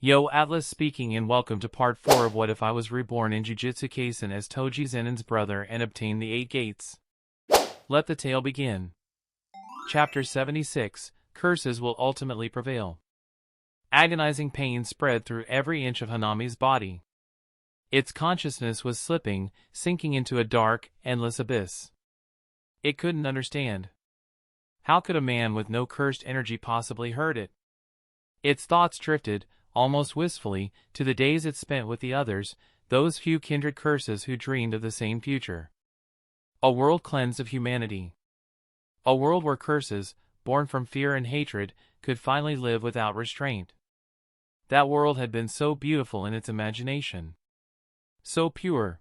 Yo, Atlas speaking and welcome to part 4 of What If I Was Reborn in Jujutsu Kaisen as Toji Zenin's brother and obtain the 8 gates. Let the tale begin. Chapter 76, Curses Will Ultimately Prevail. Agonizing pain spread through every inch of Hanami's body. Its consciousness was slipping, sinking into a dark, endless abyss. It couldn't understand. How could a man with no cursed energy possibly hurt it? Its thoughts drifted, almost wistfully, to the days it spent with the others, those few kindred curses who dreamed of the same future. A world cleansed of humanity. A world where curses, born from fear and hatred, could finally live without restraint. That world had been so beautiful in its imagination. So pure.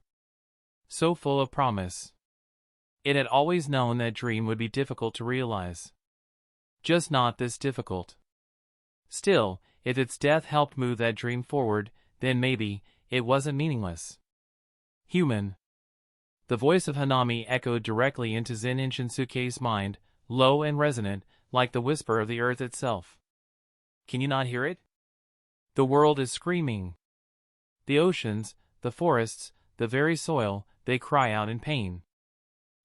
So full of promise. It had always known that dream would be difficult to realize. Just not this difficult. Still, if its death helped move that dream forward, then maybe it wasn't meaningless. Human. The voice of Hanami echoed directly into Zen'in Shinsuke's mind, low and resonant, like the whisper of the earth itself. Can you not hear it? The world is screaming. The oceans, the forests, the very soil, they cry out in pain.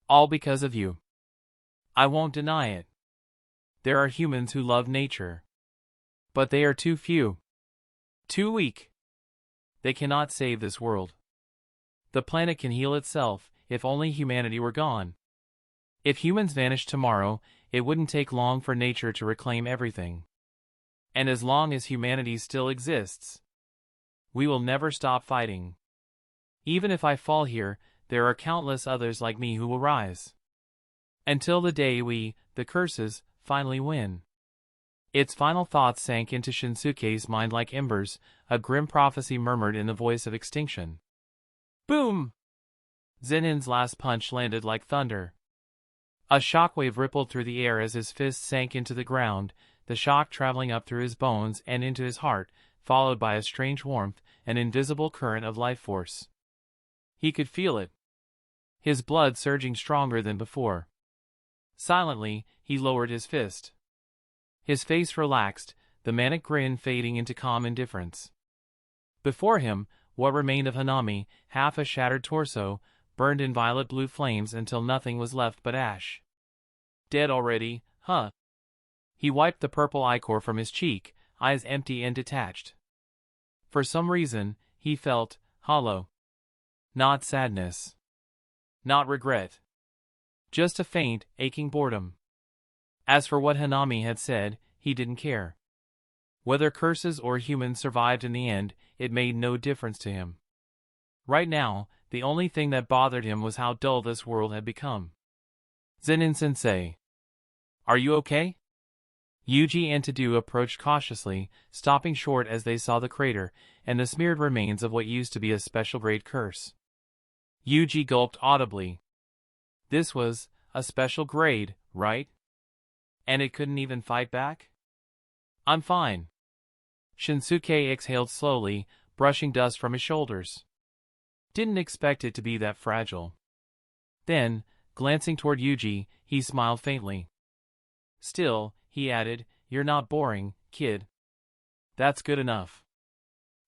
All because of you. I won't deny it. There are humans who love nature. But they are too few. Too weak. They cannot save this world. The planet can heal itself, if only humanity were gone. If humans vanished tomorrow, it wouldn't take long for nature to reclaim everything. And as long as humanity still exists, we will never stop fighting. Even if I fall here, there are countless others like me who will rise. Until the day we, the curses, finally win. Its final thoughts sank into Shinsuke's mind like embers, a grim prophecy murmured in the voice of extinction. Boom! Zenin's last punch landed like thunder. A shockwave rippled through the air as his fist sank into the ground, the shock traveling up through his bones and into his heart, followed by a strange warmth, an invisible current of life force. He could feel it. His blood surging stronger than before. Silently, he lowered his fist. His face relaxed, the manic grin fading into calm indifference. Before him, what remained of Hanami, half a shattered torso, burned in violet blue flames until nothing was left but ash. Dead already, huh? He wiped the purple ichor from his cheek, eyes empty and detached. For some reason, he felt hollow. Not sadness. Not regret. Just a faint, aching boredom. As for what Hanami had said, he didn't care. Whether curses or humans survived in the end, it made no difference to him. Right now, the only thing that bothered him was how dull this world had become. Zen'in-sensei. Are you okay? Yuji and Tadu approached cautiously, stopping short as they saw the crater, and the smeared remains of what used to be a special-grade curse. Yuji gulped audibly. This was a special grade, right? And it couldn't even fight back? I'm fine. Shinsuke exhaled slowly, brushing dust from his shoulders. Didn't expect it to be that fragile. Then, glancing toward Yuji, he smiled faintly. Still, he added, you're not boring, kid. That's good enough.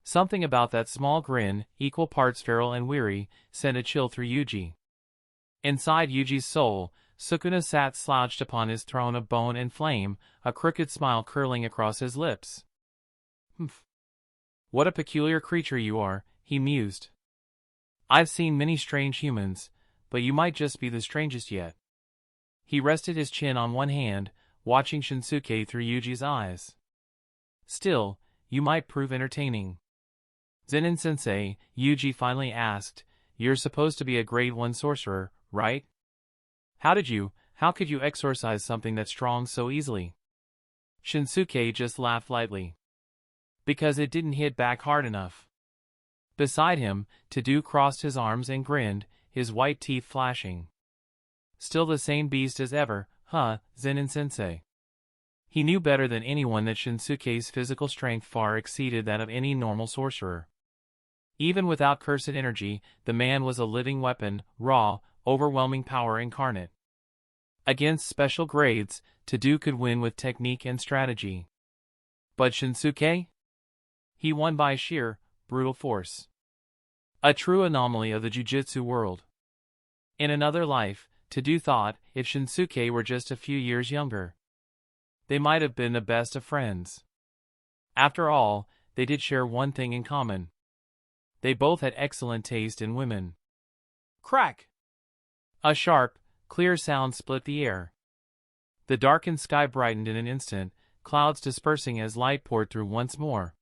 Something about that small grin, equal parts feral and weary, sent a chill through Yuji. Inside Yuji's soul, Sukuna sat slouched upon his throne of bone and flame, a crooked smile curling across his lips. Humph. What a peculiar creature you are, he mused. I've seen many strange humans, but you might just be the strangest yet. He rested his chin on one hand, watching Shinsuke through Yuji's eyes. Still, you might prove entertaining. Zen'in-sensei, Yuji finally asked, you're supposed to be a grade 1 sorcerer, right? How could you exorcise something that strong so easily? Shinsuke just laughed lightly. Because it didn't hit back hard enough. Beside him, Tadu crossed his arms and grinned, his white teeth flashing. Still the same beast as ever, huh, Zen'in-sensei? He knew better than anyone that Shinsuke's physical strength far exceeded that of any normal sorcerer. Even without cursed energy, the man was a living weapon, raw, overwhelming power incarnate. Against special grades, Tadu could win with technique and strategy. But Shinsuke? He won by sheer, brutal force. A true anomaly of the jujutsu world. In another life, Tadu thought, if Shinsuke were just a few years younger, they might have been the best of friends. After all, they did share one thing in common. They both had excellent taste in women. Crack! A sharp, clear sound split the air. The darkened sky brightened in an instant, clouds dispersing as light poured through once more.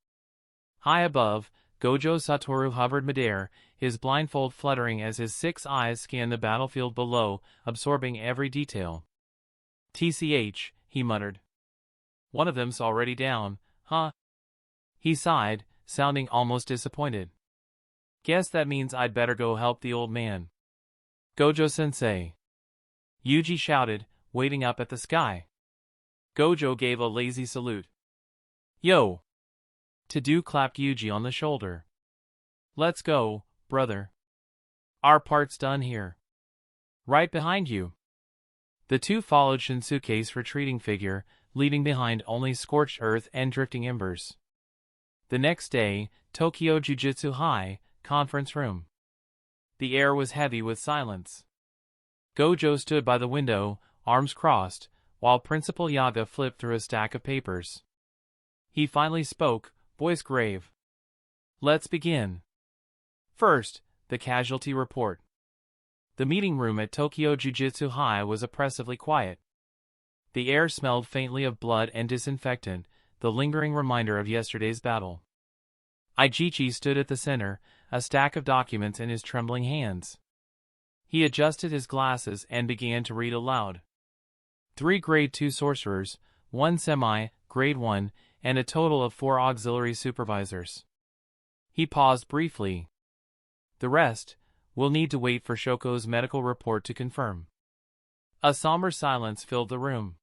High above, Gojo Satoru hovered midair, his blindfold fluttering as his 6 eyes scanned the battlefield below, absorbing every detail. "TCH," he muttered. "One of them's already down, huh?" He sighed, sounding almost disappointed. "Guess that means I'd better go help the old man." "Gojo-sensei!" Yuji shouted, waiting up at the sky. Gojo gave a lazy salute. "Yo!" Tadu clapped Yuji on the shoulder. "Let's go, brother. Our part's done here." "Right behind you." The two followed Shinsuke's retreating figure, leaving behind only scorched earth and drifting embers. The next day, Tokyo Jujutsu High, conference room. The air was heavy with silence. Gojo stood by the window, arms crossed, while Principal Yaga flipped through a stack of papers. He finally spoke, voice grave. "Let's begin. First, the casualty report." The meeting room at Tokyo Jujutsu High was oppressively quiet. The air smelled faintly of blood and disinfectant, the lingering reminder of yesterday's battle. Aijichi stood at the center, a stack of documents in his trembling hands. He adjusted his glasses and began to read aloud. 3 Grade 2 sorcerers, 1 semi-Grade 1, and a total of 4 auxiliary supervisors. He paused briefly. "The rest, we'll need to wait for Shoko's medical report to confirm." A somber silence filled the room.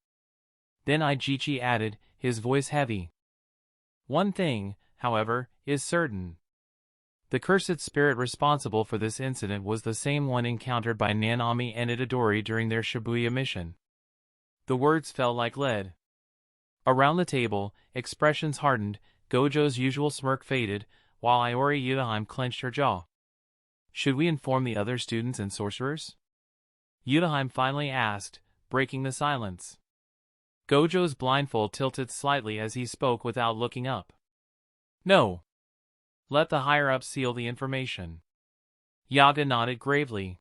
Then Aijichi added, his voice heavy. "One thing, however, is certain. The cursed spirit responsible for this incident was the same one encountered by Nanami and Itadori during their Shibuya mission." The words fell like lead. Around the table, expressions hardened, Gojo's usual smirk faded, while Iori Yutaheim clenched her jaw. "Should we inform the other students and sorcerers?" Yutaheim finally asked, breaking the silence. Gojo's blindfold tilted slightly as he spoke without looking up. "No. Let the higher-ups seal the information." Yaga nodded gravely.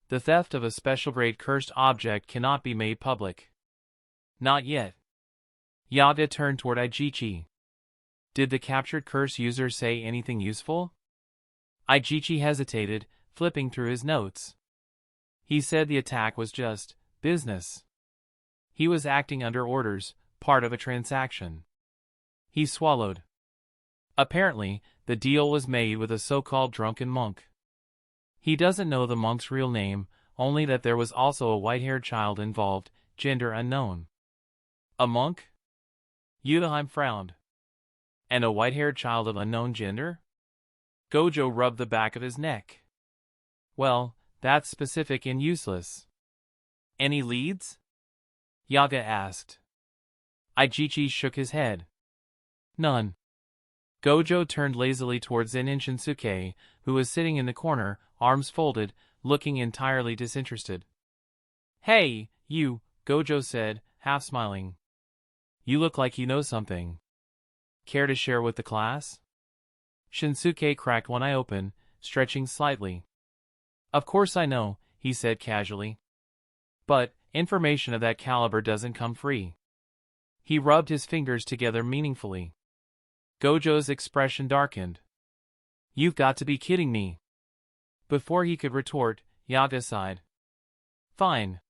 "The theft of a special-grade cursed object cannot be made public." "Not yet." Yaga turned toward Aijichi. "Did the captured curse user say anything useful?" Aijichi hesitated, flipping through his notes. "He said the attack was just business. He was acting under orders, part of a transaction." He swallowed. "Apparently, the deal was made with a so-called drunken monk. He doesn't know the monk's real name, only that there was also a white-haired child involved, gender unknown." "A monk?" Yutaheim frowned. "And a white-haired child of unknown gender?" Gojo rubbed the back of his neck. "Well, that's specific and useless." "Any leads?" Yaga asked. Aijichi shook his head. "None." Gojo turned lazily toward Zen'in Shinsuke, who was sitting in the corner, arms folded, looking entirely disinterested. "Hey, you," Gojo said, half smiling. "You look like you know something. Care to share with the class?" Shinsuke cracked one eye open, stretching slightly. "Of course I know," he said casually. "But information of that caliber doesn't come free." He rubbed his fingers together meaningfully. Gojo's expression darkened. "You've got to be kidding me." Before he could retort, Yaga sighed. "Fine.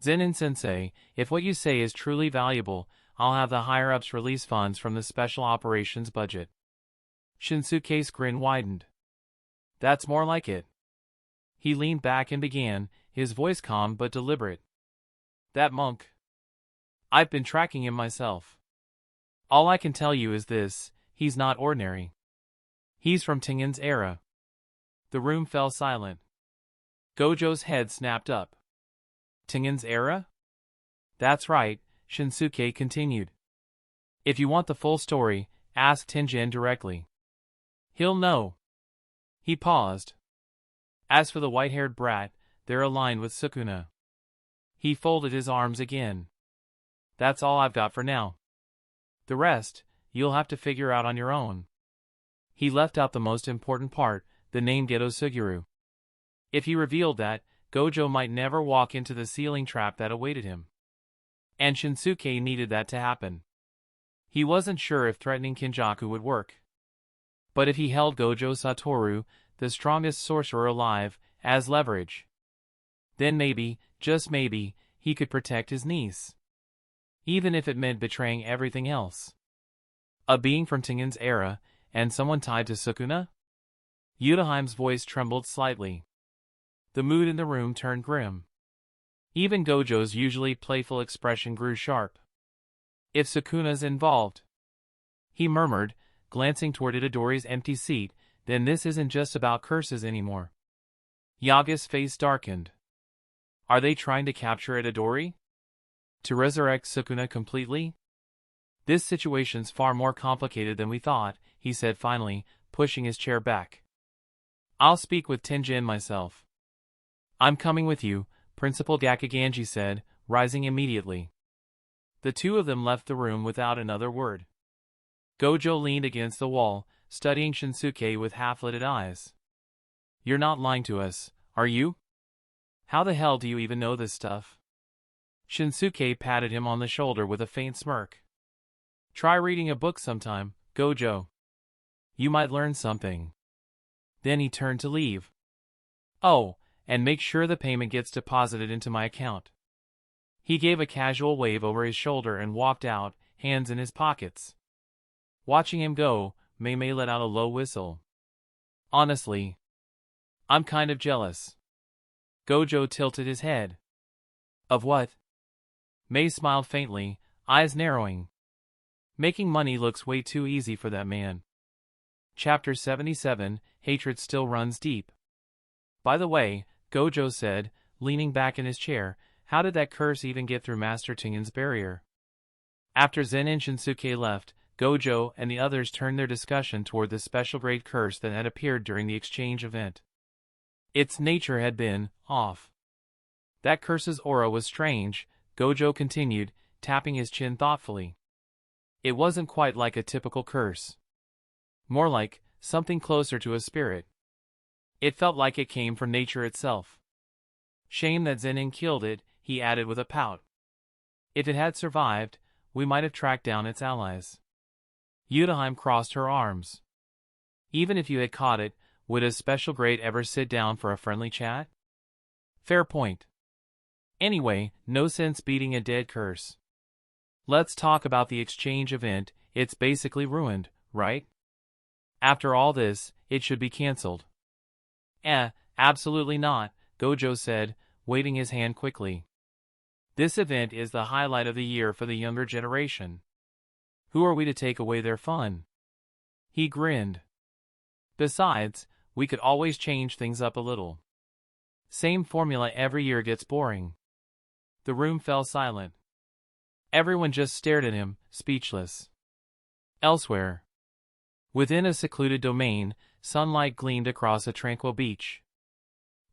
Zen'in-sensei, if what you say is truly valuable, I'll have the higher-ups release funds from the special operations budget." Shinsuke's grin widened. "That's more like it." He leaned back and began, his voice calm but deliberate. "That monk. I've been tracking him myself. All I can tell you is this, he's not ordinary. He's from Tengen's era." The room fell silent. Gojo's head snapped up. "Tengen's era?" "That's right," Shinsuke continued. "If you want the full story, asked Tenjin directly. He'll know. He paused. As for the white-haired brat, they're aligned with Sukuna. He folded his arms again. That's all I've got for now. The rest, you'll have to figure out on your own. He left out the most important part, the name Geto Suguru. If he revealed that, Gojo might never walk into the ceiling trap that awaited him. And Shinsuke needed that to happen. He wasn't sure if threatening Kinjaku would work. But if he held Gojo Satoru, the strongest sorcerer alive, as leverage, then maybe, just maybe, he could protect his niece. Even if it meant betraying everything else. A being from Tengen's era, and someone tied to Sukuna? Yudaheim's voice trembled slightly. The mood in the room turned grim. Even Gojo's usually playful expression grew sharp. If Sukuna's involved, he murmured, glancing toward Itadori's empty seat, then this isn't just about curses anymore. Yaga's face darkened. Are they trying to capture Itadori? To resurrect Sukuna completely? This situation's far more complicated than we thought, he said finally, pushing his chair back. I'll speak with Tenjin myself. I'm coming with you, Principal Gakuganji said, rising immediately. The two of them left the room without another word. Gojo leaned against the wall, studying Shinsuke with half-lidded eyes. You're not lying to us, are you? How the hell do you even know this stuff? Shinsuke patted him on the shoulder with a faint smirk. Try reading a book sometime, Gojo. You might learn something. Then he turned to leave. Oh, and make sure the payment gets deposited into my account. He gave a casual wave over his shoulder and walked out, hands in his pockets. Watching him go, Mei let out a low whistle. Honestly, I'm kind of jealous. Gojo tilted his head. Of what? Mei smiled faintly, eyes narrowing. Making money looks way too easy for that man. Chapter 77, Hatred Still Runs Deep. By the way, Gojo said, leaning back in his chair, how did that curse even get through Master Tengen's barrier? After Zen'in Shinsuke left, Gojo and the others turned their discussion toward the special grade curse that had appeared during the exchange event. Its nature had been off. That curse's aura was strange, Gojo continued, tapping his chin thoughtfully. It wasn't quite like a typical curse. More like something closer to a spirit. It felt like it came from nature itself. Shame that Zen'in killed it, he added with a pout. If it had survived, we might have tracked down its allies. Yudaheim crossed her arms. Even if you had caught it, would a special grade ever sit down for a friendly chat? Fair point. Anyway, no sense beating a dead curse. Let's talk about the exchange event. It's basically ruined, right? After all this, it should be cancelled. Absolutely not, Gojo said, waving his hand quickly. This event is the highlight of the year for the younger generation. Who are we to take away their fun? He grinned. Besides, we could always change things up a little. Same formula every year gets boring. The room fell silent. Everyone just stared at him, speechless. Elsewhere, within a secluded domain, sunlight gleamed across a tranquil beach.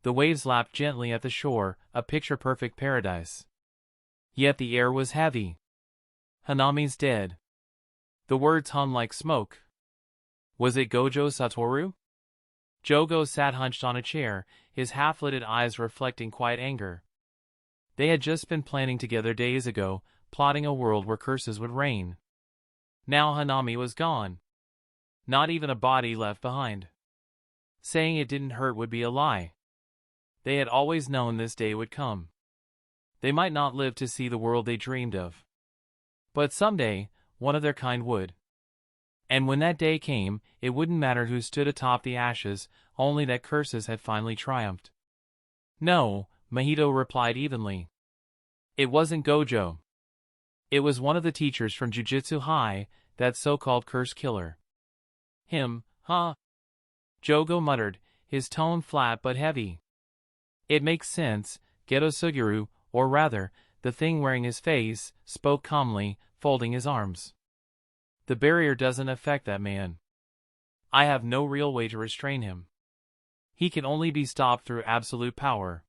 The waves lapped gently at the shore, a picture-perfect paradise. Yet the air was heavy. Hanami's dead. The words hung like smoke. Was it Gojo Satoru? Jogo sat hunched on a chair, his half-lidded eyes reflecting quiet anger. They had just been planning together days ago, plotting a world where curses would reign. Now Hanami was gone. Not even a body left behind. Saying it didn't hurt would be a lie. They had always known this day would come. They might not live to see the world they dreamed of. But someday, one of their kind would. And when that day came, it wouldn't matter who stood atop the ashes, only that curses had finally triumphed. No, Mahito replied evenly. It wasn't Gojo. It was one of the teachers from Jujutsu High, that so-called curse killer. Him, huh? Jogo muttered, his tone flat but heavy. It makes sense, Geto Suguru, or rather, the thing wearing his face, spoke calmly, folding his arms. The barrier doesn't affect that man. I have no real way to restrain him. He can only be stopped through absolute power.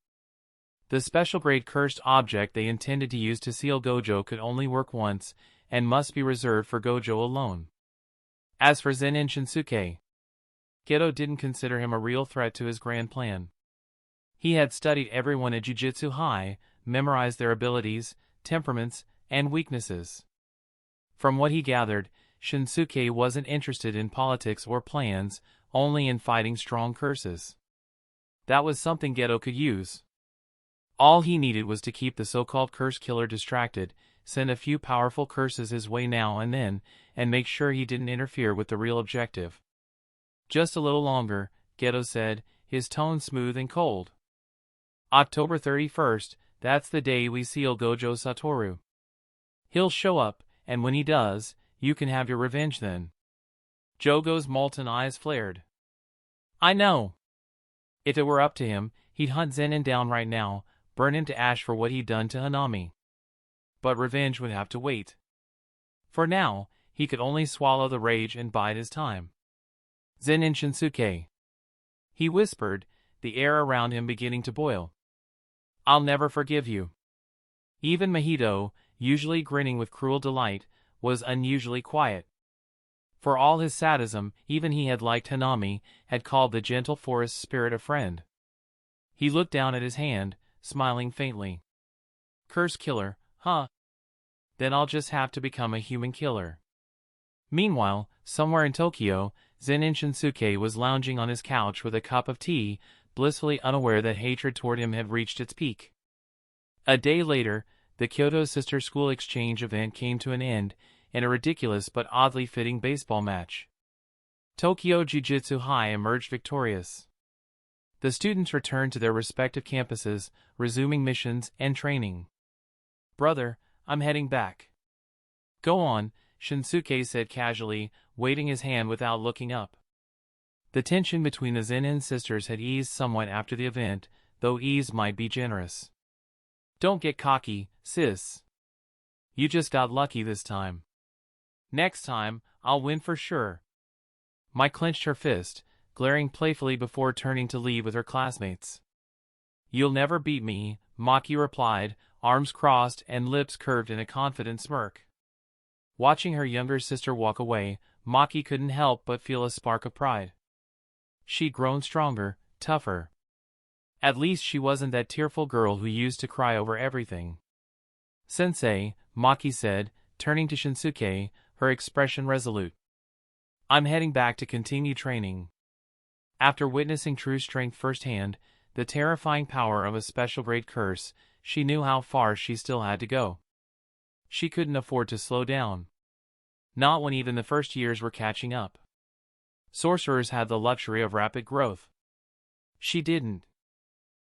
The special grade cursed object they intended to use to seal Gojo could only work once, and must be reserved for Gojo alone. As for Zen'in Shinsuke, Geto didn't consider him a real threat to his grand plan. He had studied everyone at Jujutsu High, memorized their abilities, temperaments, and weaknesses. From what he gathered, Shinsuke wasn't interested in politics or plans, only in fighting strong curses. That was something Geto could use. All he needed was to keep the so-called curse killer distracted, send a few powerful curses his way now and then, and make sure he didn't interfere with the real objective. Just a little longer, Geto said, his tone smooth and cold. October 31st, that's the day we seal Gojo Satoru. He'll show up, and when he does, you can have your revenge then. Jogo's molten eyes flared. I know. If it were up to him, he'd hunt Zen'in down right now, burn him to ash for what he'd done to Hanami. But revenge would have to wait. For now, he could only swallow the rage and bide his time. Zen'in Shinsuke, he whispered, the air around him beginning to boil. I'll never forgive you. Even Mahito, usually grinning with cruel delight, was unusually quiet. For all his sadism, even he had liked Hanami, had called the gentle forest spirit a friend. He looked down at his hand, smiling faintly. Curse killer, huh? Then I'll just have to become a human killer. Meanwhile, somewhere in Tokyo, Zen'in Shinsuke was lounging on his couch with a cup of tea, blissfully unaware that hatred toward him had reached its peak. A day later, the Kyoto Sister School Exchange event came to an end, in a ridiculous but oddly fitting baseball match. Tokyo Jujutsu High emerged victorious. The students returned to their respective campuses, resuming missions and training. Brother, I'm heading back. Go on, Shinsuke said casually, waving his hand without looking up. The tension between the Zen'in sisters had eased somewhat after the event, though ease might be generous. Don't get cocky, sis. You just got lucky this time. Next time, I'll win for sure. Mai clenched her fist, glaring playfully before turning to leave with her classmates. You'll never beat me, Maki replied, arms crossed and lips curved in a confident smirk. Watching her younger sister walk away, Maki couldn't help but feel a spark of pride. She'd grown stronger, tougher. At least she wasn't that tearful girl who used to cry over everything. Sensei, Maki said, turning to Shinsuke, her expression resolute. I'm heading back to continue training. After witnessing true strength firsthand, the terrifying power of a special grade curse, she knew how far she still had to go. She couldn't afford to slow down. Not when even the first years were catching up. Sorcerers had the luxury of rapid growth. She didn't.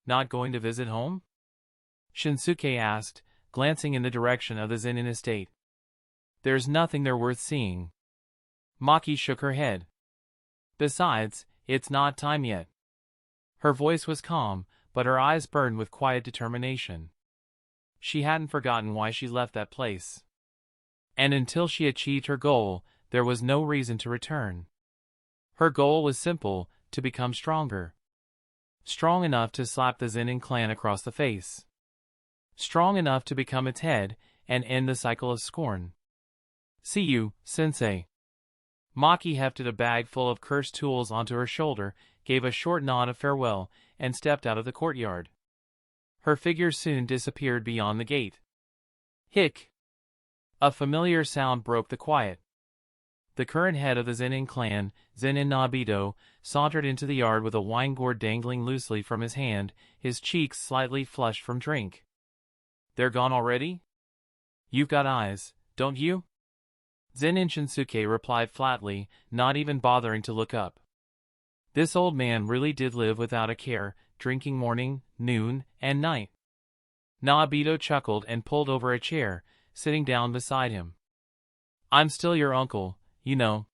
Not going to visit home? Shinsuke asked, glancing in the direction of the Zen'in estate. There's nothing there worth seeing. Maki shook her head. Besides, it's not time yet. Her voice was calm, but her eyes burned with quiet determination. She hadn't forgotten why she left that place. And until she achieved her goal, there was no reason to return. Her goal was simple, to become stronger. Strong enough to slap the Zen'in clan across the face. Strong enough to become its head, and end the cycle of scorn. See you, sensei. Maki hefted a bag full of cursed tools onto her shoulder, gave a short nod of farewell, and stepped out of the courtyard. Her figure soon disappeared beyond the gate. Hick! A familiar sound broke the quiet. The current head of the Zen'in clan, Zen'in Nobito, sauntered into the yard with a wine gourd dangling loosely from his hand, his cheeks slightly flushed from drink. They're gone already? You've got eyes, don't you? Zen'in Shinsuke replied flatly, not even bothering to look up. This old man really did live without a care, drinking morning, noon, and night. Nobito chuckled and pulled over a chair, sitting down beside him. I'm still your uncle, you know.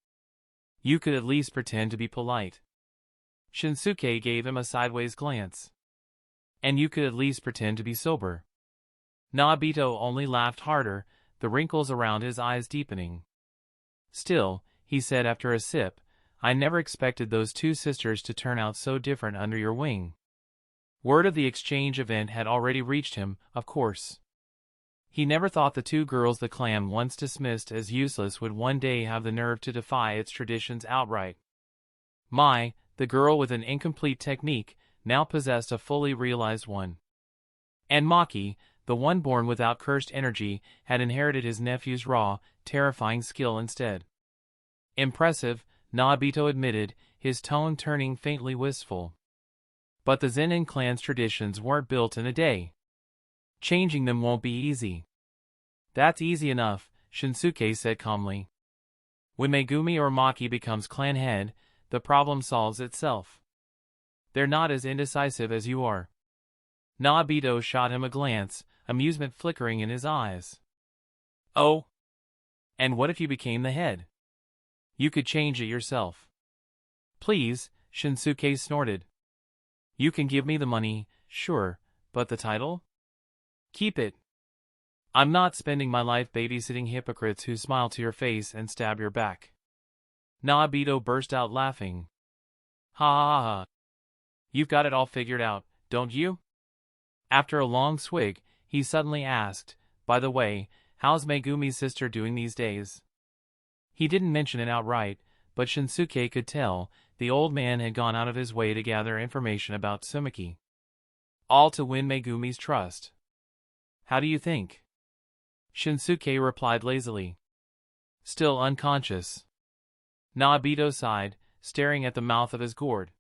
You could at least pretend to be polite. Shinsuke gave him a sideways glance. And you could at least pretend to be sober. Nobito only laughed harder, the wrinkles around his eyes deepening. Still, he said after a sip, I never expected those two sisters to turn out so different under your wing. Word of the exchange event had already reached him, of course. He never thought the two girls the clan once dismissed as useless would one day have the nerve to defy its traditions outright. The girl with an incomplete technique now possessed a fully realized one. And Maki, the one born without cursed energy, had inherited his nephew's raw, terrifying skill instead. Impressive, Naobito admitted, his tone turning faintly wistful. But the Zen'in clan's traditions weren't built in a day. Changing them won't be easy. That's easy enough, Shinsuke said calmly. When Megumi or Maki becomes clan head, the problem solves itself. They're not as indecisive as you are. Naobito shot him a glance, amusement flickering in his eyes. Oh? And what if you became the head? You could change it yourself. Please, Shinsuke snorted. You can give me the money, sure, but the title? Keep it. I'm not spending my life babysitting hypocrites who smile to your face and stab your back. Naobito burst out laughing. Ha ha ha. You've got it all figured out, don't you? After a long swig, he suddenly asked, by the way, how's Megumi's sister doing these days? He didn't mention it outright, but Shinsuke could tell the old man had gone out of his way to gather information about Tsumaki. All to win Megumi's trust. How do you think? Shinsuke replied lazily. Still unconscious. Naobito sighed, staring at the mouth of his gourd.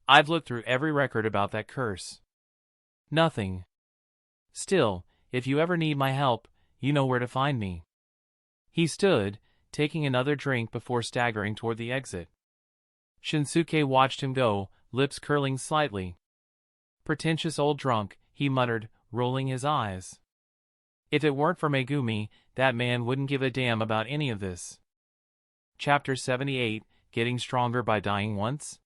I've looked through every record about that curse. Nothing. Still, if you ever need my help, you know where to find me. He stood, taking another drink before staggering toward the exit. Shinsuke watched him go, lips curling slightly. Pretentious old drunk, he muttered, rolling his eyes. If it weren't for Megumi, that man wouldn't give a damn about any of this. Chapter 78, Getting Stronger by Dying Once?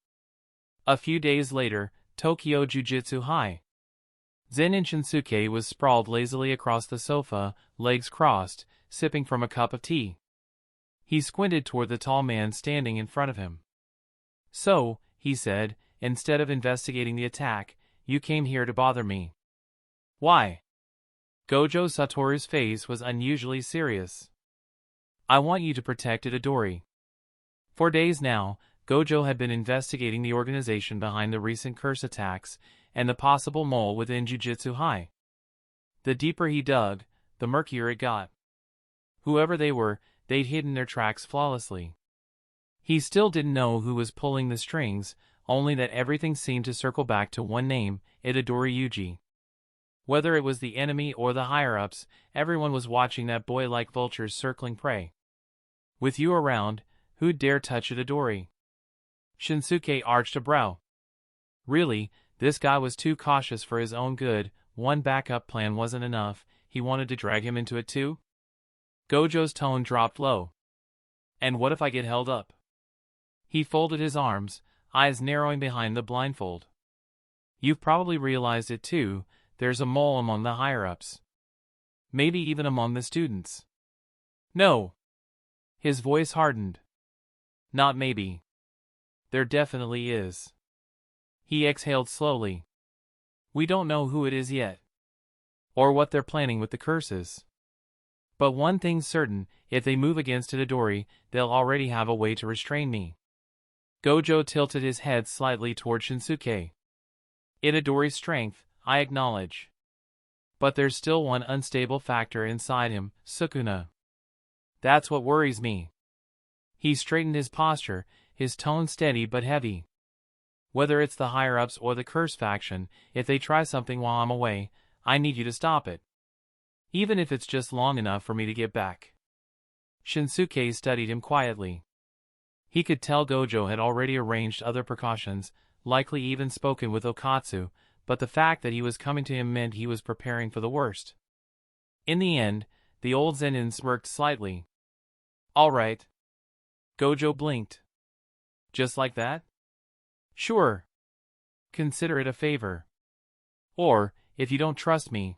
A few days later, Tokyo Jujutsu High. Zen'in Shinsuke was sprawled lazily across the sofa, legs crossed, sipping from a cup of tea. He squinted toward the tall man standing in front of him. So, he said, instead of investigating the attack, you came here to bother me. Why? Gojo Satoru's face was unusually serious. I want you to protect Itadori. For days now, Gojo had been investigating the organization behind the recent curse attacks and the possible mole within Jujutsu High. The deeper he dug, the murkier it got. Whoever they were, they'd hidden their tracks flawlessly. He still didn't know who was pulling the strings, only that everything seemed to circle back to one name, Itadori Yuji. Whether it was the enemy or the higher-ups, everyone was watching that boy like vultures circling prey. With you around, who'd dare touch Itadori? Shinsuke arched a brow. Really, this guy was too cautious for his own good. One backup plan wasn't enough, he wanted to drag him into it too? Gojo's tone dropped low. And what if I get held up? He folded his arms, eyes narrowing behind the blindfold. You've probably realized it too, there's a mole among the higher-ups. Maybe even among the students. No. His voice hardened. Not maybe. There definitely is. He exhaled slowly. We don't know who it is yet. Or what they're planning with the curses. But one thing's certain, if they move against Itadori, they'll already have a way to restrain me. Gojo tilted his head slightly toward Shinsuke. Itadori's strength, I acknowledge. But there's still one unstable factor inside him, Sukuna. That's what worries me. He straightened his posture, his tone steady but heavy. Whether it's the higher-ups or the curse faction, if they try something while I'm away, I need you to stop it. Even if it's just long enough for me to get back. Shinsuke studied him quietly. He could tell Gojo had already arranged other precautions, likely even spoken with Okatsu, but the fact that he was coming to him meant he was preparing for the worst. In the end, the old Zenin smirked slightly. All right. Gojo blinked. Just like that? Sure. Consider it a favor. Or, if you don't trust me.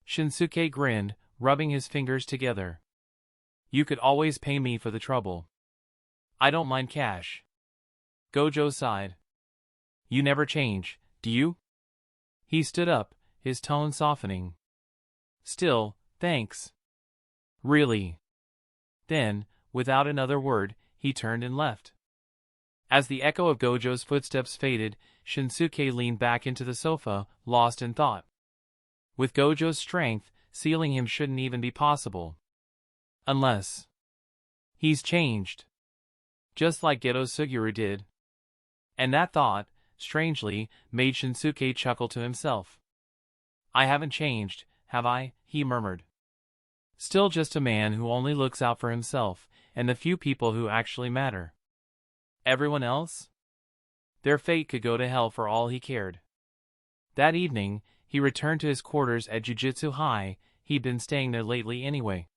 Shinsuke grinned, rubbing his fingers together. You could always pay me for the trouble. I don't mind cash. Gojo sighed. You never change, do you? He stood up, his tone softening. Still, thanks. Really? Then, without another word, he turned and left. As the echo of Gojo's footsteps faded, Shinsuke leaned back into the sofa, lost in thought. With Gojo's strength, sealing him shouldn't even be possible. Unless he's changed. Just like Geto Suguru did. And that thought, strangely, made Shinsuke chuckle to himself. I haven't changed, have I? He murmured. Still just a man who only looks out for himself, and the few people who actually matter. Everyone else? Their fate could go to hell for all he cared. That evening, he returned to his quarters at Jujutsu High. He'd been staying there lately anyway.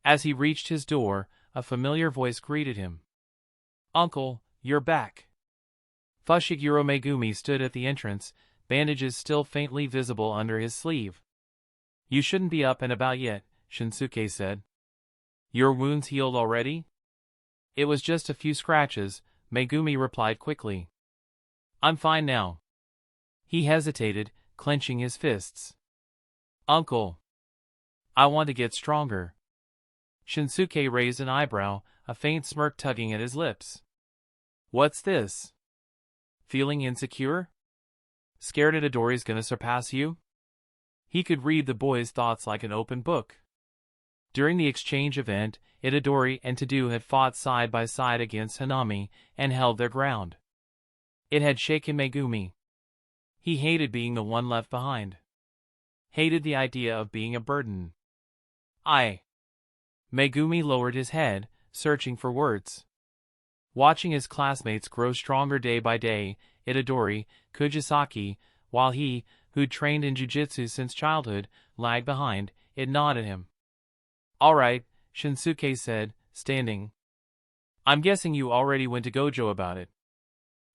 As he reached his door, a familiar voice greeted him. Uncle, you're back. Fushiguro Megumi stood at the entrance, bandages still faintly visible under his sleeve. You shouldn't be up and about yet, Shinsuke said. Your wounds healed already? It was just a few scratches, Megumi replied quickly. I'm fine now. He hesitated, clenching his fists. Uncle. I want to get stronger. Shinsuke raised an eyebrow, a faint smirk tugging at his lips. What's this? Feeling insecure? Scared Itadori's gonna surpass you? He could read the boy's thoughts like an open book. During the exchange event, Itadori and Tadou had fought side by side against Hanami and held their ground. It had shaken Megumi. He hated being the one left behind. Hated the idea of being a burden. Megumi lowered his head, searching for words. Watching his classmates grow stronger day by day, Itadori, Kujisaki, while he, who'd trained in jujutsu since childhood, lagged behind, it gnawed at him. All right, Shinsuke said, standing. I'm guessing you already went to Gojo about it.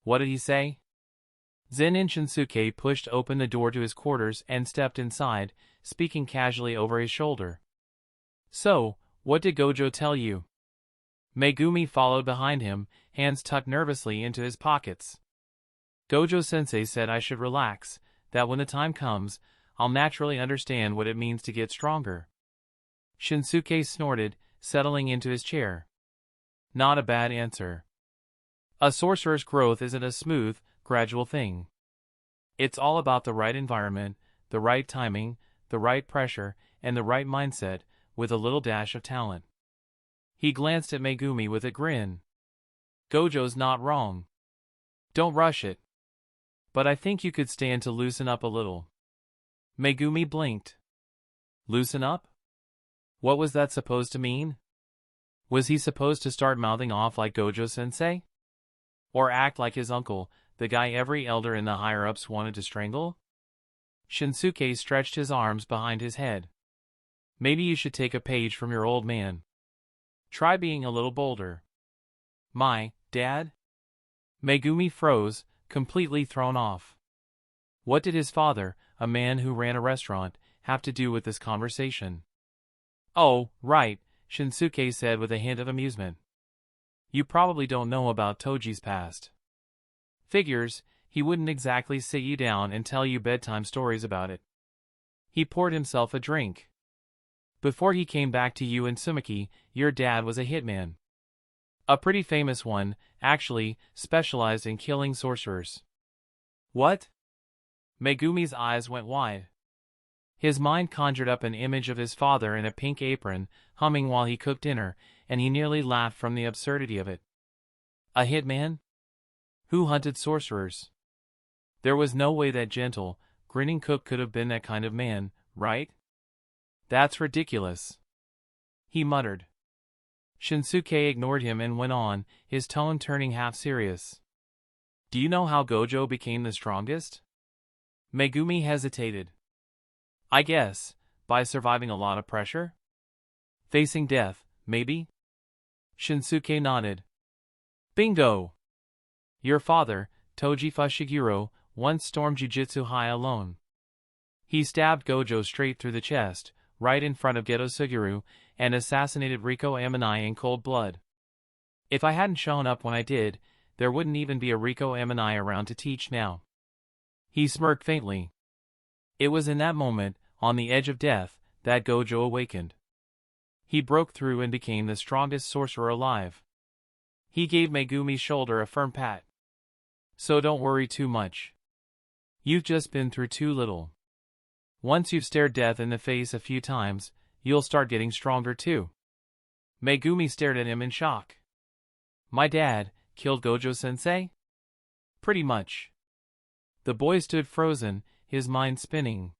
What did he say? Zen'in Shinsuke pushed open the door to his quarters and stepped inside, speaking casually over his shoulder. So, what did Gojo tell you? Megumi followed behind him, hands tucked nervously into his pockets. Gojo-sensei said I should relax, that when the time comes, I'll naturally understand what it means to get stronger. Shinsuke snorted, settling into his chair. Not a bad answer. A sorcerer's growth isn't a smooth, gradual thing. It's all about the right environment, the right timing, the right pressure, and the right mindset, with a little dash of talent. He glanced at Megumi with a grin. Gojo's not wrong. Don't rush it. But I think you could stand to loosen up a little. Megumi blinked. Loosen up? What was that supposed to mean? Was he supposed to start mouthing off like Gojo-sensei? Or act like his uncle, the guy every elder in the higher-ups wanted to strangle? Shinsuke stretched his arms behind his head. Maybe you should take a page from your old man. Try being a little bolder. My dad? Megumi froze, completely thrown off. What did his father, a man who ran a restaurant, have to do with this conversation? Oh, right, Shinsuke said with a hint of amusement. You probably don't know about Toji's past. Figures, he wouldn't exactly sit you down and tell you bedtime stories about it. He poured himself a drink. Before he came back to you and Sumiki, your dad was a hitman. A pretty famous one, actually, specialized in killing sorcerers. What? Megumi's eyes went wide. His mind conjured up an image of his father in a pink apron, humming while he cooked dinner, and he nearly laughed from the absurdity of it. A hitman? Who hunted sorcerers? There was no way that gentle, grinning cook could have been that kind of man, right? That's ridiculous. He muttered. Shinsuke ignored him and went on, his tone turning half serious. Do you know how Gojo became the strongest? Megumi hesitated. I guess, by surviving a lot of pressure? Facing death, maybe? Shinsuke nodded. Bingo! Your father, Toji Fushiguro, once stormed Jujutsu High alone. He stabbed Gojo straight through the chest, right in front of Geto Suguru, and assassinated Riko Amanai in cold blood. If I hadn't shown up when I did, there wouldn't even be a Riko Amanai around to teach now. He smirked faintly. It was in that moment, on the edge of death, that Gojo awakened. He broke through and became the strongest sorcerer alive. He gave Megumi's shoulder a firm pat. So don't worry too much. You've just been through too little. Once you've stared death in the face a few times, you'll start getting stronger too. Megumi stared at him in shock. My dad killed Gojo-sensei? Pretty much. The boy stood frozen, his mind spinning.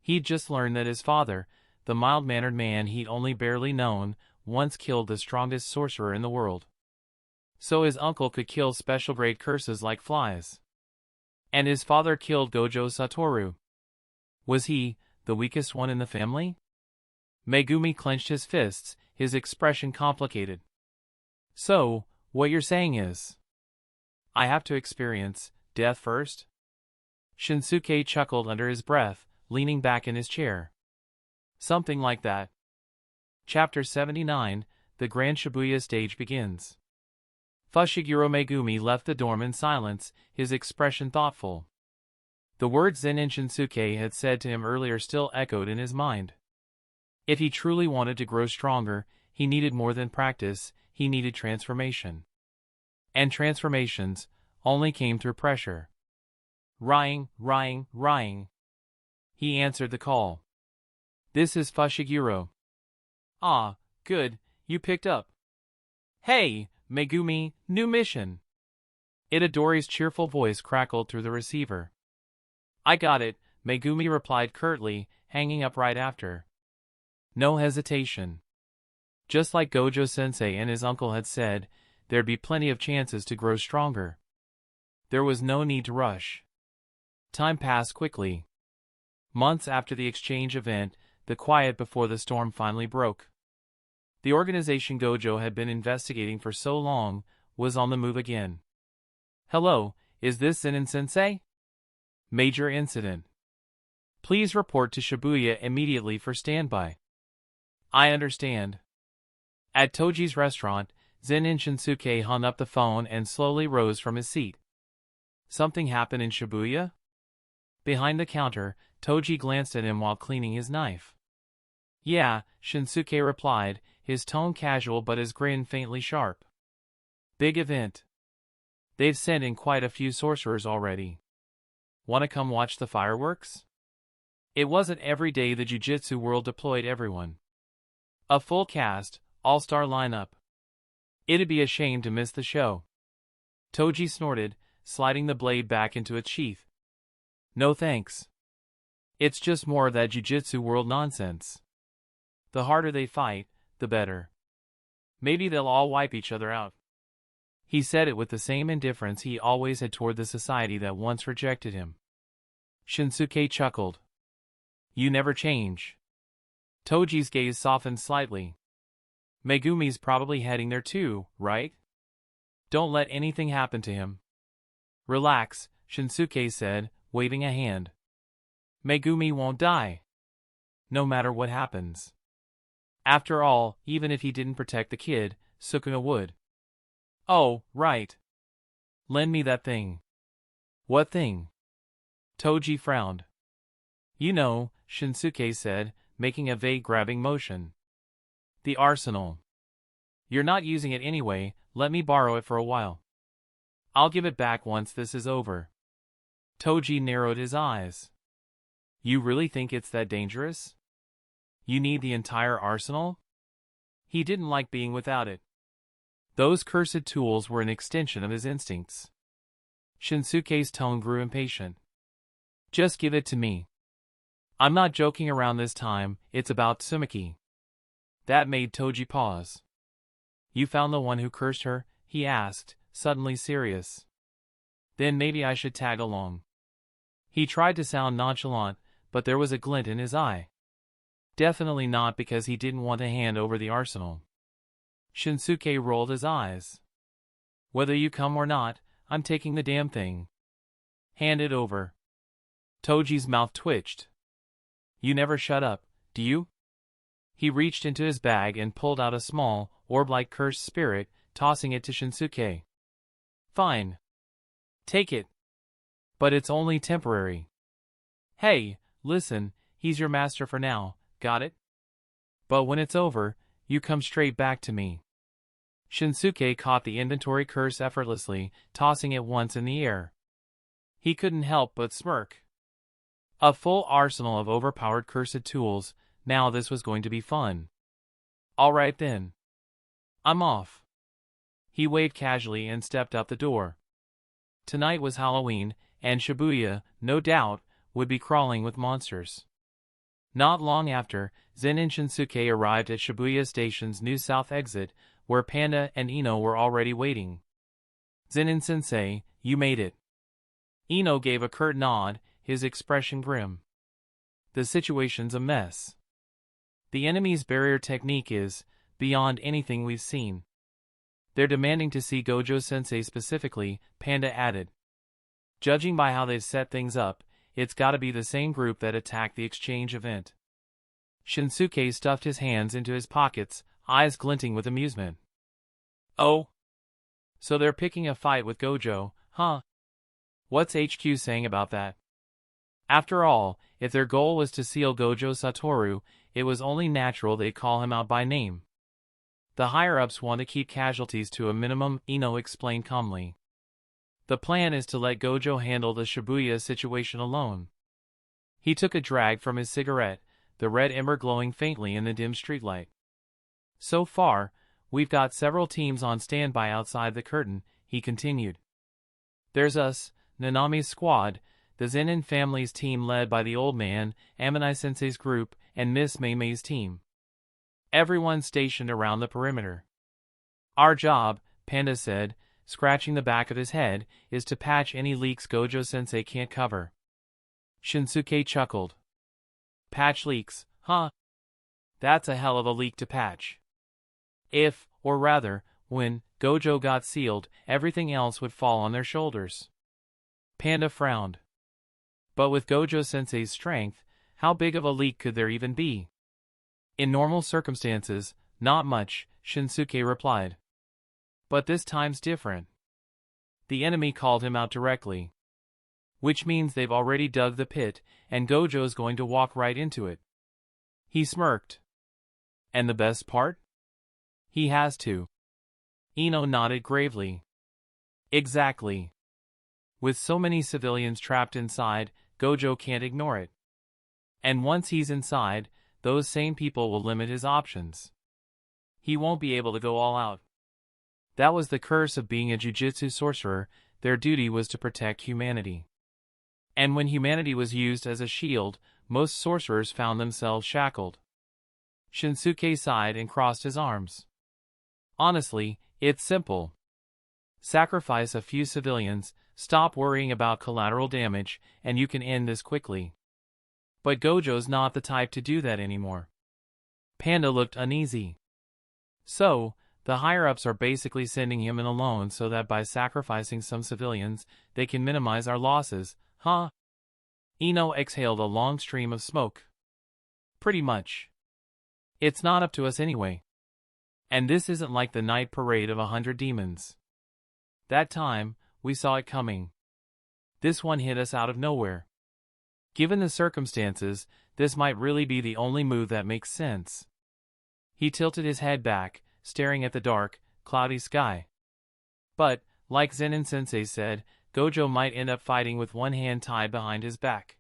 He'd just learned that his father, the mild-mannered man he'd only barely known, once killed the strongest sorcerer in the world. So his uncle could kill special-grade curses like flies. And his father killed Gojo Satoru. Was he the weakest one in the family? Megumi clenched his fists, his expression complicated. So, what you're saying is, I have to experience death first? Shinsuke chuckled under his breath, leaning back in his chair. Something like that. Chapter 79, the Grand Shibuya stage begins. Fushiguro Megumi left the dorm in silence, his expression thoughtful. The words Zen'in Shinsuke had said to him earlier still echoed in his mind. If he truly wanted to grow stronger, he needed more than practice, he needed transformation. And transformations only came through pressure. Rying. He answered the call. This is Fushiguro. Ah, good, you picked up. Hey, Megumi, new mission. Itadori's cheerful voice crackled through the receiver. I got it, Megumi replied curtly, hanging up right after. No hesitation. Just like Gojo-sensei and his uncle had said, there'd be plenty of chances to grow stronger. There was no need to rush. Time passed quickly. Months after the exchange event, the quiet before the storm finally broke. The organization Gojo had been investigating for so long was on the move again. Hello, is this Zen'in-sensei? Major incident. Please report to Shibuya immediately for standby. I understand. At Toji's restaurant, Zen'in Shinsuke hung up the phone and slowly rose from his seat. Something happened in Shibuya? Behind the counter, Toji glanced at him while cleaning his knife. Yeah, Shinsuke replied, his tone casual but his grin faintly sharp. Big event. They've sent in quite a few sorcerers already. Wanna come watch the fireworks? It wasn't every day the Jujutsu world deployed everyone. A full cast, all-star lineup. It'd be a shame to miss the show. Toji snorted, sliding the blade back into its sheath. No thanks. It's just more of that Jujutsu world nonsense. The harder they fight, the better. Maybe they'll all wipe each other out. He said it with the same indifference he always had toward the society that once rejected him. Shinsuke chuckled. You never change. Toji's gaze softened slightly. Megumi's probably heading there too, right? Don't let anything happen to him. Relax, Shinsuke said, waving a hand. Megumi won't die. No matter what happens. After all, even if he didn't protect the kid, Sukuna would. Oh, right. Lend me that thing. What thing? Toji frowned. You know, Shinsuke said, making a vague grabbing motion. The arsenal. You're not using it anyway, let me borrow it for a while. I'll give it back once this is over. Toji narrowed his eyes. You really think it's that dangerous? You need the entire arsenal? He didn't like being without it. Those cursed tools were an extension of his instincts. Shinsuke's tone grew impatient. Just give it to me. I'm not joking around this time, it's about Tsumaki. That made Toji pause. You found the one who cursed her? He asked, suddenly serious. Then maybe I should tag along. He tried to sound nonchalant, but there was a glint in his eye. Definitely not because he didn't want to hand over the arsenal. Shinsuke rolled his eyes. Whether you come or not, I'm taking the damn thing. Hand it over. Toji's mouth twitched. You never shut up, do you? He reached into his bag and pulled out a small, orb-like cursed spirit, tossing it to Shinsuke. Fine. Take it. But it's only temporary. Hey, listen, he's your master for now, got it? But when it's over, you come straight back to me. Shinsuke caught the inventory curse effortlessly, tossing it once in the air. He couldn't help but smirk. A full arsenal of overpowered cursed tools, now this was going to be fun. Alright then. I'm off. He waved casually and stepped out the door. Tonight was Halloween, and Shibuya, no doubt, would be crawling with monsters. Not long after, Zen'in Shinsuke arrived at Shibuya Station's new south exit, where Panda and Ino were already waiting. Zen'in-sensei, you made it. Ino gave a curt nod, his expression grim. The situation's a mess. The enemy's barrier technique is beyond anything we've seen. They're demanding to see Gojo-sensei specifically, Panda added. Judging by how they've set things up, it's gotta be the same group that attacked the exchange event. Shinsuke stuffed his hands into his pockets, eyes glinting with amusement. Oh? So they're picking a fight with Gojo, huh? What's HQ saying about that? After all, if their goal was to seal Gojo Satoru, it was only natural they'd call him out by name. The higher-ups want to keep casualties to a minimum, Ino explained calmly. The plan is to let Gojo handle the Shibuya situation alone. He took a drag from his cigarette, the red ember glowing faintly in the dim streetlight. So far, we've got several teams on standby outside the curtain, he continued. There's us, Nanami's squad, the Zen'in family's team led by the old man, Amanai-sensei's group, and Miss Meimei's team. Everyone stationed around the perimeter. Our job, Panda said, scratching the back of his head, is to patch any leaks Gojo-sensei can't cover. Shinsuke chuckled. Patch leaks, huh? That's a hell of a leak to patch. If, or rather, when, Gojo got sealed, everything else would fall on their shoulders. Panda frowned. But with Gojo-sensei's strength, how big of a leak could there even be? In normal circumstances, not much, Shinsuke replied. But this time's different. The enemy called him out directly. Which means they've already dug the pit, and Gojo's going to walk right into it. He smirked. And the best part? He has to. Ino nodded gravely. Exactly. With so many civilians trapped inside, Gojo can't ignore it. And once he's inside, those same people will limit his options. He won't be able to go all out. That was the curse of being a jujutsu sorcerer, their duty was to protect humanity. And when humanity was used as a shield, most sorcerers found themselves shackled. Shinsuke sighed and crossed his arms. Honestly, it's simple. Sacrifice a few civilians, stop worrying about collateral damage, and you can end this quickly. But Gojo's not the type to do that anymore. Panda looked uneasy. So, the higher-ups are basically sending him in alone so that by sacrificing some civilians, they can minimize our losses, huh? Ino exhaled a long stream of smoke. Pretty much. It's not up to us anyway. And this isn't like the night parade of 100 demons. That time, we saw it coming. This one hit us out of nowhere. Given the circumstances, this might really be the only move that makes sense. He tilted his head back, staring at the dark, cloudy sky. But, like Zen'in-sensei said, Gojo might end up fighting with one hand tied behind his back.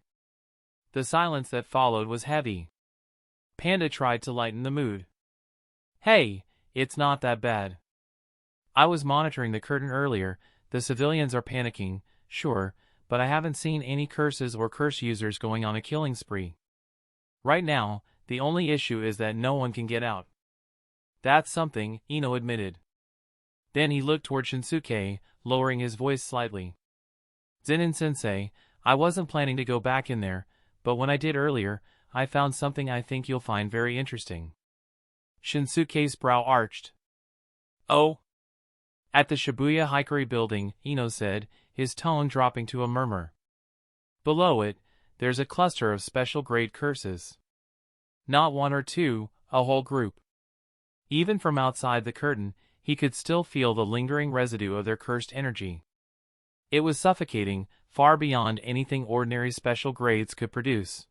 The silence that followed was heavy. Panda tried to lighten the mood. Hey, it's not that bad. I was monitoring the curtain earlier, the civilians are panicking, sure, but I haven't seen any curses or curse users going on a killing spree. Right now, the only issue is that no one can get out. That's something, Ino admitted. Then he looked toward Shinsuke, lowering his voice slightly. Zen'in-sensei, I wasn't planning to go back in there, but when I did earlier, I found something I think you'll find very interesting. Shinsuke's brow arched. Oh? At the Shibuya Hikari building, Ino said, his tone dropping to a murmur. Below it, there's a cluster of special-grade curses. Not one or two, a whole group. Even from outside the curtain, he could still feel the lingering residue of their cursed energy. It was suffocating, far beyond anything ordinary special grades could produce.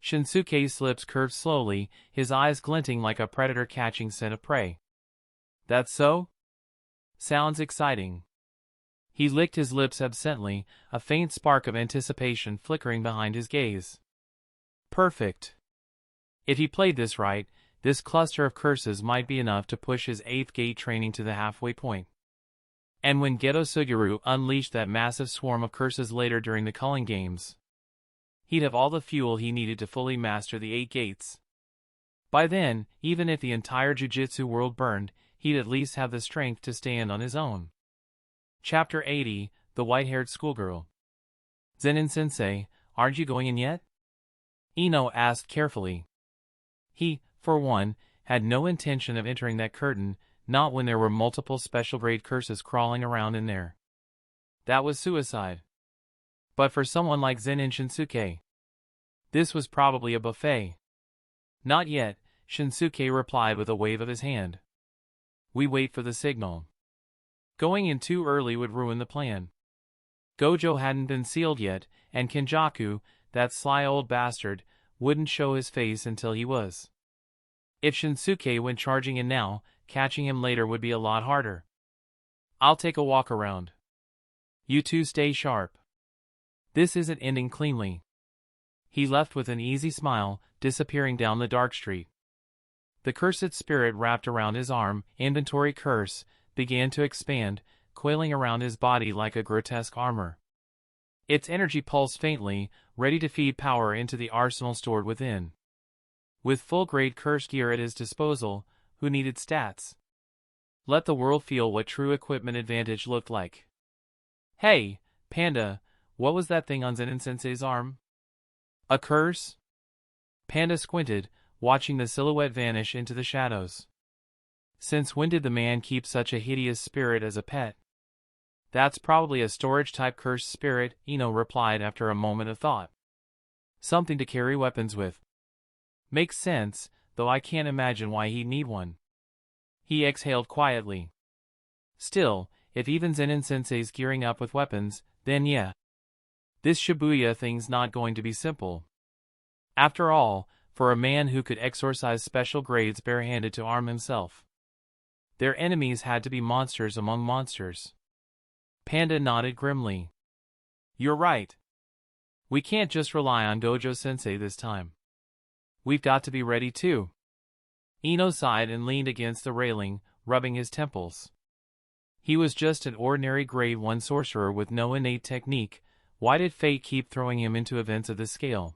Shinsuke's lips curved slowly, his eyes glinting like a predator catching scent of prey. That's so? Sounds exciting. He licked his lips absently, a faint spark of anticipation flickering behind his gaze. Perfect. If he played this right, this cluster of curses might be enough to push his 8th gate training to the halfway point. And when Geto Suguru unleashed that massive swarm of curses later during the culling games, he'd have all the fuel he needed to fully master the 8 gates. By then, even if the entire Jujutsu world burned, he'd at least have the strength to stand on his own. Chapter 80, The White-Haired Schoolgirl. Zen'in Sensei, aren't you going in yet? Ino asked carefully. He, for one, had no intention of entering that curtain, not when there were multiple special-grade curses crawling around in there. That was suicide. But for someone like Zen'in Shinsuke, this was probably a buffet. Not yet, Shinsuke replied with a wave of his hand. We wait for the signal. Going in too early would ruin the plan. Gojo hadn't been sealed yet, and Kenjaku, that sly old bastard, wouldn't show his face until he was. If Shinsuke went charging in now, catching him later would be a lot harder. I'll take a walk around. You two stay sharp. This isn't ending cleanly. He left with an easy smile, disappearing down the dark street. The cursed spirit wrapped around his arm, inventory curse, began to expand, coiling around his body like a grotesque armor. Its energy pulsed faintly, ready to feed power into the arsenal stored within. With full-grade curse gear at his disposal, who needed stats? Let the world feel what true equipment advantage looked like. Hey, Panda, what was that thing on Zen'in Sensei's arm? A curse? Panda squinted, watching the silhouette vanish into the shadows. Since when did the man keep such a hideous spirit as a pet? That's probably a storage-type cursed spirit, Ino replied after a moment of thought. Something to carry weapons with. Makes sense, though I can't imagine why he'd need one. He exhaled quietly. Still, if even Zen'in Sensei's gearing up with weapons, then yeah. This Shibuya thing's not going to be simple. After all, for a man who could exorcise special grades barehanded to arm himself, their enemies had to be monsters among monsters. Panda nodded grimly. You're right. We can't just rely on Dojo Sensei this time. We've got to be ready too. Ino sighed and leaned against the railing, rubbing his temples. He was just an ordinary grade 1 sorcerer with no innate technique. Why did fate keep throwing him into events of this scale?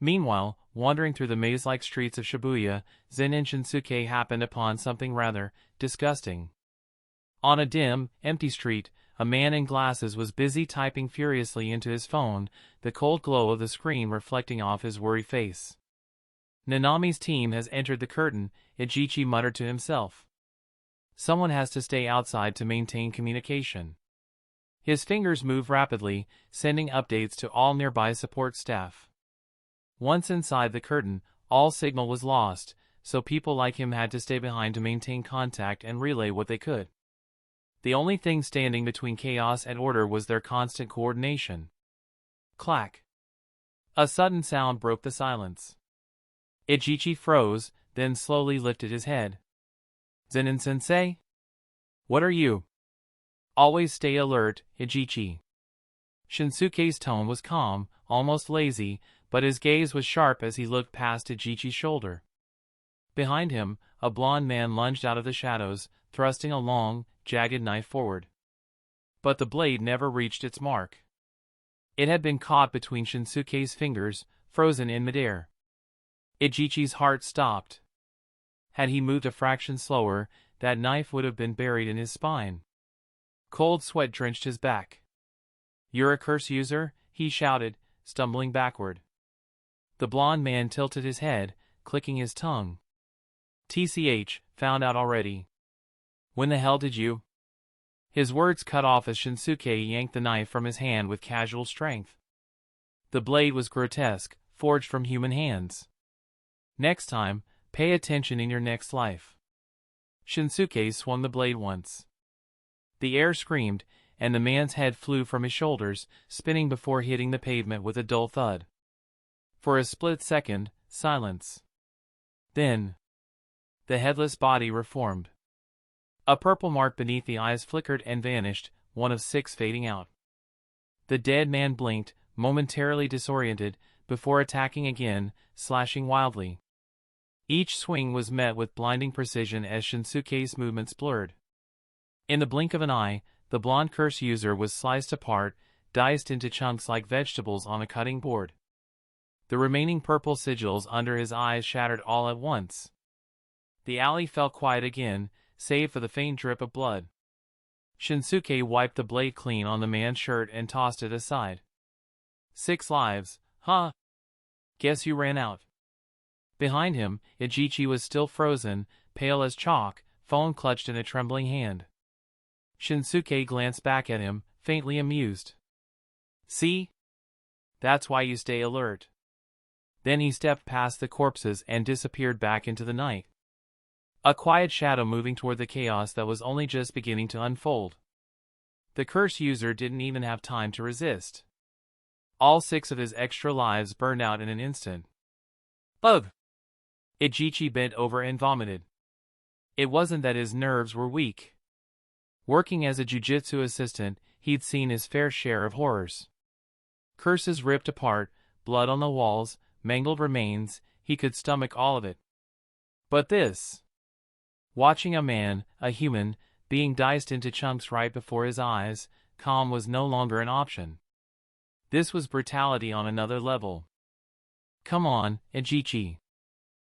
Meanwhile, wandering through the maze-like streets of Shibuya, Zen'in Shinsuke happened upon something rather disgusting. On a dim, empty street, a man in glasses was busy typing furiously into his phone, the cold glow of the screen reflecting off his worried face. Nanami's team has entered the curtain, Ichichi muttered to himself. Someone has to stay outside to maintain communication. His fingers moved rapidly, sending updates to all nearby support staff. Once inside the curtain, all signal was lost, so people like him had to stay behind to maintain contact and relay what they could. The only thing standing between chaos and order was their constant coordination. Clack. A sudden sound broke the silence. Ichichi froze, then slowly lifted his head. Zen'in Sensei? What are you? Always stay alert, Ichichi. Shinsuke's tone was calm, almost lazy, but his gaze was sharp as he looked past Ichichi's shoulder. Behind him, a blond man lunged out of the shadows, thrusting a long, jagged knife forward. But the blade never reached its mark. It had been caught between Shinsuke's fingers, frozen in midair. Ichichi's heart stopped. Had he moved a fraction slower, that knife would have been buried in his spine. Cold sweat drenched his back. You're a curse user? He shouted, stumbling backward. The blond man tilted his head, clicking his tongue. TCH, found out already. When the hell did you? His words cut off as Shinsuke yanked the knife from his hand with casual strength. The blade was grotesque, forged from human hands. Next time, Pay attention in your next life. Shinsuke swung the blade once. The air screamed, and the man's head flew from his shoulders, spinning before hitting the pavement with a dull thud. For a split second, silence. Then, the headless body reformed. A purple mark beneath the eyes flickered and vanished, one of 6 fading out. The dead man blinked, momentarily disoriented, before attacking again, slashing wildly. Each swing was met with blinding precision as Shinsuke's movements blurred. In the blink of an eye, the blonde curse user was sliced apart, diced into chunks like vegetables on a cutting board. The remaining purple sigils under his eyes shattered all at once. The alley fell quiet again, save for the faint drip of blood. Shinsuke wiped the blade clean on the man's shirt and tossed it aside. 6 lives, huh? Guess you ran out. Behind him, Ichichi was still frozen, pale as chalk, phone clutched in a trembling hand. Shinsuke glanced back at him, faintly amused. See? That's why you stay alert. Then he stepped past the corpses and disappeared back into the night. A quiet shadow moving toward the chaos that was only just beginning to unfold. The curse user didn't even have time to resist. All 6 of his extra lives burned out in an instant. Ugh! Ichichi bent over and vomited. It wasn't that his nerves were weak. Working as a jujutsu assistant, he'd seen his fair share of horrors. Curses ripped apart, blood on the walls, mangled remains, he could stomach all of it. But this... Watching a man, a human, being diced into chunks right before his eyes, calm was no longer an option. This was brutality on another level. Come on, Ichichi.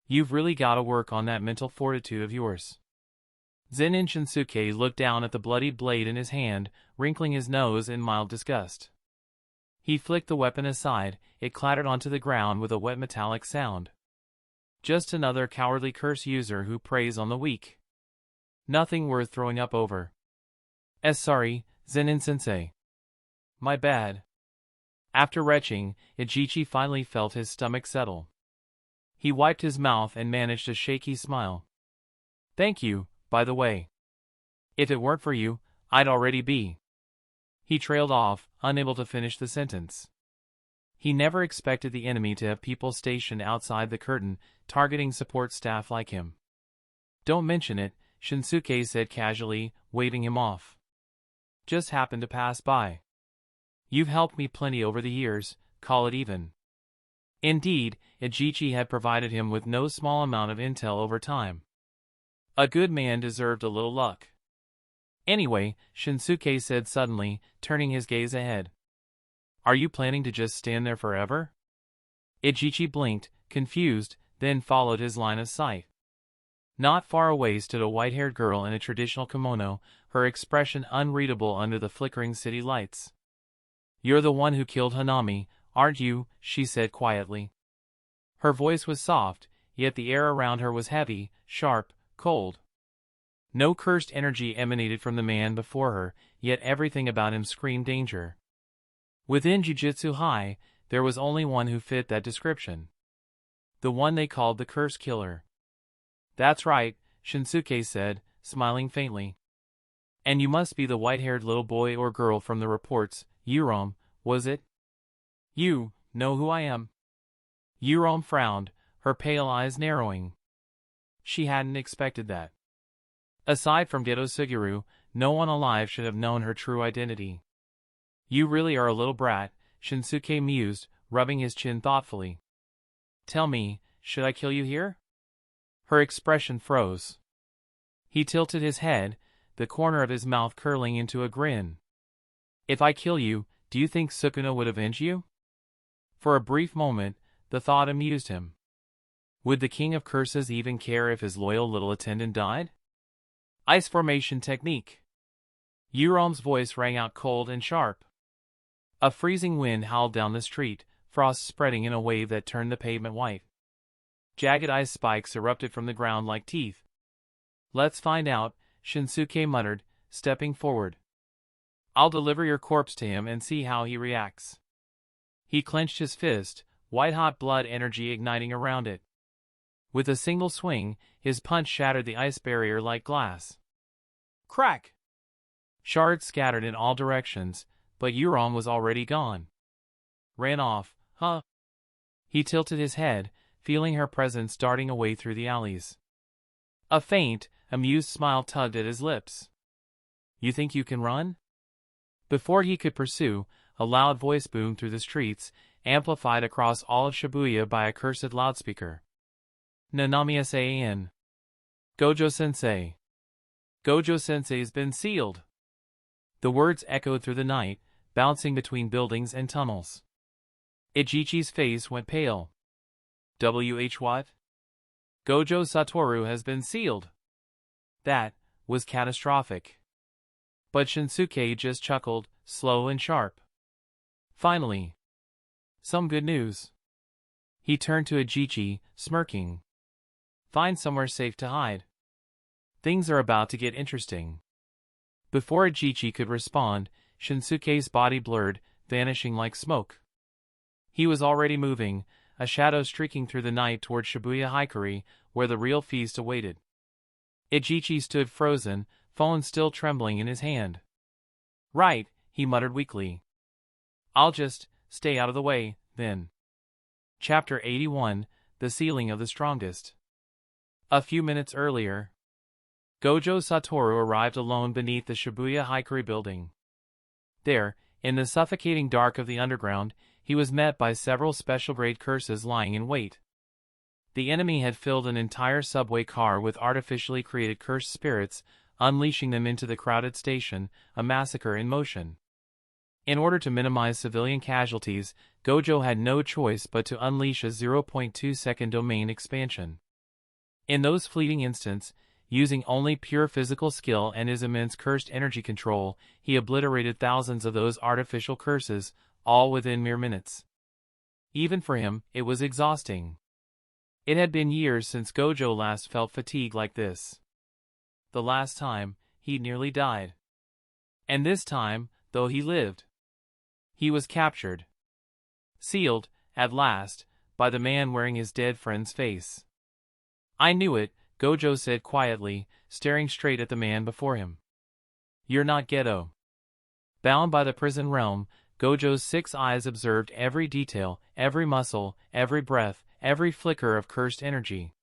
You've really got to work on that mental fortitude of yours. Zen'in Shinsuke looked down at the bloodied blade in his hand, wrinkling his nose in mild disgust. He flicked the weapon aside, it clattered onto the ground with a wet metallic sound. Just another cowardly curse user who preys on the weak. Nothing worth throwing up over. Sorry, Zen'in-sensei. My bad. After retching, Ichichi finally felt his stomach settle. He wiped his mouth and managed a shaky smile. Thank you, by the way. If it weren't for you, I'd already be. He trailed off, unable to finish the sentence. He never expected the enemy to have people stationed outside the curtain, targeting support staff like him. Don't mention it, Shinsuke said casually, waving him off. Just happened to pass by. You've helped me plenty over the years, call it even. Indeed, Ichichi had provided him with no small amount of intel over time. A good man deserved a little luck. Anyway, Shinsuke said suddenly, turning his gaze ahead. Are you planning to just stand there forever? Ichichi blinked, confused, then followed his line of sight. Not far away stood a white-haired girl in a traditional kimono, her expression unreadable under the flickering city lights. You're the one who killed Hanami, aren't you? She said quietly. Her voice was soft, yet the air around her was heavy, sharp, cold. No cursed energy emanated from the man before her, yet everything about him screamed danger. Within Jujutsu High, there was only one who fit that description. The one they called the Curse Killer. That's right, Shinsuke said, smiling faintly. And you must be the white-haired little boy or girl from the reports, Yurom, was it? You know who I am? Yurom frowned, her pale eyes narrowing. She hadn't expected that. Aside from Geto Suguru, no one alive should have known her true identity. You really are a little brat, Shinsuke mused, rubbing his chin thoughtfully. Tell me, should I kill you here? Her expression froze. He tilted his head, the corner of his mouth curling into a grin. If I kill you, do you think Sukuna would avenge you? For a brief moment, the thought amused him. Would the King of Curses even care if his loyal little attendant died? Ice formation technique. Yurom's voice rang out cold and sharp. A freezing wind howled down the street, frost spreading in a wave that turned the pavement white. Jagged ice spikes erupted from the ground like teeth. Let's find out, Shinsuke muttered, stepping forward. I'll deliver your corpse to him and see how he reacts. He clenched his fist, white-hot blood energy igniting around it. With a single swing, his punch shattered the ice barrier like glass. Crack! Shards scattered in all directions, but Euron was already gone. Ran off, huh? He tilted his head, feeling her presence darting away through the alleys. A faint, amused smile tugged at his lips. You think you can run? Before he could pursue, a loud voice boomed through the streets, amplified across all of Shibuya by a cursed loudspeaker. Nanami-san. Gojo-sensei. Gojo-sensei's been sealed. The words echoed through the night, bouncing between buildings and tunnels. Ichichi's face went pale. What? Gojo Satoru has been sealed. That was catastrophic. But Shinsuke just chuckled, slow and sharp. Finally. Some good news. He turned to Ichichi, smirking. Find somewhere safe to hide. Things are about to get interesting. Before Ichichi could respond, Shinsuke's body blurred, vanishing like smoke. He was already moving, a shadow streaking through the night toward Shibuya Hikari, where the real feast awaited. Ichichi stood frozen, phone still trembling in his hand. Right, he muttered weakly. I'll just stay out of the way, then. Chapter 81, The Sealing of the Strongest. A few minutes earlier, Gojo Satoru arrived alone beneath the Shibuya Hikari building. There, in the suffocating dark of the underground, he was met by several special-grade curses lying in wait. The enemy had filled an entire subway car with artificially created cursed spirits, unleashing them into the crowded station, a massacre in motion. In order to minimize civilian casualties, Gojo had no choice but to unleash a 0.2-second domain expansion. In those fleeting instants, using only pure physical skill and his immense cursed energy control, he obliterated thousands of those artificial curses, all within mere minutes. Even for him, it was exhausting. It had been years since Gojo last felt fatigue like this. The last time, he nearly died. And this time, though he lived, he was captured. Sealed, at last, by the man wearing his dead friend's face. I knew it, Gojo said quietly, staring straight at the man before him. You're not Geto. Bound by the prison realm, Gojo's 6 eyes observed every detail, every muscle, every breath, every flicker of cursed energy.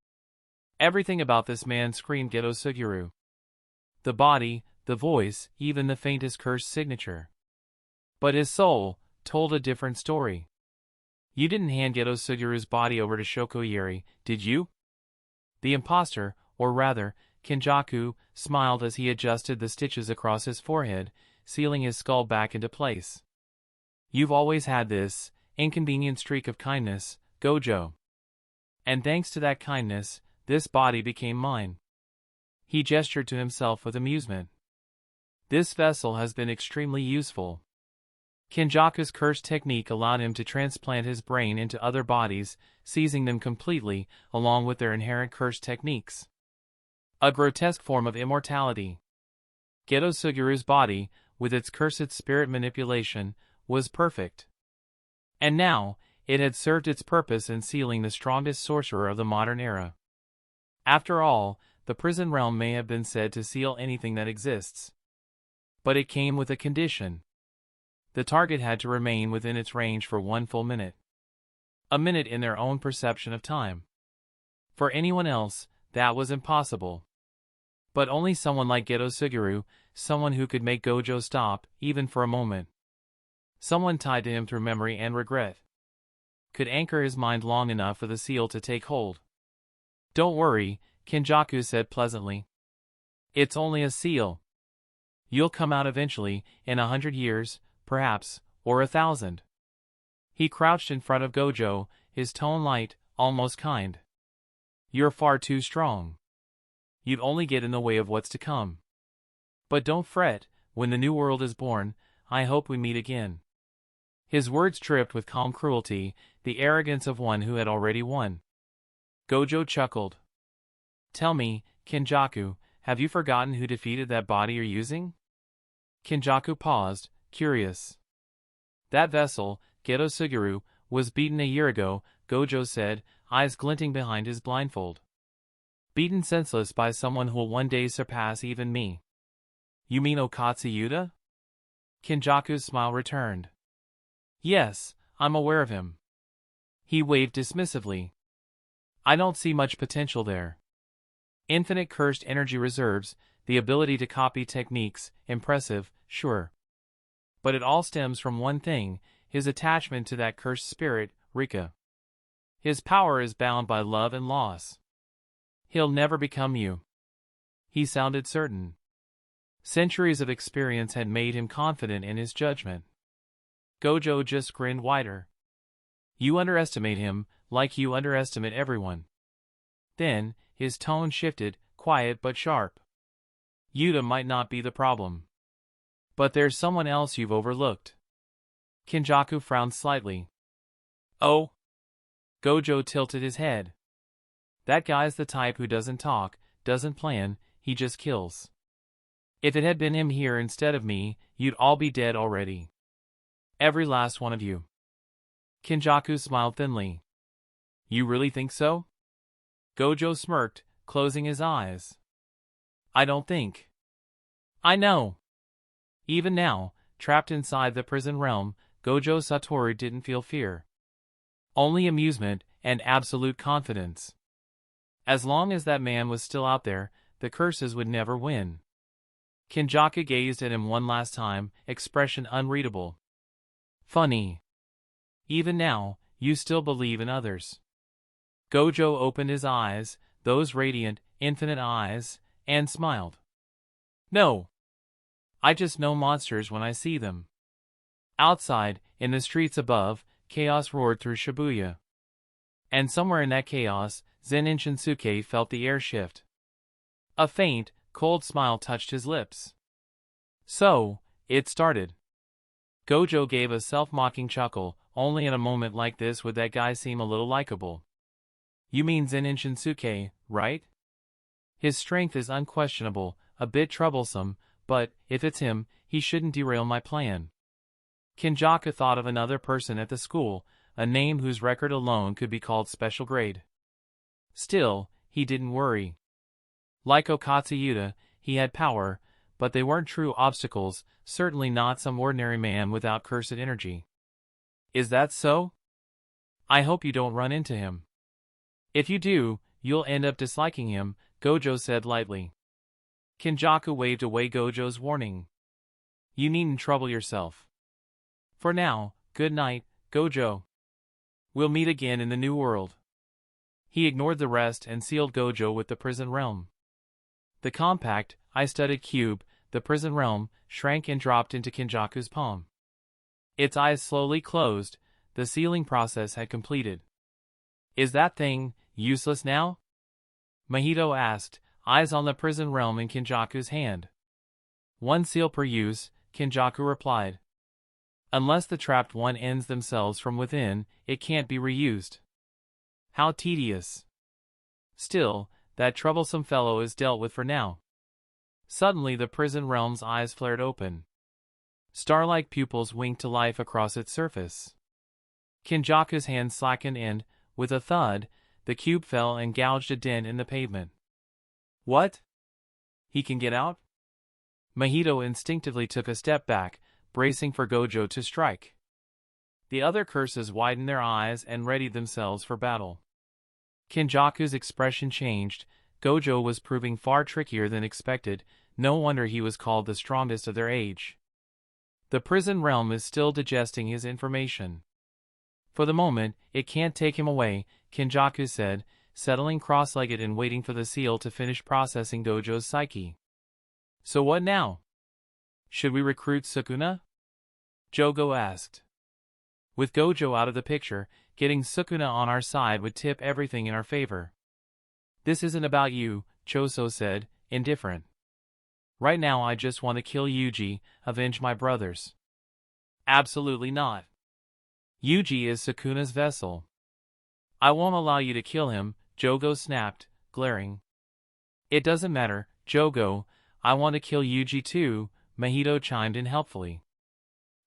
Everything about this man screamed Geto Suguru. The body, the voice, even the faintest cursed signature. But his soul told a different story. You didn't hand Geto Suguru's body over to Shokoyeri, did you? The imposter, or rather, Kenjaku, smiled as he adjusted the stitches across his forehead, sealing his skull back into place. You've always had this inconvenient streak of kindness, Gojo. And thanks to that kindness, this body became mine. He gestured to himself with amusement. This vessel has been extremely useful. Kenjaku's cursed technique allowed him to transplant his brain into other bodies, seizing them completely, along with their inherent cursed techniques. A grotesque form of immortality. Geto Suguru's body, with its cursed spirit manipulation, was perfect. And now, it had served its purpose in sealing the strongest sorcerer of the modern era. After all, the prison realm may have been said to seal anything that exists. But it came with a condition. The target had to remain within its range for 1 full minute. A minute in their own perception of time. For anyone else, that was impossible. But only someone like Geto Suguru, someone who could make Gojo stop, even for a moment. Someone tied to him through memory and regret. Could anchor his mind long enough for the seal to take hold. Don't worry, Kenjaku said pleasantly. It's only a seal. You'll come out eventually, in 100 years, perhaps, or 1,000. He crouched in front of Gojo, his tone light, almost kind. You're far too strong. You'd only get in the way of what's to come. But don't fret, when the new world is born, I hope we meet again. His words dripped with calm cruelty, the arrogance of one who had already won. Gojo chuckled. Tell me, Kenjaku, have you forgotten who defeated that body you're using? Kenjaku paused, curious. That vessel, Geto Suguru, was beaten a year ago, Gojo said, eyes glinting behind his blindfold. Beaten senseless by someone who'll one day surpass even me. You mean Okatsuyuta? Kenjaku's smile returned. Yes, I'm aware of him. He waved dismissively. I don't see much potential there. Infinite cursed energy reserves, the ability to copy techniques, impressive, sure. But it all stems from one thing, his attachment to that cursed spirit, Rika. His power is bound by love and loss. He'll never become you. He sounded certain. Centuries of experience had made him confident in his judgment. Gojo just grinned wider. You underestimate him, like you underestimate everyone. Then, his tone shifted, quiet but sharp. Yuta might not be the problem. But there's someone else you've overlooked. Kenjaku frowned slightly. Oh? Gojo tilted his head. That guy's the type who doesn't talk, doesn't plan, he just kills. If it had been him here instead of me, you'd all be dead already. Every last one of you. Kenjaku smiled thinly. You really think so? Gojo smirked, closing his eyes. I don't think. I know. Even now, trapped inside the prison realm, Gojo Satoru didn't feel fear. Only amusement and absolute confidence. As long as that man was still out there, the curses would never win. Kenjaku gazed at him one last time, expression unreadable. Funny. Even now, you still believe in others. Gojo opened his eyes, those radiant, infinite eyes, and smiled. No. I just know monsters when I see them. Outside, in the streets above, chaos roared through Shibuya. And somewhere in that chaos, Zen'in Shinsuke felt the air shift. A faint, cold smile touched his lips. So, it started. Gojo gave a self-mocking chuckle. Only in a moment like this would that guy seem a little likable. You mean Zen'in Shinsuke, right? His strength is unquestionable, a bit troublesome, but, if it's him, he shouldn't derail my plan. Kenjaku thought of another person at the school, a name whose record alone could be called special grade. Still, he didn't worry. Like Okatsuyuta, he had power, but they weren't true obstacles, certainly not some ordinary man without cursed energy. Is that so? I hope you don't run into him. If you do, you'll end up disliking him, Gojo said lightly. Kenjaku waved away Gojo's warning. You needn't trouble yourself. For now, good night, Gojo. We'll meet again in the new world. He ignored the rest and sealed Gojo with the prison realm. The compact, eye-studded cube, the prison realm, shrank and dropped into Kenjaku's palm. Its eyes slowly closed, the sealing process had completed. Is that thing useless now? Mahito asked, eyes on the prison realm in Kenjaku's hand. One seal per use, Kenjaku replied. Unless the trapped one ends themselves from within, it can't be reused. How tedious. Still, that troublesome fellow is dealt with for now. Suddenly the prison realm's eyes flared open. Star-like pupils winked to life across its surface. Kenjaku's hand slackened and, with a thud, the cube fell and gouged a dent in the pavement. What? He can get out? Mahito instinctively took a step back, bracing for Gojo to strike. The other curses widened their eyes and readied themselves for battle. Kenjaku's expression changed. Gojo was proving far trickier than expected, no wonder he was called the strongest of their age. The prison realm is still digesting his information. For the moment, it can't take him away, Kenjaku said, settling cross-legged and waiting for the seal to finish processing Gojo's psyche. So what now? Should we recruit Sukuna? Jogo asked. With Gojo out of the picture, getting Sukuna on our side would tip everything in our favor. This isn't about you, Choso said, indifferent. Right now I just want to kill Yuji, avenge my brothers. Absolutely not. Yuji is Sukuna's vessel. I won't allow you to kill him, Jogo snapped, glaring. It doesn't matter, Jogo, I want to kill Yuji too, Mahito chimed in helpfully.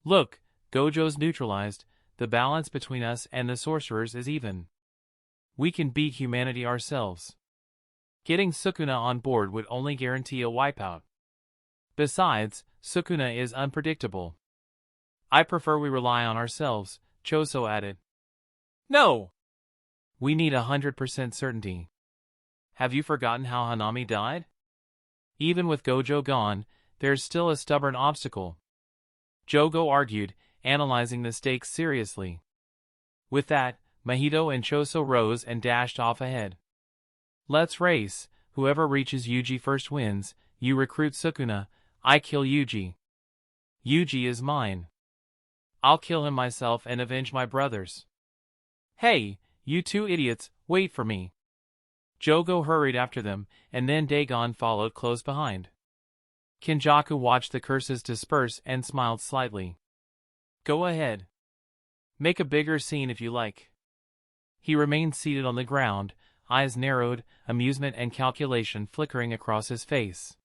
Look, Gojo's neutralized, the balance between us and the sorcerers is even. We can beat humanity ourselves. Getting Sukuna on board would only guarantee a wipeout. Besides, Sukuna is unpredictable. I prefer we rely on ourselves, Choso added. No! We need 100% certainty. Have you forgotten how Hanami died? Even with Gojo gone, there's still a stubborn obstacle. Jogo argued, analyzing the stakes seriously. With that, Mahito and Choso rose and dashed off ahead. Let's race. Whoever reaches Yuji first wins. You recruit Sukuna, I kill Yuji. Yuji is mine. I'll kill him myself and avenge my brothers. Hey, you two idiots, wait for me. Jogo hurried after them, and then Dagon followed close behind. Kenjaku watched the curses disperse and smiled slightly. Go ahead. Make a bigger scene if you like. He remained seated on the ground, eyes narrowed, amusement and calculation flickering across his face.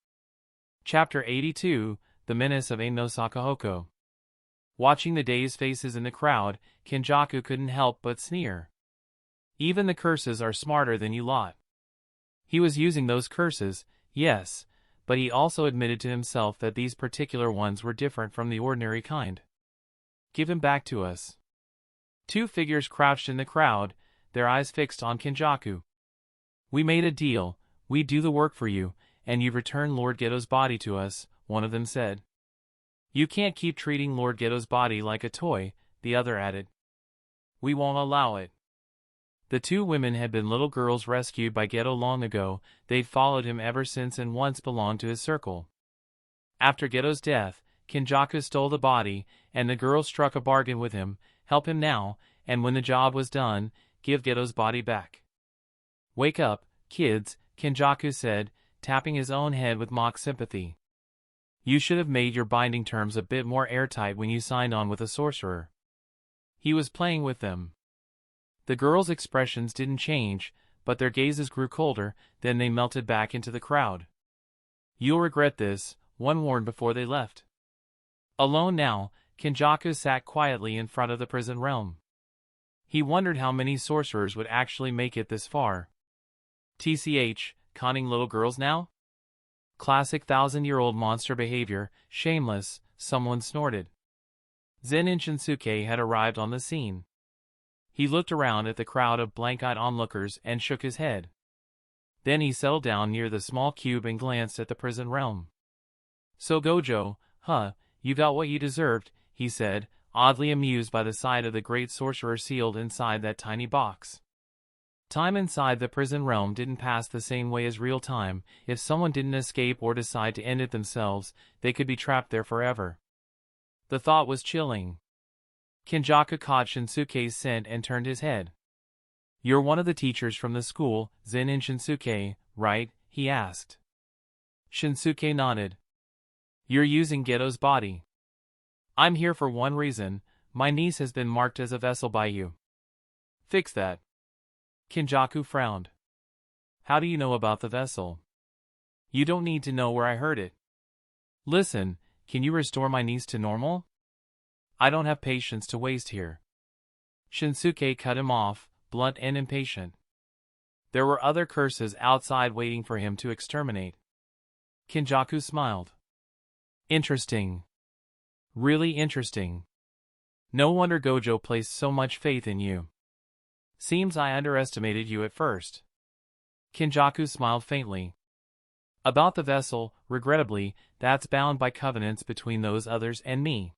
Chapter 82, The Menace of Ein no Sakahoko. Watching the dazed faces in the crowd, Kenjaku couldn't help but sneer. Even the curses are smarter than you lot. He was using those curses, yes, but he also admitted to himself that these particular ones were different from the ordinary kind. Give him back to us. Two figures crouched in the crowd, their eyes fixed on Kenjaku. We made a deal, we do the work for you, and you return Lord Geto's body to us, one of them said. You can't keep treating Lord Geto's body like a toy, the other added. We won't allow it. The two women had been little girls rescued by Geto long ago. They'd followed him ever since and once belonged to his circle. After Geto's death, Kenjaku stole the body, and the girls struck a bargain with him, help him now, and when the job was done, give Geto's body back. Wake up, kids, Kenjaku said, tapping his own head with mock sympathy. You should have made your binding terms a bit more airtight when you signed on with a sorcerer. He was playing with them. The girls' expressions didn't change, but their gazes grew colder, then they melted back into the crowd. You'll regret this, one warned before they left. Alone now, Kenjaku sat quietly in front of the prison realm. He wondered how many sorcerers would actually make it this far. TCH, conning little girls now? Classic 1,000-year-old monster behavior, shameless, someone snorted. Zen'in Shinsuke had arrived on the scene. He looked around at the crowd of blank-eyed onlookers and shook his head. Then he settled down near the small cube and glanced at the prison realm. So Gojo, you got what you deserved, he said, oddly amused by the sight of the great sorcerer sealed inside that tiny box. Time inside the prison realm didn't pass the same way as real time. If someone didn't escape or decide to end it themselves, they could be trapped there forever. The thought was chilling. Kenjaku caught Shinsuke's scent and turned his head. You're one of the teachers from the school, Zen'in Shinsuke, right? He asked. Shinsuke nodded. You're using Geto's body. I'm here for one reason. My niece has been marked as a vessel by you. Fix that. Kenjaku frowned. How do you know about the vessel? You don't need to know where I heard it. Listen, can you restore my niece to normal? I don't have patience to waste here. Shinsuke cut him off, blunt and impatient. There were other curses outside waiting for him to exterminate. Kenjaku smiled. Interesting. Really interesting. No wonder Gojo placed so much faith in you. Seems I underestimated you at first. Kenjaku smiled faintly. About the vessel, regrettably, that's bound by covenants between those others and me.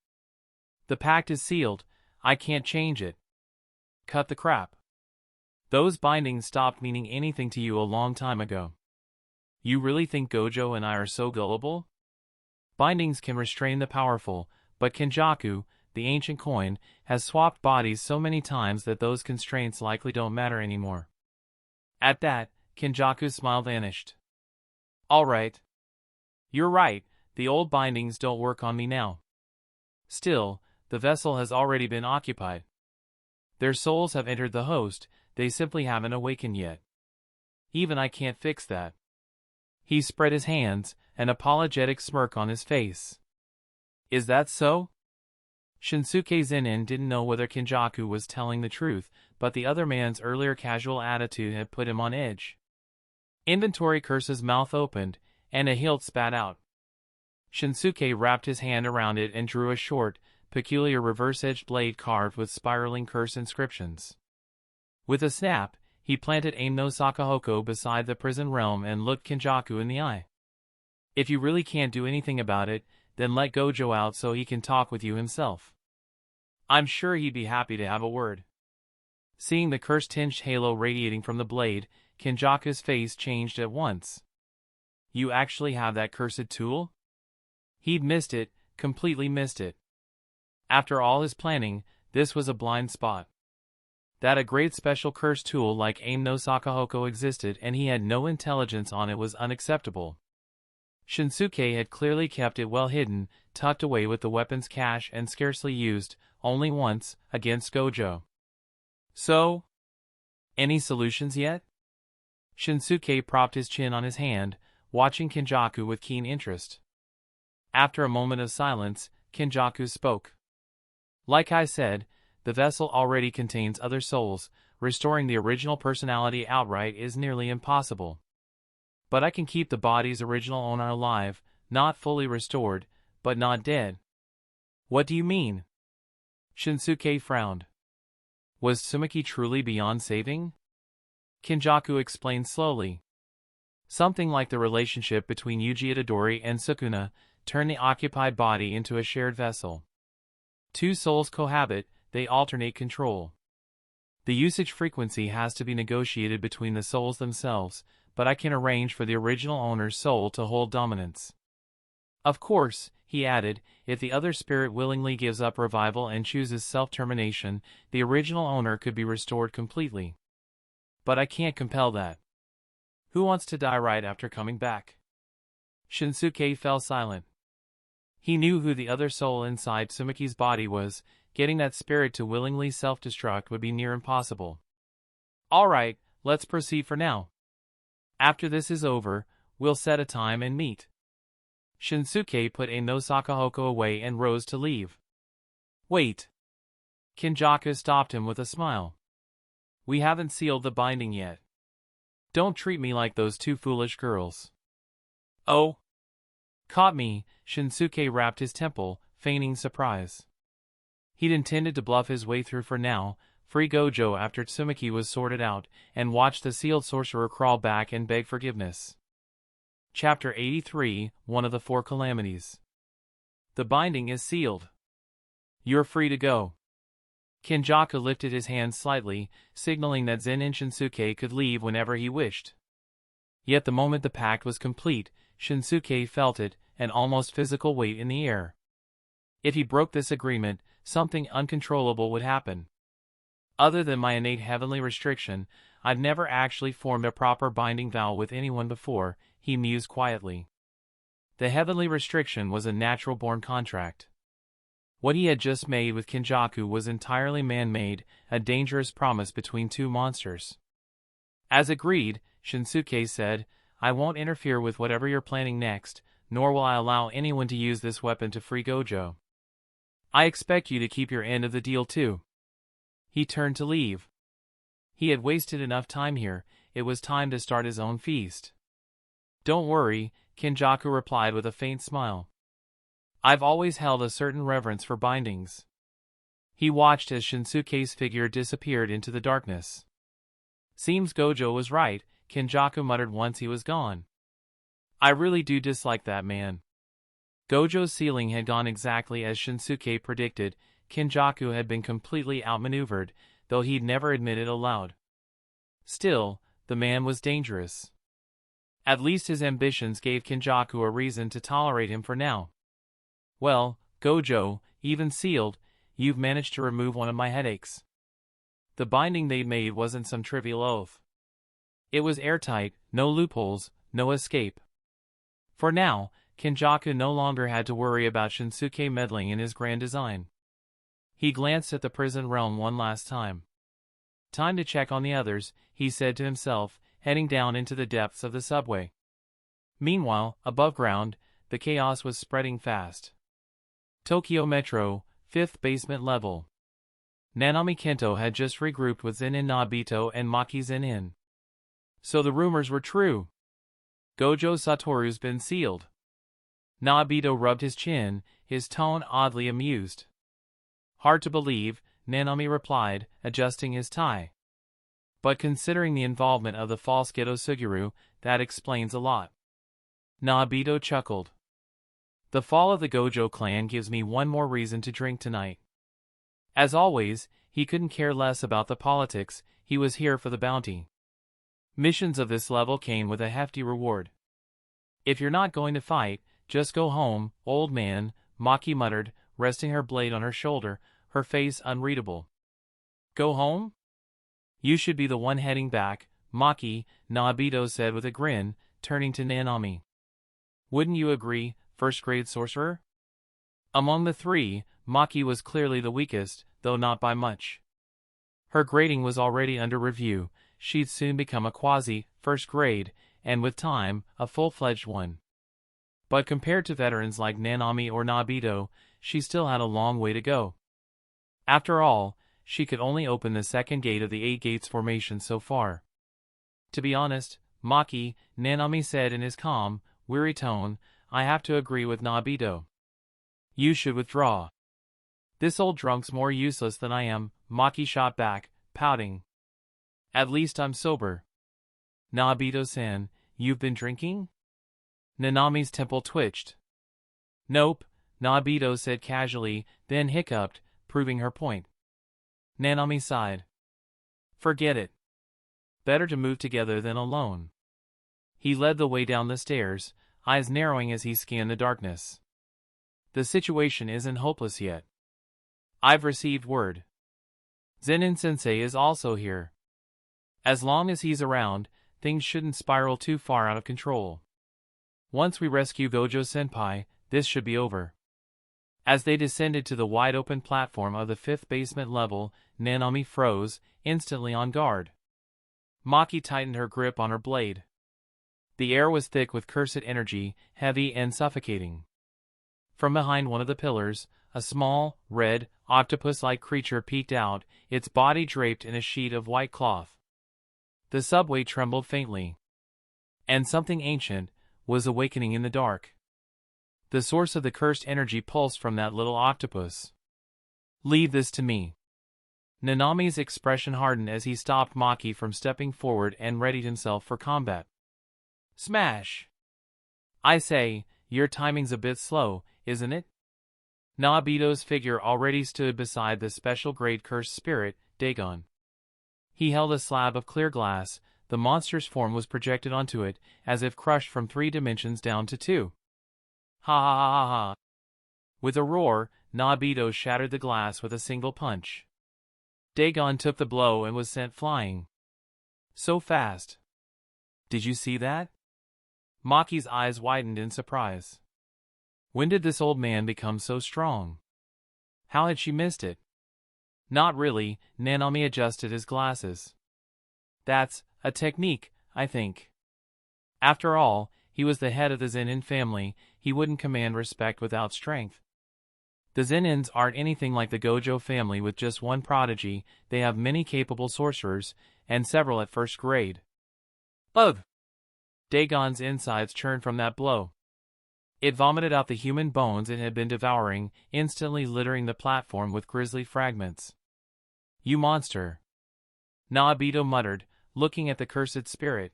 The pact is sealed, I can't change it. Cut the crap. Those bindings stopped meaning anything to you a long time ago. You really think Gojo and I are so gullible? Bindings can restrain the powerful, but Kenjaku, the ancient coin, has swapped bodies so many times that those constraints likely don't matter anymore. At that, Kenjaku's smile vanished. All right. You're right, the old bindings don't work on me now. Still, the vessel has already been occupied. Their souls have entered the host, they simply haven't awakened yet. Even I can't fix that. He spread his hands, an apologetic smirk on his face. Is that so? Shinsuke Zen'in didn't know whether Kenjaku was telling the truth, but the other man's earlier casual attitude had put him on edge. Inventory Curse's mouth opened, and a hilt spat out. Shinsuke wrapped his hand around it and drew a short, peculiar reverse-edged blade carved with spiraling curse inscriptions. With a snap, he planted Aim no Sakahoko beside the prison realm and looked Kenjaku in the eye. If you really can't do anything about it, then let Gojo out so he can talk with you himself. I'm sure he'd be happy to have a word. Seeing the curse-tinged halo radiating from the blade, Kenjaku's face changed at once. You actually have that cursed tool? He'd missed it, completely missed it. After all his planning, this was a blind spot. That a great special curse tool like Aim no Sakahoko existed and he had no intelligence on it was unacceptable. Shinsuke had clearly kept it well hidden, tucked away with the weapon's cache and scarcely used, only once, against Gojo. So? Any solutions yet? Shinsuke propped his chin on his hand, watching Kenjaku with keen interest. After a moment of silence, Kenjaku spoke. Like I said, the vessel already contains other souls, restoring the original personality outright is nearly impossible. But I can keep the body's original owner alive, not fully restored, but not dead. What do you mean? Shinsuke frowned. Was Tsumaki truly beyond saving? Kenjaku explained slowly. Something like the relationship between Yuji Itadori and Sukuna turned the occupied body into a shared vessel. Two souls cohabit, they alternate control. The usage frequency has to be negotiated between the souls themselves, but I can arrange for the original owner's soul to hold dominance. Of course, he added, if the other spirit willingly gives up revival and chooses self-termination, the original owner could be restored completely. But I can't compel that. Who wants to die right after coming back? Shinsuke fell silent. He knew who the other soul inside Tsumaki's body was. Getting that spirit to willingly self-destruct would be near impossible. Alright, let's proceed for now. After this is over, we'll set a time and meet. Shinsuke put Aim no Sakahoko away and rose to leave. Wait. Kenjaku stopped him with a smile. We haven't sealed the binding yet. Don't treat me like those two foolish girls. Oh? Caught me, Shinsuke rapped his temple, feigning surprise. He'd intended to bluff his way through for now, free Gojo after Tsumaki was sorted out, and watch the sealed sorcerer crawl back and beg forgiveness. Chapter 83, One of the Four Calamities. The binding is sealed. You're free to go. Kenjaku lifted his hand slightly, signaling that Zen'in Shinsuke could leave whenever he wished. Yet the moment the pact was complete, Shinsuke felt it, an almost physical weight in the air. If he broke this agreement, something uncontrollable would happen. Other than my innate heavenly restriction, I've never actually formed a proper binding vow with anyone before, he mused quietly. The heavenly restriction was a natural-born contract. What he had just made with Kenjaku was entirely man-made, a dangerous promise between two monsters. As agreed, Shinsuke said, I won't interfere with whatever you're planning next, nor will I allow anyone to use this weapon to free Gojo. I expect you to keep your end of the deal too. He turned to leave. He had wasted enough time here, it was time to start his own feast. Don't worry, Kenjaku replied with a faint smile. I've always held a certain reverence for bindings. He watched as Shinsuke's figure disappeared into the darkness. Seems Gojo was right, Kenjaku muttered once he was gone. I really do dislike that man. Gojo's ceiling had gone exactly as Shinsuke predicted. Kenjaku had been completely outmaneuvered, though he'd never admitted aloud. Still, the man was dangerous. At least his ambitions gave Kenjaku a reason to tolerate him for now. Well, Gojo, even sealed, you've managed to remove one of my headaches. The binding they'd made wasn't some trivial oath. It was airtight, no loopholes, no escape. For now, Kenjaku no longer had to worry about Shinsuke meddling in his grand design. He glanced at the prison realm one last time. Time to check on the others, he said to himself, heading down into the depths of the subway. Meanwhile, above ground, the chaos was spreading fast. Tokyo Metro, 5th basement level. Nanami Kento had just regrouped with Zen'in Nobito and Maki Zen'in. So the rumors were true. Gojo Satoru's been sealed. Naobito rubbed his chin, his tone oddly amused. Hard to believe, Nanami replied, adjusting his tie. But considering the involvement of the false Geto Suguru, that explains a lot. Naobito chuckled. The fall of the Gojo clan gives me one more reason to drink tonight. As always, he couldn't care less about the politics, he was here for the bounty. Missions of this level came with a hefty reward. If you're not going to fight, just go home, old man, Maki muttered, resting her blade on her shoulder, her face unreadable. Go home? You should be the one heading back, Maki, Naobito said with a grin, turning to Nanami. Wouldn't you agree, first-grade sorcerer? Among the three, Maki was clearly the weakest, though not by much. Her grading was already under review, she'd soon become a quasi-first grade, and with time, a full-fledged one. But compared to veterans like Nanami or Naobito, she still had a long way to go. After all, she could only open the second gate of the 8 gates formation so far. To be honest, Maki, Nanami said in his calm, weary tone, I have to agree with Naobito. You should withdraw. This old drunk's more useless than I am, Maki shot back, pouting. At least I'm sober. Naobito-san, you've been drinking? Nanami's temple twitched. Nope, Naobito said casually, then hiccuped, proving her point. Nanami sighed. Forget it. Better to move together than alone. He led the way down the stairs, eyes narrowing as he scanned the darkness. The situation isn't hopeless yet. I've received word. Zen'in Sensei is also here. As long as he's around, things shouldn't spiral too far out of control. Once we rescue Gojo-senpai, this should be over. As they descended to the wide-open platform of the 5th basement level, Nanami froze, instantly on guard. Maki tightened her grip on her blade. The air was thick with cursed energy, heavy and suffocating. From behind one of the pillars, a small, red, octopus-like creature peeked out, its body draped in a sheet of white cloth. The subway trembled faintly. And something ancient was awakening in the dark. The source of the cursed energy pulsed from that little octopus. Leave this to me. Nanami's expression hardened as he stopped Maki from stepping forward and readied himself for combat. Smash! I say, your timing's a bit slow, isn't it? Naobito's figure already stood beside the special-grade cursed spirit, Dagon. He held a slab of clear glass, the monster's form was projected onto it, as if crushed from 3 dimensions down to 2. Ha ha ha ha ha. With a roar, Naobito shattered the glass with a single punch. Dagon took the blow and was sent flying. So fast. Did you see that? Maki's eyes widened in surprise. When did this old man become so strong? How had she missed it? Not really, Nanami adjusted his glasses. That's a technique, I think. After all, he was the head of the Zen'in family, he wouldn't command respect without strength. The Zenins aren't anything like the Gojo family with just one prodigy, they have many capable sorcerers, and several at first grade. Ugh! Dagon's insides churned from that blow. It vomited out the human bones it had been devouring, instantly littering the platform with grisly fragments. You monster! Naobito muttered, looking at the cursed spirit.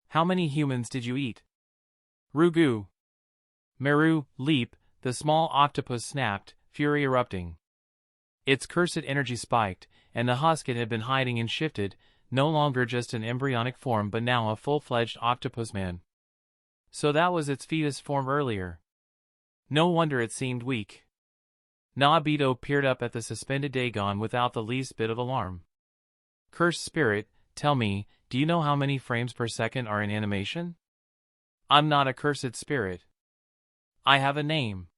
How many humans did you eat? Rugu! Meru, leap, the small octopus snapped, fury erupting. Its cursed energy spiked, and the husk it had been hiding and shifted, no longer just an embryonic form but now a full-fledged octopus man. So that was its fetus form earlier. No wonder it seemed weak. Naobito peered up at the suspended Dagon without the least bit of alarm. Cursed spirit, tell me, do you know how many frames per second are in animation? I'm not a cursed spirit. I have a name.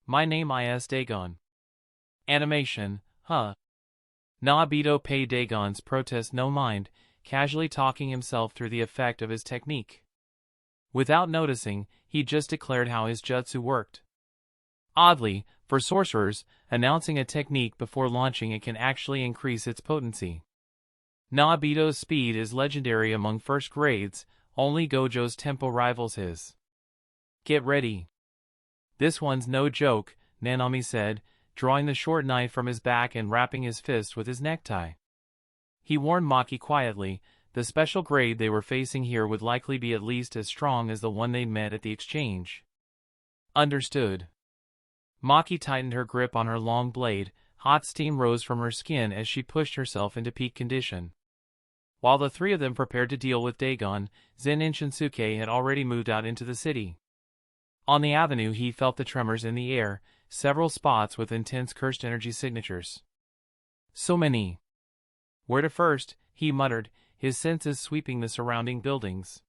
My name is Dagon. Animation, huh? Naobito paid Dagon's protest no mind, casually talking himself through the effect of his technique. Without noticing, he just declared how his jutsu worked. Oddly, for sorcerers, announcing a technique before launching it can actually increase its potency. Naobito's speed is legendary among first grades, only Gojo's tempo rivals his. Get ready. This one's no joke, Nanami said, drawing the short knife from his back and wrapping his fist with his necktie. He warned Maki quietly, the special grade they were facing here would likely be at least as strong as the one they'd met at the exchange. Understood. Maki tightened her grip on her long blade, hot steam rose from her skin as she pushed herself into peak condition. While the three of them prepared to deal with Dagon, Zen'in Shinsuke had already moved out into the city. On the avenue he felt the tremors in the air, several spots with intense cursed energy signatures. So many. Where to first, he muttered, his senses sweeping the surrounding buildings.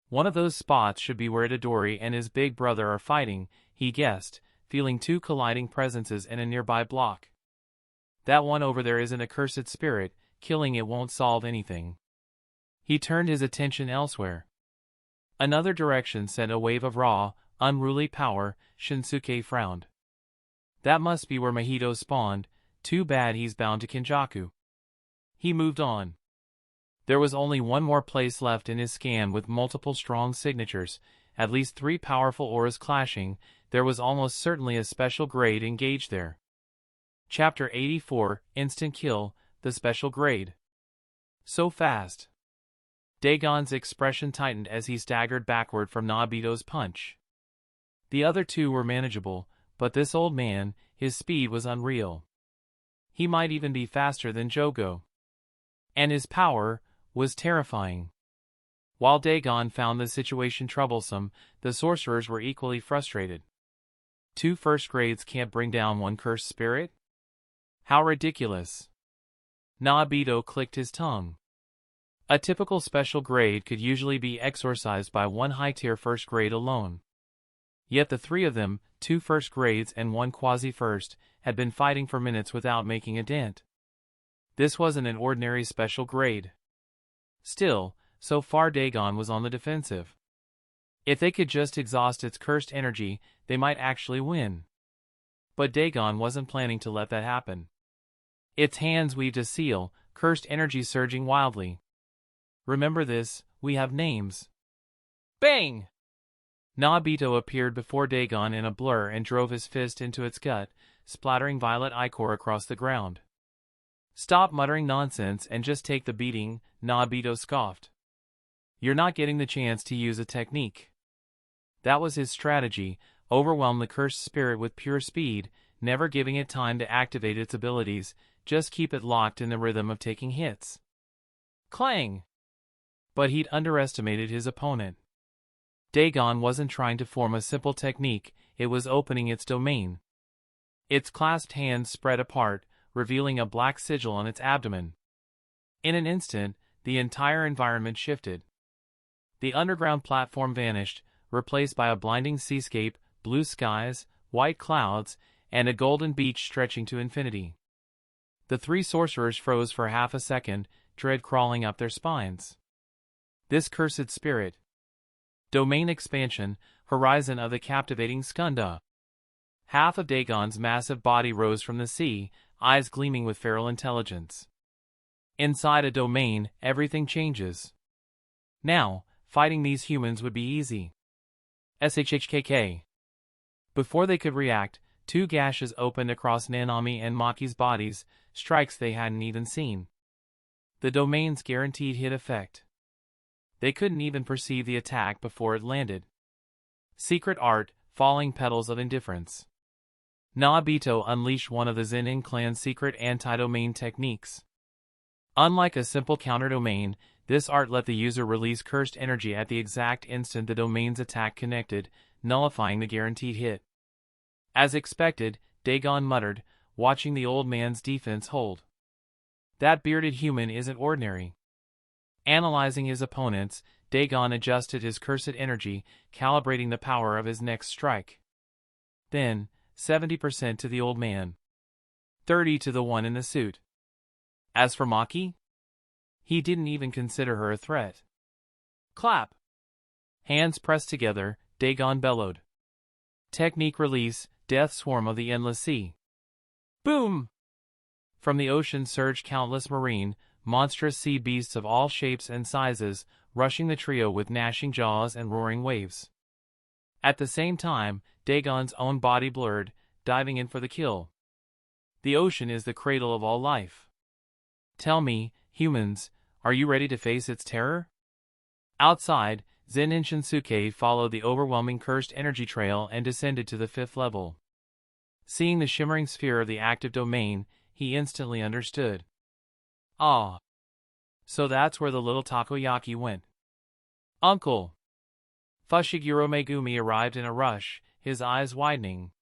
One of those spots should be where Itadori and his big brother are fighting, he guessed, feeling two colliding presences in a nearby block. That one over there isn't a cursed spirit, killing it won't solve anything. He turned his attention elsewhere. Another direction sent a wave of raw, unruly power. Shinsuke frowned. That must be where Mahito spawned, too bad he's bound to Kenjaku. He moved on. There was only one more place left in his scan with multiple strong signatures, at least 3 powerful auras clashing. There was almost certainly a special grade engaged there. Chapter 84, Instant Kill, the special grade. So fast. Dagon's expression tightened as he staggered backward from Nobito's punch. The other two were manageable, but this old man, his speed was unreal. He might even be faster than Jogo. And his power was terrifying. While Dagon found the situation troublesome, the sorcerers were equally frustrated. 2 first grades can't bring down 1 cursed spirit? How ridiculous. Nobito clicked his tongue. A typical special grade could usually be exorcised by 1 high-tier first grade alone. Yet the 3 of them, 2 first grades and 1 quasi-first, had been fighting for minutes without making a dent. This wasn't an ordinary special grade. Still, so far Dagon was on the defensive. If they could just exhaust its cursed energy, they might actually win. But Dagon wasn't planning to let that happen. Its hands weaved a seal, cursed energy surging wildly. Remember this, we have names. Bang! Nobito appeared before Dagon in a blur and drove his fist into its gut, splattering violet ichor across the ground. Stop muttering nonsense and just take the beating, Nobito scoffed. You're not getting the chance to use a technique. That was his strategy, overwhelm the cursed spirit with pure speed, never giving it time to activate its abilities, just keep it locked in the rhythm of taking hits. Clang! But he'd underestimated his opponent. Dagon wasn't trying to form a simple technique, it was opening its domain. Its clasped hands spread apart, revealing a black sigil on its abdomen. In an instant, the entire environment shifted. The underground platform vanished, replaced by a blinding seascape, blue skies, white clouds, and a golden beach stretching to infinity. The 3 sorcerers froze for half a second, dread crawling up their spines. This cursed spirit. Domain expansion, horizon of the captivating Skunda. Half of Dagon's massive body rose from the sea, eyes gleaming with feral intelligence. Inside a domain, everything changes. Now, fighting these humans would be easy. Shhkk. Before they could react, 2 gashes opened across Nanami and Maki's bodies, strikes they hadn't even seen. The domain's guaranteed hit effect. They couldn't even perceive the attack before it landed. Secret art, falling petals of indifference. Nobito unleashed one of the Zen'in clan's secret anti-domain techniques. Unlike a simple counter-domain, this art let the user release cursed energy at the exact instant the domain's attack connected, nullifying the guaranteed hit. As expected, Dagon muttered, watching the old man's defense hold. That bearded human isn't ordinary. Analyzing his opponents, Dagon adjusted his cursed energy, calibrating the power of his next strike. Then, 70% to the old man. 30 to the one in the suit. As for Maki? He didn't even consider her a threat. Clap! Hands pressed together, Dagon bellowed. Technique release, death swarm of the endless sea. Boom! From the ocean surged countless marine, monstrous sea beasts of all shapes and sizes, rushing the trio with gnashing jaws and roaring waves. At the same time, Dagon's own body blurred, diving in for the kill. The ocean is the cradle of all life. Tell me, humans, are you ready to face its terror? Outside, Zen'in Shinsuke followed the overwhelming cursed energy trail and descended to the 5th level. Seeing the shimmering sphere of the active domain, he instantly understood. Ah. So that's where the little takoyaki went. Uncle! Fushiguro Megumi arrived in a rush, his eyes widening.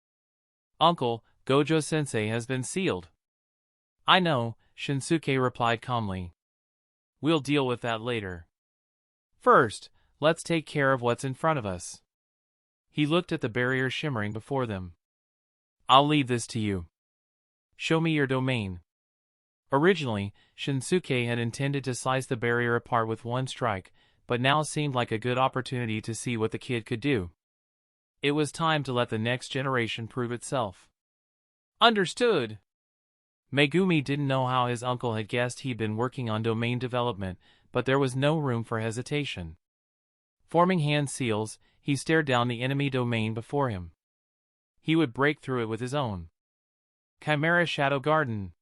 Uncle, Gojo-sensei has been sealed. I know, Shinsuke replied calmly. We'll deal with that later. First, let's take care of what's in front of us. He looked at the barrier shimmering before them. I'll leave this to you. Show me your domain. Originally, Shinsuke had intended to slice the barrier apart with one strike, but now seemed like a good opportunity to see what the kid could do. It was time to let the next generation prove itself. Understood. Megumi didn't know how his uncle had guessed he'd been working on domain development, but there was no room for hesitation. Forming hand seals, he stared down the enemy domain before him. He would break through it with his own. Chimera Shadow Garden.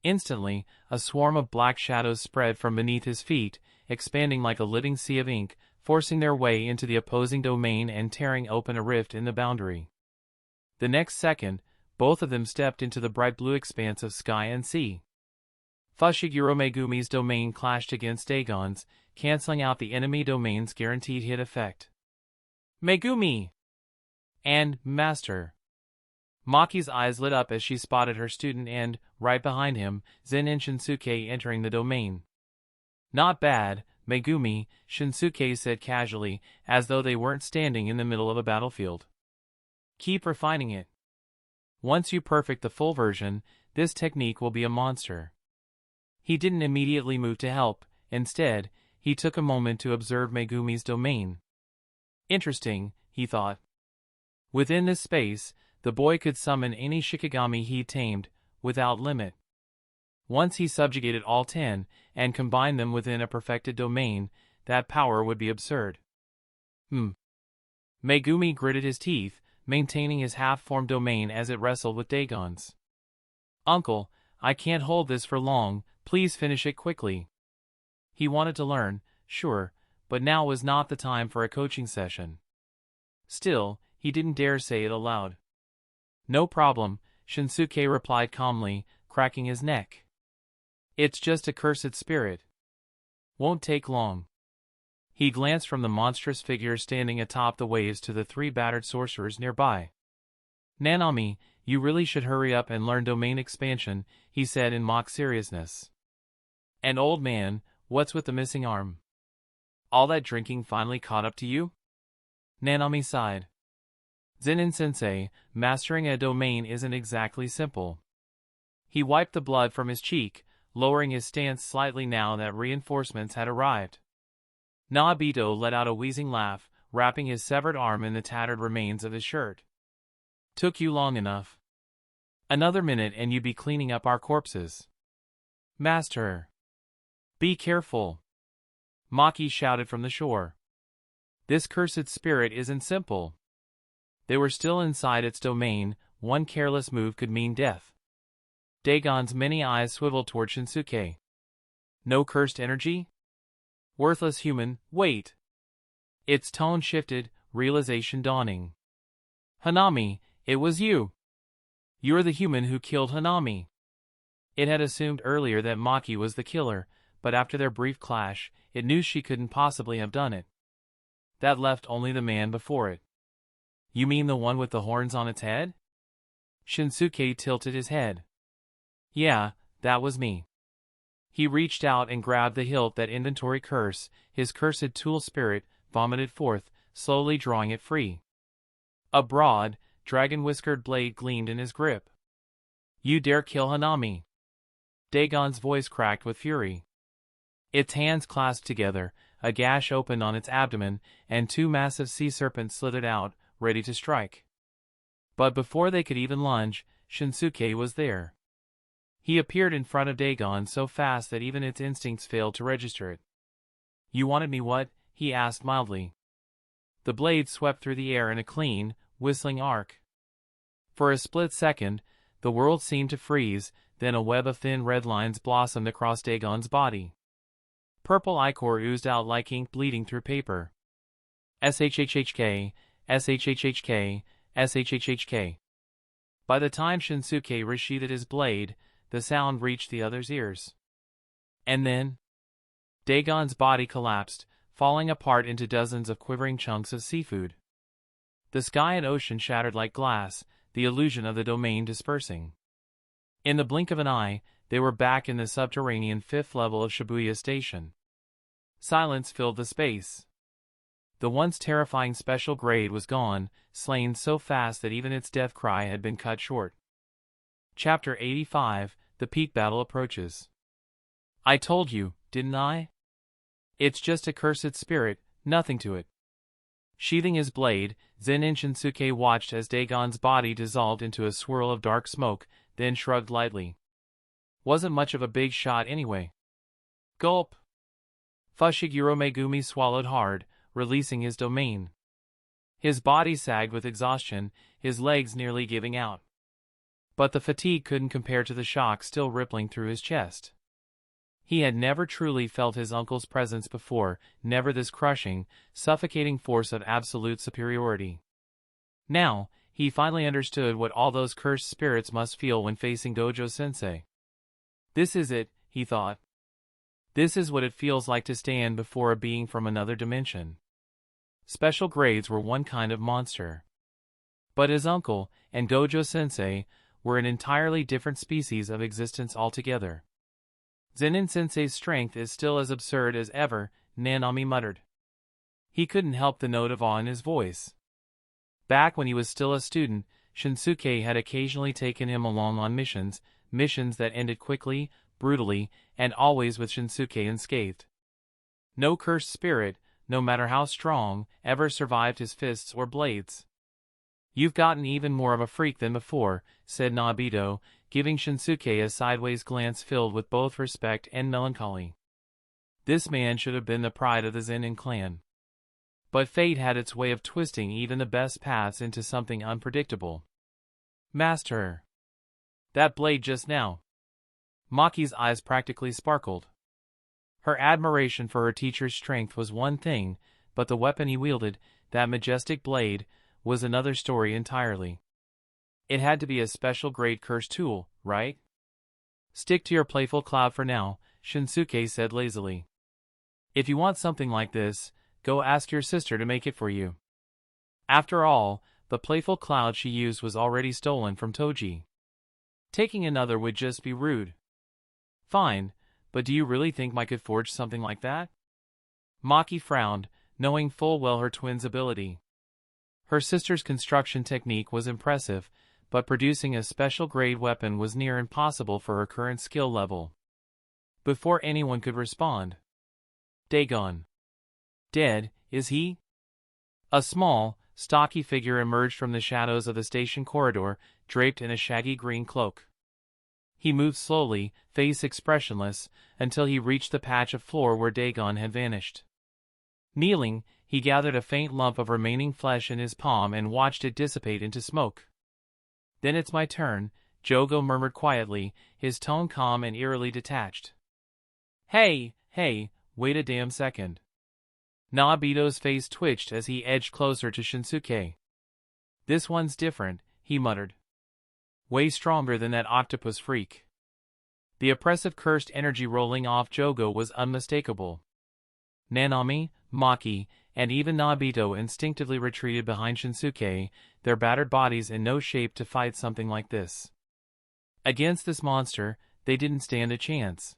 Instantly, a swarm of black shadows spread from beneath his feet, expanding like a living sea of ink, forcing their way into the opposing domain and tearing open a rift in the boundary. The next second, both of them stepped into the bright blue expanse of sky and sea. Fushiguro Megumi's domain clashed against Dagon's, canceling out the enemy domain's guaranteed hit effect. Megumi! And, Master. Maki's eyes lit up as she spotted her student and, right behind him, Zen'in Shinsuke entering the domain. Not bad, Megumi, Shinsuke said casually, as though they weren't standing in the middle of a battlefield. Keep refining it. Once you perfect the full version, this technique will be a monster. He didn't immediately move to help. Instead, he took a moment to observe Megumi's domain. Interesting, he thought. Within this space, the boy could summon any Shikigami he tamed, without limit. Once he subjugated all 10, and combined them within a perfected domain, that power would be absurd. Megumi gritted his teeth, maintaining his half-formed domain as it wrestled with Dagon's. Uncle, I can't hold this for long, please finish it quickly. He wanted to learn, sure, but now was not the time for a coaching session. Still, he didn't dare say it aloud. No problem, Shinsuke replied calmly, cracking his neck. It's just a cursed spirit. Won't take long. He glanced from the monstrous figure standing atop the waves to the 3 battered sorcerers nearby. Nanami, you really should hurry up and learn domain expansion, he said in mock seriousness. And old man, what's with the missing arm? All that drinking finally caught up to you? Nanami sighed. Zen'in-sensei, mastering a domain isn't exactly simple. He wiped the blood from his cheek, lowering his stance slightly now that reinforcements had arrived. Naobito let out a wheezing laugh, wrapping his severed arm in the tattered remains of his shirt. Took you long enough. Another minute and you'd be cleaning up our corpses. Master! Be careful! Maki shouted from the shore. This cursed spirit isn't simple. They were still inside its domain, one careless move could mean death. Dagon's many eyes swiveled toward Shinsuke. No cursed energy? Worthless human, wait! Its tone shifted, realization dawning. Hanami, it was you! You're the human who killed Hanami. It had assumed earlier that Maki was the killer, but after their brief clash, it knew she couldn't possibly have done it. That left only the man before it. You mean the one with the horns on its head? Shinsuke tilted his head. Yeah, that was me. He reached out and grabbed the hilt that inventory curse, his cursed tool spirit, vomited forth, slowly drawing it free. A broad, dragon-whiskered blade gleamed in his grip. You dare kill Hanami? Dagon's voice cracked with fury. Its hands clasped together, a gash opened on its abdomen, and 2 massive sea serpents slithered out, ready to strike. But before they could even lunge, Shinsuke was there. He appeared in front of Dagon so fast that even its instincts failed to register it. "You wanted me what?" he asked mildly. The blade swept through the air in a clean, whistling arc. For a split second, the world seemed to freeze, then a web of thin red lines blossomed across Dagon's body. Purple ichor oozed out like ink bleeding through paper. SHHHK, SHHHK, SHHHK. By the time Shinsuke resheathed his blade, the sound reached the other's ears. And then, Dagon's body collapsed, falling apart into dozens of quivering chunks of seafood. The sky and ocean shattered like glass, the illusion of the domain dispersing. In the blink of an eye, they were back in the subterranean fifth level of Shibuya Station. Silence filled the space. The once terrifying special grade was gone, slain so fast that even its death cry had been cut short. Chapter 85, The Peak Battle Approaches. "I told you, didn't I? It's just a cursed spirit, nothing to it." Sheathing his blade, Zen'in Shinsuke watched as Dagon's body dissolved into a swirl of dark smoke, then shrugged lightly. "Wasn't much of a big shot anyway." Gulp. Fushiguro Megumi swallowed hard, releasing his domain. His body sagged with exhaustion, his legs nearly giving out. But the fatigue couldn't compare to the shock still rippling through his chest. He had never truly felt his uncle's presence before, never this crushing, suffocating force of absolute superiority. Now, he finally understood what all those cursed spirits must feel when facing Gojo-sensei. This is it, he thought. This is what it feels like to stand before a being from another dimension. Special grades were one kind of monster. But his uncle, and Gojo-sensei, were an entirely different species of existence altogether. "Zen'in-sensei's strength is still as absurd as ever," Nanami muttered. He couldn't help the note of awe in his voice. Back when he was still a student, Shinsuke had occasionally taken him along on missions that ended quickly, brutally, and always with Shinsuke unscathed. No cursed spirit, no matter how strong, ever survived his fists or blades. "You've gotten even more of a freak than before," said Nobito, giving Shinsuke a sideways glance filled with both respect and melancholy. This man should have been the pride of the Zen'in clan. But fate had its way of twisting even the best paths into something unpredictable. "Master! That blade just now." Maki's eyes practically sparkled. Her admiration for her teacher's strength was one thing, but the weapon he wielded, that majestic blade, was another story entirely. It had to be a special grade curse tool, right? "Stick to your playful cloud for now," Shinsuke said lazily. "If you want something like this, go ask your sister to make it for you." After all, the playful cloud she used was already stolen from Toji. Taking another would just be rude. "Fine, but do you really think I could forge something like that?" Maki frowned, knowing full well her twin's ability. Her sister's construction technique was impressive, but producing a special grade weapon was near impossible for her current skill level. Before anyone could respond, "Dagon. Dead, is he?" A small, stocky figure emerged from the shadows of the station corridor, draped in a shaggy green cloak. He moved slowly, face expressionless, until he reached the patch of floor where Dagon had vanished. Kneeling, he gathered a faint lump of remaining flesh in his palm and watched it dissipate into smoke. "Then it's my turn," Jogo murmured quietly, his tone calm and eerily detached. Hey, wait a damn second." Nobito's face twitched as he edged closer to Shinsuke. "This one's different," he muttered. "Way stronger than that octopus freak." The oppressive cursed energy rolling off Jogo was unmistakable. Nanami, Maki, and even Nobito instinctively retreated behind Shinsuke, their battered bodies in no shape to fight something like this. Against this monster, they didn't stand a chance.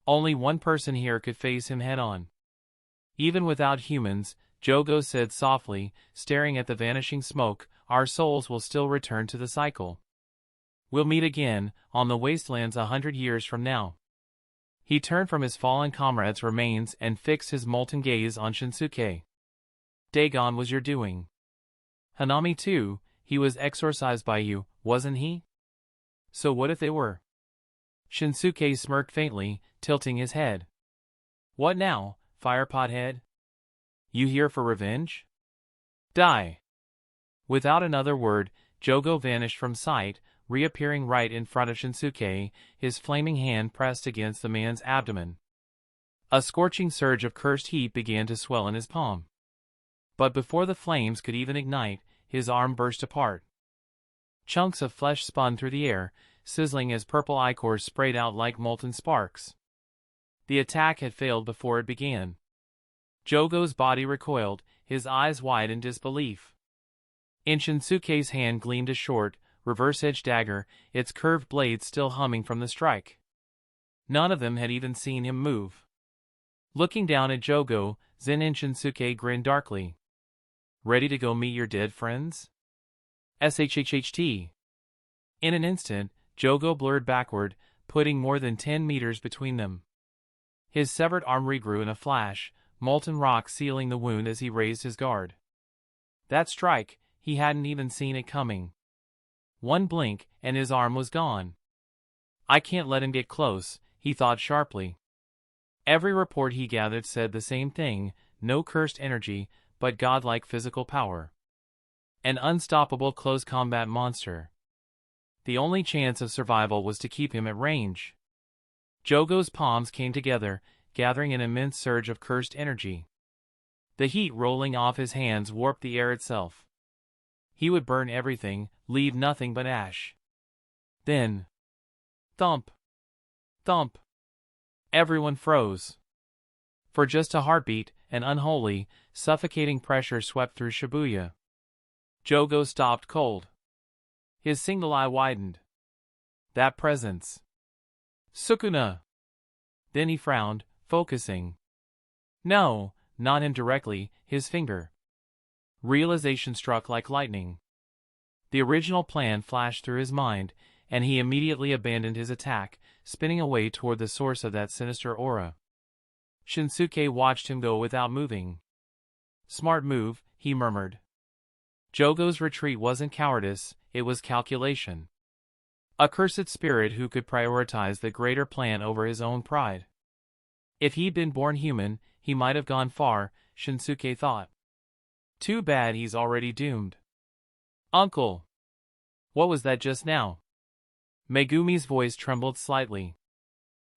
Only one person here could face him head-on. "Even without humans," Jogo said softly, staring at the vanishing smoke, "our souls will still return to the cycle. We'll meet again, on the wastelands 100 years from now." He turned from his fallen comrade's remains and fixed his molten gaze on Shinsuke. "Dagon was your doing. Hanami too, he was exorcised by you, wasn't he? So what if they were?" Shinsuke smirked faintly, tilting his head. What now, firepot head? You here for revenge? Die! Without another word, Jogo vanished from sight, reappearing right in front of Shinsuke, his flaming hand pressed against the man's abdomen. A scorching surge of cursed heat began to swell in his palm. But before the flames could even ignite, his arm burst apart. Chunks of flesh spun through the air, sizzling as purple ichors sprayed out like molten sparks. The attack had failed before it began. Jogo's body recoiled, his eyes wide in disbelief. In Shinsuke's hand gleamed a short, reverse-edged dagger, its curved blade still humming from the strike. None of them had even seen him move. Looking down at Jogo, Zen'in Shinsuke grinned darkly. Ready to go meet your dead friends? SHHHT. In an instant, Jogo blurred backward, putting more than 10 meters between them. His severed arm regrew in a flash, molten rock sealing the wound as he raised his guard. That strike, he hadn't even seen it coming. One blink, and his arm was gone. I can't let him get close, he thought sharply. Every report he gathered said the same thing, no cursed energy, but godlike physical power. An unstoppable close combat monster. The only chance of survival was to keep him at range. Jogo's palms came together, gathering an immense surge of cursed energy. The heat rolling off his hands warped the air itself. He would burn everything, leave nothing but ash. Then, thump, thump. Everyone froze. For just a heartbeat, an unholy, suffocating pressure swept through Shibuya. Jogo stopped cold. His single eye widened. That presence. Sukuna! Then he frowned, focusing. No, not him directly, his finger. Realization struck like lightning. The original plan flashed through his mind, and he immediately abandoned his attack, spinning away toward the source of that sinister aura. Shinsuke watched him go without moving. Smart move, he murmured. Jogo's retreat wasn't cowardice, it was calculation. A cursed spirit who could prioritize the greater plan over his own pride. If he'd been born human, he might have gone far, Shinsuke thought. Too bad he's already doomed. Uncle! What was that just now? Megumi's voice trembled slightly.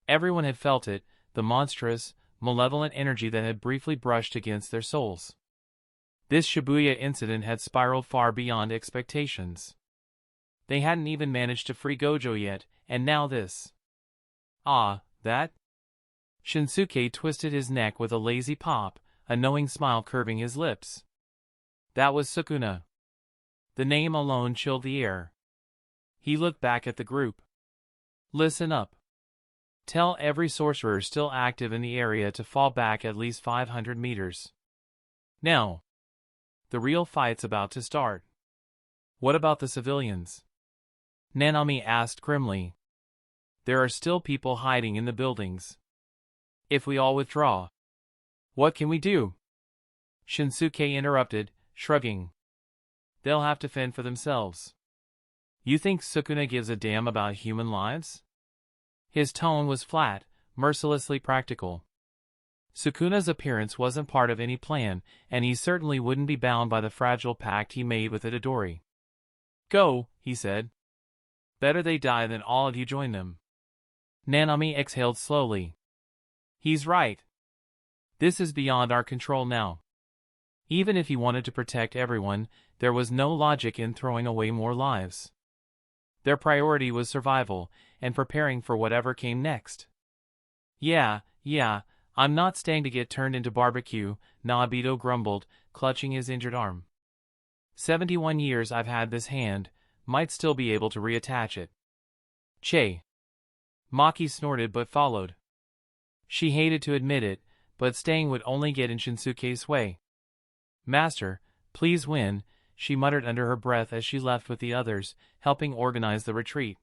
Everyone had felt it, the monstrous, malevolent energy that had briefly brushed against their souls. This Shibuya incident had spiraled far beyond expectations. They hadn't even managed to free Gojo yet, and now this. Ah, that? Shinsuke twisted his neck with a lazy pop, a knowing smile curving his lips. That was Sukuna. The name alone chilled the air. He looked back at the group. Listen up. Tell every sorcerer still active in the area to fall back at least 500 meters. Now. The real fight's about to start. What about the civilians? Nanami asked grimly. There are still people hiding in the buildings. If we all withdraw, what can we do? Shinsuke interrupted, shrugging. They'll have to fend for themselves. You think Sukuna gives a damn about human lives? His tone was flat, mercilessly practical. Sukuna's appearance wasn't part of any plan, and he certainly wouldn't be bound by the fragile pact he made with Itadori. Go, he said. Better they die than all of you join them. Nanami exhaled slowly. He's right. This is beyond our control now. Even if he wanted to protect everyone, there was no logic in throwing away more lives. Their priority was survival, and preparing for whatever came next. Yeah, I'm not staying to get turned into barbecue, Naobito grumbled, clutching his injured arm. 71 years I've had this hand, might still be able to reattach it. Che. Maki snorted but followed. She hated to admit it, but staying would only get in Shinsuke's way. Master, please win, she muttered under her breath as she left with the others, helping organize the retreat.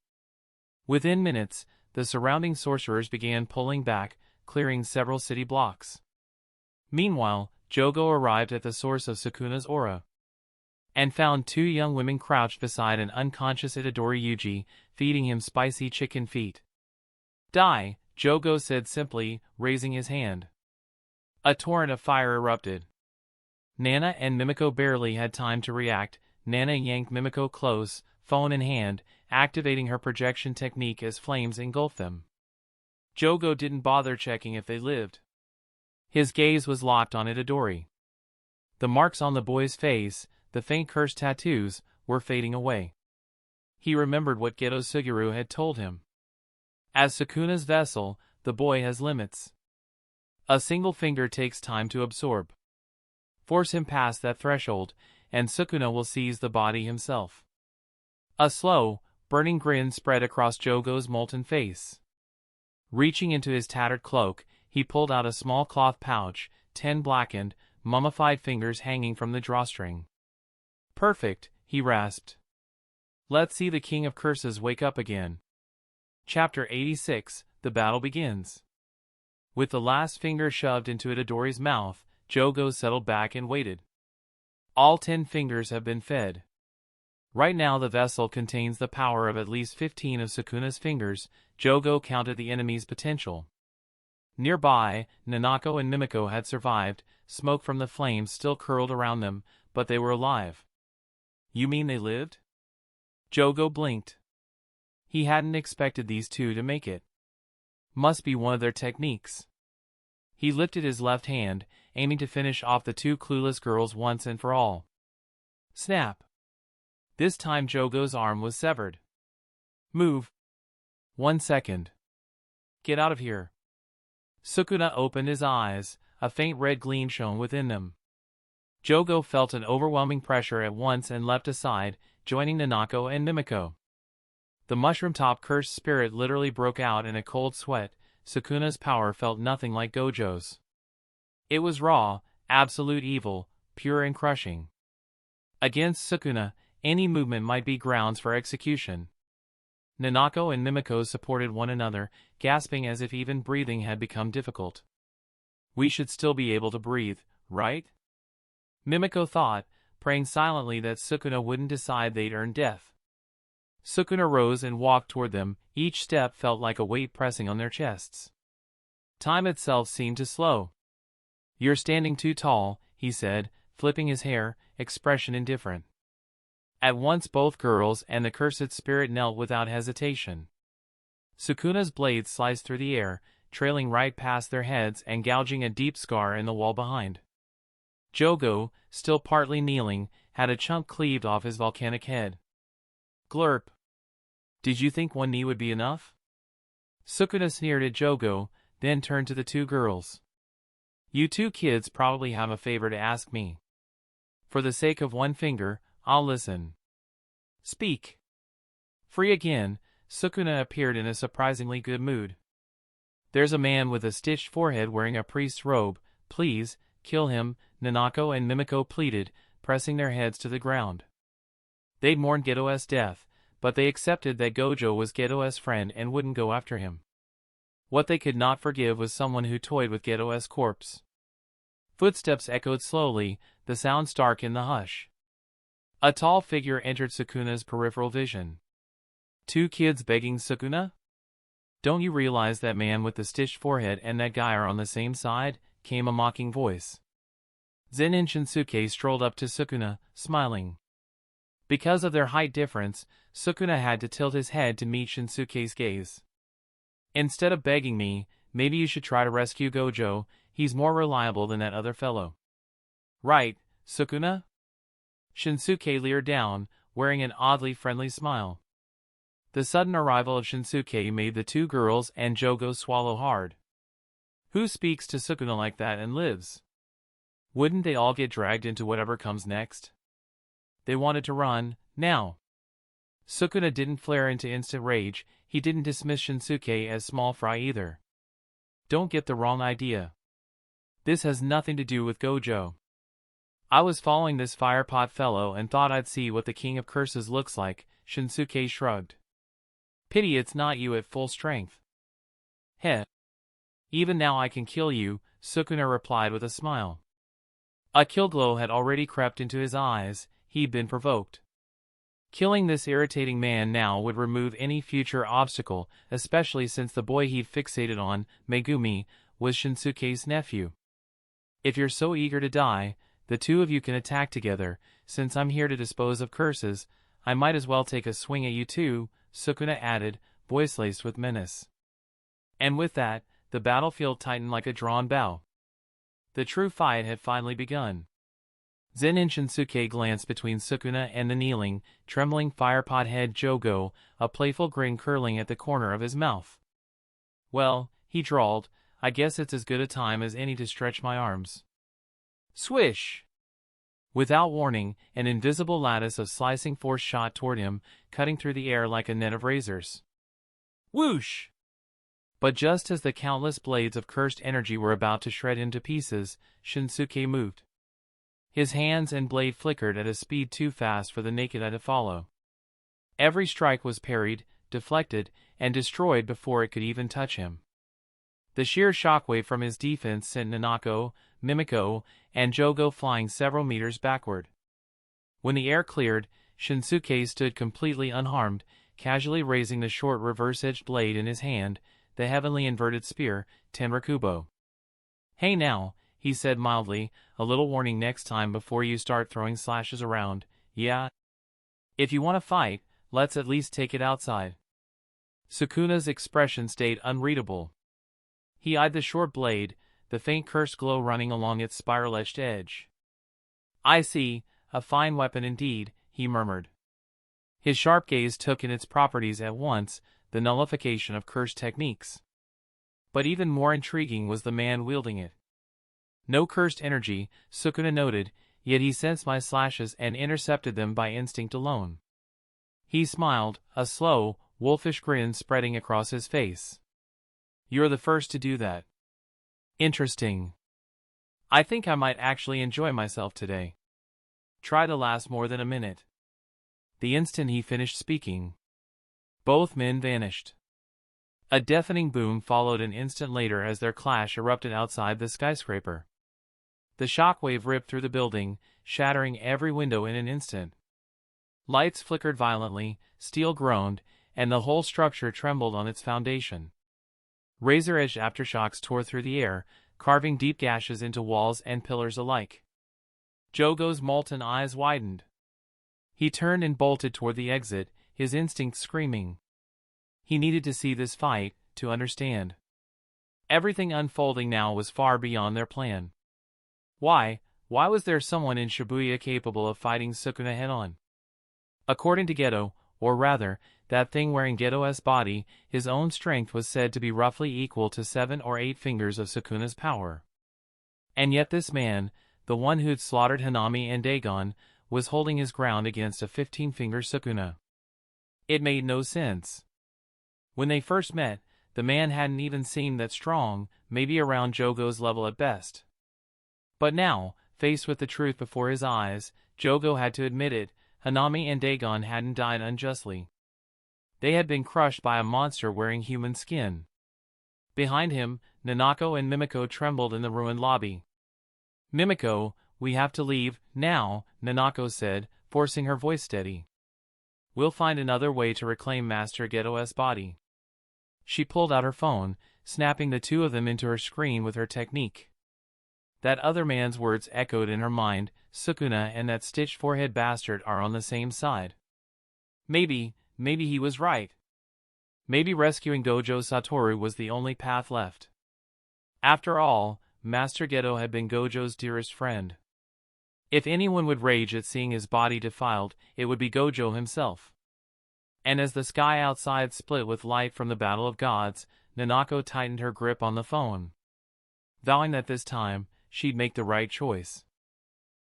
Within minutes, the surrounding sorcerers began pulling back, clearing several city blocks. Meanwhile, Jogo arrived at the source of Sukuna's aura, and found two young women crouched beside an unconscious Itadori Yuji, feeding him spicy chicken feet. Die, Jogo said simply, raising his hand. A torrent of fire erupted. Nana and Mimiko barely had time to react. Nana yanked Mimiko close, phone in hand, activating her projection technique as flames engulfed them. Jogo didn't bother checking if they lived. His gaze was locked on Itadori. The marks on the boy's face, the faint cursed tattoos, were fading away. He remembered what Geto Suguru had told him. As Sukuna's vessel, the boy has limits. A single finger takes time to absorb. Force him past that threshold, and Sukuna will seize the body himself. A slow, burning grin spread across Jogo's molten face. Reaching into his tattered cloak, he pulled out a small cloth pouch, 10 blackened, mummified fingers hanging from the drawstring. Perfect, he rasped. Let's see the King of Curses wake up again. Chapter 86, The Battle Begins. With the last finger shoved into Itadori's mouth, Jogo settled back and waited. All 10 fingers have been fed. Right now the vessel contains the power of at least 15 of Sukuna's fingers. Jogo counted the enemy's potential. Nearby, Nanako and Mimiko had survived, smoke from the flames still curled around them, but they were alive. You mean they lived? Jogo blinked. He hadn't expected these two to make it. Must be one of their techniques. He lifted his left hand, aiming to finish off the 2 clueless girls once and for all. Snap! This time Jogo's arm was severed. Move. 1 second. Get out of here. Sukuna opened his eyes, a faint red gleam shone within them. Jogo felt an overwhelming pressure at once and leapt aside, joining Nanako and Mimiko. The mushroom-top cursed spirit literally broke out in a cold sweat. Sukuna's power felt nothing like Gojo's. It was raw, absolute evil, pure and crushing. Against Sukuna, any movement might be grounds for execution. Nanako and Mimiko supported one another, gasping as if even breathing had become difficult. We should still be able to breathe, right? Mimiko thought, praying silently that Sukuna wouldn't decide they'd earn death. Sukuna rose and walked toward them. Each step felt like a weight pressing on their chests. Time itself seemed to slow. You're standing too tall, he said, flipping his hair, expression indifferent. At once both girls and the cursed spirit knelt without hesitation. Sukuna's blade sliced through the air, trailing right past their heads and gouging a deep scar in the wall behind. Jogo, still partly kneeling, had a chunk cleaved off his volcanic head. Glurp. Did you think one knee would be enough? Sukuna sneered at Jogo, then turned to the 2 girls. You 2 kids probably have a favor to ask me. For the sake of 1 finger, I'll listen. Speak. Free again, Sukuna appeared in a surprisingly good mood. There's a man with a stitched forehead wearing a priest's robe. Please, kill him, Nanako and Mimiko pleaded, pressing their heads to the ground. They'd mourned Geto's death, but they accepted that Gojo was Geto's friend and wouldn't go after him. What they could not forgive was someone who toyed with Geto's corpse. Footsteps echoed slowly, the sound stark in the hush. A tall figure entered Sukuna's peripheral vision. 2 kids begging Sukuna? Don't you realize that man with the stitched forehead and that guy are on the same side? Came a mocking voice. Zen'in Shinsuke strolled up to Sukuna, smiling. Because of their height difference, Sukuna had to tilt his head to meet Shinsuke's gaze. Instead of begging me, maybe you should try to rescue Gojo. He's more reliable than that other fellow. Right, Sukuna? Shinsuke leered down, wearing an oddly friendly smile. The sudden arrival of Shinsuke made the 2 girls and Jogo swallow hard. Who speaks to Sukuna like that and lives? Wouldn't they all get dragged into whatever comes next? They wanted to run, now. Sukuna didn't flare into instant rage. He didn't dismiss Shinsuke as small fry either. Don't get the wrong idea. This has nothing to do with Gojo. I was following this firepot fellow and thought I'd see what the King of Curses looks like. Shinsuke shrugged. Pity it's not you at full strength. Heh. Even now I can kill you, Sukuna replied with a smile. A kill glow had already crept into his eyes. He'd been provoked. Killing this irritating man now would remove any future obstacle, especially since the boy he'd fixated on, Megumi, was Shinsuke's nephew. If you're so eager to die, the two of you can attack together. Since I'm here to dispose of curses, I might as well take a swing at you too, Sukuna added, voice laced with menace. And with that, the battlefield tightened like a drawn bow. The true fight had finally begun. Zen'in Shinsuke glanced between Sukuna and the kneeling, trembling firepot head Jogo, a playful grin curling at the corner of his mouth. Well, he drawled, I guess it's as good a time as any to stretch my arms. Swish! Without warning, an invisible lattice of slicing force shot toward him, cutting through the air like a net of razors. Whoosh! But just as the countless blades of cursed energy were about to shred him to pieces, Shinsuke moved. His hands and blade flickered at a speed too fast for the naked eye to follow. Every strike was parried, deflected, and destroyed before it could even touch him. The sheer shockwave from his defense sent Nanako, Mimiko, and Jogo flying several meters backward. When the air cleared, Shinsuke stood completely unharmed, casually raising the short reverse-edged blade in his hand, the heavenly inverted spear, Tenrakubo. Hey now, he said mildly, a little warning next time before you start throwing slashes around, yeah? If you want to fight, let's at least take it outside. Sukuna's expression stayed unreadable. He eyed the short blade, the faint cursed glow running along its spiral-edged edge. I see, a fine weapon indeed, he murmured. His sharp gaze took in its properties at once, the nullification of cursed techniques. But even more intriguing was the man wielding it. No cursed energy, Sukuna noted, yet he sensed my slashes and intercepted them by instinct alone. He smiled, a slow, wolfish grin spreading across his face. You're the first to do that. Interesting. I think I might actually enjoy myself today. Try to last more than a minute. The instant he finished speaking, both men vanished. A deafening boom followed an instant later as their clash erupted outside the skyscraper. The shockwave ripped through the building, shattering every window in an instant. Lights flickered violently, steel groaned, and the whole structure trembled on its foundation. Razor-edged aftershocks tore through the air, carving deep gashes into walls and pillars alike. Jogo's molten eyes widened. He turned and bolted toward the exit, his instincts screaming. He needed to see this fight, to understand. Everything unfolding now was far beyond their plan. Why was there someone in Shibuya capable of fighting Sukuna head-on? According to Geto, or rather, that thing wearing Geto's body, his own strength was said to be roughly equal to 7 or 8 fingers of Sukuna's power. And yet this man, the one who'd slaughtered Hanami and Dagon, was holding his ground against a 15-finger Sukuna. It made no sense. When they first met, the man hadn't even seemed that strong, maybe around Jogo's level at best. But now, faced with the truth before his eyes, Jogo had to admit it, Hanami and Dagon hadn't died unjustly. They had been crushed by a monster wearing human skin. Behind him, Nanako and Mimiko trembled in the ruined lobby. Mimiko, we have to leave, now, Nanako said, forcing her voice steady. We'll find another way to reclaim Master Geto's body. She pulled out her phone, snapping the two of them into her screen with her technique. That other man's words echoed in her mind, Sukuna and that stitched forehead bastard are on the same side. Maybe he was right. Maybe rescuing Gojo Satoru was the only path left. After all, Master Geto had been Gojo's dearest friend. If anyone would rage at seeing his body defiled, it would be Gojo himself. And as the sky outside split with light from the Battle of Gods, Nanako tightened her grip on the phone, vowing that this time, she'd make the right choice.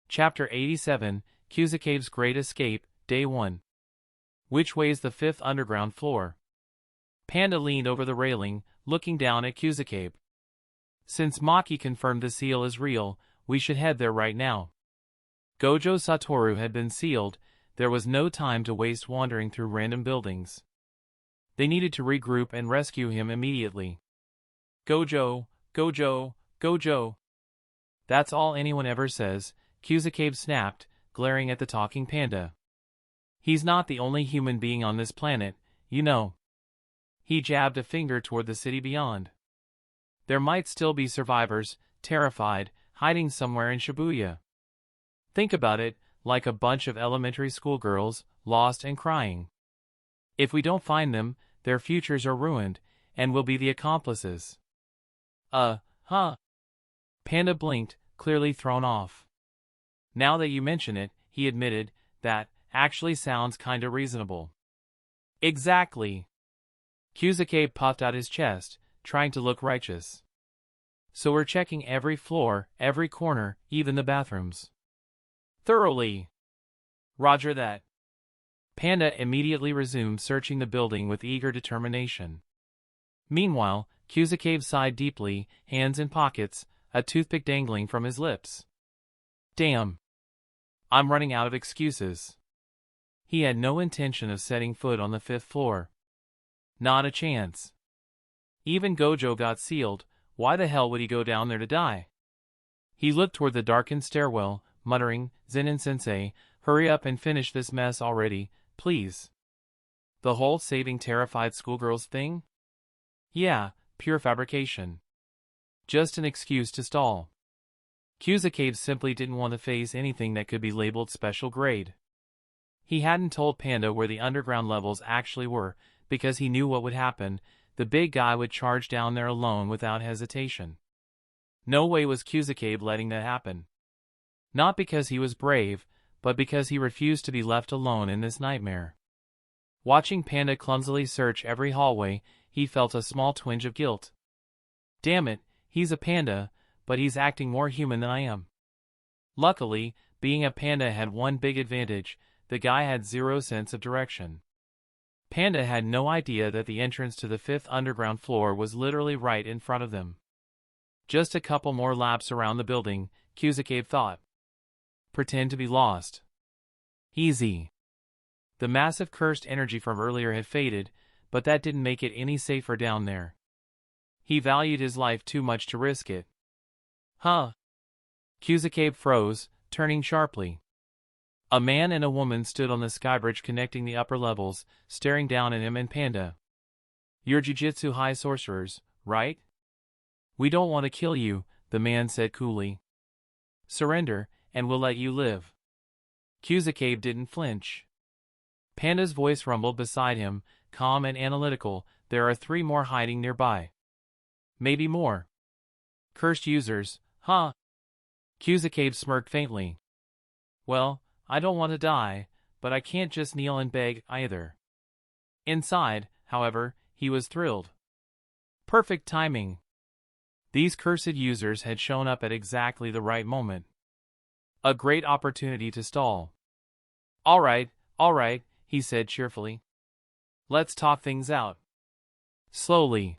Chapter 87, Kuzukabe's Great Escape, Day 1. Which way's the 5th underground floor? Panda leaned over the railing, looking down at Kuzukabe. Since Maki confirmed the seal is real, we should head there right now. Gojo Satoru had been sealed, there was no time to waste wandering through random buildings. They needed to regroup and rescue him immediately. Gojo, Gojo, Gojo. That's all anyone ever says, Kuzukabe snapped, glaring at the talking panda. He's not the only human being on this planet, you know. He jabbed a finger toward the city beyond. There might still be survivors, terrified, hiding somewhere in Shibuya. Think about it, like a bunch of elementary school girls, lost and crying. If we don't find them, their futures are ruined, and we'll be the accomplices. Huh? Panda blinked, clearly thrown off. Now that you mention it, he admitted, that actually sounds kinda reasonable. Exactly. Kyusuke puffed out his chest, trying to look righteous. So we're checking every floor, every corner, even the bathrooms. Thoroughly. Roger that. Panda immediately resumed searching the building with eager determination. Meanwhile, Kyusuke sighed deeply, hands in pockets, a toothpick dangling from his lips. Damn. I'm running out of excuses. He had no intention of setting foot on the 5th floor. Not a chance. Even Gojo got sealed, why the hell would he go down there to die? He looked toward the darkened stairwell, muttering, Zen'in-sensei, hurry up and finish this mess already, please. The whole saving terrified schoolgirls thing? Yeah, pure fabrication. Just an excuse to stall. Kyusuke simply didn't want to face anything that could be labeled special grade. He hadn't told Panda where the underground levels actually were, because he knew what would happen. The big guy would charge down there alone without hesitation. No way was Kyusuke letting that happen. Not because he was brave, but because he refused to be left alone in this nightmare. Watching Panda clumsily search every hallway, he felt a small twinge of guilt. Damn it, he's a panda, but he's acting more human than I am. Luckily, being a panda had one big advantage: the guy had zero sense of direction. Panda had no idea that the entrance to the 5th underground floor was literally right in front of them. Just a couple more laps around the building, Kyusuke thought. Pretend to be lost. Easy. The massive cursed energy from earlier had faded, but that didn't make it any safer down there. He valued his life too much to risk it. Huh? Kyusuke froze, turning sharply. A man and a woman stood on the skybridge connecting the upper levels, staring down at him and Panda. You're Jujutsu high sorcerers, right? We don't want to kill you, the man said coolly. Surrender, and we'll let you live. Kyusuke didn't flinch. Panda's voice rumbled beside him, calm and analytical. There are 3 more hiding nearby. Maybe more. Cursed users, huh? Kyusuke smirked faintly. Well, I don't want to die, but I can't just kneel and beg either. Inside, however, he was thrilled. Perfect timing. These cursed users had shown up at exactly the right moment. A great opportunity to stall. All right, he said cheerfully. Let's talk things out. Slowly.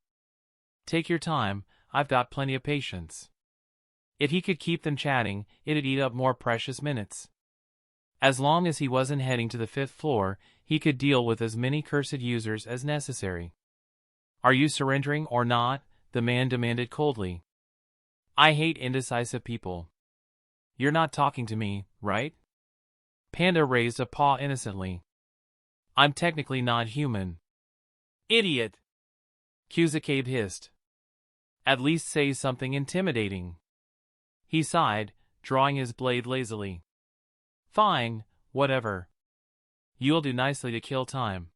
Take your time, I've got plenty of patience. If he could keep them chatting, it'd eat up more precious minutes. As long as he wasn't heading to the 5th floor, he could deal with as many cursed users as necessary. Are you surrendering or not? The man demanded coldly. I hate indecisive people. You're not talking to me, right? Panda raised a paw innocently. I'm technically not human. Idiot! Kyusuke hissed. At least say something intimidating. He sighed, drawing his blade lazily. Fine, whatever. You'll do nicely to kill time.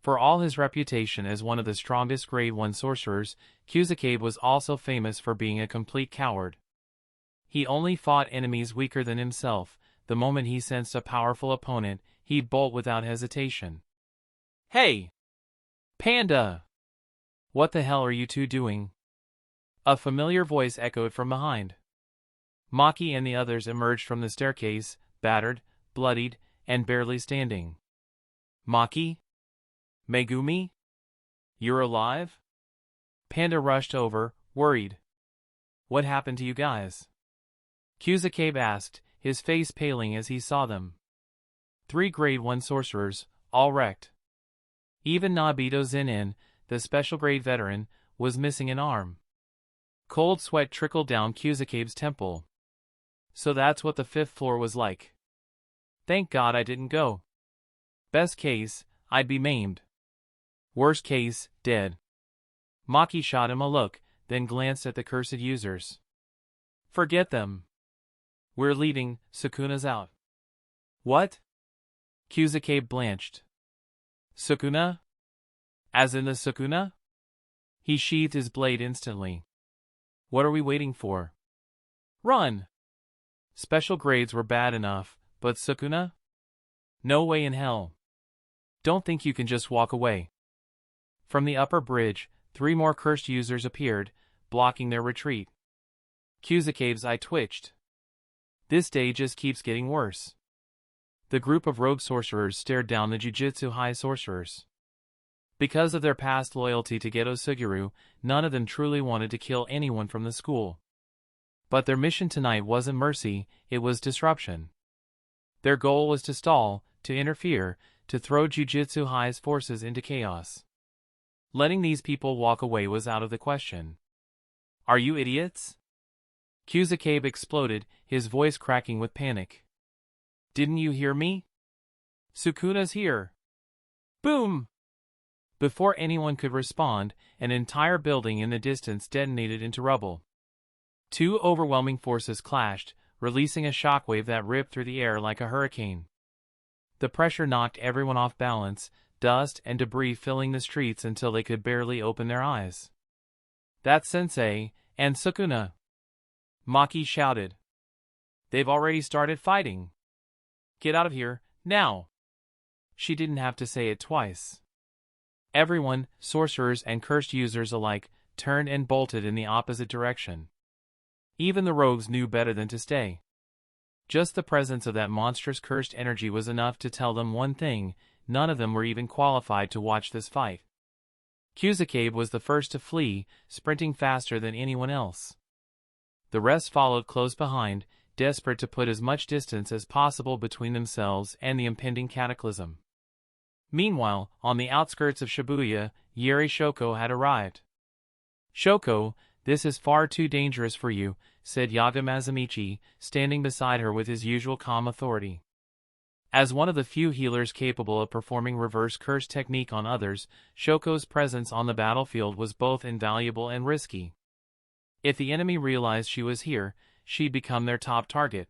For all his reputation as one of the strongest grade 1 sorcerers, Kyusuke was also famous for being a complete coward. He only fought enemies weaker than himself. The moment he sensed a powerful opponent, he'd bolt without hesitation. Hey! Panda! What the hell are you two doing? A familiar voice echoed from behind. Maki and the others emerged from the staircase, battered, bloodied, and barely standing. Maki? Megumi? You're alive? Panda rushed over, worried. What happened to you guys? Kyusuke asked, his face paling as he saw them. 3 grade 1 sorcerers, all wrecked. Even Nobito Zen'in, the special grade veteran, was missing an arm. Cold sweat trickled down Kyusuke's temple. So that's what the 5th floor was like. Thank God I didn't go. Best case, I'd be maimed. Worst case, dead. Maki shot him a look, then glanced at the cursed users. Forget them. We're leaving, Sukuna's out. What? Kyusuke blanched. Sukuna? As in the Sukuna? He sheathed his blade instantly. What are we waiting for? Run! Special grades were bad enough, but Sukuna? No way in hell. Don't think you can just walk away. From the upper bridge, 3 more cursed users appeared, blocking their retreat. Kyusuke's eye twitched. This day just keeps getting worse. The group of rogue sorcerers stared down the Jujutsu high sorcerers. Because of their past loyalty to Geto Suguru, none of them truly wanted to kill anyone from the school. But their mission tonight wasn't mercy, it was disruption. Their goal was to stall, to interfere, to throw Jujutsu High's forces into chaos. Letting these people walk away was out of the question. Are you idiots? Kyusuke exploded, his voice cracking with panic. Didn't you hear me? Sukuna's here. Boom! Before anyone could respond, an entire building in the distance detonated into rubble. 2 overwhelming forces clashed, releasing a shockwave that ripped through the air like a hurricane. The pressure knocked everyone off balance, dust and debris filling the streets until they could barely open their eyes. That's Sensei, and Sukuna! Maki shouted. They've already started fighting. Get out of here, now! She didn't have to say it twice. Everyone, sorcerers and cursed users alike, turned and bolted in the opposite direction. Even the rogues knew better than to stay. Just the presence of that monstrous cursed energy was enough to tell them one thing: none of them were even qualified to watch this fight. Kyusuke was the first to flee, sprinting faster than anyone else. The rest followed close behind, desperate to put as much distance as possible between themselves and the impending cataclysm. Meanwhile, on the outskirts of Shibuya, Yuri Shoko had arrived. Shoko, this is far too dangerous for you, said Yaga Mazamichi, standing beside her with his usual calm authority. As one of the few healers capable of performing reverse curse technique on others, Shoko's presence on the battlefield was both invaluable and risky. If the enemy realized she was here, she'd become their top target.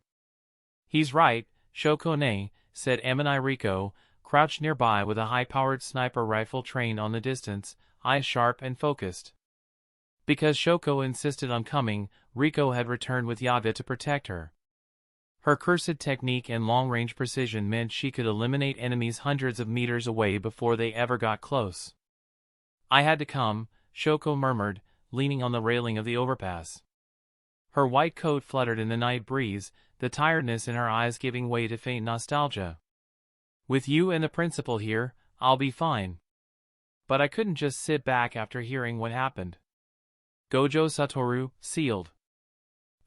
He's right, Shoko-ne, said Eminai Riko, crouched nearby with a high-powered sniper rifle trained on the distance, eyes sharp and focused. Because Shoko insisted on coming, Riko had returned with Yaga to protect her. Her cursed technique and long-range precision meant she could eliminate enemies hundreds of meters away before they ever got close. I had to come, Shoko murmured, leaning on the railing of the overpass. Her white coat fluttered in the night breeze, the tiredness in her eyes giving way to faint nostalgia. With you and the principal here, I'll be fine. But I couldn't just sit back after hearing what happened. Gojo Satoru, sealed.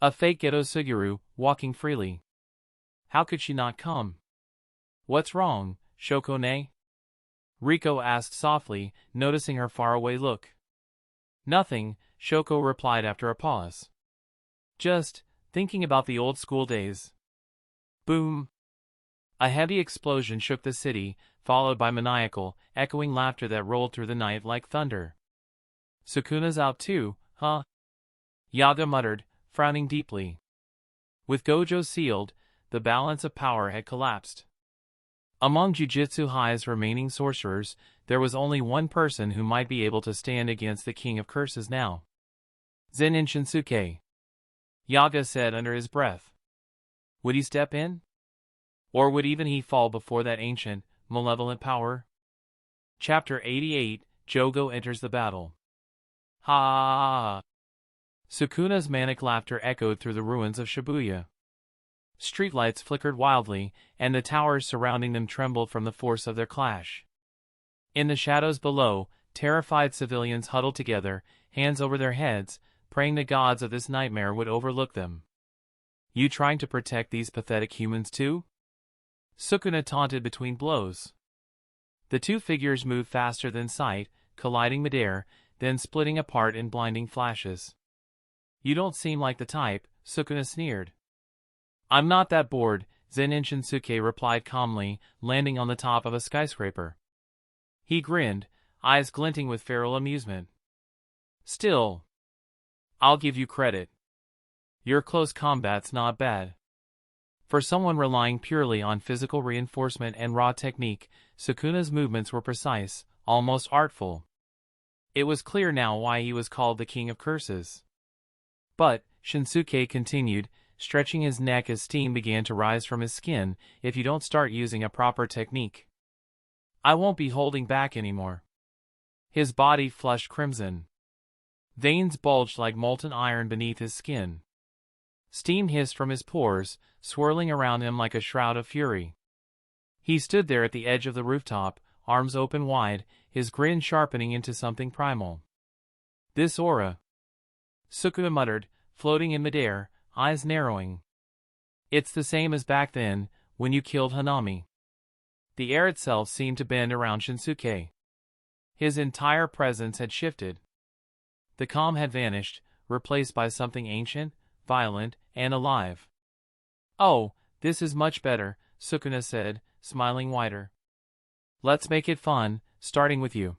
A fake Geto Suguru, walking freely. How could she not come? What's wrong, Shoko-ne? Riko asked softly, noticing her faraway look. Nothing, Shoko replied after a pause. Just thinking about the old school days. Boom. A heavy explosion shook the city, followed by maniacal, echoing laughter that rolled through the night like thunder. Sukuna's out too, huh? Yaga muttered, frowning deeply. With Gojo sealed, the balance of power had collapsed. Among Jujutsu High's remaining sorcerers, there was only one person who might be able to stand against the King of Curses now. Zen'in Shinsuke. Yaga said under his breath. Would he step in? Or would even he fall before that ancient, malevolent power? Chapter 88, Jogo enters the battle. Ha ha ha! Sukuna's manic laughter echoed through the ruins of Shibuya. Streetlights flickered wildly, and the towers surrounding them trembled from the force of their clash. In the shadows below, terrified civilians huddled together, hands over their heads, praying the gods of this nightmare would overlook them. You trying to protect these pathetic humans too? Sukuna taunted between blows. The two figures moved faster than sight, colliding midair, then splitting apart in blinding flashes. You don't seem like the type, Sukuna sneered. I'm not that bored, Zen'in Shinsuke replied calmly, landing on the top of a skyscraper. He grinned, eyes glinting with feral amusement. Still, I'll give you credit. Your close combat's not bad. For someone relying purely on physical reinforcement and raw technique, Sukuna's movements were precise, almost artful. It was clear now why he was called the King of Curses. But, Shinsuke continued, stretching his neck as steam began to rise from his skin, if you don't start using a proper technique, I won't be holding back anymore. His body flushed crimson. Veins bulged like molten iron beneath his skin. Steam hissed from his pores, swirling around him like a shroud of fury. He stood there at the edge of the rooftop, arms open wide, his grin sharpening into something primal. This aura, Sukuna muttered, floating in midair, eyes narrowing. It's the same as back then, when you killed Hanami. The air itself seemed to bend around Shinsuke. His entire presence had shifted. The calm had vanished, replaced by something ancient, violent, and alive. Oh, this is much better, Sukuna said, smiling wider. Let's make it fun, starting with you.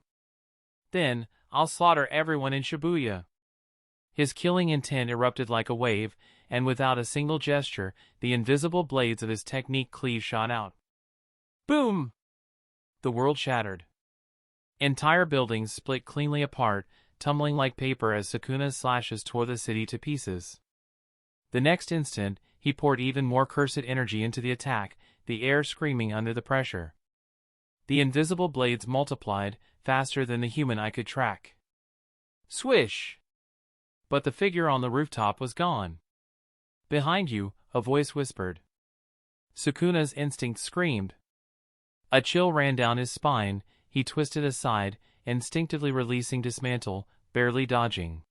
Then, I'll slaughter everyone in Shibuya. His killing intent erupted like a wave, and without a single gesture, the invisible blades of his technique cleave shot out. Boom! The world shattered. Entire buildings split cleanly apart, tumbling like paper as Sukuna's slashes tore the city to pieces. The next instant, he poured even more cursed energy into the attack, the air screaming under the pressure. The invisible blades multiplied, faster than the human eye could track. Swish! But the figure on the rooftop was gone. Behind you, a voice whispered. Sukuna's instinct screamed. A chill ran down his spine, he twisted aside, instinctively releasing dismantle, barely dodging.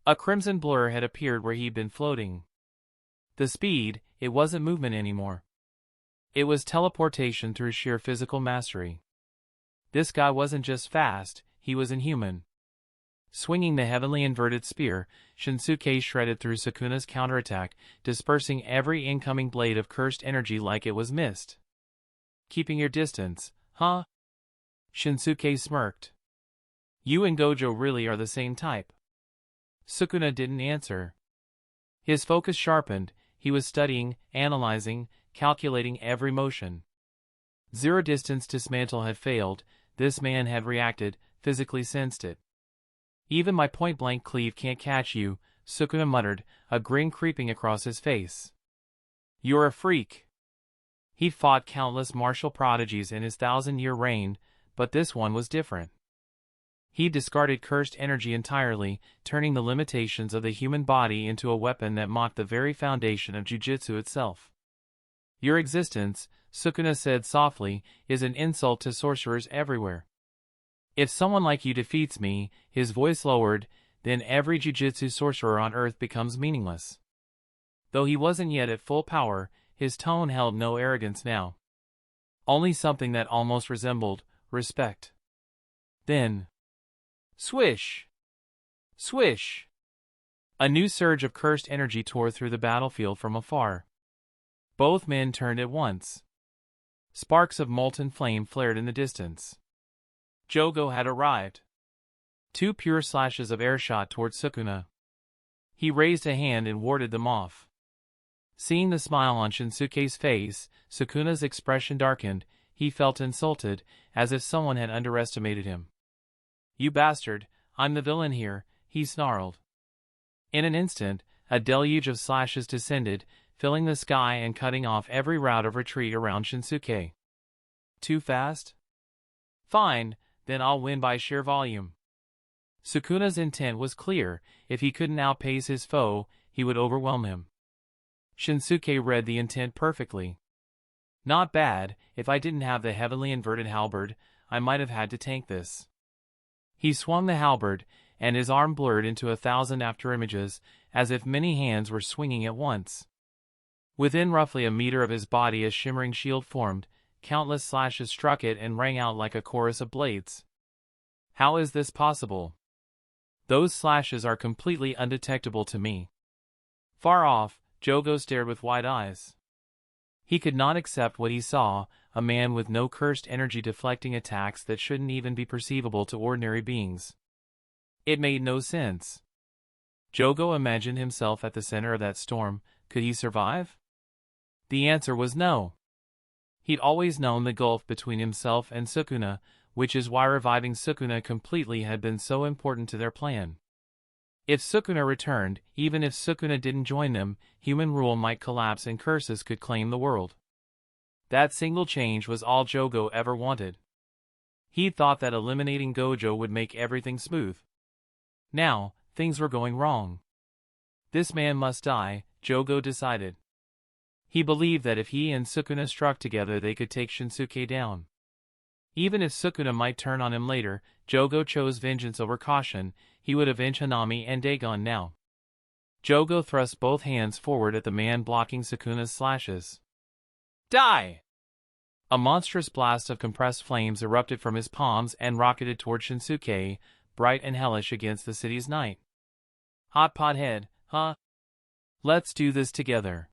A crimson blur had appeared where he'd been floating. The speed, it wasn't movement anymore. It was teleportation through sheer physical mastery. This guy wasn't just fast, he was inhuman. Swinging the heavenly inverted spear, Shinsuke shredded through Sukuna's counterattack, dispersing every incoming blade of cursed energy like it was mist. Keeping your distance, huh? Shinsuke smirked. You and Gojo really are the same type. Sukuna didn't answer. His focus sharpened, he was studying, analyzing, calculating every motion. Zero distance dismantle had failed, this man had reacted, physically sensed it. Even my point-blank cleave can't catch you, Sukuna muttered, a grin creeping across his face. You're a freak. He'd fought countless martial prodigies in his 1,000-year reign, but this one was different. He discarded cursed energy entirely, turning the limitations of the human body into a weapon that mocked the very foundation of Jujutsu itself. Your existence, Sukuna said softly, is an insult to sorcerers everywhere. If someone like you defeats me, his voice lowered, then every Jujutsu sorcerer on Earth becomes meaningless. Though he wasn't yet at full power, his tone held no arrogance now. Only something that almost resembled respect. Then, swish! Swish! A new surge of cursed energy tore through the battlefield from afar. Both men turned at once. Sparks of molten flame flared in the distance. Jogo had arrived. 2 pure slashes of air shot toward Sukuna. He raised a hand and warded them off. Seeing the smile on Shinsuke's face, Sukuna's expression darkened. He felt insulted, as if someone had underestimated him. You bastard, I'm the villain here, he snarled. In an instant, a deluge of slashes descended, filling the sky and cutting off every route of retreat around Shinsuke. Too fast? Fine, then I'll win by sheer volume. Sukuna's intent was clear, if he couldn't outpace his foe, he would overwhelm him. Shinsuke read the intent perfectly. Not bad, if I didn't have the heavenly inverted halberd, I might have had to tank this. He swung the halberd, and his arm blurred into 1,000 afterimages, as if many hands were swinging at once. Within roughly a meter of his body a shimmering shield formed, countless slashes struck it and rang out like a chorus of blades. How is this possible? Those slashes are completely undetectable to me. Far off, Jogo stared with wide eyes. He could not accept what he saw, a man with no cursed energy deflecting attacks that shouldn't even be perceivable to ordinary beings. It made no sense. Jogo imagined himself at the center of that storm. Could he survive? The answer was no. He'd always known the gulf between himself and Sukuna, which is why reviving Sukuna completely had been so important to their plan. If Sukuna returned, even if Sukuna didn't join them, human rule might collapse and curses could claim the world. That single change was all Jogo ever wanted. He thought that eliminating Gojo would make everything smooth. Now, things were going wrong. This man must die, Jogo decided. He believed that if he and Sukuna struck together they could take Shinsuke down. Even if Sukuna might turn on him later, Jogo chose vengeance over caution. He would avenge Hanami and Dagon now. Jogo thrust both hands forward at the man blocking Sukuna's slashes. Die! A monstrous blast of compressed flames erupted from his palms and rocketed toward Shinsuke, bright and hellish against the city's night. Hot pot head, huh? Let's do this together.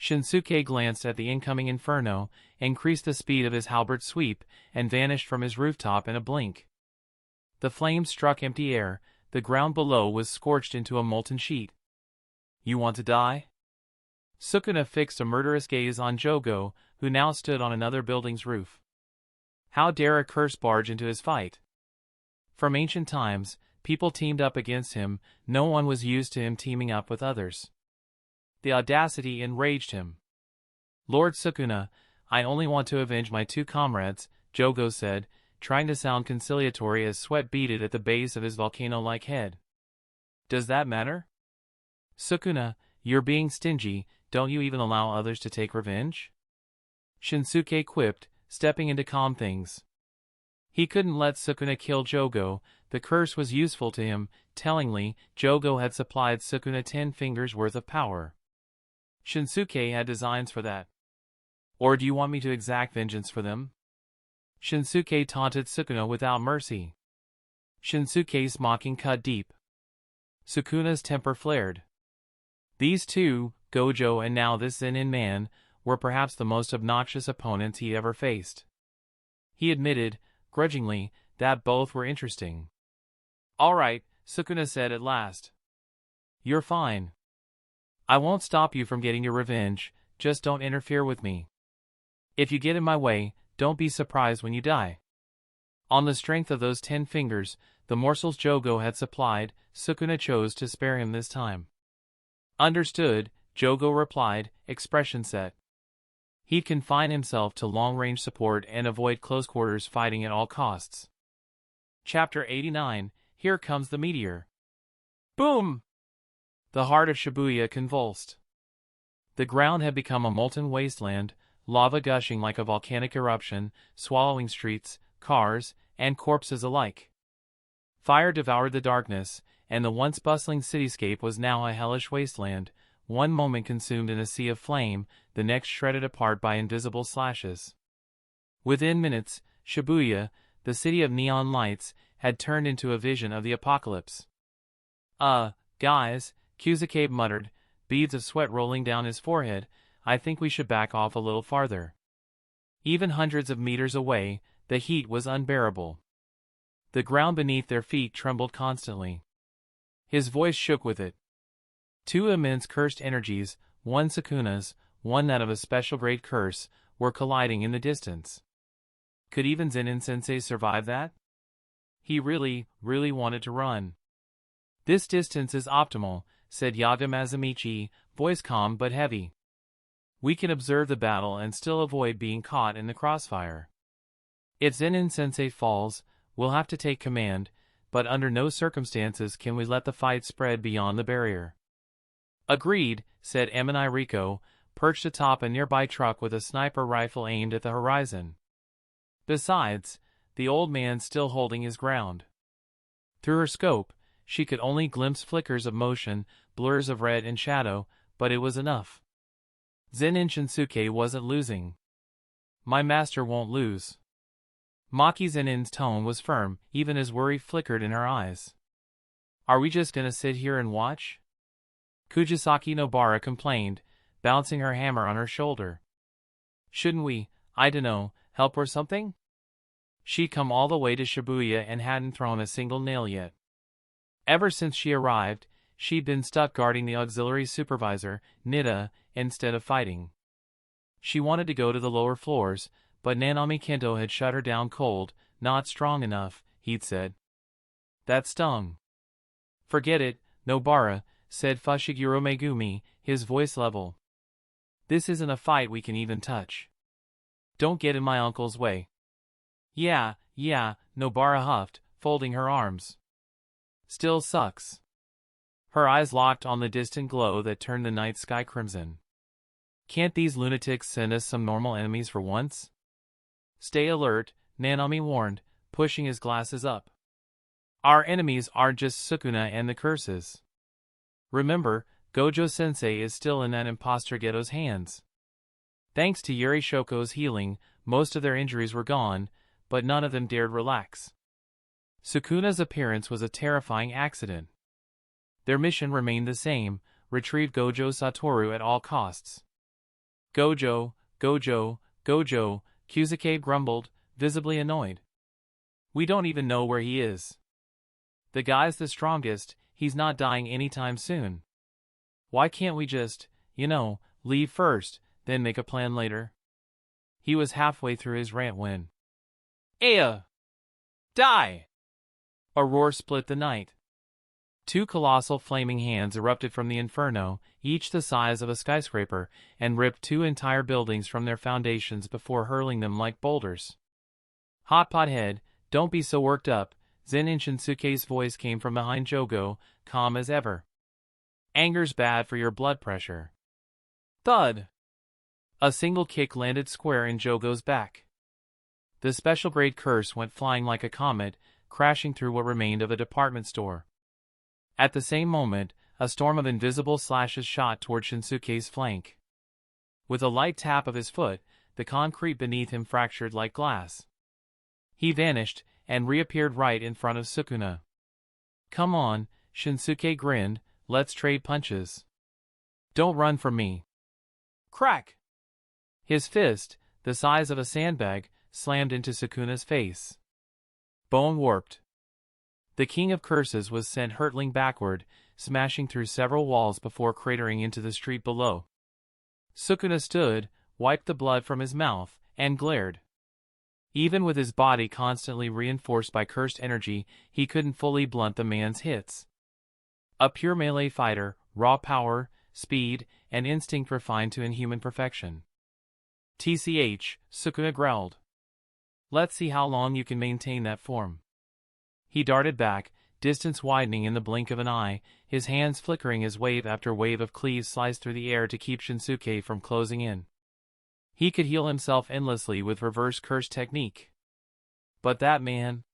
Shinsuke glanced at the incoming inferno, increased the speed of his halberd sweep, and vanished from his rooftop in a blink. The flames struck empty air. The ground below was scorched into a molten sheet. You want to die? Sukuna fixed a murderous gaze on Jogo, who now stood on another building's roof. How dare a curse barge into his fight? From ancient times, people teamed up against him. No one was used to him teaming up with others. The audacity enraged him. Lord Sukuna, I only want to avenge my two comrades, Jogo said, trying to sound conciliatory as sweat beaded at the base of his volcano-like head. Does that matter? Sukuna, you're being stingy. Don't you even allow others to take revenge? Shinsuke quipped, stepping in to calm things. He couldn't let Sukuna kill Jogo. The curse was useful to him. Tellingly, Jogo had supplied Sukuna 10 fingers worth of power. Shinsuke had designs for that. Or do you want me to exact vengeance for them? Shinsuke taunted Sukuna without mercy. Shinsuke's mocking cut deep. Sukuna's temper flared. These two, Gojo and now this Zen'in man, were perhaps the most obnoxious opponents he ever faced. He admitted, grudgingly, that both were interesting. All right, Sukuna said at last. You're fine. I won't stop you from getting your revenge, just don't interfere with me. If you get in my way, don't be surprised when you die. On the strength of those 10 fingers, the morsels Jogo had supplied, Sukuna chose to spare him this time. Understood, Jogo replied, expression set. He'd confine himself to long-range support and avoid close-quarters fighting at all costs. Chapter 89, Here Comes the Meteor. Boom! The heart of Shibuya convulsed. The ground had become a molten wasteland, lava gushing like a volcanic eruption, swallowing streets, cars, and corpses alike. Fire devoured the darkness, and the once bustling cityscape was now a hellish wasteland, one moment consumed in a sea of flame, the next shredded apart by invisible slashes. Within minutes, Shibuya, the city of neon lights, had turned into a vision of the apocalypse. Guys, Kyusuke muttered, beads of sweat rolling down his forehead, I think we should back off a little farther. Even hundreds of meters away, the heat was unbearable. The ground beneath their feet trembled constantly. His voice shook with it. Two immense cursed energies, one Sukuna's, one that of a special-grade curse, were colliding in the distance. Could even Zen'in-sensei survive that? He really wanted to run. This distance is optimal, said Yaga Mazamichi, voice calm but heavy. We can observe the battle and still avoid being caught in the crossfire. If Zen'in-sensei falls, we'll have to take command, but under no circumstances can we let the fight spread beyond the barrier. Agreed, said Eminai Riko, perched atop a nearby truck with a sniper rifle aimed at the horizon. Besides, the old man still holding his ground. Through her scope, she could only glimpse flickers of motion, blurs of red and shadow, but it was enough. Zen'in Shinsuke wasn't losing. My master won't lose. Maki Zen'in's tone was firm, even as worry flickered in her eyes. Are we just gonna sit here and watch? Kujisaki Nobara complained, bouncing her hammer on her shoulder. Shouldn't we, I dunno, help or something? She'd come all the way to Shibuya and hadn't thrown a single nail yet. Ever since she arrived, she'd been stuck guarding the auxiliary supervisor, Nida, instead of fighting. She wanted to go to the lower floors, but Nanami Kento had shut her down cold. Not strong enough, he'd said. That stung. Forget it, Nobara, said Fushiguro Megumi, his voice level. This isn't a fight we can even touch. Don't get in my uncle's way. Yeah, Nobara huffed, folding her arms. Still sucks. Her eyes locked on the distant glow that turned the night sky crimson. Can't these lunatics send us some normal enemies for once? Stay alert, Nanami warned, pushing his glasses up. Our enemies aren't just Sukuna and the curses. Remember, Gojo-sensei is still in that imposter Geto's hands. Thanks to Yuri Shoko's healing, most of their injuries were gone, but none of them dared relax. Sukuna's appearance was a terrifying accident. Their mission remained the same, retrieve Gojo Satoru at all costs. Gojo, Kyusuke grumbled, visibly annoyed. We don't even know where he is. The guy's the strongest, he's not dying anytime soon. Why can't we just, leave first, then make a plan later? He was halfway through his rant when... Aya! Die! A roar split the night. Two colossal flaming hands erupted from the inferno, each the size of a skyscraper, and ripped two entire buildings from their foundations before hurling them like boulders. Hot pot head, don't be so worked up, Zen'in Shinsuke's voice came from behind Jogo, calm as ever. Anger's bad for your blood pressure. Thud! A single kick landed square in Jogo's back. The special grade curse went flying like a comet, crashing through what remained of a department store. At the same moment, a storm of invisible slashes shot toward Shinsuke's flank. With a light tap of his foot, the concrete beneath him fractured like glass. He vanished, and reappeared right in front of Sukuna. Come on, Shinsuke grinned, let's trade punches. Don't run from me. Crack! His fist, the size of a sandbag, slammed into Sukuna's face. Bone warped. The king of curses was sent hurtling backward, smashing through several walls before cratering into the street below. Sukuna stood, wiped the blood from his mouth, and glared. Even with his body constantly reinforced by cursed energy, he couldn't fully blunt the man's hits. A pure melee fighter, raw power, speed, and instinct refined to inhuman perfection. TCH, Sukuna growled. Let's see how long you can maintain that form. He darted back, distance widening in the blink of an eye, his hands flickering as wave after wave of cleaves sliced through the air to keep Shinsuke from closing in. He could heal himself endlessly with reverse curse technique. But that man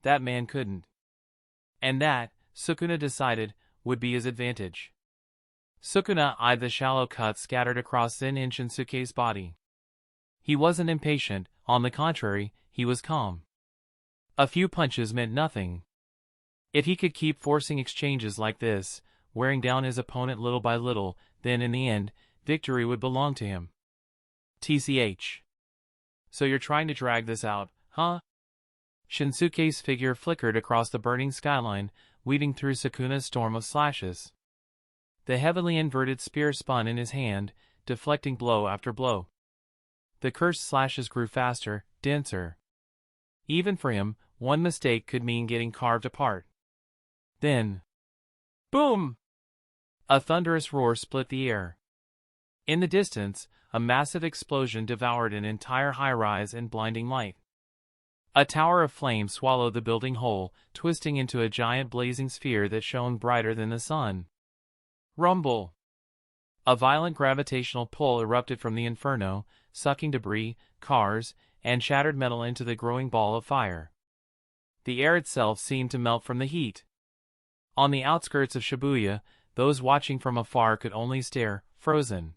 couldn't. And that, Sukuna decided, would be his advantage. Sukuna eyed the shallow cuts scattered across Zen'in Shinsuke's body. He wasn't impatient, on the contrary, he was calm. A few punches meant nothing. If he could keep forcing exchanges like this, wearing down his opponent little by little, then in the end, victory would belong to him. TCH. So you're trying to drag this out, huh? Shinsuke's figure flickered across the burning skyline, weaving through Sukuna's storm of slashes. The heavily inverted spear spun in his hand, deflecting blow after blow. The cursed slashes grew faster, denser. Even for him, one mistake could mean getting carved apart. Then... boom! A thunderous roar split the air. In the distance, a massive explosion devoured an entire high-rise in blinding light. A tower of flame swallowed the building whole, twisting into a giant blazing sphere that shone brighter than the sun. Rumble! A violent gravitational pull erupted from the inferno, sucking debris, cars, and shattered metal into the growing ball of fire. The air itself seemed to melt from the heat. On the outskirts of Shibuya, those watching from afar could only stare, frozen.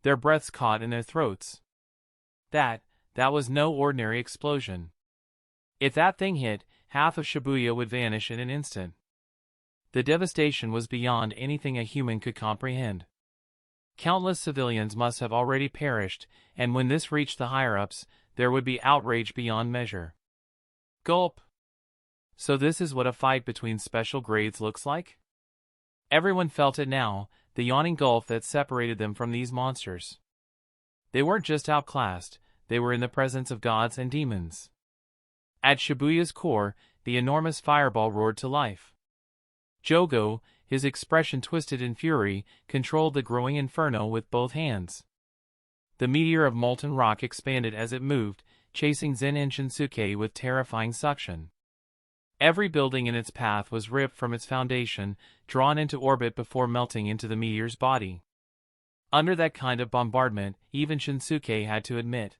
Their breaths caught in their throats. That was no ordinary explosion. If that thing hit, half of Shibuya would vanish in an instant. The devastation was beyond anything a human could comprehend. Countless civilians must have already perished, and when this reached the higher-ups, there would be outrage beyond measure. Gulp. So this is what a fight between special grades looks like? Everyone felt it now, the yawning gulf that separated them from these monsters. They weren't just outclassed, they were in the presence of gods and demons. At Shibuya's core, the enormous fireball roared to life. Jogo, his expression twisted in fury, controlled the growing inferno with both hands. The meteor of molten rock expanded as it moved, chasing Zen'in Shinsuke with terrifying suction. Every building in its path was ripped from its foundation, drawn into orbit before melting into the meteor's body. Under that kind of bombardment, even Shinsuke had to admit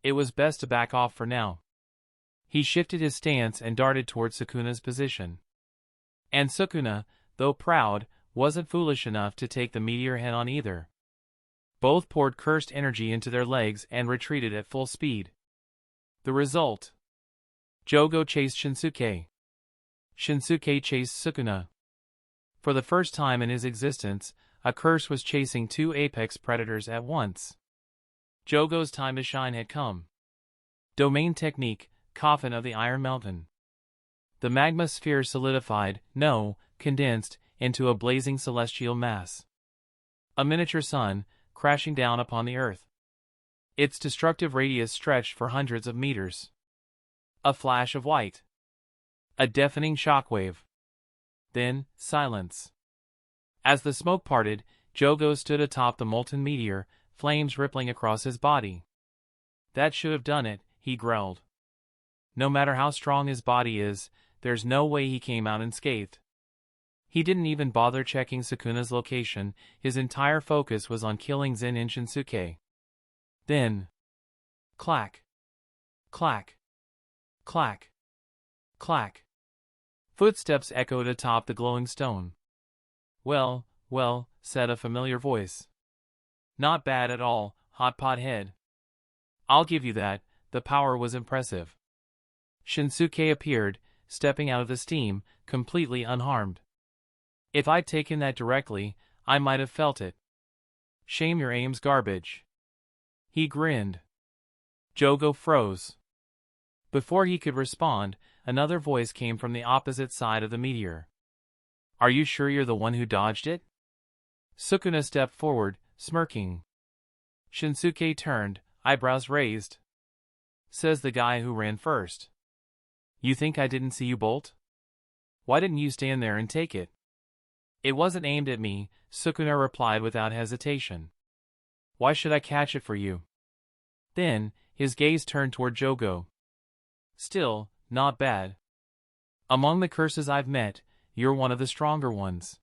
it was best to back off for now. He shifted his stance and darted towards Sukuna's position. And Sukuna, though proud, wasn't foolish enough to take the meteor head-on either. Both poured cursed energy into their legs and retreated at full speed. The result: Jogo chased Shinsuke. Shinsuke chased Sukuna. For the first time in his existence, a curse was chasing two apex predators at once. Jogo's time to shine had come. Domain technique, Coffin of the Iron Mountain. The magma sphere solidified, condensed, into a blazing celestial mass. A miniature sun, crashing down upon the earth. Its destructive radius stretched for hundreds of meters. A flash of white. A deafening shockwave. Then, silence. As the smoke parted, Jogo stood atop the molten meteor, flames rippling across his body. That should have done it, he growled. No matter how strong his body is, there's no way he came out unscathed. He didn't even bother checking Sukuna's location, his entire focus was on killing Zen'in Shinsuke. Then, clack, clack, clack, clack. Footsteps echoed atop the glowing stone. Well, said a familiar voice. Not bad at all, Hot Pot Head. I'll give you that, the power was impressive. Shinsuke appeared, stepping out of the steam, completely unharmed. If I'd taken that directly, I might have felt it. Shame your aim's garbage. He grinned. Jogo froze. Before he could respond, another voice came from the opposite side of the meteor. Are you sure you're the one who dodged it? Sukuna stepped forward, smirking. Shinsuke turned, eyebrows raised. Says the guy who ran first. You think I didn't see you bolt? Why didn't you stand there and take it? It wasn't aimed at me, Sukuna replied without hesitation. Why should I catch it for you? Then, his gaze turned toward Jogo. Still, not bad. Among the curses I've met, you're one of the stronger ones.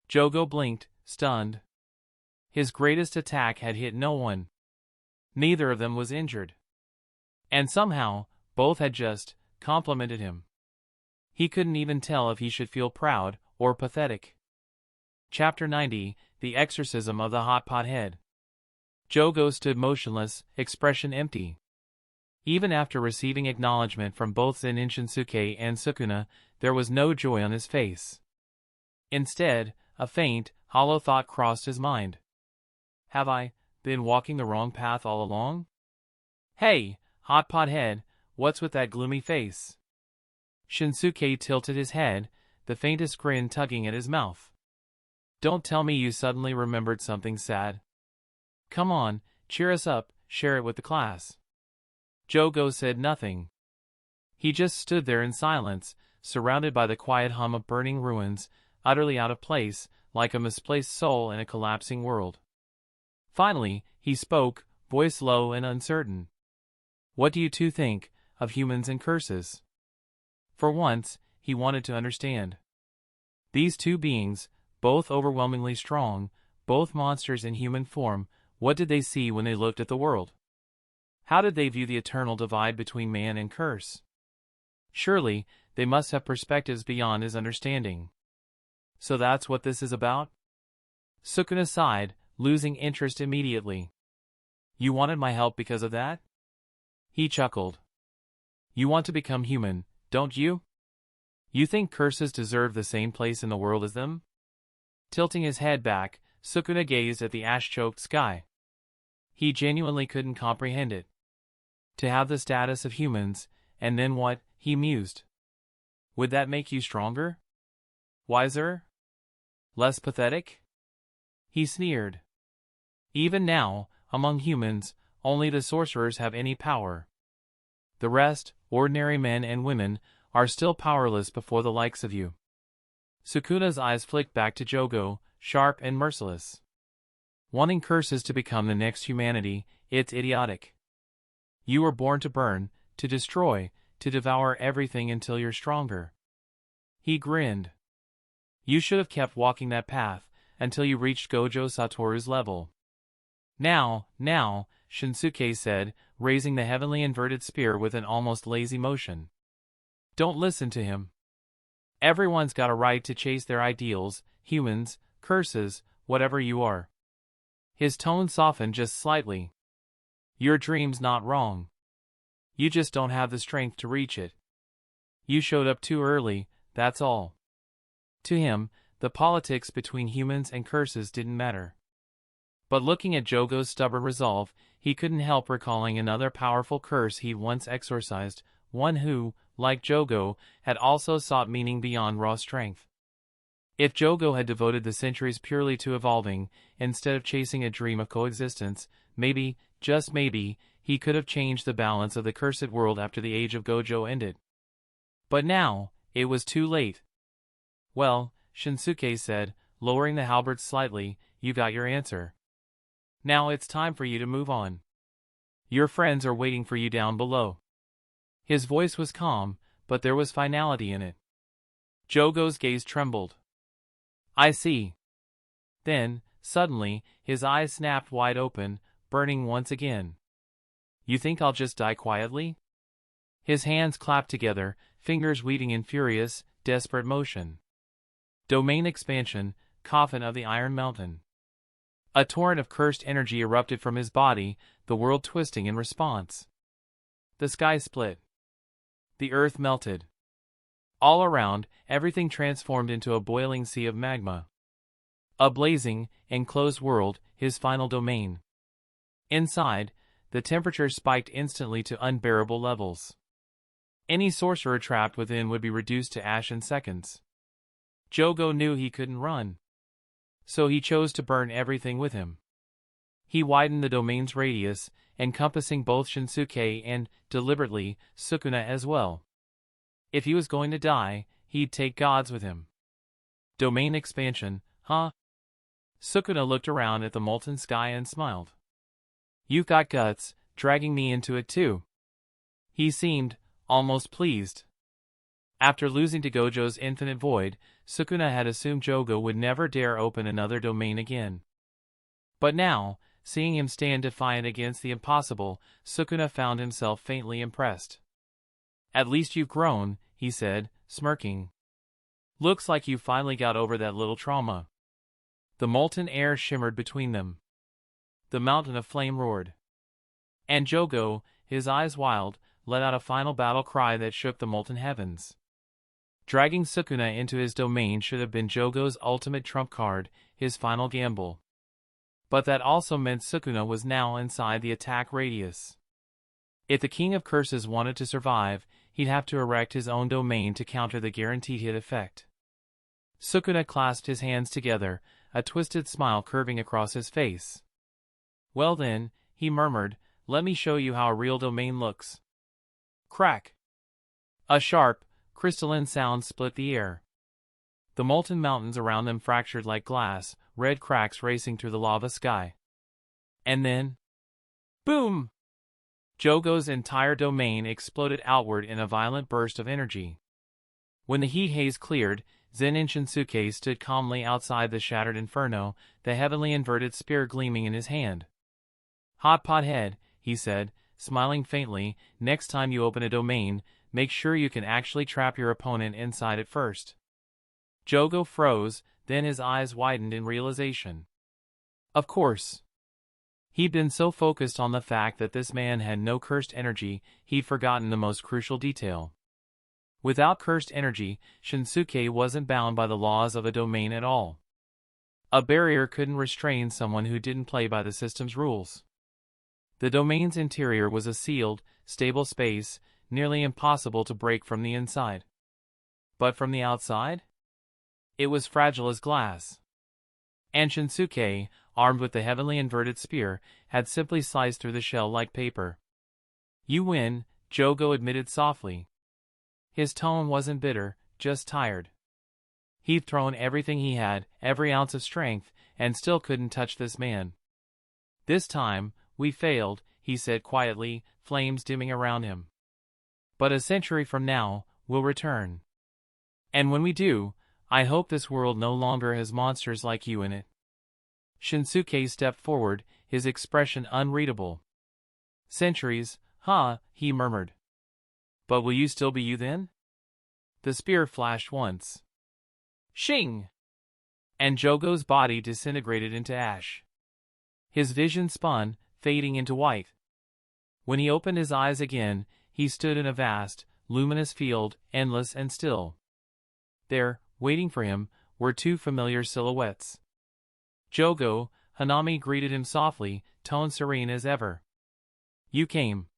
Jogo blinked, stunned. His greatest attack had hit no one. Neither of them was injured. And somehow, both had just complimented him. He couldn't even tell if he should feel proud or pathetic. Chapter 90, The Exorcism of the Hot Pot Head. Jogo stood motionless, expression empty. Even after receiving acknowledgement from both Zen'in Shinsuke and Sukuna, there was no joy on his face. Instead, a faint, hollow thought crossed his mind. Have I been walking the wrong path all along? Hey, Hot Pot Head, what's with that gloomy face? Shinsuke tilted his head, the faintest grin tugging at his mouth. Don't tell me you suddenly remembered something sad. Come on, cheer us up, share it with the class. Jogo said nothing. He just stood there in silence, surrounded by the quiet hum of burning ruins, utterly out of place, like a misplaced soul in a collapsing world. Finally, he spoke, voice low and uncertain. What do you two think of humans and curses? For once, he wanted to understand. These two beings, both overwhelmingly strong, both monsters in human form, what did they see when they looked at the world? How did they view the eternal divide between man and curse? Surely, they must have perspectives beyond his understanding. So that's what this is about? Sukuna sighed, losing interest immediately. You wanted my help because of that? He chuckled. You want to become human, don't you? You think curses deserve the same place in the world as them? Tilting his head back, Sukuna gazed at the ash-choked sky. He genuinely couldn't comprehend it. To have the status of humans, and then what, he mused. Would that make you stronger? Wiser? Less pathetic? He sneered. Even now, among humans, only the sorcerers have any power. The rest, ordinary men and women, are still powerless before the likes of you. Sukuna's eyes flicked back to Jogo, sharp and merciless. Wanting curses to become the next humanity, it's idiotic. You were born to burn, to destroy, to devour everything until you're stronger. He grinned. You should have kept walking that path, until you reached Gojo Satoru's level. Now, Shinsuke said, raising the heavenly inverted spear with an almost lazy motion. Don't listen to him. Everyone's got a right to chase their ideals, humans, curses, whatever you are. His tone softened just slightly. Your dream's not wrong. You just don't have the strength to reach it. You showed up too early, that's all. To him, the politics between humans and curses didn't matter. But looking at Jogo's stubborn resolve, he couldn't help recalling another powerful curse he'd once exorcised, one who, like Jogo, had also sought meaning beyond raw strength. If Jogo had devoted the centuries purely to evolving, instead of chasing a dream of coexistence, maybe, just maybe, he could have changed the balance of the cursed world after the age of Gojo ended. But now, it was too late. Well, Shinsuke said, lowering the halberd slightly, you got your answer. Now it's time for you to move on. Your friends are waiting for you down below. His voice was calm, but there was finality in it. Jogo's gaze trembled. I see. Then, suddenly, his eyes snapped wide open, burning once again. You think I'll just die quietly? His hands clapped together, fingers weaving in furious, desperate motion. Domain expansion, coffin of the Iron Mountain. A torrent of cursed energy erupted from his body, the world twisting in response. The sky split. The earth melted. All around, everything transformed into a boiling sea of magma. A blazing, enclosed world, his final domain. Inside, the temperature spiked instantly to unbearable levels. Any sorcerer trapped within would be reduced to ash in seconds. Jogo knew he couldn't run. So he chose to burn everything with him. He widened the domain's radius, encompassing both Shinsuke and, deliberately, Sukuna as well. If he was going to die, he'd take gods with him. Domain expansion, huh? Sukuna looked around at the molten sky and smiled. You've got guts, dragging me into it too. He seemed almost pleased. After losing to Gojo's infinite void, Sukuna had assumed Jogo would never dare open another domain again. But now, seeing him stand defiant against the impossible, Sukuna found himself faintly impressed. At least you've grown, he said, smirking. Looks like you finally got over that little trauma. The molten air shimmered between them. The mountain of flame roared. And Jogo, his eyes wild, let out a final battle cry that shook the molten heavens. Dragging Sukuna into his domain should have been Jogo's ultimate trump card, his final gamble. But that also meant Sukuna was now inside the attack radius. If the King of Curses wanted to survive, he'd have to erect his own domain to counter the guaranteed hit effect. Sukuna clasped his hands together, a twisted smile curving across his face. Well then, he murmured, let me show you how a real domain looks. Crack! A sharp, crystalline sound split the air. The molten mountains around them fractured like glass, red cracks racing through the lava sky. And then... boom! Jogo's entire domain exploded outward in a violent burst of energy. When the heat haze cleared, Zen'in Shinsuke stood calmly outside the shattered inferno, the heavenly inverted spear gleaming in his hand. Hot pot head, he said, smiling faintly, next time you open a domain, make sure you can actually trap your opponent inside it first. Jogo froze, then his eyes widened in realization. Of course. He'd been so focused on the fact that this man had no cursed energy, he'd forgotten the most crucial detail. Without cursed energy, Shinsuke wasn't bound by the laws of a domain at all. A barrier couldn't restrain someone who didn't play by the system's rules. The domain's interior was a sealed, stable space, nearly impossible to break from the inside. But from the outside? It was fragile as glass. And Shinsuke, armed with the heavily inverted spear, had simply sliced through the shell like paper. "You win," Jogo admitted softly. His tone wasn't bitter, just tired. He'd thrown everything he had, every ounce of strength, and still couldn't touch this man. "This time, we failed," he said quietly, flames dimming around him. "But a century from now, we'll return. And when we do, I hope this world no longer has monsters like you in it." Shinsuke stepped forward, his expression unreadable. "Centuries, huh?" he murmured. "But will you still be you then?" The spear flashed once. Shing! And Jogo's body disintegrated into ash. His vision spun, fading into white. When he opened his eyes again, he stood in a vast, luminous field, endless and still. There, waiting for him, were two familiar silhouettes. Jogo, Hanami greeted him softly, tone serene as ever. "You came."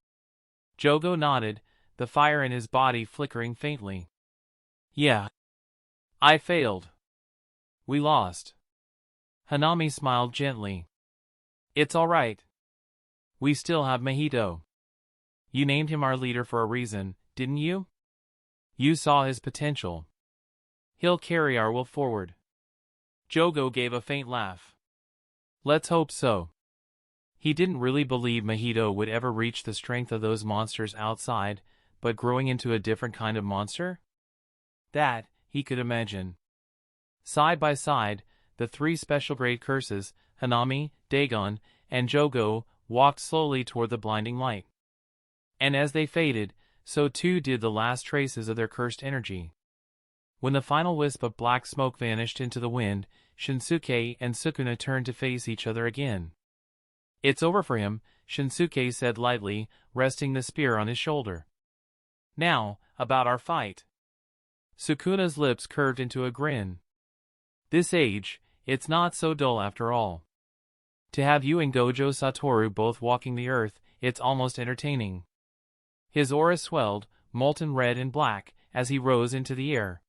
Jogo nodded, the fire in his body flickering faintly. "Yeah. I failed. We lost." Hanami smiled gently. "It's all right. We still have Mahito. You named him our leader for a reason, didn't you? You saw his potential. He'll carry our will forward." Jogo gave a faint laugh. "Let's hope so." He didn't really believe Mahito would ever reach the strength of those monsters outside, but growing into a different kind of monster? That, he could imagine. Side by side, the three special-grade curses, Hanami, Dagon, and Jogo, walked slowly toward the blinding light. And as they faded, so too did the last traces of their cursed energy. When the final wisp of black smoke vanished into the wind, Shinsuke and Sukuna turned to face each other again. "It's over for him," Shinsuke said lightly, resting the spear on his shoulder. "Now, about our fight." Sukuna's lips curved into a grin. "This age, it's not so dull after all. To have you and Gojo Satoru both walking the earth, it's almost entertaining." His aura swelled, molten red and black, as he rose into the air.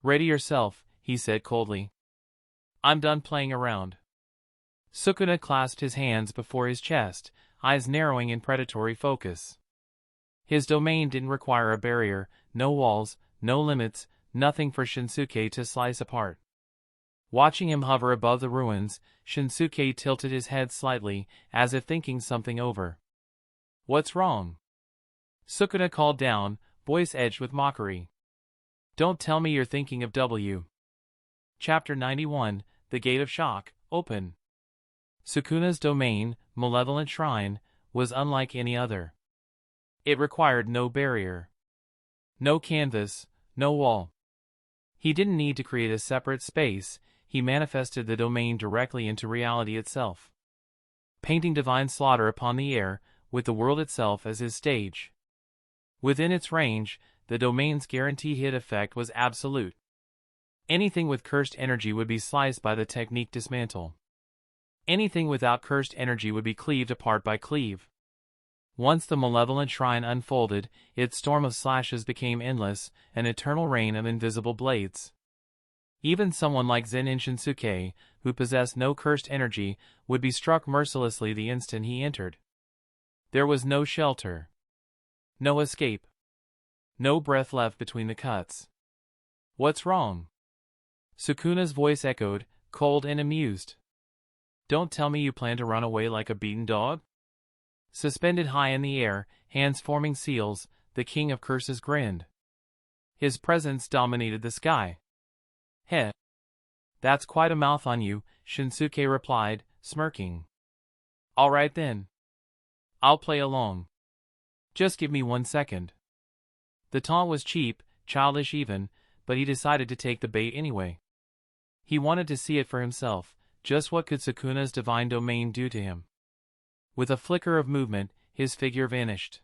"Ready yourself," he said coldly. "I'm done playing around." Sukuna clasped his hands before his chest, eyes narrowing in predatory focus. His domain didn't require a barrier, no walls, no limits, nothing for Shinsuke to slice apart. Watching him hover above the ruins, Shinsuke tilted his head slightly, as if thinking something over. "What's wrong?" Sukuna called down, voice edged with mockery. "Don't tell me you're thinking of W." Chapter 91, The Gate of Shock, Open. Sukuna's domain, Malevolent Shrine, was unlike any other. It required no barrier. No canvas, no wall. He didn't need to create a separate space, he manifested the domain directly into reality itself. Painting divine slaughter upon the air, with the world itself as his stage. Within its range, the domain's guarantee hit effect was absolute. Anything with cursed energy would be sliced by the technique dismantle. Anything without cursed energy would be cleaved apart by cleave. Once the malevolent shrine unfolded, its storm of slashes became endless, an eternal rain of invisible blades. Even someone like Zen'in Shinsuke, who possessed no cursed energy, would be struck mercilessly the instant he entered. There was no shelter. No escape. No breath left between the cuts. "What's wrong?" Sukuna's voice echoed, cold and amused. "Don't tell me you plan to run away like a beaten dog?" Suspended high in the air, hands forming seals, the king of curses grinned. His presence dominated the sky. "Heh. That's quite a mouth on you," Shinsuke replied, smirking. "All right then. I'll play along. Just give me 1 second." The taunt was cheap, childish even, but he decided to take the bait anyway. He wanted to see it for himself, just what could Sukuna's divine domain do to him. With a flicker of movement, his figure vanished.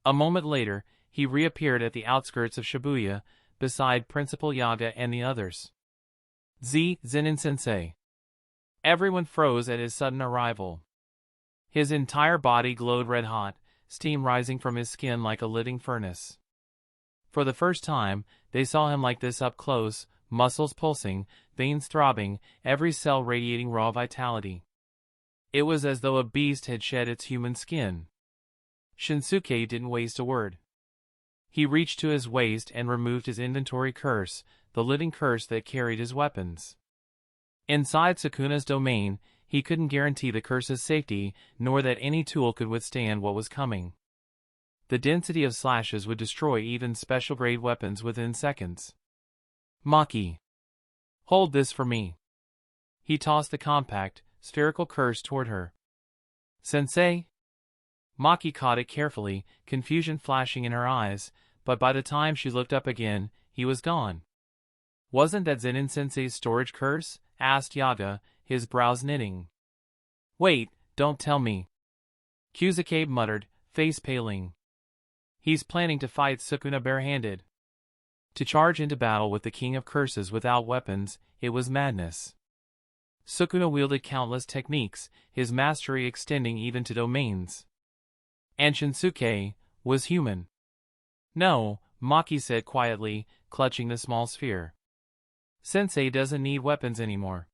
A moment later, he reappeared at the outskirts of Shibuya, beside Principal Yaga and the others. Zen'in Sensei. Everyone froze at his sudden arrival. His entire body glowed red-hot, steam rising from his skin like a living furnace. For the first time, they saw him like this up close, muscles pulsing, veins throbbing, every cell radiating raw vitality. It was as though a beast had shed its human skin. Shinsuke didn't waste a word. He reached to his waist and removed his inventory curse, the living curse that carried his weapons. Inside Sukuna's domain, he couldn't guarantee the curse's safety, nor that any tool could withstand what was coming. The density of slashes would destroy even special-grade weapons within seconds. Maki. Hold this for me. He tossed the compact, spherical curse toward her. Sensei? Maki caught it carefully, confusion flashing in her eyes, but by the time she looked up again, he was gone. Wasn't that Zen'in Sensei's storage curse? Asked Yaga, his brows knitting. Wait, don't tell me. Kyusuke muttered, face paling. He's planning to fight Sukuna barehanded. To charge into battle with the King of Curses without weapons, it was madness. Sukuna wielded countless techniques, his mastery extending even to domains. And Shinsuke was human. No, Maki said quietly, clutching the small sphere. Sensei doesn't need weapons anymore.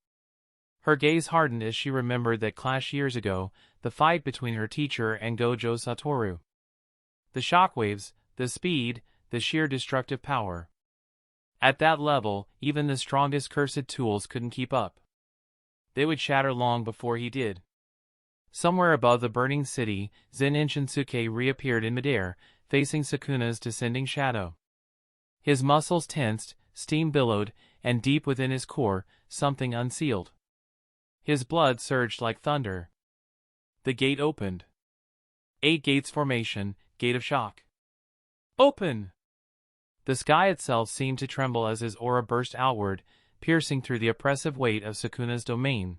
Her gaze hardened as she remembered that clash years ago, the fight between her teacher and Gojo Satoru. The shockwaves, the speed, the sheer destructive power. At that level, even the strongest cursed tools couldn't keep up. They would shatter long before he did. Somewhere above the burning city, Zen'in Shinsuke reappeared in midair, facing Sukuna's descending shadow. His muscles tensed, steam billowed, and deep within his core, something unsealed. His blood surged like thunder. The gate opened. 8 gates formation, gate of shock. Open! The sky itself seemed to tremble as his aura burst outward, piercing through the oppressive weight of Sukuna's domain.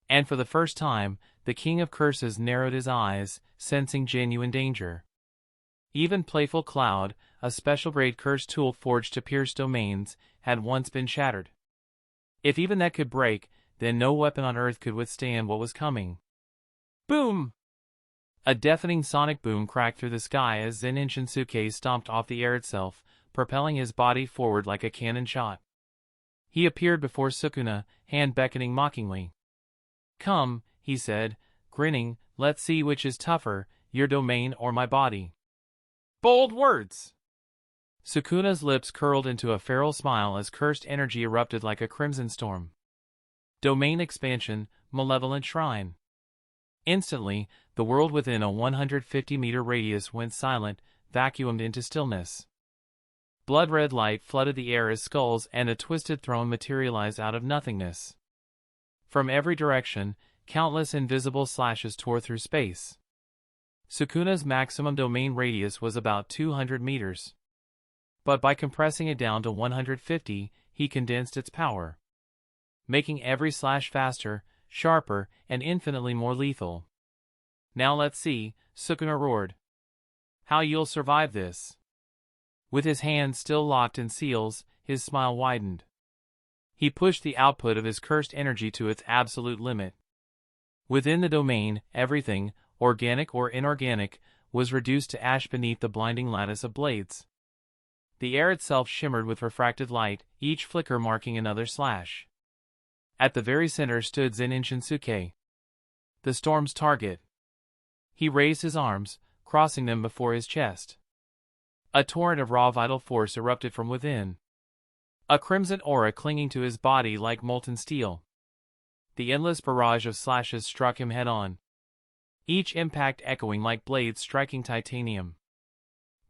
And for the first time, the King of Curses narrowed his eyes, sensing genuine danger. Even Playful Cloud, a special-grade curse tool forged to pierce domains, had once been shattered. If even that could break, then no weapon on Earth could withstand what was coming. Boom! A deafening sonic boom cracked through the sky as Zen'in Shinsuke stomped off the air itself, propelling his body forward like a cannon shot. He appeared before Sukuna, hand beckoning mockingly. Come, he said, grinning, let's see which is tougher, your domain or my body. Bold words! Sukuna's lips curled into a feral smile as cursed energy erupted like a crimson storm. Domain expansion, malevolent shrine. Instantly, the world within a 150-meter radius went silent, vacuumed into stillness. Blood-red light flooded the air as skulls and a twisted throne materialized out of nothingness. From every direction, countless invisible slashes tore through space. Sukuna's maximum domain radius was about 200 meters. But by compressing it down to 150, he condensed its power, making every slash faster, sharper, and infinitely more lethal. Now let's see, Sukuna roared. How you'll survive this? With his hands still locked in seals, his smile widened. He pushed the output of his cursed energy to its absolute limit. Within the domain, everything, organic or inorganic, was reduced to ash beneath the blinding lattice of blades. The air itself shimmered with refracted light, each flicker marking another slash. At the very center stood Zen'in Shinsuke, the storm's target. He raised his arms, crossing them before his chest. A torrent of raw vital force erupted from within, a crimson aura clinging to his body like molten steel. The endless barrage of slashes struck him head-on, each impact echoing like blades striking titanium.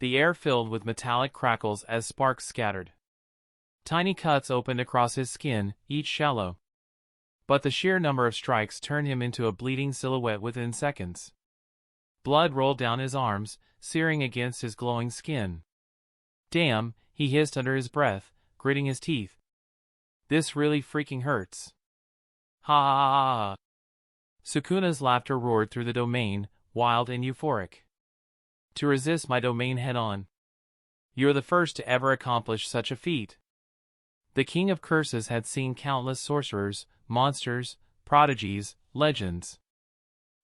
The air filled with metallic crackles as sparks scattered. Tiny cuts opened across his skin, each shallow. But the sheer number of strikes turned him into a bleeding silhouette within seconds. Blood rolled down his arms, searing against his glowing skin. Damn, he hissed under his breath, gritting his teeth. This really freaking hurts. Ha ha ha ha. Sukuna's laughter roared through the domain, wild and euphoric. To resist my domain head-on. You're the first to ever accomplish such a feat. The King of Curses had seen countless sorcerers, monsters, prodigies, legends.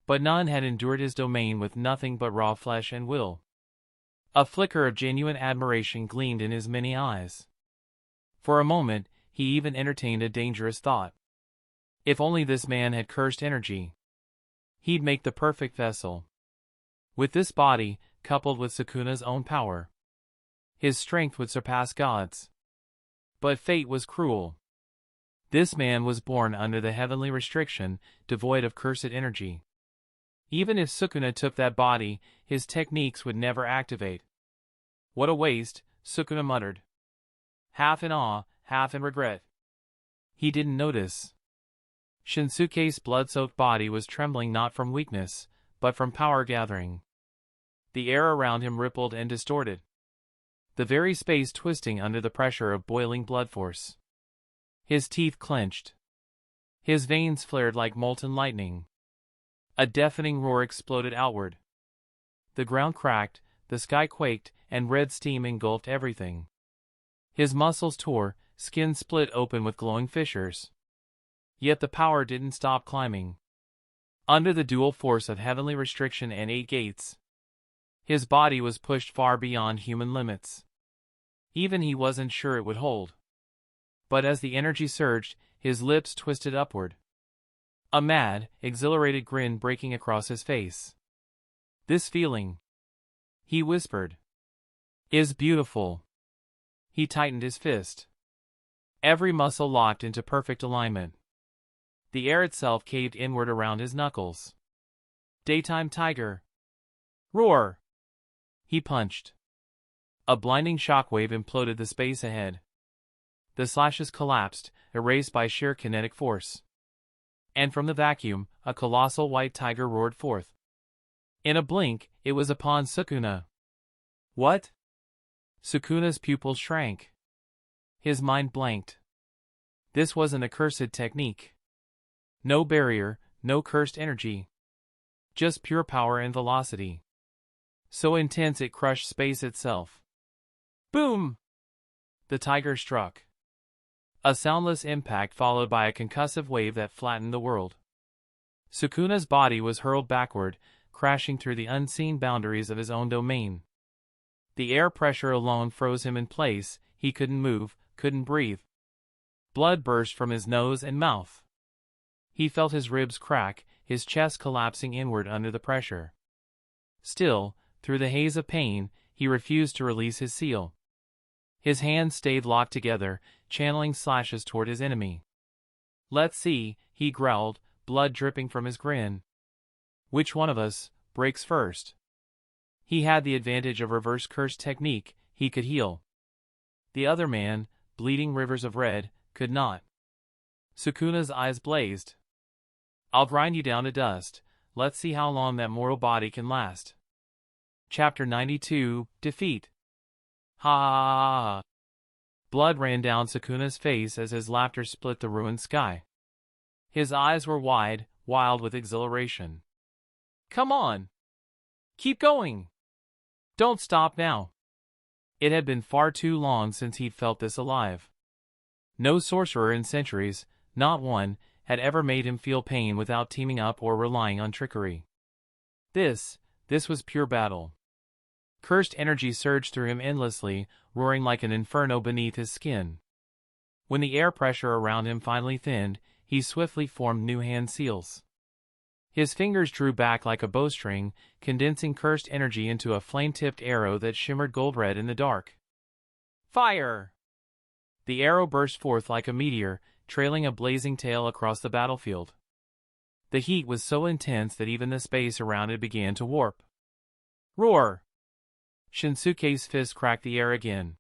But none had endured his domain with nothing but raw flesh and will. A flicker of genuine admiration gleamed in his many eyes. For a moment, he even entertained a dangerous thought. If only this man had cursed energy. He'd make the perfect vessel. With this body, coupled with Sukuna's own power, his strength would surpass gods. But fate was cruel. This man was born under the heavenly restriction, devoid of cursed energy. Even if Sukuna took that body, his techniques would never activate. What a waste, Sukuna muttered. Half in awe, half in regret. He didn't notice. Shinsuke's blood-soaked body was trembling not from weakness, but from power gathering. The air around him rippled and distorted, the very space twisting under the pressure of boiling blood force. His teeth clenched. His veins flared like molten lightning. A deafening roar exploded outward. The ground cracked, the sky quaked, and red steam engulfed everything. His muscles tore, skin split open with glowing fissures. Yet the power didn't stop climbing. Under the dual force of heavenly restriction and 8 gates, his body was pushed far beyond human limits. Even he wasn't sure it would hold. But as the energy surged, his lips twisted upward. A mad, exhilarated grin breaking across his face. This feeling, he whispered, is beautiful. He tightened his fist. Every muscle locked into perfect alignment. The air itself caved inward around his knuckles. Daytime tiger. Roar! He punched. A blinding shockwave imploded the space ahead. The slashes collapsed, erased by sheer kinetic force. And from the vacuum, a colossal white tiger roared forth. In a blink, it was upon Sukuna. What? Sukuna's pupils shrank. His mind blanked. This was an accursed technique. No barrier, no cursed energy. Just pure power and velocity. So intense it crushed space itself. Boom! The tiger struck. A soundless impact followed by a concussive wave that flattened the world. Sukuna's body was hurled backward, crashing through the unseen boundaries of his own domain. The air pressure alone froze him in place. He couldn't move, couldn't breathe. Blood burst from his nose and mouth. He felt his ribs crack, his chest collapsing inward under the pressure. Still, through the haze of pain, he refused to release his seal. His hands stayed locked together, channeling slashes toward his enemy. Let's see, he growled, blood dripping from his grin. Which one of us breaks first? He had the advantage of reverse curse technique. He could heal. The other man, bleeding rivers of red, could not. Sukuna's eyes blazed. I'll grind you down to dust. Let's see how long that mortal body can last. Chapter 92, Defeat. Ha ha ha ha. Blood ran down Sukuna's face as his laughter split the ruined sky. His eyes were wide, wild with exhilaration. Come on! Keep going! Don't stop now! It had been far too long since he'd felt this alive. No sorcerer in centuries, not one, had ever made him feel pain without teaming up or relying on trickery. This was pure battle. Cursed energy surged through him endlessly, roaring like an inferno beneath his skin. When the air pressure around him finally thinned, he swiftly formed new hand seals. His fingers drew back like a bowstring, condensing cursed energy into a flame-tipped arrow that shimmered gold-red in the dark. Fire! The arrow burst forth like a meteor, trailing a blazing tail across the battlefield. The heat was so intense that even the space around it began to warp. Roar! Shinsuke's fist cracked the air again.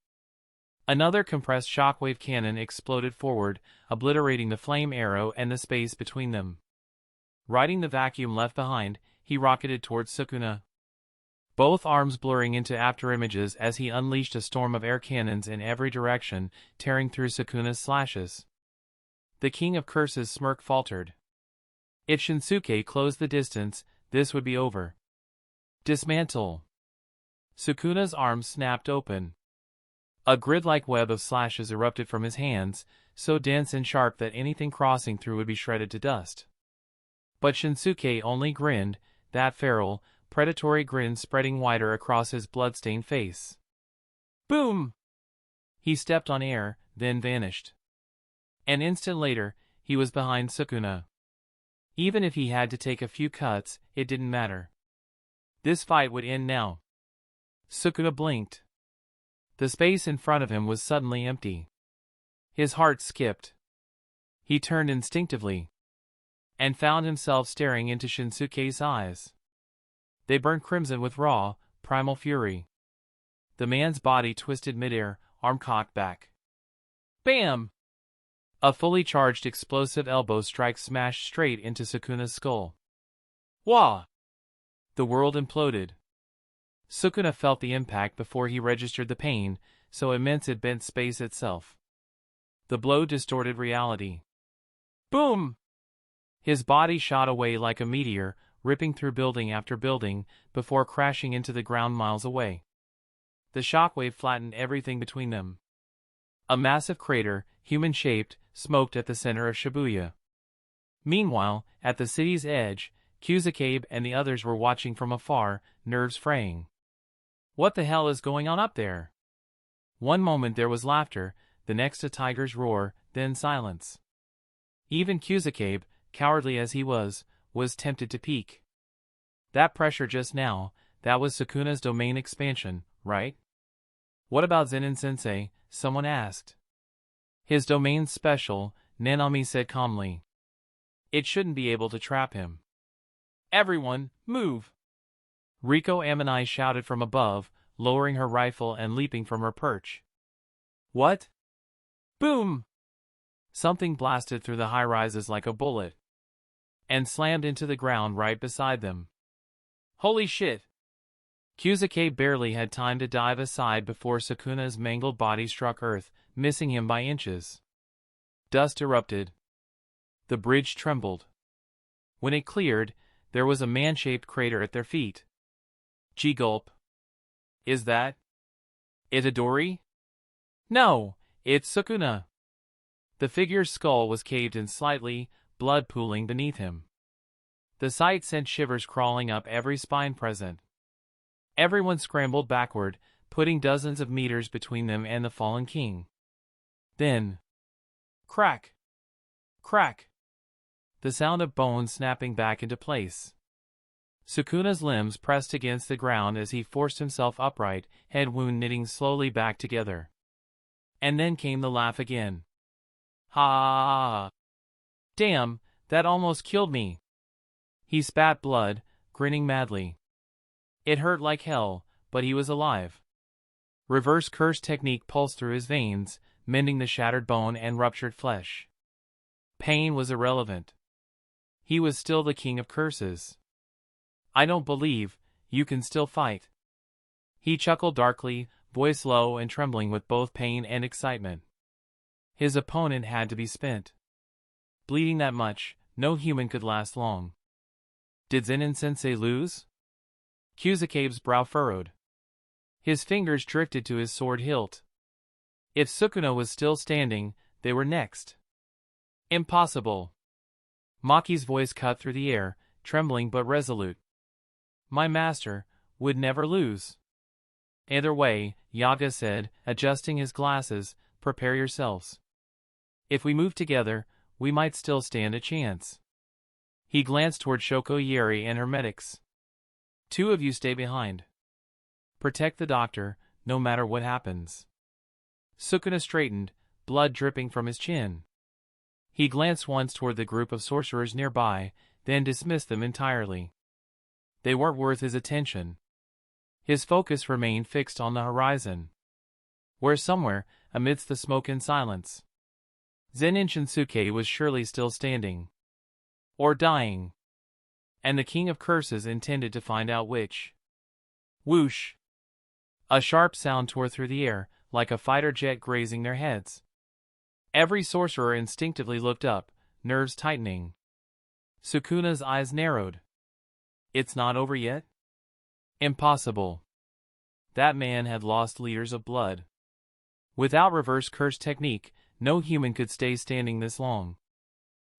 Another compressed shockwave cannon exploded forward, obliterating the flame arrow and the space between them. Riding the vacuum left behind, he rocketed towards Sukuna. Both arms blurring into afterimages as he unleashed a storm of air cannons in every direction, tearing through Sukuna's slashes. The King of Curses' smirk faltered. If Shinsuke closed the distance, this would be over. Dismantle! Sukuna's arms snapped open. A grid-like web of slashes erupted from his hands, so dense and sharp that anything crossing through would be shredded to dust. But Shinsuke only grinned, that feral, predatory grin spreading wider across his blood-stained face. Boom! He stepped on air, then vanished. An instant later, he was behind Sukuna. Even if he had to take a few cuts, it didn't matter. This fight would end now. Sukuna blinked. The space in front of him was suddenly empty. His heart skipped. He turned instinctively and found himself staring into Shinsuke's eyes. They burned crimson with raw, primal fury. The man's body twisted midair, arm cocked back. Bam! A fully charged explosive elbow strike smashed straight into Sukuna's skull. Wah! The world imploded. Sukuna felt the impact before he registered the pain, so immense it bent space itself. The blow distorted reality. Boom! His body shot away like a meteor, ripping through building after building, before crashing into the ground miles away. The shockwave flattened everything between them. A massive crater, human-shaped, smoked at the center of Shibuya. Meanwhile, at the city's edge, Kusakabe and the others were watching from afar, nerves fraying. What the hell is going on up there? One moment there was laughter, the next a tiger's roar, then silence. Even Kusakabe, cowardly as he was tempted to peek. That pressure just now, that was Sukuna's domain expansion, right? What about Zen'in Sensei? Someone asked. His domain's special, Nanami said calmly. It shouldn't be able to trap him. Everyone, move! Riko Amanai shouted from above, lowering her rifle and leaping from her perch. What? Boom! Something blasted through the high-rises like a bullet and slammed into the ground right beside them. Holy shit! Kusakabe barely had time to dive aside before Sukuna's mangled body struck earth, missing him by inches. Dust erupted. The bridge trembled. When it cleared, there was a man-shaped crater at their feet. Gulp. Is that Itadori? No, it's Sukuna. The figure's skull was caved in slightly, blood pooling beneath him. The sight sent shivers crawling up every spine present. Everyone scrambled backward, putting dozens of meters between them and the fallen king. Then, crack! Crack! The sound of bones snapping back into place. Sukuna's limbs pressed against the ground as he forced himself upright, head wound knitting slowly back together. And then came the laugh again. Ha! Damn, that almost killed me. He spat blood, grinning madly. It hurt like hell, but he was alive. Reverse curse technique pulsed through his veins, mending the shattered bone and ruptured flesh. Pain was irrelevant. He was still the king of curses. I don't believe you can still fight. He chuckled darkly, voice low and trembling with both pain and excitement. His opponent had to be spent. Bleeding that much, no human could last long. Did Zen'in Sensei lose? Kusakabe's brow furrowed. His fingers drifted to his sword hilt. If Sukuna was still standing, they were next. Impossible. Maki's voice cut through the air, trembling but resolute. My master would never lose. Either way, Yaga said, adjusting his glasses, prepare yourselves. If we move together, we might still stand a chance. He glanced toward Shoko Yeri and her medics. Two of you stay behind. Protect the doctor, no matter what happens. Sukuna straightened, blood dripping from his chin. He glanced once toward the group of sorcerers nearby, then dismissed them entirely. They weren't worth his attention. His focus remained fixed on the horizon, where somewhere, amidst the smoke and silence, Zen'in Shinsuke was surely still standing. Or dying. And the king of curses intended to find out which. Whoosh! A sharp sound tore through the air, like a fighter jet grazing their heads. Every sorcerer instinctively looked up, nerves tightening. Sukuna's eyes narrowed. It's not over yet? Impossible. That man had lost liters of blood. Without reverse curse technique, no human could stay standing this long.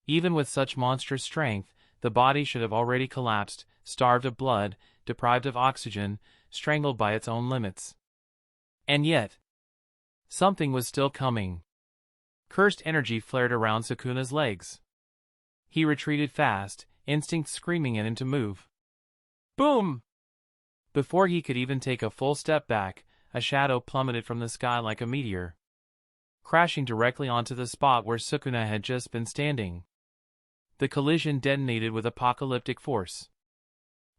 Even with such monstrous strength, the body should have already collapsed, starved of blood, deprived of oxygen, strangled by its own limits. And yet, something was still coming. Cursed energy flared around Sukuna's legs. He retreated fast, instinct screaming at him to move. Boom! Before he could even take a full step back, a shadow plummeted from the sky like a meteor, crashing directly onto the spot where Sukuna had just been standing. The collision detonated with apocalyptic force.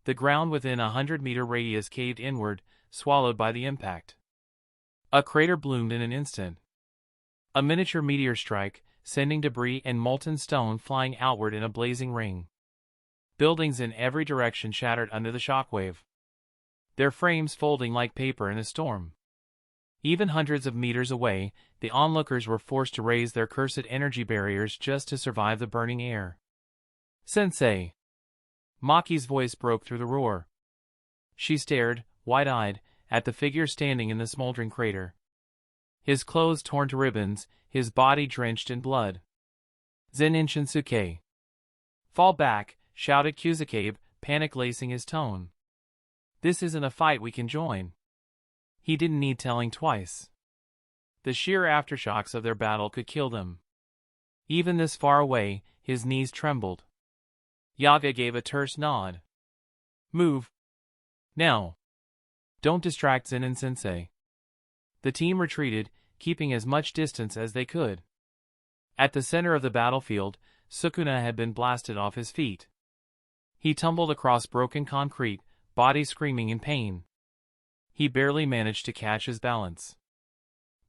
The ground within a 100-meter radius caved inward, swallowed by the impact. A crater bloomed in an instant. A miniature meteor strike, sending debris and molten stone flying outward in a blazing ring. Buildings in every direction shattered under the shockwave, their frames folding like paper in a storm. Even hundreds of meters away, the onlookers were forced to raise their cursed energy barriers just to survive the burning air. Sensei! Maki's voice broke through the roar. She stared, wide-eyed, at the figure standing in the smoldering crater. His clothes torn to ribbons, his body drenched in blood. Zen'in Shinsuke! Fall back, shouted Kusakabe, panic lacing his tone. This isn't a fight we can join. He didn't need telling twice. The sheer aftershocks of their battle could kill them. Even this far away, his knees trembled. Yaga gave a terse nod. Move. Now. Don't distract Zen'in-sensei. The team retreated, keeping as much distance as they could. At the center of the battlefield, Sukuna had been blasted off his feet. He tumbled across broken concrete, body screaming in pain. He barely managed to catch his balance.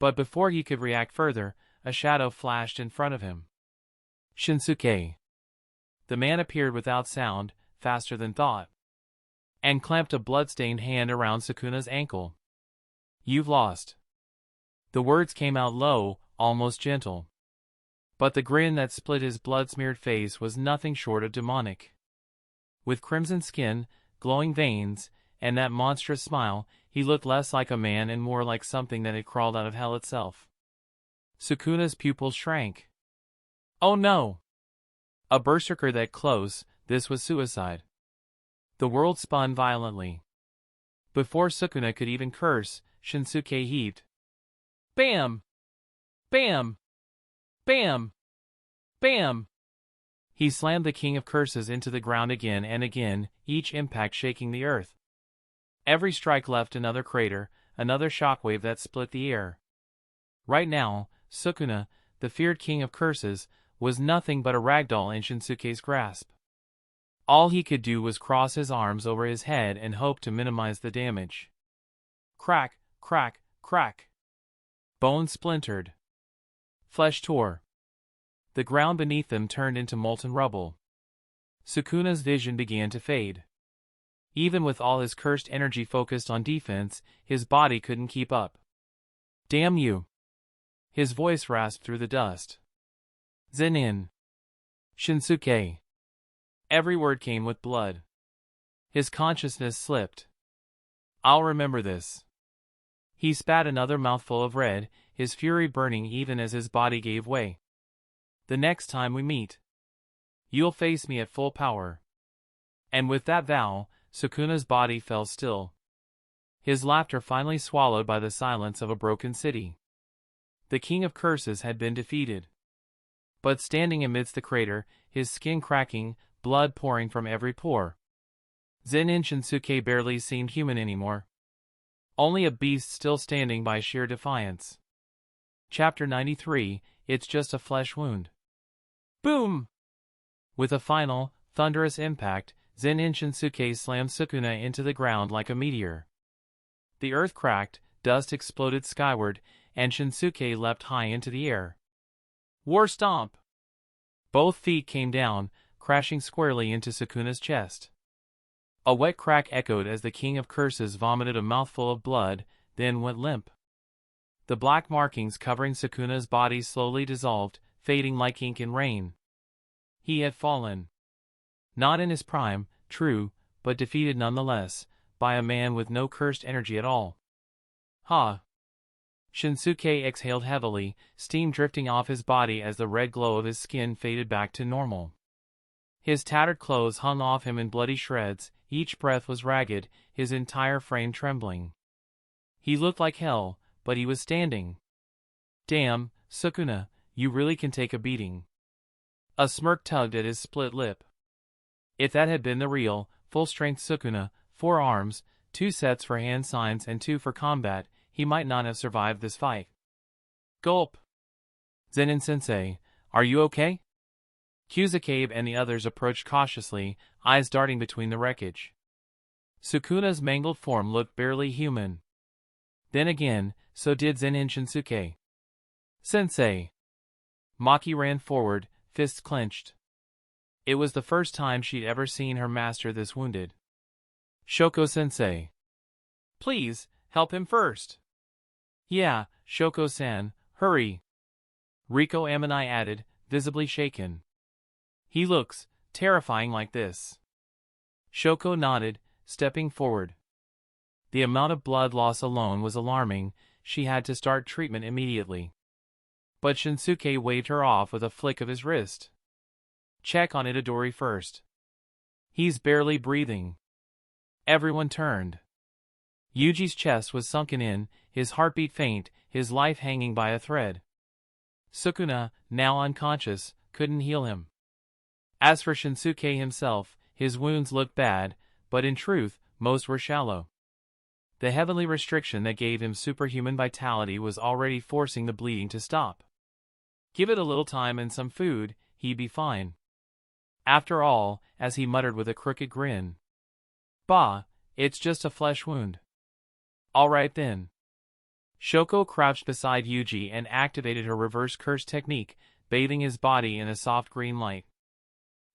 But before he could react further, a shadow flashed in front of him. Shinsuke. The man appeared without sound, faster than thought, and clamped a blood-stained hand around Sukuna's ankle. You've lost. The words came out low, almost gentle. But the grin that split his blood-smeared face was nothing short of demonic. With crimson skin, glowing veins, and that monstrous smile, he looked less like a man and more like something that had crawled out of hell itself. Sukuna's pupils shrank. Oh no! A berserker that close, this was suicide. The world spun violently. Before Sukuna could even curse, Shinsuke heaved. Bam! Bam! Bam! Bam! He slammed the King of Curses into the ground again and again, each impact shaking the earth. Every strike left another crater, another shockwave that split the air. Right now, Sukuna, the feared King of Curses, was nothing but a ragdoll in Shinsuke's grasp. All he could do was cross his arms over his head and hope to minimize the damage. Crack, crack, crack. Bones splintered. Flesh tore. The ground beneath them turned into molten rubble. Sukuna's vision began to fade. Even with all his cursed energy focused on defense, his body couldn't keep up. Damn you! His voice rasped through the dust. Zen'in. Shinsuke. Every word came with blood. His consciousness slipped. I'll remember this. He spat another mouthful of red, his fury burning even as his body gave way. The next time we meet, you'll face me at full power. And with that vow, Sukuna's body fell still. His laughter finally swallowed by the silence of a broken city. The King of Curses had been defeated. But standing amidst the crater, his skin cracking, blood pouring from every pore, Zen'in Shinsuke barely seemed human anymore. Only a beast still standing by sheer defiance. Chapter 93, It's Just a Flesh Wound. Boom! With a final, thunderous impact, Zen'in Shinsuke slammed Sukuna into the ground like a meteor. The earth cracked, dust exploded skyward, and Shinsuke leapt high into the air. War Stomp! Both feet came down, crashing squarely into Sukuna's chest. A wet crack echoed as the King of Curses vomited a mouthful of blood, then went limp. The black markings covering Sukuna's body slowly dissolved, fading like ink in rain. He had fallen. Not in his prime, true, but defeated nonetheless, by a man with no cursed energy at all. Ha! Shinsuke exhaled heavily, steam drifting off his body as the red glow of his skin faded back to normal. His tattered clothes hung off him in bloody shreds, each breath was ragged, his entire frame trembling. He looked like hell, but he was standing. Damn, Sukuna, you really can take a beating. A smirk tugged at his split lip. If that had been the real, full-strength Sukuna, 4 arms, 2 sets for hand signs and 2 for combat, he might not have survived this fight. Gulp. Zen'in-sensei, are you okay? Kusakabe and the others approached cautiously, eyes darting between the wreckage. Sukuna's mangled form looked barely human. Then again, so did Zen'in Shinsuke. Sensei. Maki ran forward, fists clenched. It was the first time she'd ever seen her master this wounded. Shoko-sensei. Please, help him first. Yeah, Shoko-san, hurry. Riko Amanai added, visibly shaken. He looks terrifying like this. Shoko nodded, stepping forward. The amount of blood loss alone was alarming, she had to start treatment immediately. But Shinsuke waved her off with a flick of his wrist. Check on Itadori first. He's barely breathing. Everyone turned. Yuji's chest was sunken in, his heartbeat faint, his life hanging by a thread. Sukuna, now unconscious, couldn't heal him. As for Shinsuke himself, his wounds looked bad, but in truth, most were shallow. The heavenly restriction that gave him superhuman vitality was already forcing the bleeding to stop. Give it a little time and some food, he'd be fine. After all, as he muttered with a crooked grin. Bah, it's just a flesh wound. All right then. Shoko crouched beside Yuji and activated her reverse curse technique, bathing his body in a soft green light.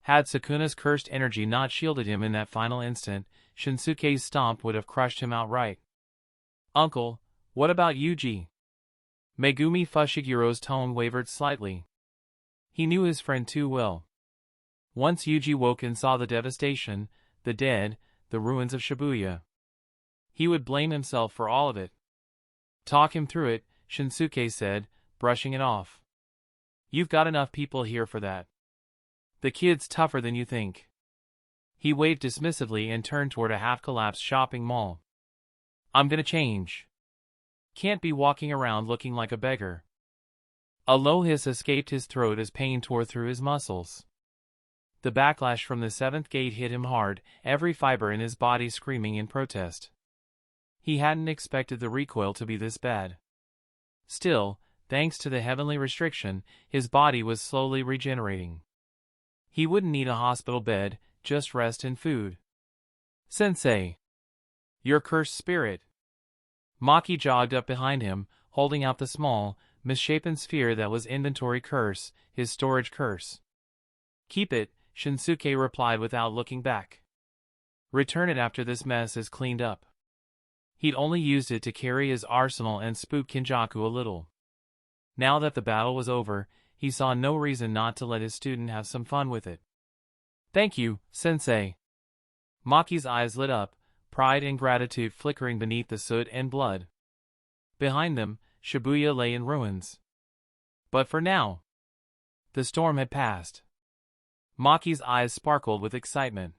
Had Sukuna's cursed energy not shielded him in that final instant, Shinsuke's stomp would have crushed him outright. Uncle, what about Yuji? Megumi Fushigiro's tone wavered slightly. He knew his friend too well. Once Yuji woke and saw the devastation, the dead, the ruins of Shibuya, he would blame himself for all of it. Talk him through it, Shinsuke said, brushing it off. You've got enough people here for that. The kid's tougher than you think. He waved dismissively and turned toward a half-collapsed shopping mall. I'm gonna change. Can't be walking around looking like a beggar. A low hiss escaped his throat as pain tore through his muscles. The backlash from the 7th gate hit him hard, every fiber in his body screaming in protest. He hadn't expected the recoil to be this bad. Still, thanks to the heavenly restriction, his body was slowly regenerating. He wouldn't need a hospital bed, just rest and food. Sensei. Your cursed spirit. Maki jogged up behind him, holding out the small, misshapen sphere that was inventory curse, his storage curse. Keep it, Shinsuke replied without looking back. Return it after this mess is cleaned up. He'd only used it to carry his arsenal and spook Kinjaku a little. Now that the battle was over, he saw no reason not to let his student have some fun with it. Thank you, Sensei. Maki's eyes lit up, pride and gratitude flickering beneath the soot and blood. Behind them, Shibuya lay in ruins. But for now, the storm had passed. Maki's eyes sparkled with excitement.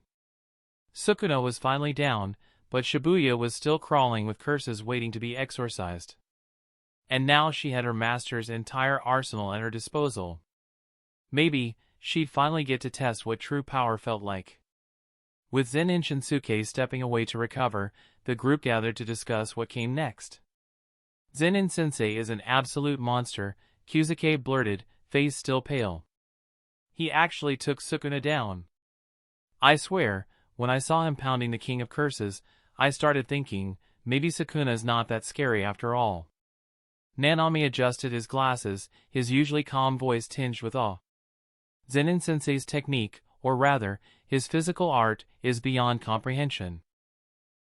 Sukuna was finally down, but Shibuya was still crawling with curses waiting to be exorcised. And now she had her master's entire arsenal at her disposal. Maybe, she'd finally get to test what true power felt like. With Zen'in Shinsuke stepping away to recover, the group gathered to discuss what came next. Zen'in Sensei is an absolute monster, Kusakabe blurted, face still pale. He actually took Sukuna down. I swear, when I saw him pounding the King of Curses, I started thinking, maybe Sukuna's not that scary after all. Nanami adjusted his glasses, his usually calm voice tinged with awe. Zen'in Sensei's technique, or rather, his physical art, is beyond comprehension.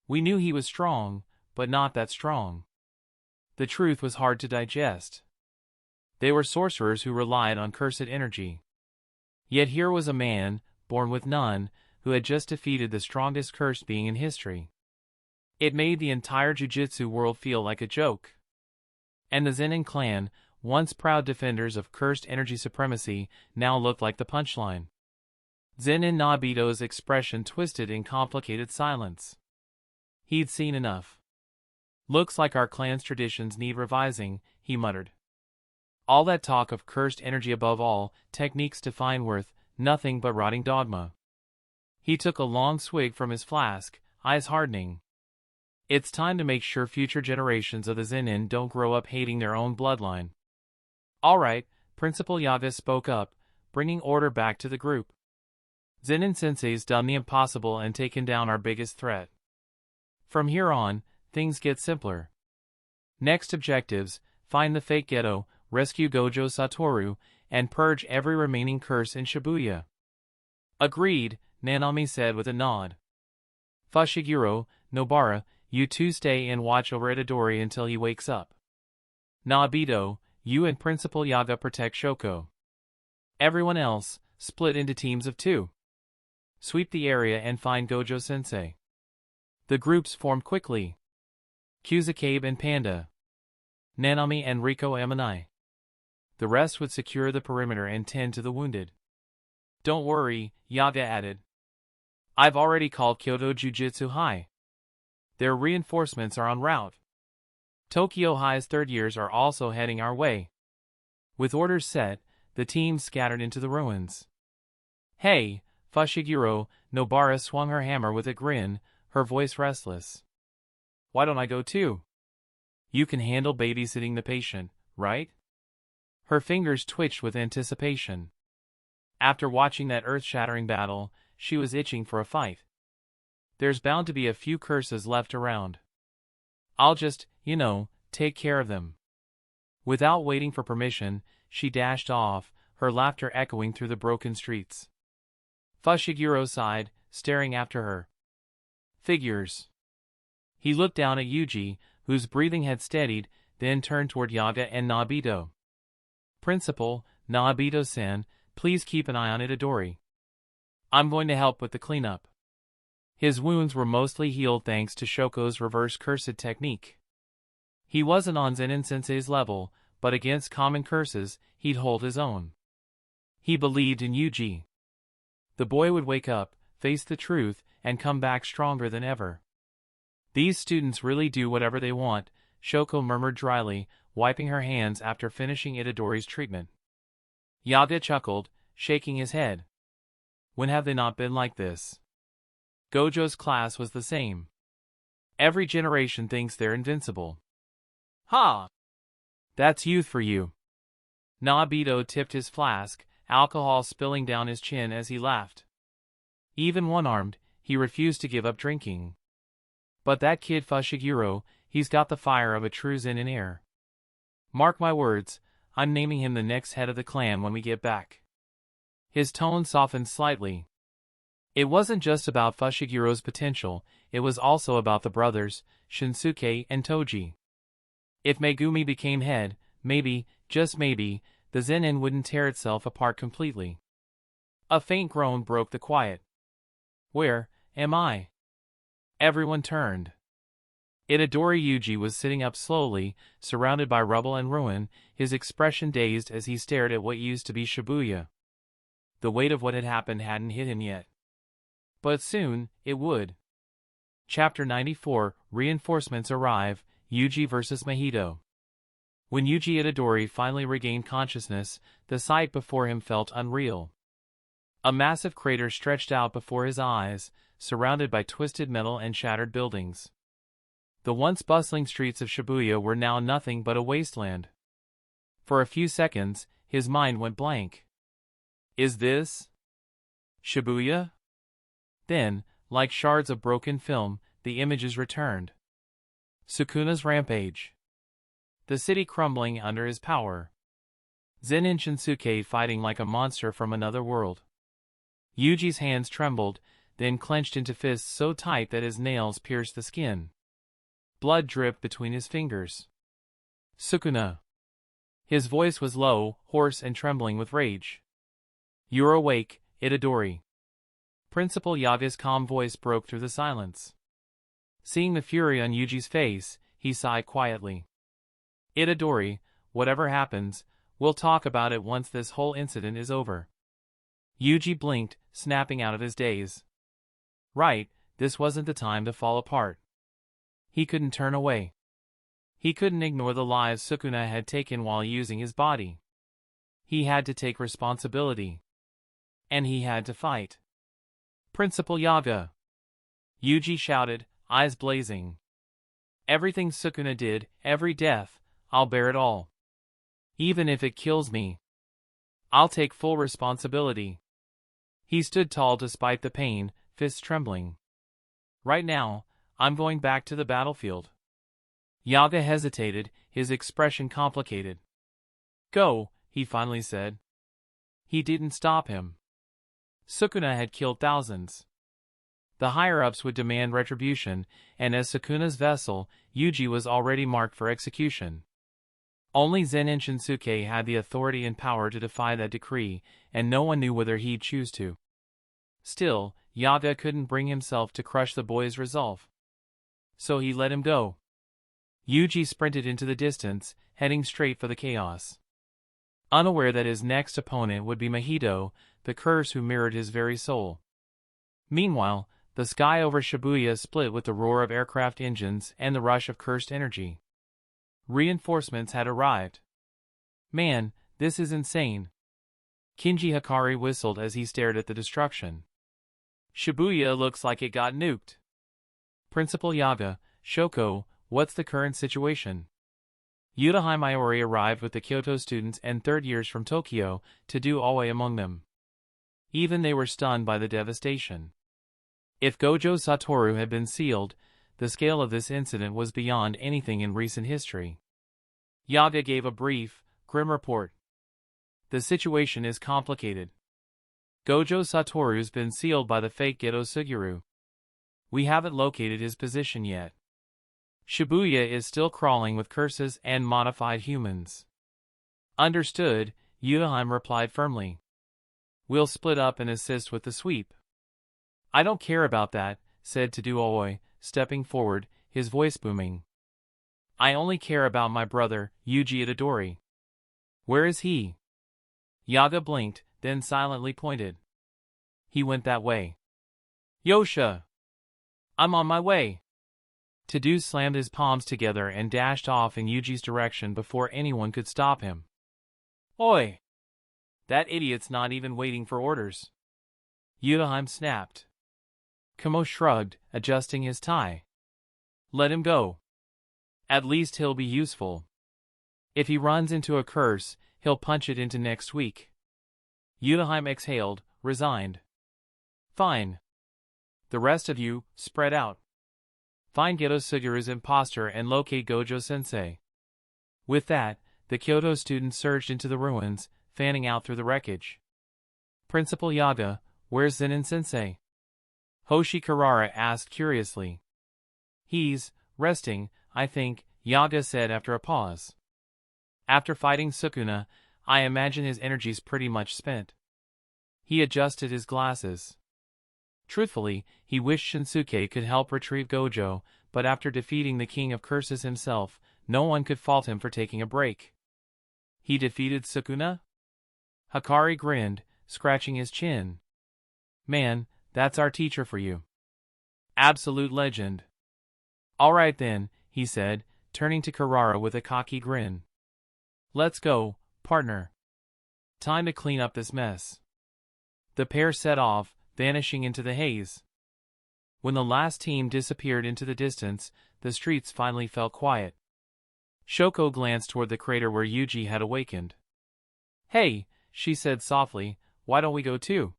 We knew he was strong, but not that strong. The truth was hard to digest. They were sorcerers who relied on cursed energy. Yet here was a man, born with none, who had just defeated the strongest cursed being in history. It made the entire jujutsu world feel like a joke. And the Zen'in clan, once proud defenders of cursed energy supremacy, now looked like the punchline. Zen'in Nobito's expression twisted in complicated silence. He'd seen enough. Looks like our clan's traditions need revising, he muttered. All that talk of cursed energy, above all, techniques to find worth, nothing but rotting dogma. He took a long swig from his flask, eyes hardening. It's time to make sure future generations of the Zen'in don't grow up hating their own bloodline. All right, Principal Yaga spoke up, bringing order back to the group. Zen'in Sensei's done the impossible and taken down our biggest threat. From here on, things get simpler. Next objectives: find the fake ghetto, rescue Gojo Satoru, and purge every remaining curse in Shibuya. Agreed, Nanami said with a nod. Fushiguro, Nobara, you two stay and watch over Itadori until he wakes up. Nobito, you and Principal Yaga protect Shoko. Everyone else, split into teams of 2. Sweep the area and find Gojo-sensei. The groups formed quickly. Kuzukabe and Panda. Nanami and Riko Amanai. The rest would secure the perimeter and tend to the wounded. Don't worry, Yaga added. I've already called Kyoto Jujutsu High. Their reinforcements are en route. Tokyo High's third years are also heading our way. With orders set, the team scattered into the ruins. Hey, Fushiguro, Nobara swung her hammer with a grin, her voice restless. Why don't I go too? You can handle babysitting the patient, right? Her fingers twitched with anticipation. After watching that earth-shattering battle, she was itching for a fight. There's bound to be a few curses left around. I'll just, take care of them. Without waiting for permission, she dashed off, her laughter echoing through the broken streets. Fushiguro sighed, staring after her. Figures. He looked down at Yuji, whose breathing had steadied, then turned toward Yaga and Nobito. Principal, Nobito-san, please keep an eye on Itadori. I'm going to help with the cleanup. His wounds were mostly healed thanks to Shoko's reverse cursed technique. He wasn't on Zen'in Sensei's level, but against common curses, he'd hold his own. He believed in Yuji. The boy would wake up, face the truth, and come back stronger than ever. These students really do whatever they want, Shoko murmured dryly, wiping her hands after finishing Itadori's treatment. Yaga chuckled, shaking his head. When have they not been like this? Gojo's class was the same. Every generation thinks they're invincible. Ha! That's youth for you. Nobito tipped his flask, alcohol spilling down his chin as he laughed. Even one-armed, he refused to give up drinking. But that kid Fushiguro, he's got the fire of a true Zen'in heir. Mark my words, I'm naming him the next head of the clan when we get back. His tone softened slightly. It wasn't just about Fushiguro's potential, it was also about the brothers, Shinsuke and Toji. If Megumi became head, maybe, just maybe, the Zen'in wouldn't tear itself apart completely. A faint groan broke the quiet. Where am I? Everyone turned. Itadori Yuji was sitting up slowly, surrounded by rubble and ruin, his expression dazed as he stared at what used to be Shibuya. The weight of what had happened hadn't hit him yet. But soon, it would. Chapter 94, Reinforcements Arrive, Yuji vs. Mahito. When Yuji Itadori finally regained consciousness, the sight before him felt unreal. A massive crater stretched out before his eyes, surrounded by twisted metal and shattered buildings. The once bustling streets of Shibuya were now nothing but a wasteland. For a few seconds, his mind went blank. Is this Shibuya? Then, like shards of broken film, the images returned. Sukuna's rampage. The city crumbling under his power. Zen'in Shinsuke fighting like a monster from another world. Yuji's hands trembled, then clenched into fists so tight that his nails pierced the skin. Blood dripped between his fingers. Sukuna. His voice was low, hoarse and trembling with rage. You're awake, Itadori. Principal Yaga's calm voice broke through the silence. Seeing the fury on Yuji's face, he sighed quietly. Itadori, whatever happens, we'll talk about it once this whole incident is over. Yuji blinked, snapping out of his daze. Right, this wasn't the time to fall apart. He couldn't turn away. He couldn't ignore the lives Sukuna had taken while using his body. He had to take responsibility. And he had to fight. Principal Yaga! Yuji shouted, eyes blazing. Everything Sukuna did, every death, I'll bear it all. Even if it kills me. I'll take full responsibility. He stood tall despite the pain, fists trembling. Right now, I'm going back to the battlefield. Yaga hesitated, his expression complicated. Go, he finally said. He didn't stop him. Sukuna had killed thousands. The higher-ups would demand retribution, and as Sukuna's vessel, Yuji was already marked for execution. Only Zen'in Shinsuke had the authority and power to defy that decree, and no one knew whether he'd choose to. Still, Yaga couldn't bring himself to crush the boy's resolve. So he let him go. Yuji sprinted into the distance, heading straight for the chaos. Unaware that his next opponent would be Mahito, the curse who mirrored his very soul. Meanwhile, the sky over Shibuya split with the roar of aircraft engines and the rush of cursed energy. Reinforcements had arrived. Man, this is insane. Kinji Hikari whistled as he stared at the destruction. Shibuya looks like it got nuked. Principal Yaga, Shoko, what's the current situation? Yudahime Iori arrived with the Kyoto students and third years from Tokyo, to do Aoi among them. Even they were stunned by the devastation. If Gojo Satoru had been sealed, the scale of this incident was beyond anything in recent history. Yaga gave a brief, grim report. The situation is complicated. Gojo Satoru's been sealed by the fake Geto Suguru. We haven't located his position yet. Shibuya is still crawling with curses and modified humans. Understood, Yudahime replied firmly. We'll split up and assist with the sweep. I don't care about that, said Tadu Aoi, stepping forward, his voice booming. I only care about my brother, Yuji Itadori. Where is he? Yaga blinked, then silently pointed. He went that way. Yosha! I'm on my way. Tadu slammed his palms together and dashed off in Yuji's direction before anyone could stop him. Oi! That idiot's not even waiting for orders. Yudahime snapped. Kamo shrugged, adjusting his tie. Let him go. At least he'll be useful. If he runs into a curse, he'll punch it into next week. Yudahime exhaled, resigned. Fine. The rest of you, spread out. Find Geto Suguru's imposter and locate Gojo-sensei. With that, the Kyoto students surged into the ruins, fanning out through the wreckage. Principal Yaga, where's Zen'in-sensei? Hoshi Karara asked curiously. He's resting, I think, Yaga said after a pause. After fighting Sukuna, I imagine his energy's pretty much spent. He adjusted his glasses. Truthfully, he wished Shinsuke could help retrieve Gojo, but after defeating the King of Curses himself, no one could fault him for taking a break. He defeated Sukuna? Hikari grinned, scratching his chin. Man, that's our teacher for you. Absolute legend. All right then, he said, turning to Karara with a cocky grin. Let's go, partner. Time to clean up this mess. The pair set off, vanishing into the haze. When the last team disappeared into the distance, the streets finally felt quiet. Shoko glanced toward the crater where Yuji had awakened. Hey, she said softly, why don't we go too?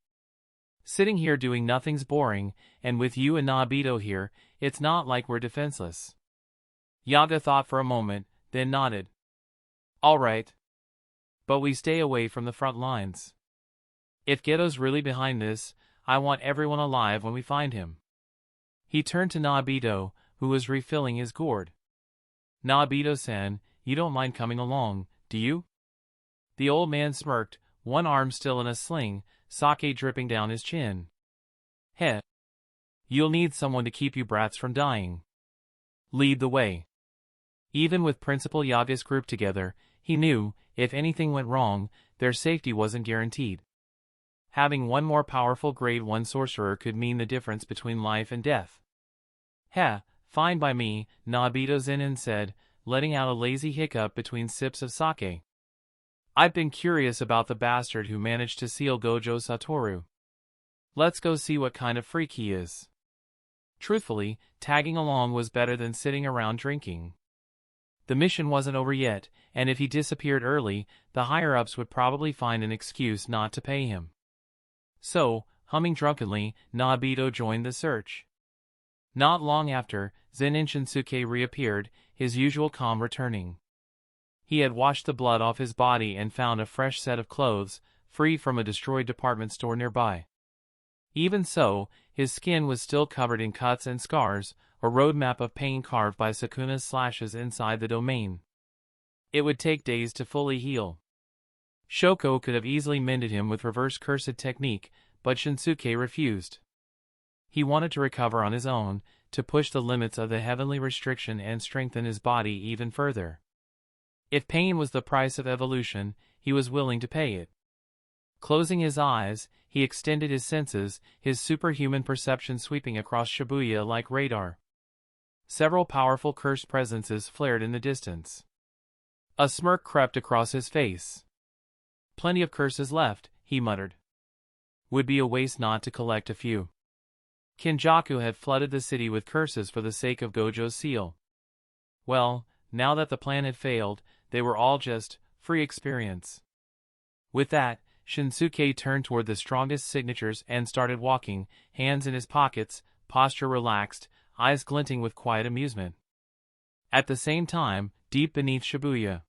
Sitting here doing nothing's boring, and with you and Nobito here, it's not like we're defenseless. Yaga thought for a moment, then nodded. All right. But we stay away from the front lines. If Geto's really behind this, I want everyone alive when we find him. He turned to Nobito, who was refilling his gourd. Nobito-san, you don't mind coming along, do you? The old man smirked, one arm still in a sling, sake dripping down his chin. Heh. You'll need someone to keep you brats from dying. Lead the way. Even with Principal Yaga's group together, he knew, if anything went wrong, their safety wasn't guaranteed. Having one more powerful Grade 1 sorcerer could mean the difference between life and death. Heh, fine by me, Nobito Zen'in said, letting out a lazy hiccup between sips of sake. I've been curious about the bastard who managed to seal Gojo Satoru. Let's go see what kind of freak he is. Truthfully, tagging along was better than sitting around drinking. The mission wasn't over yet, and if he disappeared early, the higher-ups would probably find an excuse not to pay him. So, humming drunkenly, Nobito joined the search. Not long after, Zen'in Shinsuke reappeared, his usual calm returning. He had washed the blood off his body and found a fresh set of clothes, free from a destroyed department store nearby. Even so, his skin was still covered in cuts and scars, a roadmap of pain carved by Sukuna's slashes inside the domain. It would take days to fully heal. Shoko could have easily mended him with reverse cursed technique, but Shinsuke refused. He wanted to recover on his own, to push the limits of the heavenly restriction and strengthen his body even further. If pain was the price of evolution, he was willing to pay it. Closing his eyes, he extended his senses, his superhuman perception sweeping across Shibuya like radar. Several powerful cursed presences flared in the distance. A smirk crept across his face. Plenty of curses left, he muttered. Would be a waste not to collect a few. Kinjaku had flooded the city with curses for the sake of Gojo's seal. Well, now that the plan had failed, they were all just free experience. With that, Shinsuke turned toward the strongest signatures and started walking, hands in his pockets, posture relaxed, eyes glinting with quiet amusement. At the same time, deep beneath Shibuya,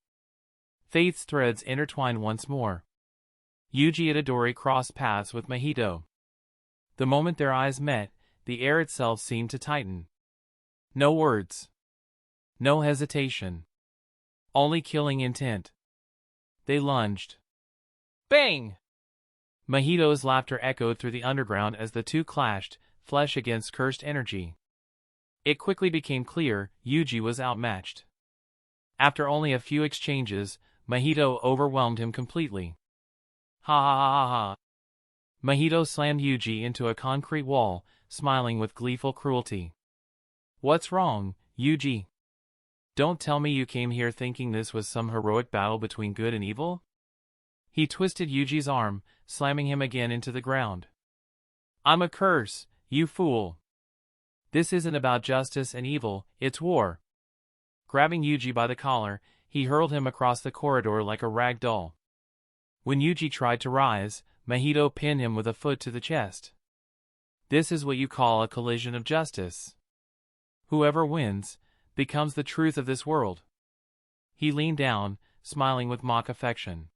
fate's threads intertwined once more. Yuji Itadori crossed paths with Mahito. The moment their eyes met, the air itself seemed to tighten. No words. No hesitation. Only killing intent. They lunged. Bang! Mahito's laughter echoed through the underground as the two clashed, flesh against cursed energy. It quickly became clear, Yuji was outmatched. After only a few exchanges, Mahito overwhelmed him completely. Ha ha ha ha ha. Mahito slammed Yuji into a concrete wall, smiling with gleeful cruelty. What's wrong, Yuji? Don't tell me you came here thinking this was some heroic battle between good and evil? He twisted Yuji's arm, slamming him again into the ground. I'm a curse, you fool. This isn't about justice and evil, it's war. Grabbing Yuji by the collar, he hurled him across the corridor like a rag doll. When Yuji tried to rise, Mahito pinned him with a foot to the chest. This is what you call a collision of justice. Whoever wins, becomes the truth of this world. He leaned down, smiling with mock affection.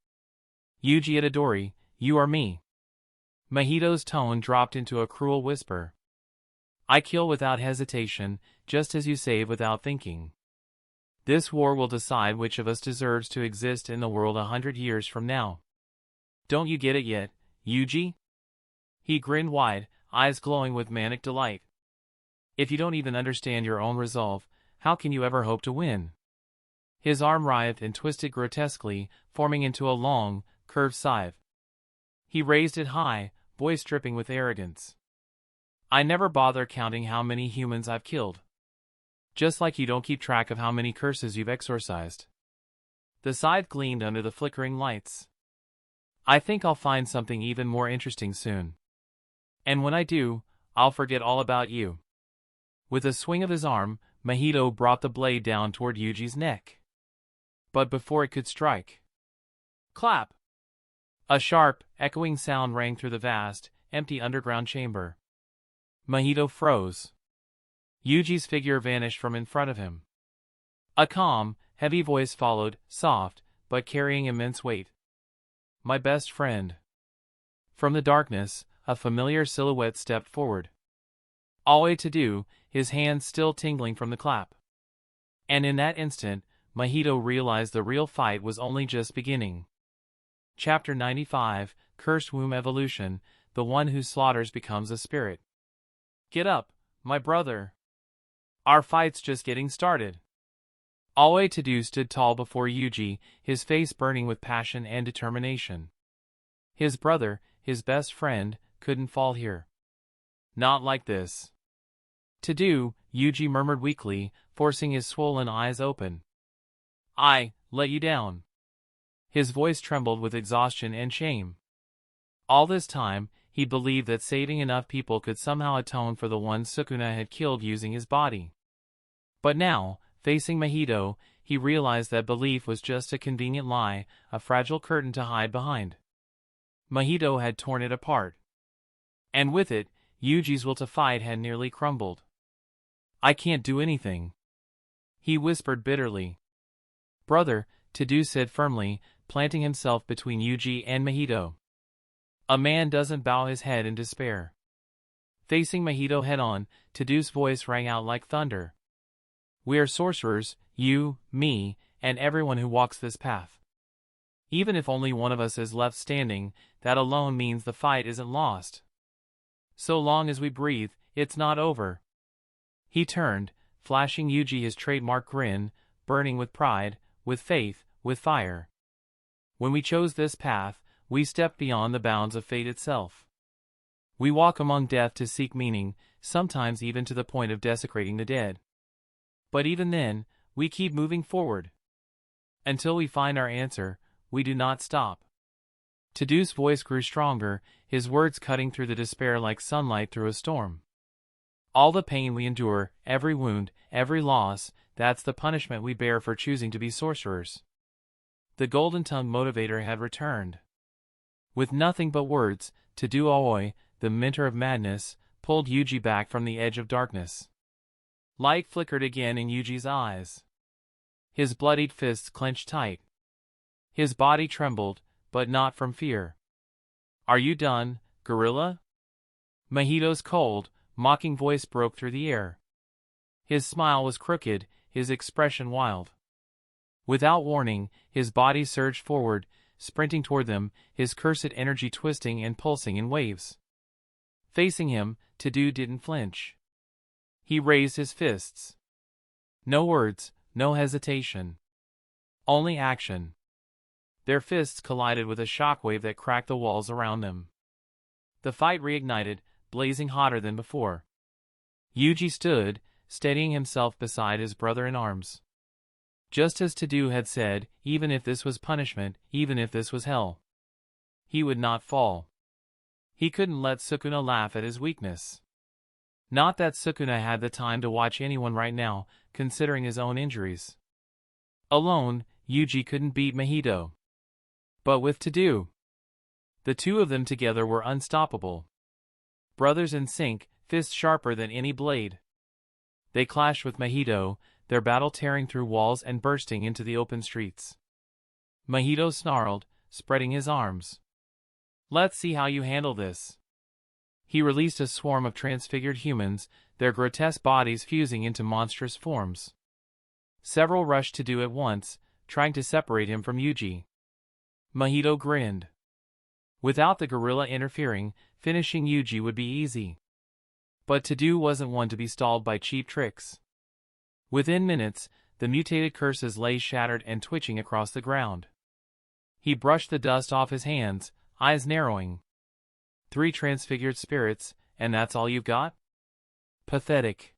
Yuji Itadori, you are me. Mahito's tone dropped into a cruel whisper. I kill without hesitation, just as you save without thinking. This war will decide which of us deserves to exist in the world 100 years from now. Don't you get it yet, Yuji? He grinned wide, eyes glowing with manic delight. If you don't even understand your own resolve, how can you ever hope to win? His arm writhed and twisted grotesquely, forming into a long, curved scythe. He raised it high, voice dripping with arrogance. I never bother counting how many humans I've killed. Just like you don't keep track of how many curses you've exorcised. The scythe gleamed under the flickering lights. I think I'll find something even more interesting soon. And when I do, I'll forget all about you. With a swing of his arm, Mahito brought the blade down toward Yuji's neck. But before it could strike, clap! A sharp, echoing sound rang through the vast, empty underground chamber. Mahito froze. Yuji's figure vanished from in front of him. A calm, heavy voice followed, soft, but carrying immense weight. My best friend. From the darkness, a familiar silhouette stepped forward. All to do, his hands still tingling from the clap. And in that instant, Mahito realized the real fight was only just beginning. Chapter 95, Cursed Womb Evolution, the one who slaughters becomes a spirit. Get up, my brother. Our fight's just getting started. Aoi Tadu stood tall before Yuji, his face burning with passion and determination. His brother, his best friend, couldn't fall here. Not like this. Tadu, Yuji murmured weakly, forcing his swollen eyes open. I let you down. His voice trembled with exhaustion and shame. All this time, he believed that saving enough people could somehow atone for the one Sukuna had killed using his body. But now, facing Mahito, he realized that belief was just a convenient lie, a fragile curtain to hide behind. Mahito had torn it apart. And with it, Yuji's will to fight had nearly crumbled. I can't do anything, he whispered bitterly. Brother, Tadu said firmly, planting himself between Yuji and Mahito. A man doesn't bow his head in despair. Facing Mahito head-on, Tadu's voice rang out like thunder. We are sorcerers, you, me, and everyone who walks this path. Even if only one of us is left standing, that alone means the fight isn't lost. So long as we breathe, it's not over. He turned, flashing Yuji his trademark grin, burning with pride, with faith, with fire. When we chose this path, we stepped beyond the bounds of fate itself. We walk among death to seek meaning, sometimes even to the point of desecrating the dead. But even then, we keep moving forward. Until we find our answer, we do not stop. Tadu's voice grew stronger, his words cutting through the despair like sunlight through a storm. All the pain we endure, every wound, every loss, that's the punishment we bear for choosing to be sorcerers. The golden-tongued motivator had returned. With nothing but words, Tadu Aoi, the mentor of madness, pulled Yuji back from the edge of darkness. Light flickered again in Yuji's eyes. His bloodied fists clenched tight. His body trembled, but not from fear. Are you done, gorilla? Mahito's cold, mocking voice broke through the air. His smile was crooked, his expression wild. Without warning, his body surged forward, sprinting toward them, his cursed energy twisting and pulsing in waves. Facing him, Tadu didn't flinch. He raised his fists. No words, no hesitation. Only action. Their fists collided with a shockwave that cracked the walls around them. The fight reignited, blazing hotter than before. Yuji stood, steadying himself beside his brother in arms. Just as Tadu had said, even if this was punishment, even if this was hell, he would not fall. He couldn't let Sukuna laugh at his weakness. Not that Sukuna had the time to watch anyone right now, considering his own injuries. Alone, Yuji couldn't beat Mahito. But with Tadu, the two of them together were unstoppable. Brothers in sync, fists sharper than any blade. They clashed with Mahito, their battle tearing through walls and bursting into the open streets. Mahito snarled, spreading his arms. Let's see how you handle this. He released a swarm of transfigured humans, their grotesque bodies fusing into monstrous forms. Several rushed to do at once, trying to separate him from Yuji. Mahito grinned. Without the gorilla interfering, finishing Yuji would be easy. But Tadu wasn't one to be stalled by cheap tricks. Within minutes, the mutated curses lay shattered and twitching across the ground. He brushed the dust off his hands, eyes narrowing. 3 transfigured spirits, and that's all you've got? Pathetic.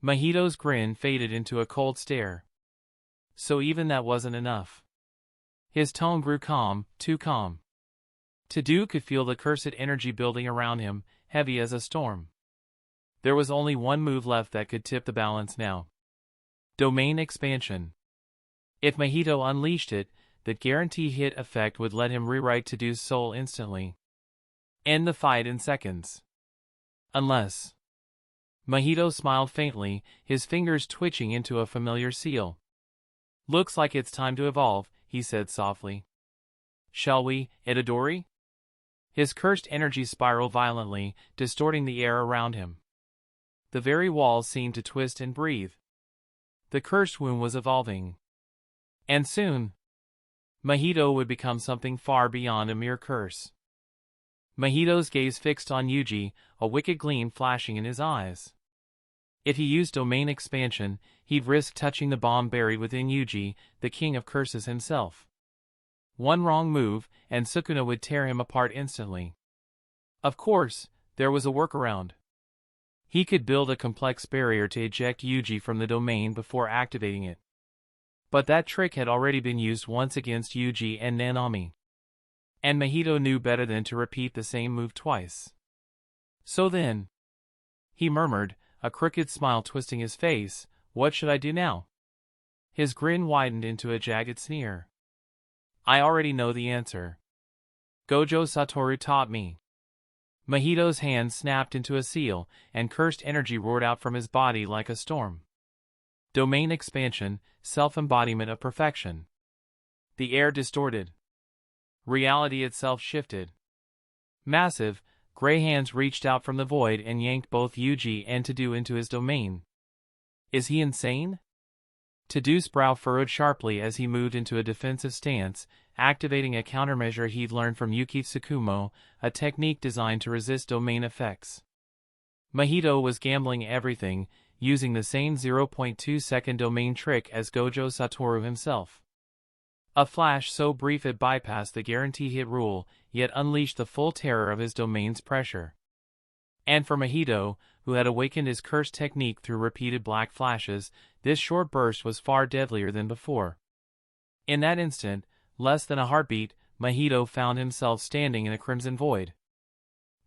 Mahito's grin faded into a cold stare. So even that wasn't enough. His tone grew calm, too calm. Tadu could feel the cursed energy building around him, heavy as a storm. There was only one move left that could tip the balance now. Domain expansion. If Mahito unleashed it, the guarantee hit effect would let him rewrite Tadu's soul instantly. End the fight in seconds. Unless... Mahito smiled faintly, his fingers twitching into a familiar seal. Looks like it's time to evolve, he said softly. Shall we, Itadori? His cursed energy spiraled violently, distorting the air around him. The very walls seemed to twist and breathe. The cursed womb was evolving. And soon, Mahito would become something far beyond a mere curse. Mahito's gaze fixed on Yuji, a wicked gleam flashing in his eyes. If he used domain expansion, he'd risk touching the bomb buried within Yuji, the king of curses himself. One wrong move, and Sukuna would tear him apart instantly. Of course, there was a workaround. He could build a complex barrier to eject Yuji from the domain before activating it. But that trick had already been used once against Yuji and Nanami. And Mahito knew better than to repeat the same move twice. So then, he murmured, a crooked smile twisting his face, what should I do now? His grin widened into a jagged sneer. I already know the answer. Gojo Satoru taught me. Mahito's hand snapped into a seal, and cursed energy roared out from his body like a storm. Domain expansion, self-embodiment of perfection. The air distorted. Reality itself shifted. Massive, gray hands reached out from the void and yanked both Yuji and Tadu into his domain. Is he insane? Tadu's brow furrowed sharply as he moved into a defensive stance, activating a countermeasure he'd learned from Yuki Tsukumo, a technique designed to resist domain effects. Mahito was gambling everything, using the same 0.2-second domain trick as Gojo Satoru himself. A flash so brief it bypassed the guaranteed hit rule, yet unleashed the full terror of his domain's pressure. And for Mahito, who had awakened his cursed technique through repeated black flashes, this short burst was far deadlier than before. In that instant, less than a heartbeat, Mahito found himself standing in a crimson void.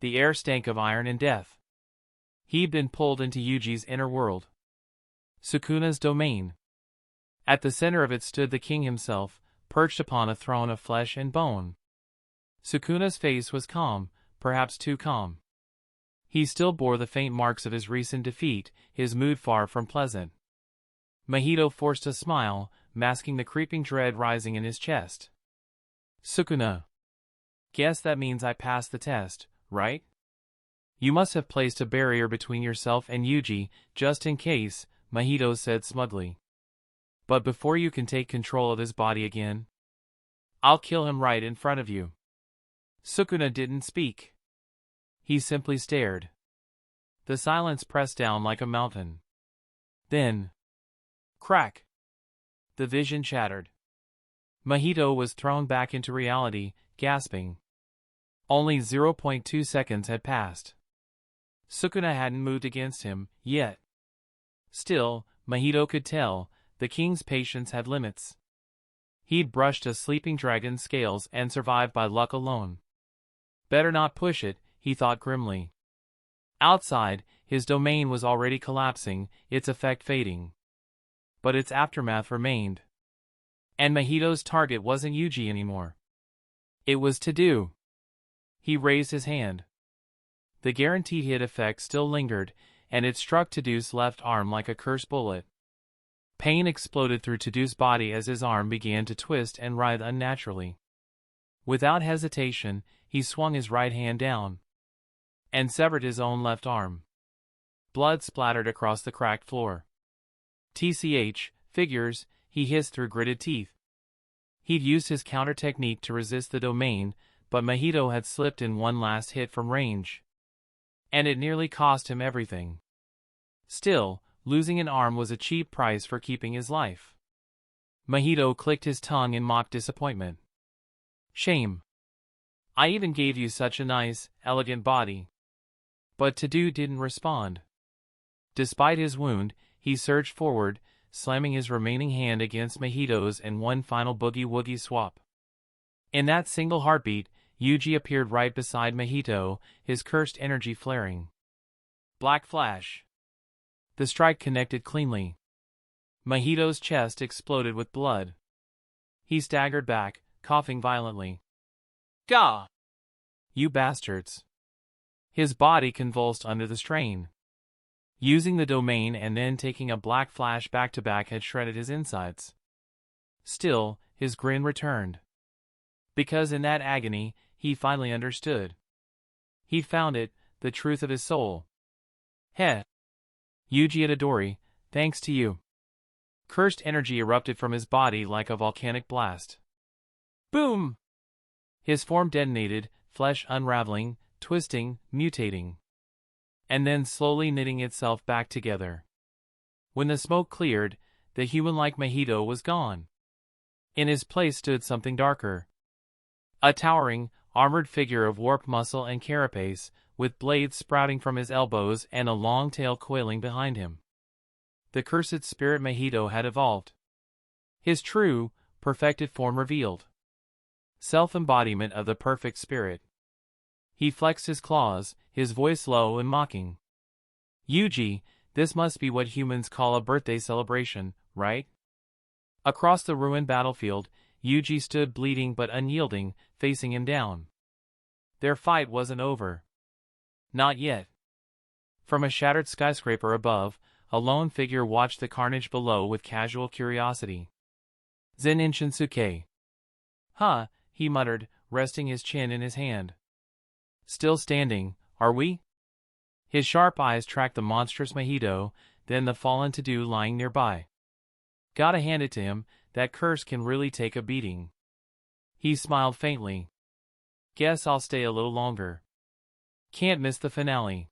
The air stank of iron and death. He'd been pulled into Yuji's inner world. Sukuna's domain. At the center of it stood the king himself, perched upon a throne of flesh and bone. Sukuna's face was calm, perhaps too calm. He still bore the faint marks of his recent defeat, his mood far from pleasant. Mahito forced a smile, masking the creeping dread rising in his chest. Sukuna. Guess that means I passed the test, right? You must have placed a barrier between yourself and Yuji, just in case, Mahito said smugly. But before you can take control of his body again, I'll kill him right in front of you. Sukuna didn't speak. He simply stared. The silence pressed down like a mountain. Then, crack! The vision shattered. Mahito was thrown back into reality, gasping. Only 0.2 seconds had passed. Sukuna hadn't moved against him, yet. Still, Mahito could tell, the king's patience had limits. He'd brushed a sleeping dragon's scales and survived by luck alone. Better not push it, he thought grimly. Outside, his domain was already collapsing, its effect fading. But its aftermath remained. And Mahito's target wasn't Yuji anymore. It was Tadu. He raised his hand. The guaranteed hit effect still lingered, and it struck Tadu's left arm like a cursed bullet. Pain exploded through Tadu's body as his arm began to twist and writhe unnaturally. Without hesitation, he swung his right hand down and severed his own left arm. Blood splattered across the cracked floor. TCH, figures, he hissed through gritted teeth. He'd used his counter technique to resist the domain, but Mahito had slipped in one last hit from range. And it nearly cost him everything. Still, losing an arm was a cheap price for keeping his life. Mahito clicked his tongue in mock disappointment. Shame. I even gave you such a nice, elegant body. But Tadu didn't respond. Despite his wound, he surged forward, slamming his remaining hand against Mahito's in one final boogie-woogie swap. In that single heartbeat, Yuji appeared right beside Mahito, his cursed energy flaring. Black flash. The strike connected cleanly. Mahito's chest exploded with blood. He staggered back, coughing violently. Gah! You bastards. His body convulsed under the strain. Using the domain and then taking a black flash back-to-back had shredded his insides. Still, his grin returned. Because in that agony, he finally understood. He'd found it, the truth of his soul. Heh. Yuji Itadori, thanks to you. Cursed energy erupted from his body like a volcanic blast. Boom! His form detonated, flesh unraveling, twisting, mutating. And then slowly knitting itself back together. When the smoke cleared, the human-like Mahito was gone. In his place stood something darker. A towering, armored figure of warped muscle and carapace, with blades sprouting from his elbows and a long tail coiling behind him. The cursed spirit Mahito had evolved. His true, perfected form revealed. Self-embodiment of the perfect spirit. He flexed his claws, his voice low and mocking. Yuji, this must be what humans call a birthday celebration, right? Across the ruined battlefield, Yuji stood bleeding but unyielding, facing him down. Their fight wasn't over. Not yet. From a shattered skyscraper above, a lone figure watched the carnage below with casual curiosity. Zen'in Shinsuke. Huh, he muttered, resting his chin in his hand. Still standing, are we? His sharp eyes tracked the monstrous Mahito, then the fallen to-do lying nearby. Gotta hand it to him, that curse can really take a beating. He smiled faintly. Guess I'll stay a little longer. Can't miss the finale.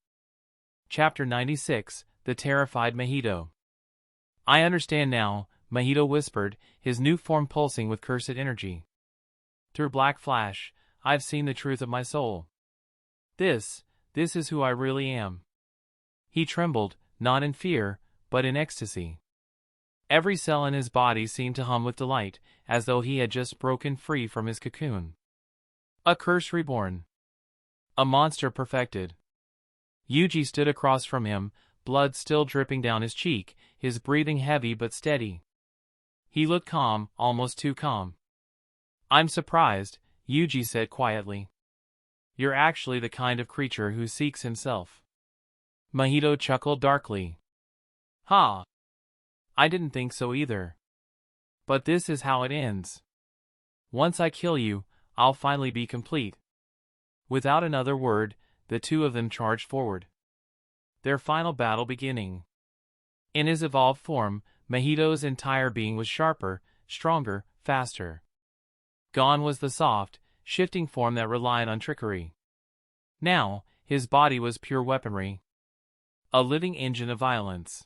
Chapter 96, The Terrified Mahito. I understand now, Mahito whispered, his new form pulsing with cursed energy. Through black flash, I've seen the truth of my soul. This is who I really am. He trembled, not in fear, but in ecstasy. Every cell in his body seemed to hum with delight, as though he had just broken free from his cocoon. A curse reborn. A monster perfected. Yuji stood across from him, blood still dripping down his cheek, his breathing heavy but steady. He looked calm, almost too calm. I'm surprised, Yuji said quietly. You're actually the kind of creature who seeks himself. Mahito chuckled darkly. Ha! I didn't think so either. But this is how it ends. Once I kill you, I'll finally be complete. Without another word, the two of them charged forward. Their final battle beginning. In his evolved form, Mahito's entire being was sharper, stronger, faster. Gone was the soft, shifting form that relied on trickery. Now, his body was pure weaponry. A living engine of violence.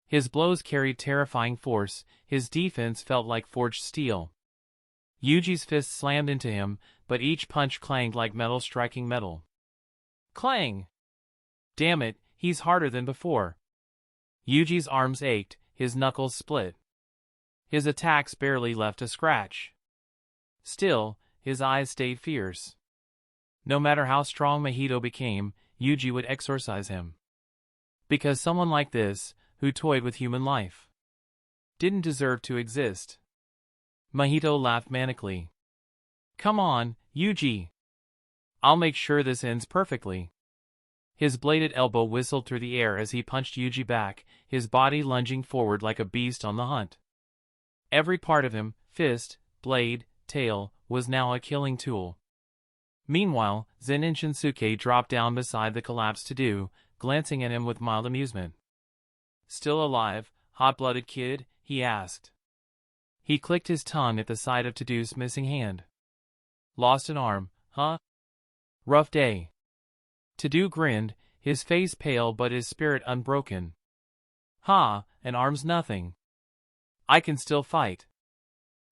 His blows carried terrifying force, his defense felt like forged steel. Yuji's fists slammed into him, but each punch clanged like metal striking metal. Clang! Damn it, he's harder than before. Yuji's arms ached, his knuckles split. His attacks barely left a scratch. Still, his eyes stayed fierce. No matter how strong Mahito became, Yuji would exorcise him. Because someone like this, who toyed with human life, didn't deserve to exist. Mahito laughed manically. Come on, Yuji. I'll make sure this ends perfectly. His bladed elbow whistled through the air as he punched Yuji back, his body lunging forward like a beast on the hunt. Every part of him, fist, blade, tail, was now a killing tool. Meanwhile, Zen'in Shinsuke dropped down beside the collapsed to-do, glancing at him with mild amusement. Still alive, hot-blooded kid? He asked. He clicked his tongue at the sight of to-do's missing hand. Lost an arm, huh? Rough day. To-do grinned, his face pale but his spirit unbroken. Ha, an arm's nothing. I can still fight.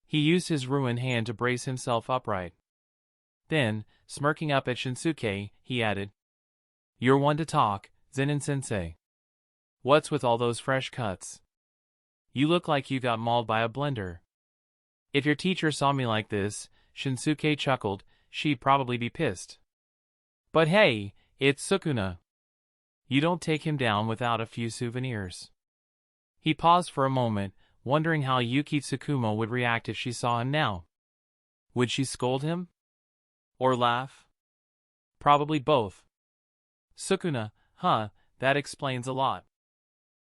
He used his ruined hand to brace himself upright. Then, smirking up at Shinsuke, he added, You're one to talk, Zen'in-sensei. What's with all those fresh cuts? You look like you got mauled by a blender. If your teacher saw me like this, Shinsuke chuckled, she'd probably be pissed. But hey, it's Sukuna. You don't take him down without a few souvenirs. He paused for a moment, wondering how Yuki Tsukumo would react if she saw him now. Would she scold him? Or laugh? Probably both. Sukuna, huh, that explains a lot.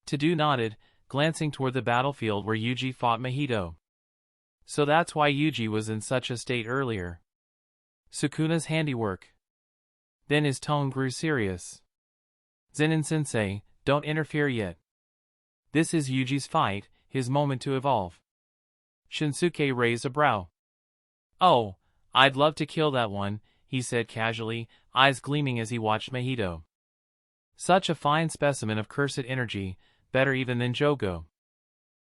To-do nodded, glancing toward the battlefield where Yuji fought Mahito. So that's why Yuji was in such a state earlier. Sukuna's handiwork. Then his tone grew serious. Zen'in-sensei, don't interfere yet. This is Yuji's fight, his moment to evolve. Shinsuke raised a brow. Oh, I'd love to kill that one, he said casually, eyes gleaming as he watched Mahito. Such a fine specimen of cursed energy, better even than Jogo.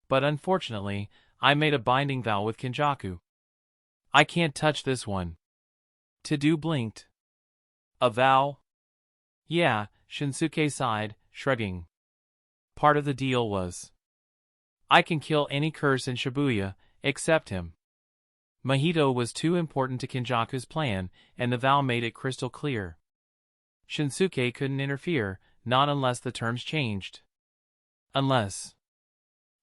But unfortunately, I made a binding vow with Kenjaku. I can't touch this one. To-Do blinked. A vow? Yeah, Shinsuke sighed, shrugging. Part of the deal was, I can kill any curse in Shibuya, except him. Mahito was too important to Kenjaku's plan, and the vow made it crystal clear. Shinsuke couldn't interfere, not unless the terms changed. Unless.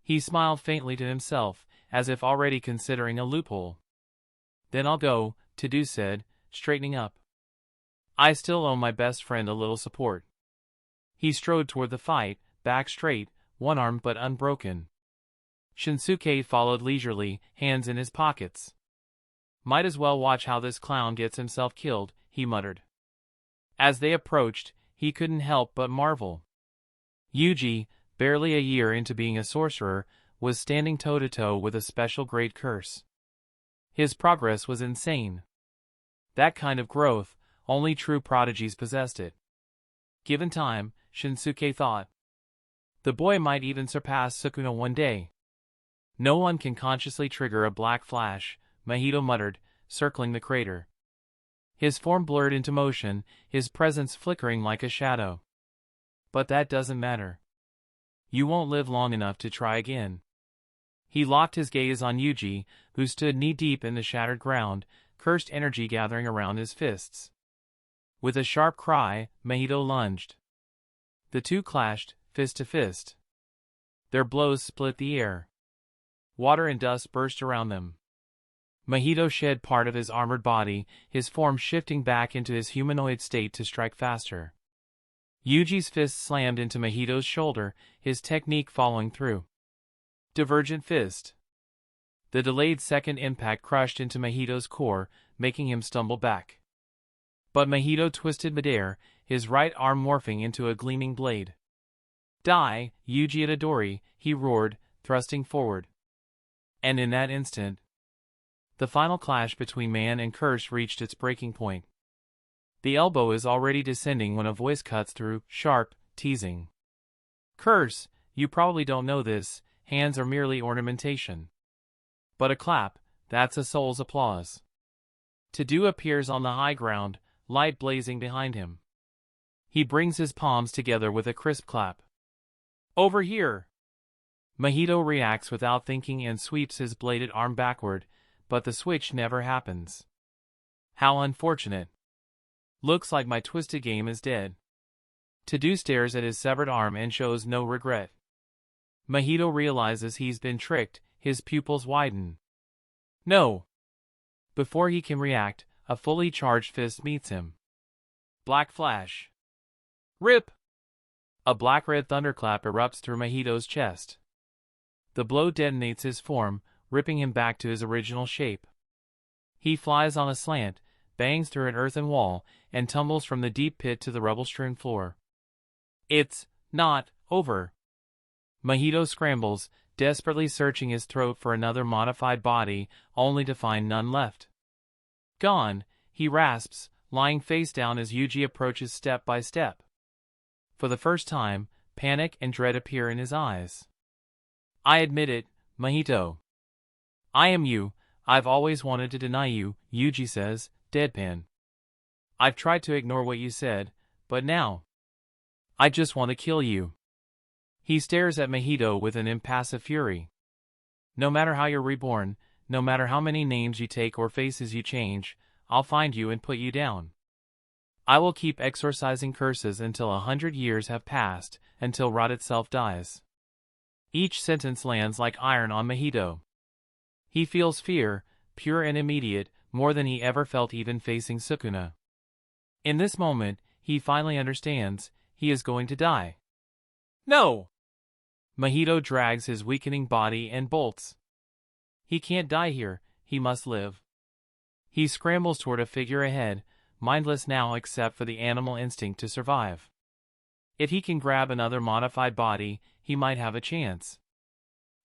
He smiled faintly to himself, as if already considering a loophole. Then I'll go, To-Do said, straightening up. I still owe my best friend a little support. He strode toward the fight, back straight, one arm but unbroken. Shinsuke followed leisurely, hands in his pockets. Might as well watch how this clown gets himself killed, he muttered. As they approached, he couldn't help but marvel. Yuji, barely a year into being a sorcerer, was standing toe-to-toe with a special grade curse. His progress was insane. That kind of growth, only true prodigies possessed it. Given time, Shinsuke thought, the boy might even surpass Sukuna one day. No one can consciously trigger a black flash, Mahito muttered, circling the crater. His form blurred into motion, his presence flickering like a shadow. But that doesn't matter. You won't live long enough to try again. He locked his gaze on Yuji, who stood knee-deep in the shattered ground, cursed energy gathering around his fists. With a sharp cry, Mahito lunged. The two clashed, fist to fist. Their blows split the air. Water and dust burst around them. Mahito shed part of his armored body, his form shifting back into his humanoid state to strike faster. Yuji's fist slammed into Mahito's shoulder, his technique following through. Divergent fist. The delayed second impact crushed into Mahito's core, making him stumble back. But Mahito twisted midair, his right arm morphing into a gleaming blade. Die, Yuji Itadori, he roared, thrusting forward. And in that instant, the final clash between man and curse reached its breaking point. The elbow is already descending when a voice cuts through, sharp, teasing. Curse, you probably don't know this, hands are merely ornamentation. But a clap, that's a soul's applause. To-Do appears on the high ground, light blazing behind him. He brings his palms together with a crisp clap. Over here! Mahito reacts without thinking and sweeps his bladed arm backward, but the switch never happens. How unfortunate. Looks like my twisted game is dead. To-Do stares at his severed arm and shows no regret. Mahito realizes he's been tricked, his pupils widen. No! Before he can react, a fully charged fist meets him. Black flash. Rip! A black-red thunderclap erupts through Mahito's chest. The blow detonates his form, ripping him back to his original shape. He flies on a slant, bangs through an earthen wall, and tumbles from the deep pit to the rubble-strewn floor. It's not over. Mahito scrambles, desperately searching his throat for another modified body, only to find none left. Gone, he rasps, lying face down as Yuji approaches step by step. For the first time, panic and dread appear in his eyes. I admit it, Mahito. I am you, I've always wanted to deny you, Yuji says, deadpan. I've tried to ignore what you said, but now, I just want to kill you. He stares at Mahito with an impassive fury. No matter how you're reborn, no matter how many names you take or faces you change, I'll find you and put you down. I will keep exorcising curses until 100 years have passed, until rot itself dies. Each sentence lands like iron on Mahito. He feels fear, pure and immediate, more than he ever felt even facing Sukuna. In this moment, he finally understands, he is going to die. No! Mahito drags his weakening body and bolts. He can't die here, he must live. He scrambles toward a figure ahead, mindless now except for the animal instinct to survive. If he can grab another modified body, he might have a chance.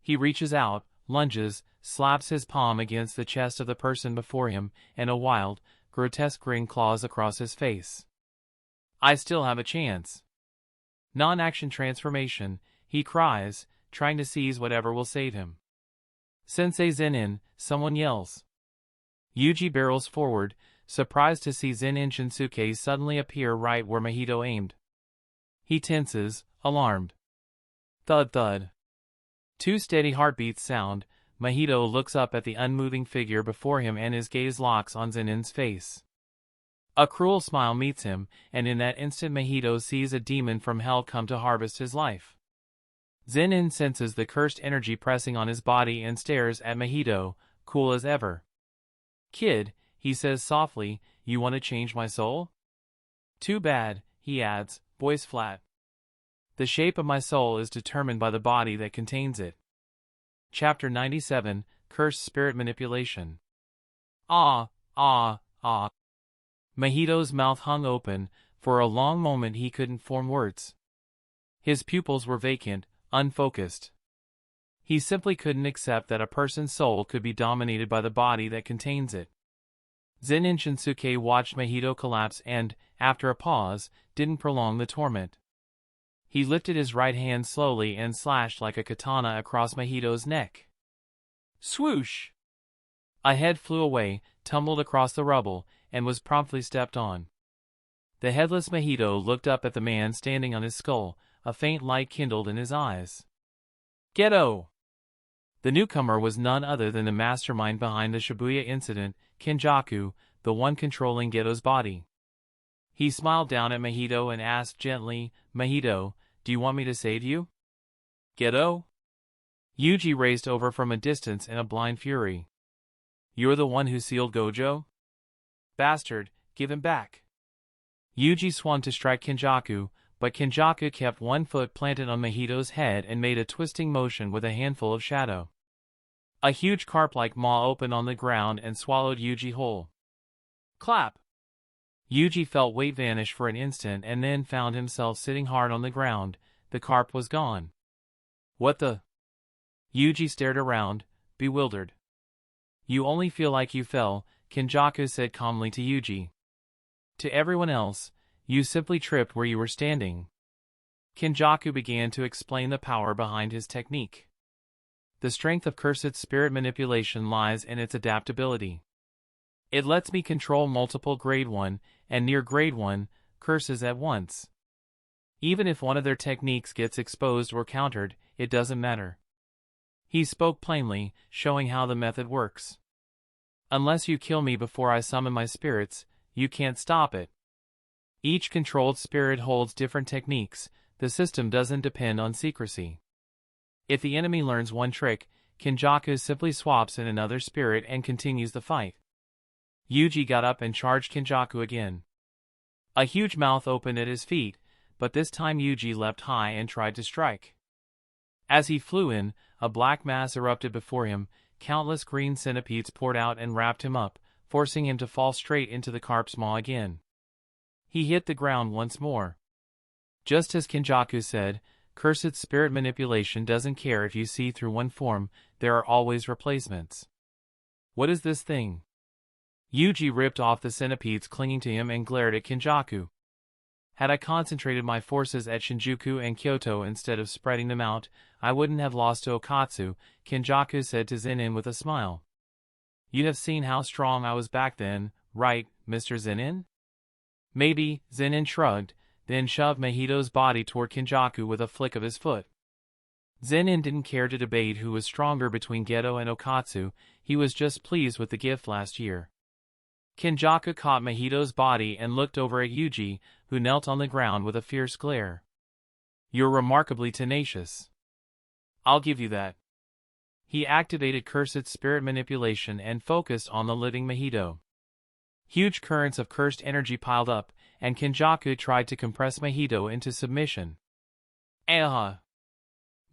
He reaches out, lunges, slaps his palm against the chest of the person before him, and a wild, grotesque grin claws across his face. I still have a chance. Non-action transformation, he cries, trying to seize whatever will save him. Sensei Zen'in, someone yells. Yuji barrels forward, surprised to see Zen'in Shinsuke suddenly appear right where Mahito aimed. He tenses, alarmed. Thud thud. Two steady heartbeats sound. Mahito looks up at the unmoving figure before him and his gaze locks on Zen'in's face. A cruel smile meets him, and in that instant Mahito sees a demon from hell come to harvest his life. Zen'in senses the cursed energy pressing on his body and stares at Mahito, cool as ever. "Kid," he says softly, "you want to change my soul?" "Too bad," he adds, voice flat. "The shape of my soul is determined by the body that contains it." Chapter 97, Cursed Spirit Manipulation. Ah. Mahito's mouth hung open. For a long moment he couldn't form words. His pupils were vacant, unfocused. He simply couldn't accept that a person's soul could be dominated by the body that contains it. Zen'in Shinsuke watched Mahito collapse and, after a pause, didn't prolong the torment. He lifted his right hand slowly and slashed like a katana across Mahito's neck. Swoosh! A head flew away, tumbled across the rubble, and was promptly stepped on. The headless Mahito looked up at the man standing on his skull, a faint light kindled in his eyes. "Geto!" The newcomer was none other than the mastermind behind the Shibuya incident, Kenjaku, the one controlling Geto's body. He smiled down at Mahito and asked gently, "Mahito, do you want me to save you?" "Geto?" Yuji raced over from a distance in a blind fury. "You're the one who sealed Gojo? Bastard, give him back." Yuji swung to strike Kenjaku, but Kenjaku kept one foot planted on Mahito's head and made a twisting motion with a handful of shadow. A huge carp-like maw opened on the ground and swallowed Yuji whole. Clap! Yuji felt weight vanish for an instant and then found himself sitting hard on the ground. The carp was gone. What the? Yuji stared around, bewildered. "You only feel like you fell," Kenjaku said calmly to Yuji. To everyone else, "You simply tripped where you were standing." Kenjaku began to explain the power behind his technique. The strength of cursed spirit manipulation lies in its adaptability. It lets me control multiple grade 1 and near grade 1 curses at once. Even if one of their techniques gets exposed or countered, it doesn't matter. He spoke plainly, showing how the method works. Unless you kill me before I summon my spirits, you can't stop it. Each controlled spirit holds different techniques. The system doesn't depend on secrecy. If the enemy learns one trick, Kenjaku simply swaps in another spirit and continues the fight. Yuji got up and charged Kenjaku again. A huge mouth opened at his feet, but this time Yuji leapt high and tried to strike. As he flew in, a black mass erupted before him. Countless green centipedes poured out and wrapped him up, forcing him to fall straight into the carp's maw again. He hit the ground once more. Just as Kenjaku said, cursed spirit manipulation doesn't care if you see through one form, there are always replacements. What is this thing? Yuji ripped off the centipedes clinging to him and glared at Kenjaku. Had I concentrated my forces at Shinjuku and Kyoto instead of spreading them out, I wouldn't have lost to Okatsu, Kenjaku said to Zen'in with a smile. You'd have seen how strong I was back then, right, Mr. Zen'in? Maybe, Zen'in shrugged, then shoved Mahito's body toward Kenjaku with a flick of his foot. Zen'in didn't care to debate who was stronger between Geto and Okatsu, he was just pleased with the gift last year. Kenjaku caught Mahito's body and looked over at Yuji, who knelt on the ground with a fierce glare. You're remarkably tenacious. I'll give you that. He activated cursed spirit manipulation and focused on the living Mahito. Huge currents of cursed energy piled up, and Kenjaku tried to compress Mahito into submission. Aha!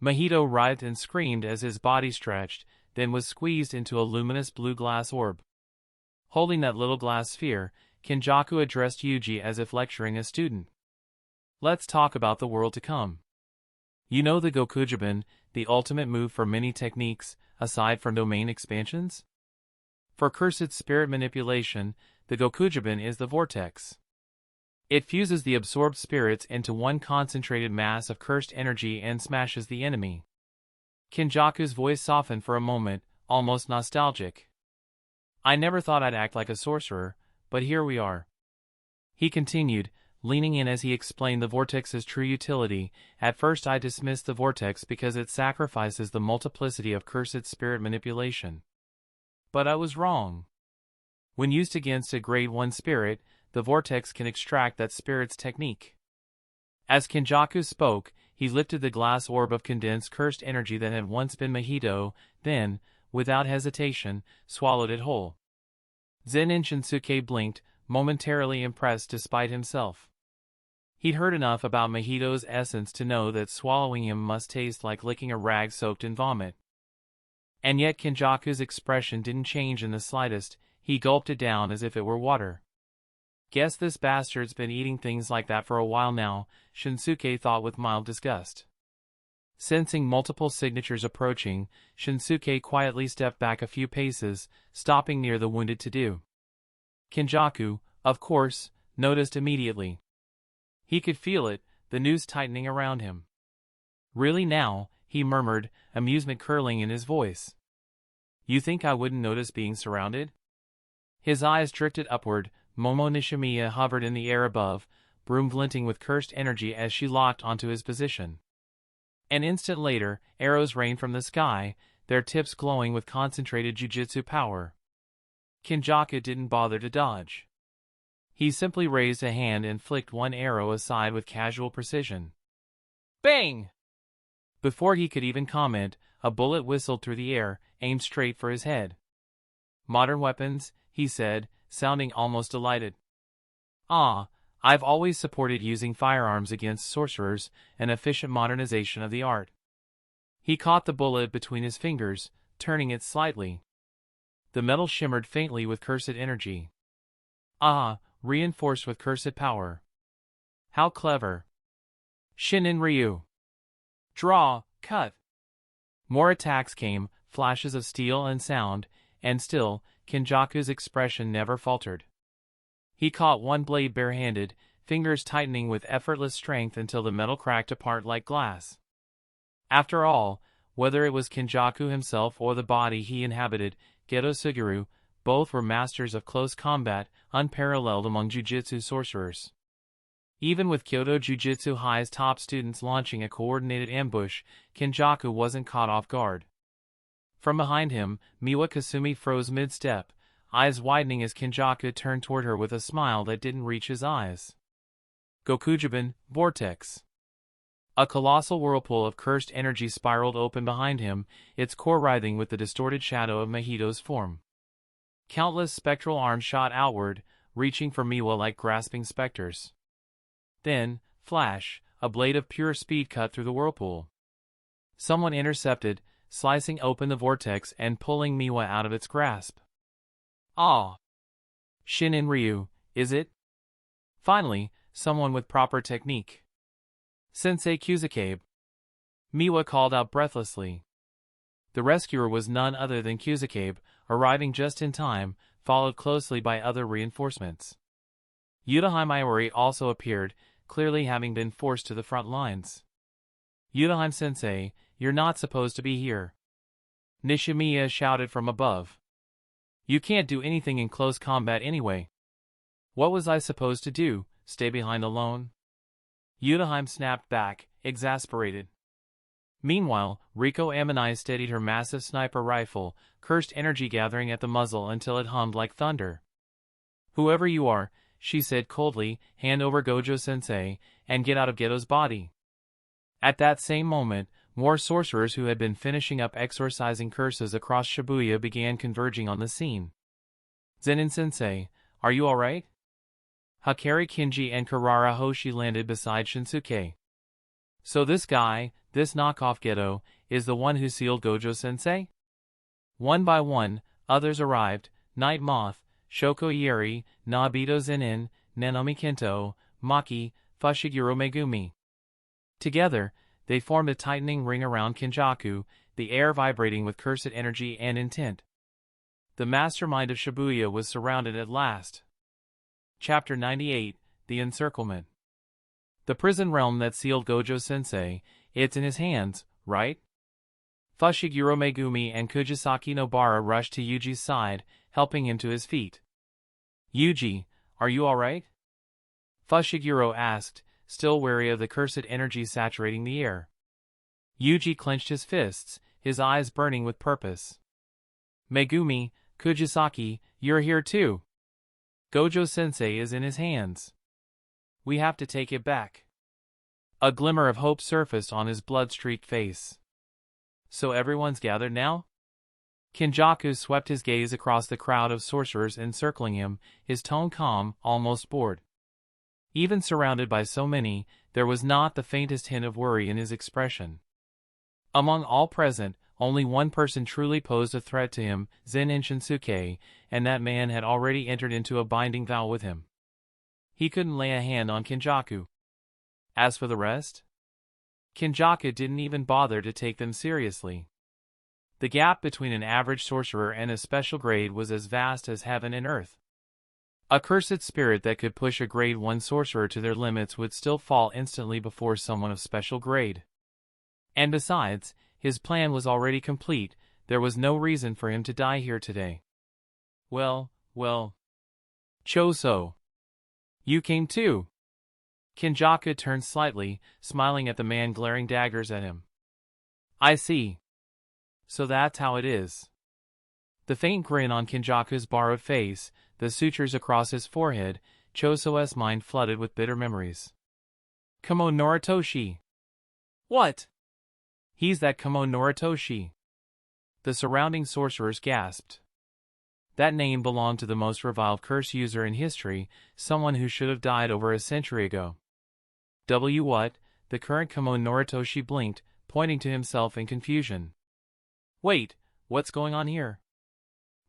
Mahito writhed and screamed as his body stretched, then was squeezed into a luminous blue glass orb. Holding that little glass sphere, Kenjaku addressed Yuji as if lecturing a student. Let's talk about the world to come. You know the Gokujibun, the ultimate move for many techniques, aside from domain expansions? For cursed spirit manipulation, the Gokujibun is the vortex. It fuses the absorbed spirits into one concentrated mass of cursed energy and smashes the enemy. Kenjaku's voice softened for a moment, almost nostalgic. I never thought I'd act like a sorcerer, but here we are. He continued, leaning in as he explained the vortex's true utility. At first I dismissed the vortex because it sacrifices the multiplicity of cursed spirit manipulation. But I was wrong. When used against a grade 1 spirit, the vortex can extract that spirit's technique. As Kenjaku spoke, he lifted the glass orb of condensed cursed energy that had once been Mahito, then, without hesitation, swallowed it whole. Zen'in Shinsuke blinked, momentarily impressed despite himself. He'd heard enough about Mahito's essence to know that swallowing him must taste like licking a rag soaked in vomit. And yet Kenjaku's expression didn't change in the slightest. He gulped it down as if it were water. Guess this bastard's been eating things like that for a while now, Shinsuke thought with mild disgust. Sensing multiple signatures approaching, Shinsuke quietly stepped back a few paces, stopping near the wounded to-do. Kenjaku, of course, noticed immediately. He could feel it, the noose tightening around him. Really now, he murmured, amusement curling in his voice. You think I wouldn't notice being surrounded? His eyes drifted upward. Momo Nishimiya hovered in the air above, broom glinting with cursed energy as she locked onto his position. An instant later, arrows rained from the sky, their tips glowing with concentrated jujutsu power. Kenjaku didn't bother to dodge. He simply raised a hand and flicked one arrow aside with casual precision. Bang! Before he could even comment, a bullet whistled through the air, aimed straight for his head. Modern weapons, he said, sounding almost delighted. Ah, I've always supported using firearms against sorcerers, an efficient modernization of the art. He caught the bullet between his fingers, turning it slightly. The metal shimmered faintly with cursed energy. Ah, reinforced with cursed power. How clever. Shinin Ryu. Draw, cut. More attacks came, flashes of steel and sound, and still, Kenjaku's expression never faltered. He caught one blade barehanded, fingers tightening with effortless strength until the metal cracked apart like glass. After all, whether it was Kenjaku himself or the body he inhabited, Geto Suguru, both were masters of close combat, unparalleled among jujutsu sorcerers. Even with Kyoto Jujutsu High's top students launching a coordinated ambush, Kenjaku wasn't caught off guard. From behind him, Miwa Kasumi froze mid-step, eyes widening as Kenjaku turned toward her with a smile that didn't reach his eyes. Gokujibun, Vortex. A colossal whirlpool of cursed energy spiraled open behind him, its core writhing with the distorted shadow of Mahito's form. Countless spectral arms shot outward, reaching for Miwa like grasping specters. Then, flash, a blade of pure speed cut through the whirlpool. Someone intercepted, slicing open the vortex and pulling Miwa out of its grasp. Ah! Shinin Ryu, is it? Finally, someone with proper technique. Sensei Kusakabe. Miwa called out breathlessly. The rescuer was none other than Kusakabe, arriving just in time, followed closely by other reinforcements. Yutaheim Iwari also appeared, clearly having been forced to the front lines. Yutaheim-sensei, you're not supposed to be here. Nishimiya shouted from above. You can't do anything in close combat anyway. What was I supposed to do, stay behind alone? Yutaheim snapped back, exasperated. Meanwhile, Riko Amanai steadied her massive sniper rifle, cursed energy gathering at the muzzle until it hummed like thunder. Whoever you are, she said coldly, hand over Gojo-sensei, and get out of Geto's body. At that same moment, more sorcerers who had been finishing up exorcising curses across Shibuya began converging on the scene. Zen'in-sensei, are you alright? Hakari Kinji and Karara Hoshi landed beside Shinsuke. So this guy, this knockoff Geto, is the one who sealed Gojo-sensei? One by one, others arrived, Night Moth, Shoko Ieri, Nabito Zen'in, Nanomi Kento, Maki, Fushiguro Megumi. Together, they formed a tightening ring around Kenjaku, the air vibrating with cursed energy and intent. The mastermind of Shibuya was surrounded at last. Chapter 98, the encirclement. The prison realm that sealed Gojo-sensei, it's in his hands, right? Fushiguro Megumi and Kujisaki Nobara rushed to Yuji's side, helping him to his feet. Yuji, are you alright? Fushiguro asked, still wary of the cursed energy saturating the air. Yuji clenched his fists, his eyes burning with purpose. Megumi, Kujisaki, you're here too. Gojo-sensei is in his hands. We have to take it back. A glimmer of hope surfaced on his blood-streaked face. So everyone's gathered now? Kenjaku swept his gaze across the crowd of sorcerers encircling him, his tone calm, almost bored. Even surrounded by so many, there was not the faintest hint of worry in his expression. Among all present, only one person truly posed a threat to him, Zen'in Shinsuke, and that man had already entered into a binding vow with him. He couldn't lay a hand on Kenjaku. As for the rest, Kenjaku didn't even bother to take them seriously. The gap between an average sorcerer and a special grade was as vast as heaven and earth. A cursed spirit that could push a grade 1 sorcerer to their limits would still fall instantly before someone of special grade. And besides, his plan was already complete, there was no reason for him to die here today. Well. Choso. You came too. Kenjaku turned slightly, smiling at the man glaring daggers at him. I see. So that's how it is. The faint grin on Kenjaku's borrowed face, the sutures across his forehead, Choso's mind flooded with bitter memories. Kamo Noritoshi. What? He's that Kamo Noritoshi. The surrounding sorcerers gasped. That name belonged to the most reviled curse user in history, someone who should have died over a century ago. What? The current Kamo Noritoshi blinked, pointing to himself in confusion. Wait, what's going on here?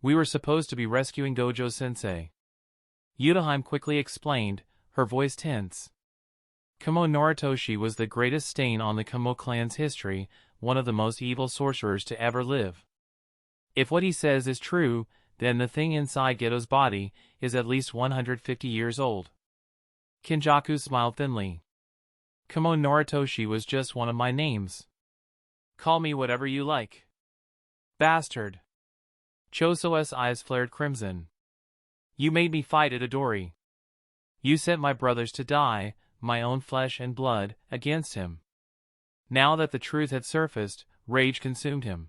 We were supposed to be rescuing Gojo-sensei. Yudaheim quickly explained, her voice tense. Kamo Noritoshi was the greatest stain on the Kamo clan's history, one of the most evil sorcerers to ever live. If what he says is true, then the thing inside Geto's body is at least 150 years old. Kenjaku smiled thinly. Kamo Noritoshi was just one of my names. Call me whatever you like. Bastard. Choso's eyes flared crimson. You made me fight Itadori. You sent my brothers to die, my own flesh and blood, against him. Now that the truth had surfaced, rage consumed him.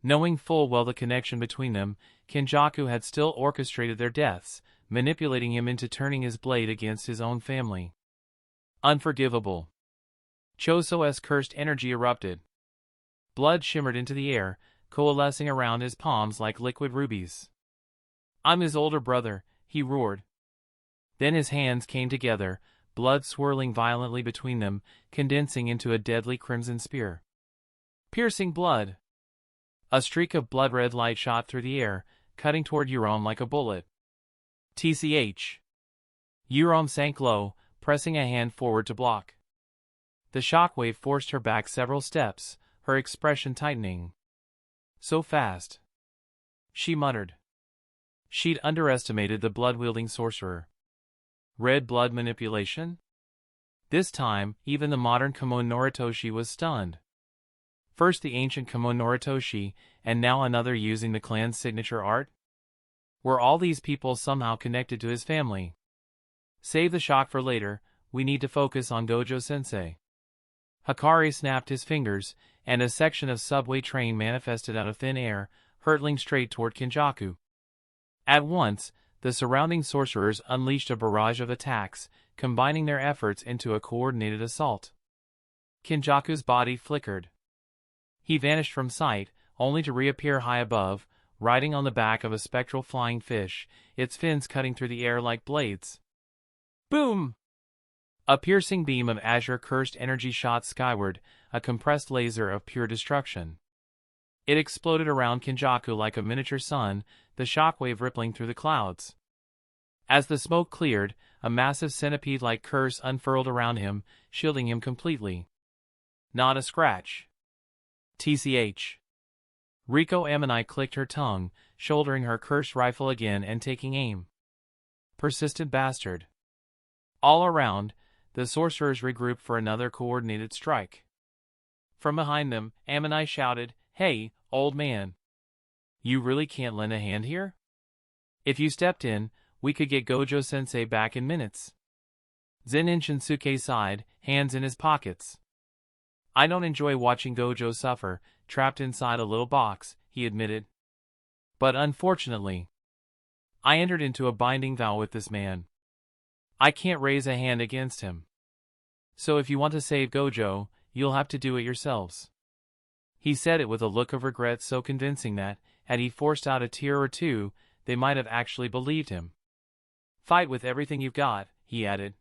Knowing full well the connection between them, Kenjaku had still orchestrated their deaths, manipulating him into turning his blade against his own family. Unforgivable. Choso's cursed energy erupted. Blood shimmered into the air, coalescing around his palms like liquid rubies. I'm his older brother, he roared. Then his hands came together, blood swirling violently between them, condensing into a deadly crimson spear. Piercing blood. A streak of blood-red light shot through the air, cutting toward Yurom like a bullet. TCH. Yurom sank low, pressing a hand forward to block. The shockwave forced her back several steps, her expression tightening. So fast. She muttered. She'd underestimated the blood-wielding sorcerer. Red blood manipulation? This time, even the modern Kamo Noritoshi was stunned. First the ancient Kamo Noritoshi, and now another using the clan's signature art? Were all these people somehow connected to his family? Save the shock for later, we need to focus on Gojo-sensei. Hikari snapped his fingers, and a section of subway train manifested out of thin air, hurtling straight toward Kenjaku. At once, the surrounding sorcerers unleashed a barrage of attacks, combining their efforts into a coordinated assault. Kenjaku's body flickered. He vanished from sight, only to reappear high above, riding on the back of a spectral flying fish, its fins cutting through the air like blades. Boom! A piercing beam of azure-cursed energy shot skyward, a compressed laser of pure destruction. It exploded around Kenjaku like a miniature sun, the shockwave rippling through the clouds. As the smoke cleared, a massive centipede-like curse unfurled around him, shielding him completely. Not a scratch. TCH. Riko Ammonite clicked her tongue, shouldering her cursed rifle again and taking aim. Persistent bastard. All around, the sorcerers regrouped for another coordinated strike. From behind them, Ammonai shouted, "Hey, old man. You really can't lend a hand here? If you stepped in, we could get Gojo-sensei back in minutes." Zen'in Shinsuke sighed, hands in his pockets. "I don't enjoy watching Gojo suffer, trapped inside a little box," he admitted. "But unfortunately, I entered into a binding vow with this man. I can't raise a hand against him. So if you want to save Gojo, you'll have to do it yourselves." He said it with a look of regret so convincing that, had he forced out a tear or two, they might have actually believed him. "Fight with everything you've got," he added.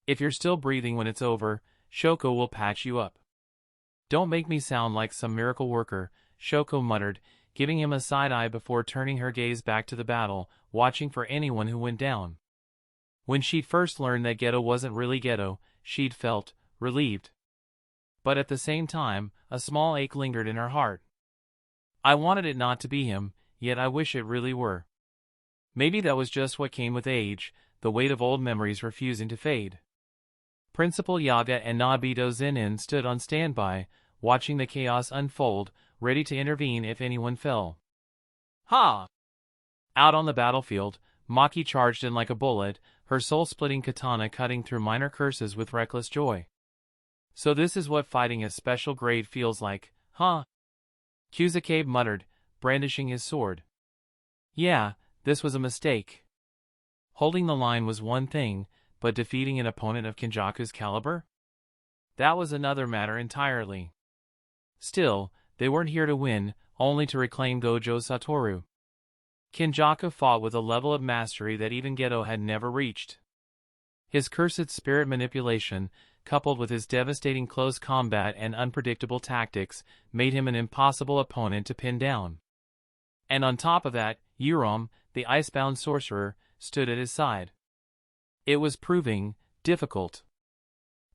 "If you're still breathing when it's over, Shoko will patch you up." "Don't make me sound like some miracle worker," Shoko muttered, giving him a side-eye before turning her gaze back to the battle, watching for anyone who went down. When she'd first learned that Geto wasn't really Geto, she'd felt relieved. But at the same time, a small ache lingered in her heart. I wanted it not to be him, yet I wish it really were. Maybe that was just what came with age, the weight of old memories refusing to fade. Principal Yaga and Nobito Zen'in stood on standby, watching the chaos unfold, ready to intervene if anyone fell. Ha! Out on the battlefield, Maki charged in like a bullet, her soul-splitting katana cutting through minor curses with reckless joy. "So this is what fighting a special grade feels like, huh?" Kyusuke muttered, brandishing his sword. "Yeah, this was a mistake. Holding the line was one thing, but defeating an opponent of Kenjaku's caliber? That was another matter entirely. Still, they weren't here to win, only to reclaim Gojo Satoru. Kenjaku fought with a level of mastery that even Geto had never reached. His cursed spirit manipulation, coupled with his devastating close combat and unpredictable tactics, made him an impossible opponent to pin down. And on top of that, Yurom, the icebound sorcerer, stood at his side. It was proving difficult.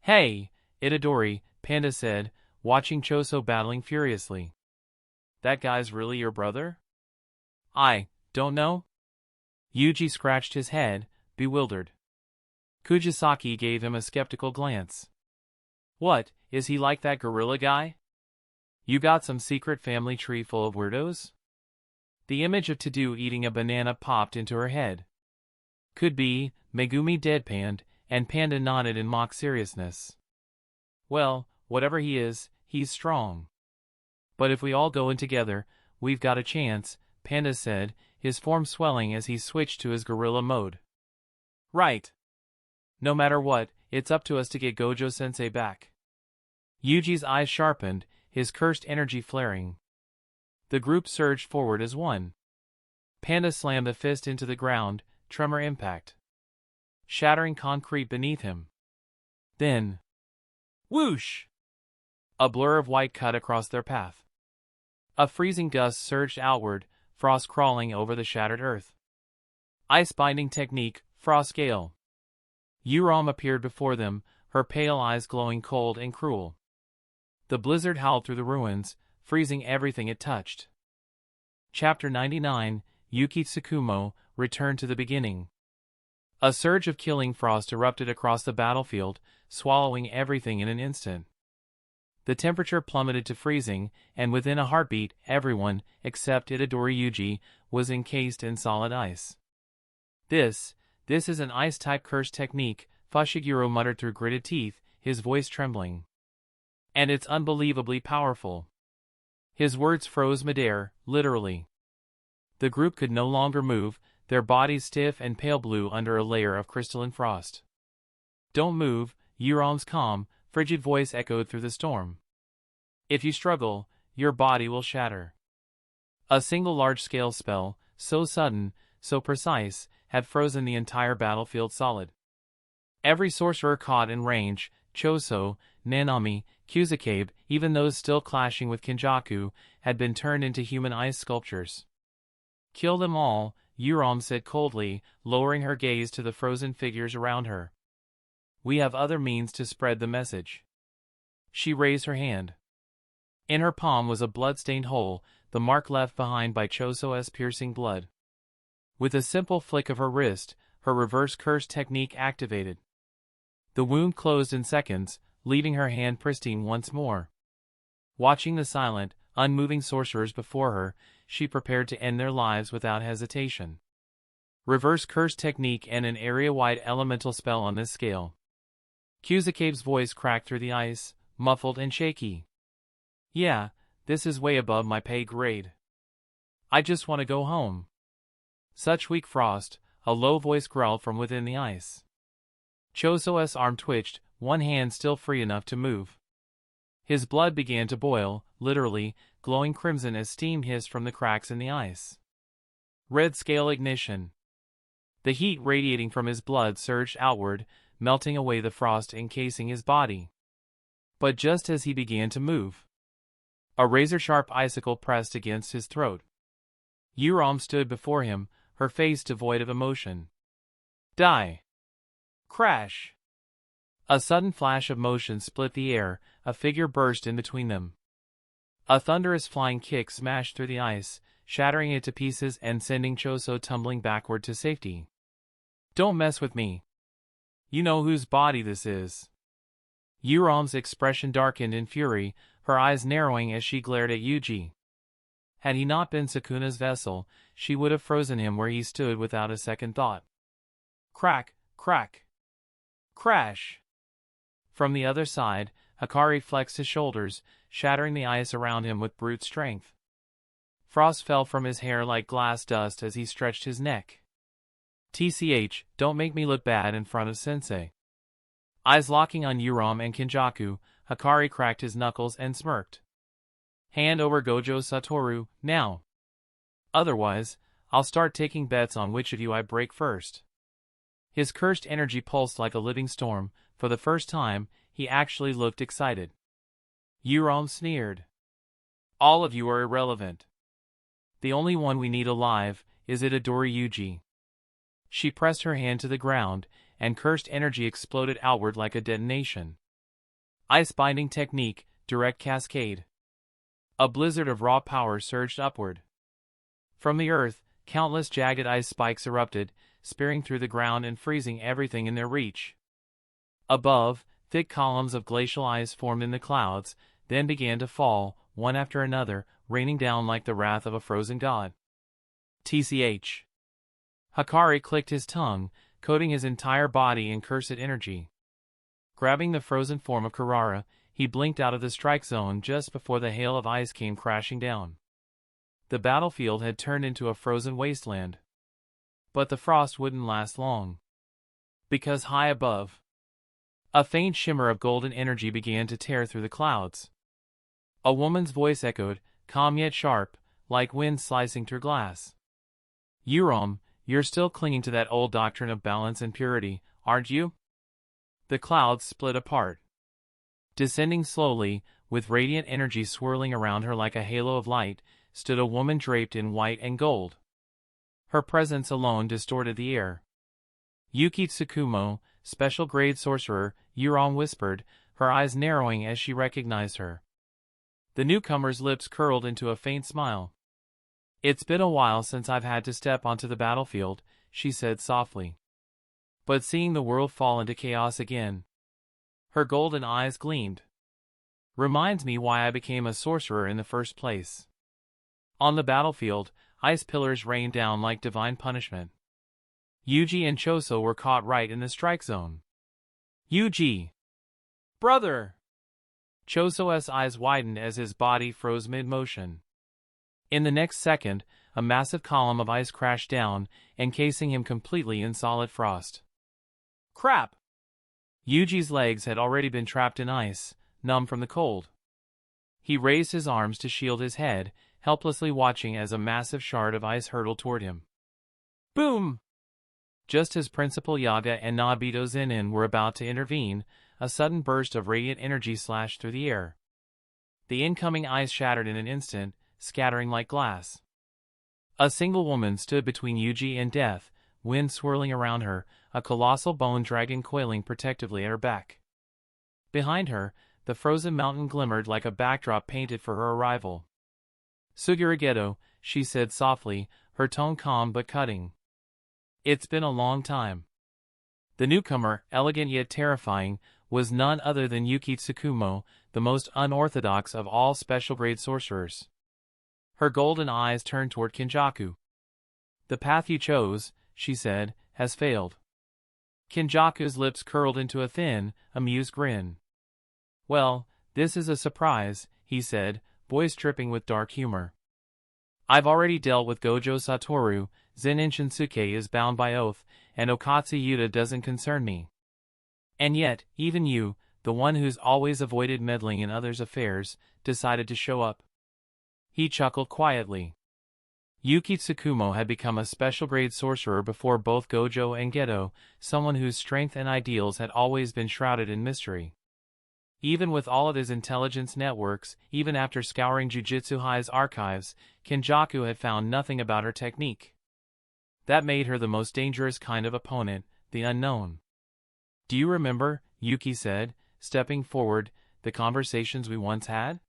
"Hey, Itadori," Panda said, watching Choso battling furiously. "That guy's really your brother?" "I don't know." Yuji scratched his head, bewildered. Kujisaki gave him a skeptical glance. "What, is he like that gorilla guy? You got some secret family tree full of weirdos?" The image of Tadu eating a banana popped into her head. "Could be," Megumi deadpanned, and Panda nodded in mock seriousness. "Well, whatever he is, he's strong. But if we all go in together, we've got a chance," Panda said, his form swelling as he switched to his gorilla mode. "Right. No matter what, it's up to us to get Gojo-sensei back." Yuji's eyes sharpened, his cursed energy flaring. The group surged forward as one. Panda slammed a fist into the ground, tremor impact, shattering concrete beneath him. Then, whoosh! A blur of white cut across their path. A freezing gust surged outward, frost crawling over the shattered earth. Ice binding technique, frost gale. Yurom appeared before them, her pale eyes glowing cold and cruel. The blizzard howled through the ruins, freezing everything it touched. Chapter 99, Yuki Tsukumo, returned to the beginning. A surge of killing frost erupted across the battlefield, swallowing everything in an instant. The temperature plummeted to freezing, and within a heartbeat, everyone, except Itadori Yuji, was encased in solid ice. This is an ice-type curse technique," Fushiguro muttered through gritted teeth, his voice trembling. "And it's unbelievably powerful." His words froze midair, literally. The group could no longer move, their bodies stiff and pale blue under a layer of crystalline frost. "Don't move," Yurom's calm, frigid voice echoed through the storm. "If you struggle, your body will shatter." A single large-scale spell, so sudden, so precise, had frozen the entire battlefield solid. Every sorcerer caught in range, Choso, Nanami, Kyusuke, even those still clashing with Kenjaku, had been turned into human ice sculptures. "Kill them all," Yurom said coldly, lowering her gaze to the frozen figures around her. "We have other means to spread the message." She raised her hand. In her palm was a blood-stained hole, the mark left behind by Choso's piercing blood. With a simple flick of her wrist, her reverse curse technique activated. The wound closed in seconds, leaving her hand pristine once more. Watching the silent, unmoving sorcerers before her, she prepared to end their lives without hesitation. Reverse curse technique and an area-wide elemental spell on this scale. Kuzukabe's voice cracked through the ice, muffled and shaky. Yeah, this is way above my pay grade. I just want to go home. Such weak frost, a low voice growled from within the ice. Choso's arm twitched, one hand still free enough to move. His blood began to boil, literally, glowing crimson as steam hissed from the cracks in the ice. Red scale ignition. The heat radiating from his blood surged outward, melting away the frost encasing his body. But just as he began to move, a razor-sharp icicle pressed against his throat. Yuram stood before him, her face devoid of emotion. Die! Crash! A sudden flash of motion split the air, a figure burst in between them. A thunderous flying kick smashed through the ice, shattering it to pieces and sending Choso tumbling backward to safety. Don't mess with me. You know whose body this is. Yuram's expression darkened in fury, her eyes narrowing as she glared at Yuji. Had he not been Sukuna's vessel, she would have frozen him where he stood without a second thought. Crack, crack. Crash! From the other side, Hikari flexed his shoulders, shattering the ice around him with brute strength. Frost fell from his hair like glass dust as he stretched his neck. TCH, don't make me look bad in front of Sensei. Eyes locking on Yuram and Kinjaku, Hikari cracked his knuckles and smirked. Hand over Gojo Satoru, now. Otherwise, I'll start taking bets on which of you I break first. His cursed energy pulsed like a living storm. For the first time, he actually looked excited. Yuram sneered. All of you are irrelevant. The only one we need alive is Itadori Yuji. She pressed her hand to the ground, and cursed energy exploded outward like a detonation. Ice binding technique, direct cascade. A blizzard of raw power surged upward. From the earth, countless jagged ice spikes erupted, spearing through the ground and freezing everything in their reach. Above, thick columns of glacial ice formed in the clouds, then began to fall, one after another, raining down like the wrath of a frozen god. TCH. Hikari clicked his tongue, coating his entire body in cursed energy. Grabbing the frozen form of Kurara, he blinked out of the strike zone just before the hail of ice came crashing down. The battlefield had turned into a frozen wasteland. But the frost wouldn't last long. Because high above, a faint shimmer of golden energy began to tear through the clouds. A woman's voice echoed, calm yet sharp, like wind slicing through glass. Yuram, you're still clinging to that old doctrine of balance and purity, aren't you? The clouds split apart. Descending slowly, with radiant energy swirling around her like a halo of light, stood a woman draped in white and gold. Her presence alone distorted the air. Yuki Tsukumo, special grade sorcerer, Yuram whispered, her eyes narrowing as she recognized her. The newcomer's lips curled into a faint smile. It's been a while since I've had to step onto the battlefield, she said softly. But seeing the world fall into chaos again. Her golden eyes gleamed. Reminds me why I became a sorcerer in the first place. On the battlefield, ice pillars rained down like divine punishment. Yuji and Choso were caught right in the strike zone. Yuji! Brother! Choso's eyes widened as his body froze mid-motion. In the next second, a massive column of ice crashed down, encasing him completely in solid frost. Crap! Yuji's legs had already been trapped in ice, numb from the cold. He raised his arms to shield his head, helplessly watching as a massive shard of ice hurtled toward him. Boom! Just as Principal Yaga and Nobito Zen'in were about to intervene, a sudden burst of radiant energy slashed through the air. The incoming ice shattered in an instant, scattering like glass. A single woman stood between Yuji and death, wind swirling around her, a colossal bone dragon coiling protectively at her back. Behind her, the frozen mountain glimmered like a backdrop painted for her arrival. Suguragedo, she said softly, her tone calm but cutting. It's been a long time. The newcomer, elegant yet terrifying, was none other than Yuki Tsukumo, the most unorthodox of all special-grade sorcerers. Her golden eyes turned toward Kinjaku. "The path you chose," she said, "has failed." Kinjaku's lips curled into a thin, amused grin. "Well, this is a surprise," he said, voice dripping with dark humor. "I've already dealt with Gojo Satoru, Zen'in Shinsuke is bound by oath, and Okatsu Yuta doesn't concern me. And yet, even you, the one who's always avoided meddling in others' affairs, decided to show up." He chuckled quietly. Yuki Tsukumo had become a special-grade sorcerer before both Gojo and Geto, someone whose strength and ideals had always been shrouded in mystery. Even with all of his intelligence networks, even after scouring Jujutsu High's archives, Kinjaku had found nothing about her technique. That made her the most dangerous kind of opponent, the unknown. "Do you remember," Yuki said, stepping forward, "the conversations we once had?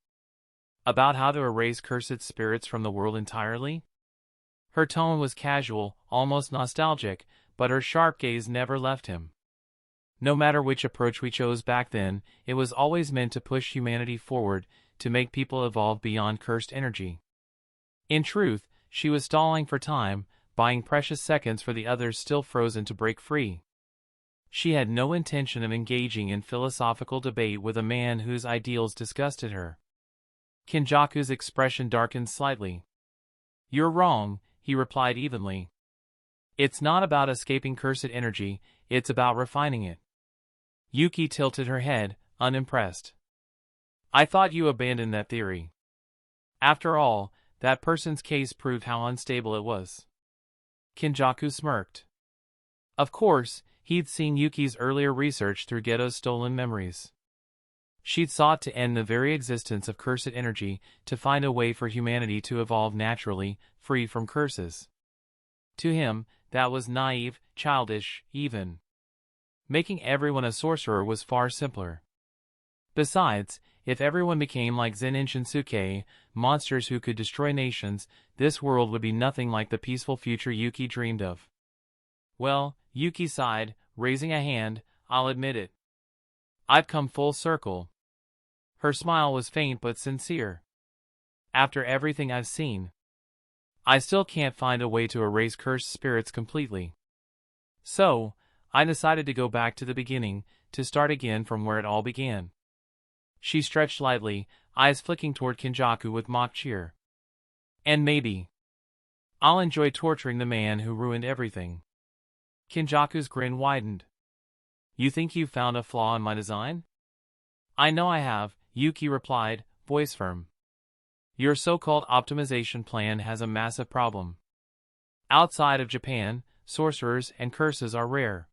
About how to erase cursed spirits from the world entirely?" Her tone was casual, almost nostalgic, but her sharp gaze never left him. "No matter which approach we chose back then, it was always meant to push humanity forward, to make people evolve beyond cursed energy." In truth, she was stalling for time, buying precious seconds for the others still frozen to break free. She had no intention of engaging in philosophical debate with a man whose ideals disgusted her. Kinjaku's expression darkened slightly. "You're wrong," he replied evenly. "It's not about escaping cursed energy, it's about refining it." Yuki tilted her head, unimpressed. "I thought you abandoned that theory." After all, that person's case proved how unstable it was. Kinjaku smirked. Of course, he'd seen Yuki's earlier research through Geto's stolen memories. She'd sought to end the very existence of cursed energy, to find a way for humanity to evolve naturally, free from curses. To him, that was naive, childish, even. Making everyone a sorcerer was far simpler. Besides, if everyone became like Zen'in Shinsuke, monsters who could destroy nations, this world would be nothing like the peaceful future Yuki dreamed of. "Well," Yuki sighed, raising a hand, "I'll admit it. I've come full circle." Her smile was faint but sincere. "After everything I've seen, I still can't find a way to erase cursed spirits completely. So, I decided to go back to the beginning, to start again from where it all began." She stretched lightly, eyes flicking toward Kinjaku with mock cheer. "And maybe I'll enjoy torturing the man who ruined everything." Kinjaku's grin widened. "You think you've found a flaw in my design?" "I know I have," Yuki replied, voice firm. "Your so-called optimization plan has a massive problem. Outside of Japan, sorcerers and curses are rare.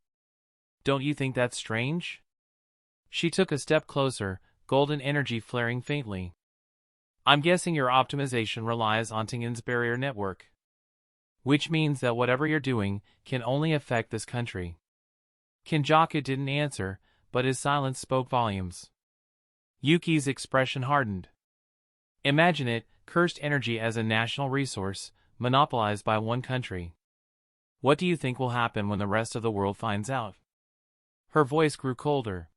Don't you think that's strange?" She took a step closer, golden energy flaring faintly. "I'm guessing your optimization relies on Tengen's barrier network. Which means that whatever you're doing can only affect this country." Kinjaku didn't answer, but his silence spoke volumes. Yuki's expression hardened. "Imagine it, cursed energy as a national resource, monopolized by one country. What do you think will happen when the rest of the world finds out?" Her voice grew colder.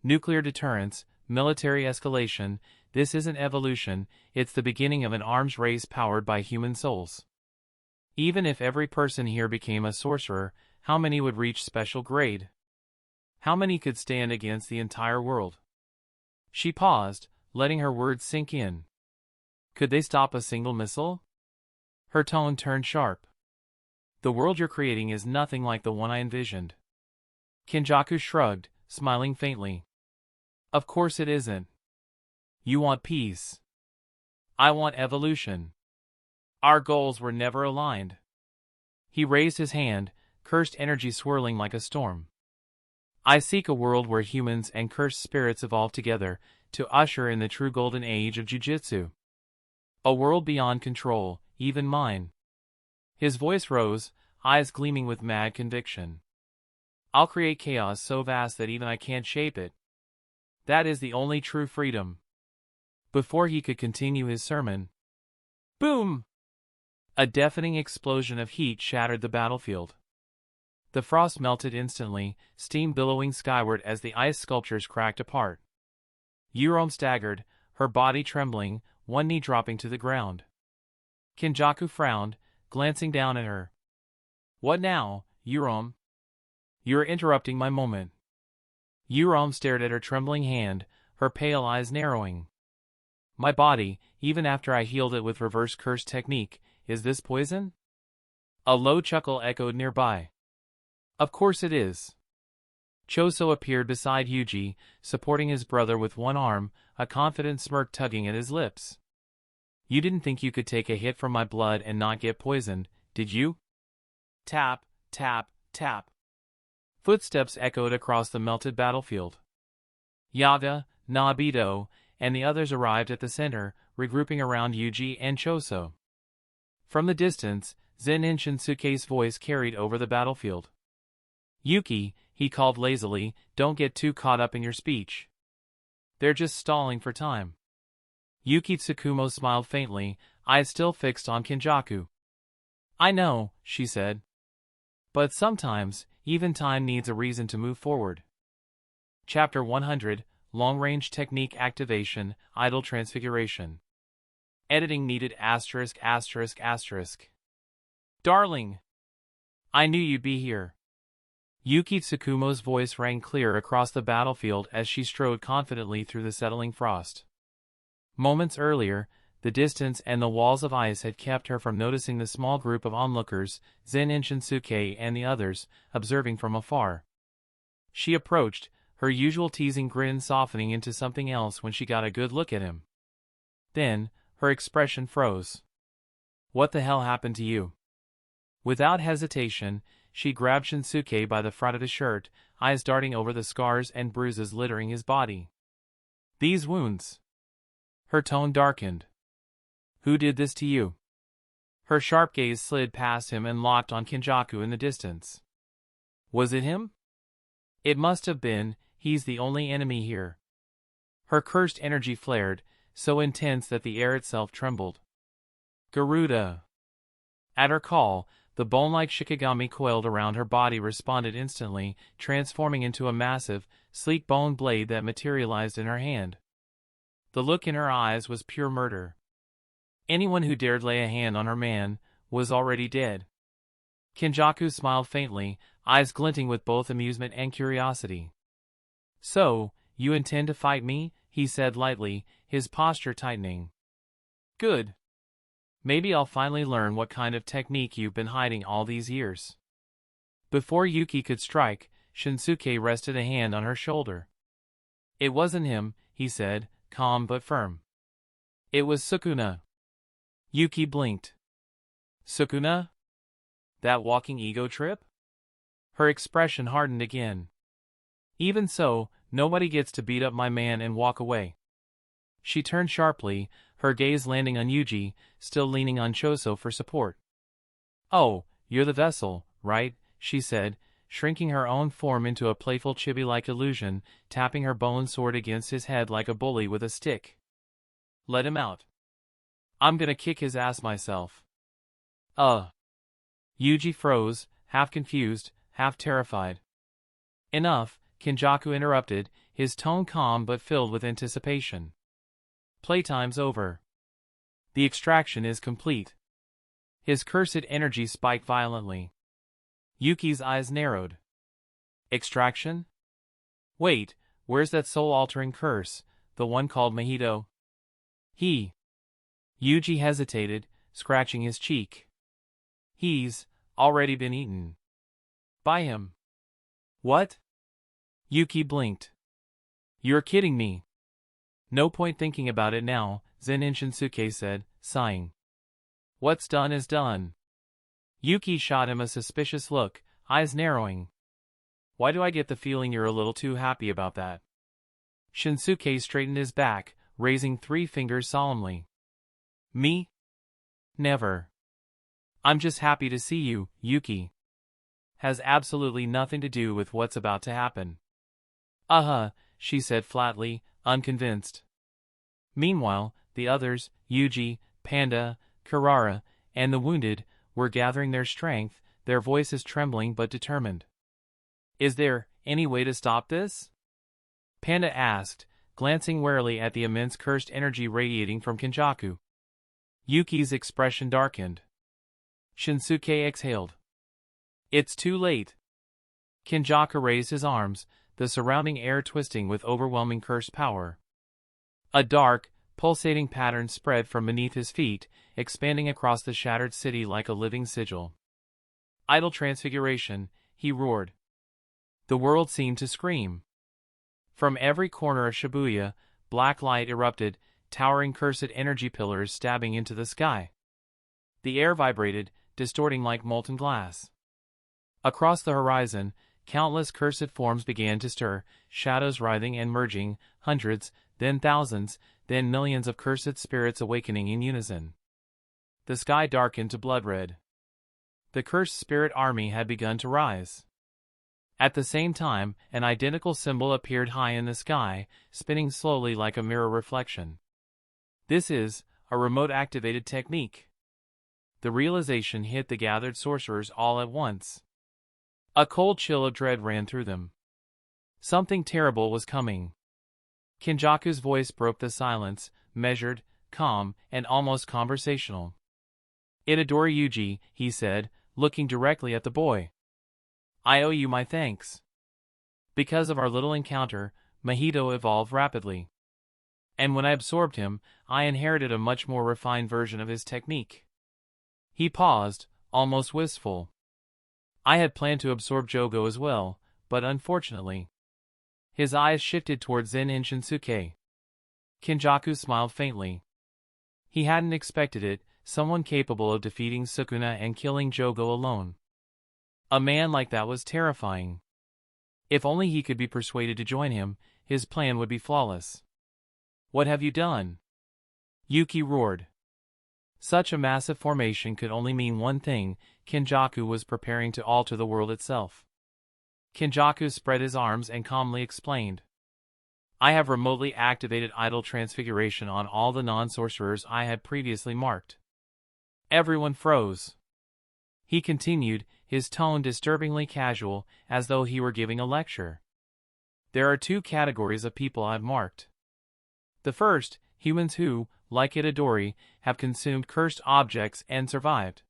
"Nuclear deterrence, military escalation, this isn't evolution, it's the beginning of an arms race powered by human souls. Even if every person here became a sorcerer, how many would reach special grade? How many could stand against the entire world?" She paused, letting her words sink in. "Could they stop a single missile?" Her tone turned sharp. "The world you're creating is nothing like the one I envisioned." Kinjaku shrugged, smiling faintly. "Of course it isn't. You want peace. I want evolution. Our goals were never aligned." He raised his hand, cursed energy swirling like a storm. "I seek a world where humans and cursed spirits evolve together, to usher in the true golden age of Jujutsu. A world beyond control, even mine." His voice rose, eyes gleaming with mad conviction. "I'll create chaos so vast that even I can't shape it. That is the only true freedom." Before he could continue his sermon, boom! A deafening explosion of heat shattered the battlefield. The frost melted instantly, steam billowing skyward as the ice sculptures cracked apart. Yurome staggered, her body trembling, one knee dropping to the ground. Kenjaku frowned, glancing down at her. "What now, Yurome? You're interrupting my moment." Yurome stared at her trembling hand, her pale eyes narrowing. "My body, even after I healed it with reverse curse technique, is this poison?" A low chuckle echoed nearby. "Of course it is." Choso appeared beside Yuji, supporting his brother with one arm, a confident smirk tugging at his lips. "You didn't think you could take a hit from my blood and not get poisoned, did you?" Tap, tap, tap. Footsteps echoed across the melted battlefield. Yaga, Nobito, and the others arrived at the center, regrouping around Yuji and Choso. From the distance, Zen'in Shinsuke's voice carried over the battlefield. "Yuki," he called lazily, "don't get too caught up in your speech. They're just stalling for time." Yuki Tsukumo smiled faintly, eyes still fixed on Kenjaku. "I know," she said. "But sometimes, even time needs a reason to move forward." Chapter 100, Long-Range Technique Activation, Idle Transfiguration. Editing needed ******. "Darling! I knew you'd be here." Yuki Tsukumo's voice rang clear across the battlefield as she strode confidently through the settling frost. Moments earlier, the distance and the walls of ice had kept her from noticing the small group of onlookers, Zen'in Shinsuke and the others, observing from afar. She approached, her usual teasing grin softening into something else when she got a good look at him. Then, her expression froze. "What the hell happened to you?" Without hesitation, she grabbed Shinsuke by the front of his shirt, eyes darting over the scars and bruises littering his body. "These wounds." Her tone darkened. "Who did this to you?" Her sharp gaze slid past him and locked on Kenjaku in the distance. "Was it him?" "It must have been, he's the only enemy here." Her cursed energy flared, so intense that the air itself trembled. "Garuda!" At her call, the bone-like Shikigami coiled around her body responded instantly, transforming into a massive, sleek bone blade that materialized in her hand. The look in her eyes was pure murder. Anyone who dared lay a hand on her man was already dead. Kenjaku smiled faintly, eyes glinting with both amusement and curiosity. "So, you intend to fight me?" he said lightly, his posture tightening. "Good. Maybe I'll finally learn what kind of technique you've been hiding all these years." Before Yuki could strike, Shinsuke rested a hand on her shoulder. "It wasn't him," he said, calm but firm. "It was Sukuna." Yuki blinked. "Sukuna? That walking ego trip?" Her expression hardened again. "Even so, nobody gets to beat up my man and walk away." She turned sharply, her gaze landing on Yuji, still leaning on Choso for support. "Oh, you're the vessel, right?" she said, shrinking her own form into a playful chibi-like illusion, tapping her bone sword against his head like a bully with a stick. "Let him out. I'm gonna kick his ass myself." Yuji froze, half confused, half terrified. "Enough," Kenjaku interrupted, his tone calm but filled with anticipation. "Playtime's over. The extraction is complete." His cursed energy spiked violently. Yuki's eyes narrowed. "Extraction? Wait, where's that soul-altering curse, the one called Mahito?" Yuji hesitated, scratching his cheek. "He's already been eaten. By him." "What?" Yuki blinked. "You're kidding me." "No point thinking about it now," Zen'in Shinsuke said, sighing. "What's done is done." Yuki shot him a suspicious look, eyes narrowing. "Why do I get the feeling you're a little too happy about that?" Shinsuke straightened his back, raising 3 fingers solemnly. "Me? Never. I'm just happy to see you, Yuki. Has absolutely nothing to do with what's about to happen." She said flatly, unconvinced. Meanwhile, the others, Yuji, Panda, Kirara, and the wounded, were gathering their strength, their voices trembling but determined. "Is there any way to stop this?" Panda asked, glancing warily at the immense cursed energy radiating from Kenjaku. Yuki's expression darkened. Shinsuke exhaled. "It's too late." Kenjaku raised his arms, the surrounding air twisting with overwhelming cursed power. A dark, pulsating pattern spread from beneath his feet, expanding across the shattered city like a living sigil. "Idle transfiguration," he roared. The world seemed to scream. From every corner of Shibuya, black light erupted, towering cursed energy pillars stabbing into the sky. The air vibrated, distorting like molten glass. Across the horizon, countless cursed forms began to stir, shadows writhing and merging, hundreds, then thousands, then millions of cursed spirits awakening in unison. The sky darkened to blood red. The cursed spirit army had begun to rise. At the same time, an identical symbol appeared high in the sky, spinning slowly like a mirror reflection. "This is a remote-activated technique." The realization hit the gathered sorcerers all at once. A cold chill of dread ran through them. Something terrible was coming. Kenjaku's voice broke the silence, measured, calm, and almost conversational. "Itadori Yuji," he said, looking directly at the boy. "I owe you my thanks. Because of our little encounter, Mahito evolved rapidly. And when I absorbed him, I inherited a much more refined version of his technique." He paused, almost wistful. "I had planned to absorb Jogo as well, but unfortunately." His eyes shifted toward Zen'in Shinsuke. Kenjaku smiled faintly. He hadn't expected it, someone capable of defeating Sukuna and killing Jogo alone. A man like that was terrifying. If only he could be persuaded to join him, his plan would be flawless. "What have you done?" Yuki roared. Such a massive formation could only mean one thing: Kenjaku was preparing to alter the world itself. Kenjaku spread his arms and calmly explained. "I have remotely activated idle transfiguration on all the non-sorcerers I had previously marked." Everyone froze. He continued, his tone disturbingly casual, as though he were giving a lecture. "There are two categories of people I've marked. The first, humans who, like Itadori, have consumed cursed objects and survived.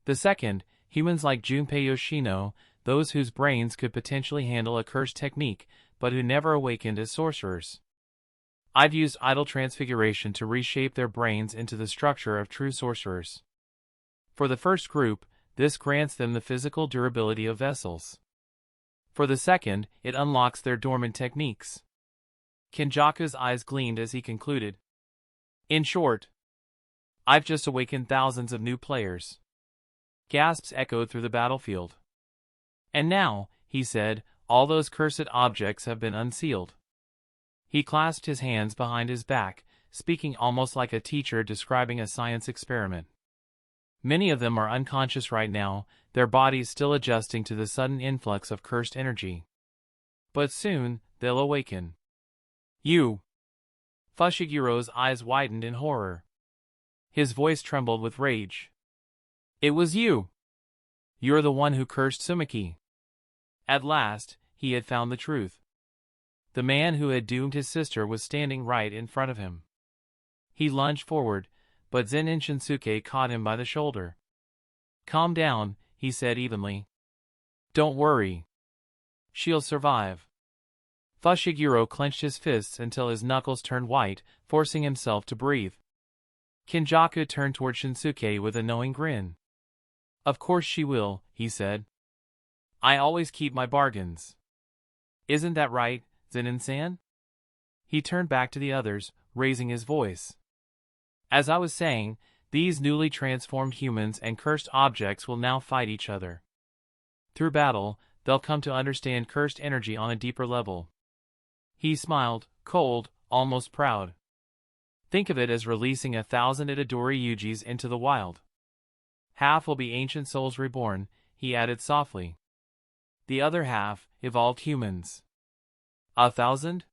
The second, humans like Junpei Yoshino, those whose brains could potentially handle a cursed technique, but who never awakened as sorcerers. I've used idle transfiguration to reshape their brains into the structure of true sorcerers. For the first group, this grants them the physical durability of vessels. For the second, it unlocks their dormant techniques." Kenjaku's eyes gleamed as he concluded. "In short, I've just awakened thousands of new players." Gasps echoed through the battlefield. "And now," he said, "all those cursed objects have been unsealed." He clasped his hands behind his back, speaking almost like a teacher describing a science experiment. "Many of them are unconscious right now, their bodies still adjusting to the sudden influx of cursed energy. But soon, they'll awaken." "You!" Fushigiro's eyes widened in horror. His voice trembled with rage. "It was you! You're the one who cursed Sumiki." At last, he had found the truth. The man who had doomed his sister was standing right in front of him. He lunged forward, but Zen'in Shinsuke caught him by the shoulder. "Calm down," he said evenly. "Don't worry. She'll survive." Fushiguro clenched his fists until his knuckles turned white, forcing himself to breathe. Kenjaku turned toward Shinsuke with a knowing grin. "Of course she will," he said. "I always keep my bargains. Isn't that right, Zen'in-san?" He turned back to the others, raising his voice. "As I was saying, these newly transformed humans and cursed objects will now fight each other. Through battle, they'll come to understand cursed energy on a deeper level." He smiled, cold, almost proud. "Think of it as releasing 1,000 Itadori Yujis into the wild. Half will be ancient souls reborn," he added softly. "The other half, evolved humans." 1,000?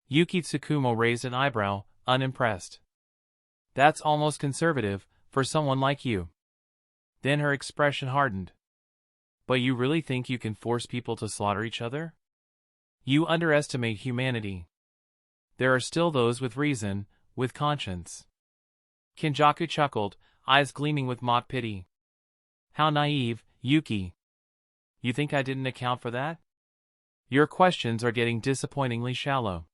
Yuki Tsukumo raised an eyebrow, unimpressed. "That's almost conservative, for someone like you." Then her expression hardened. But you really think you can force people to slaughter each other? You underestimate humanity. There are still those with reason, with conscience. Kenjaku chuckled, eyes gleaming with mock pity. How naive, Yuki. You think I didn't account for that? Your questions are getting disappointingly shallow.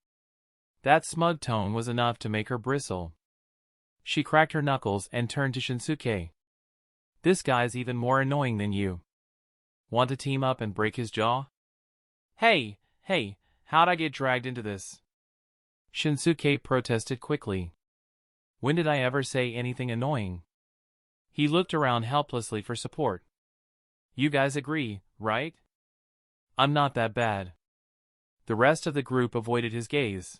That smug tone was enough to make her bristle. She cracked her knuckles and turned to Shinsuke. This guy's even more annoying than you. Want to team up and break his jaw? Hey, how'd I get dragged into this? Shinsuke protested quickly. When did I ever say anything annoying? He looked around helplessly for support. You guys agree, right? I'm not that bad. The rest of the group avoided his gaze.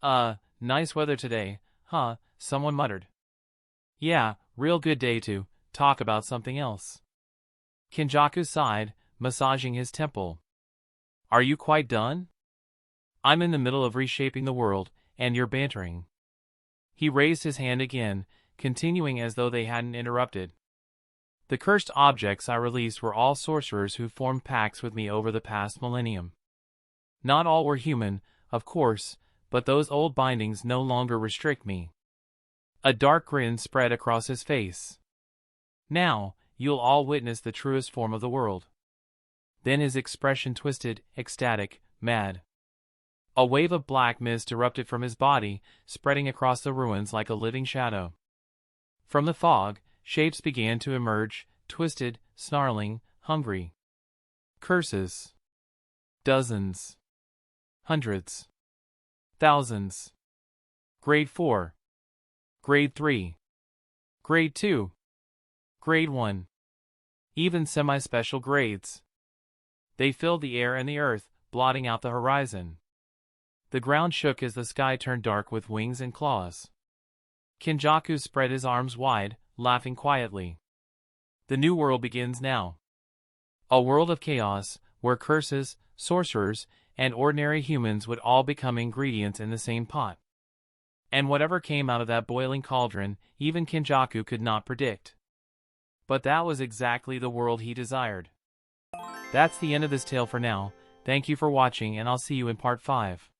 Nice weather today, huh? Someone muttered. Yeah, real good day to talk about something else. Kenjaku sighed, massaging his temple. Are you quite done? I'm in the middle of reshaping the world, and you're bantering. He raised his hand again, continuing as though they hadn't interrupted. The cursed objects I released were all sorcerers who formed pacts with me over the past millennium. Not all were human, of course, but those old bindings no longer restrict me. A dark grin spread across his face. Now, you'll all witness the truest form of the world. Then his expression twisted, ecstatic, mad. A wave of black mist erupted from his body, spreading across the ruins like a living shadow. From the fog, shapes began to emerge, twisted, snarling, hungry. Curses. Dozens. Hundreds. Thousands. Grade 4. Grade 3. Grade 2. Grade 1. Even semi-special grades. They filled the air and the earth, blotting out the horizon. The ground shook as the sky turned dark with wings and claws. Kenjaku spread his arms wide, laughing quietly. The new world begins now. A world of chaos, where curses, sorcerers, and ordinary humans would all become ingredients in the same pot. And whatever came out of that boiling cauldron, even Kenjaku could not predict. But that was exactly the world he desired. That's the end of this tale for now. Thank you for watching, and I'll see you in part 5.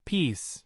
Peace.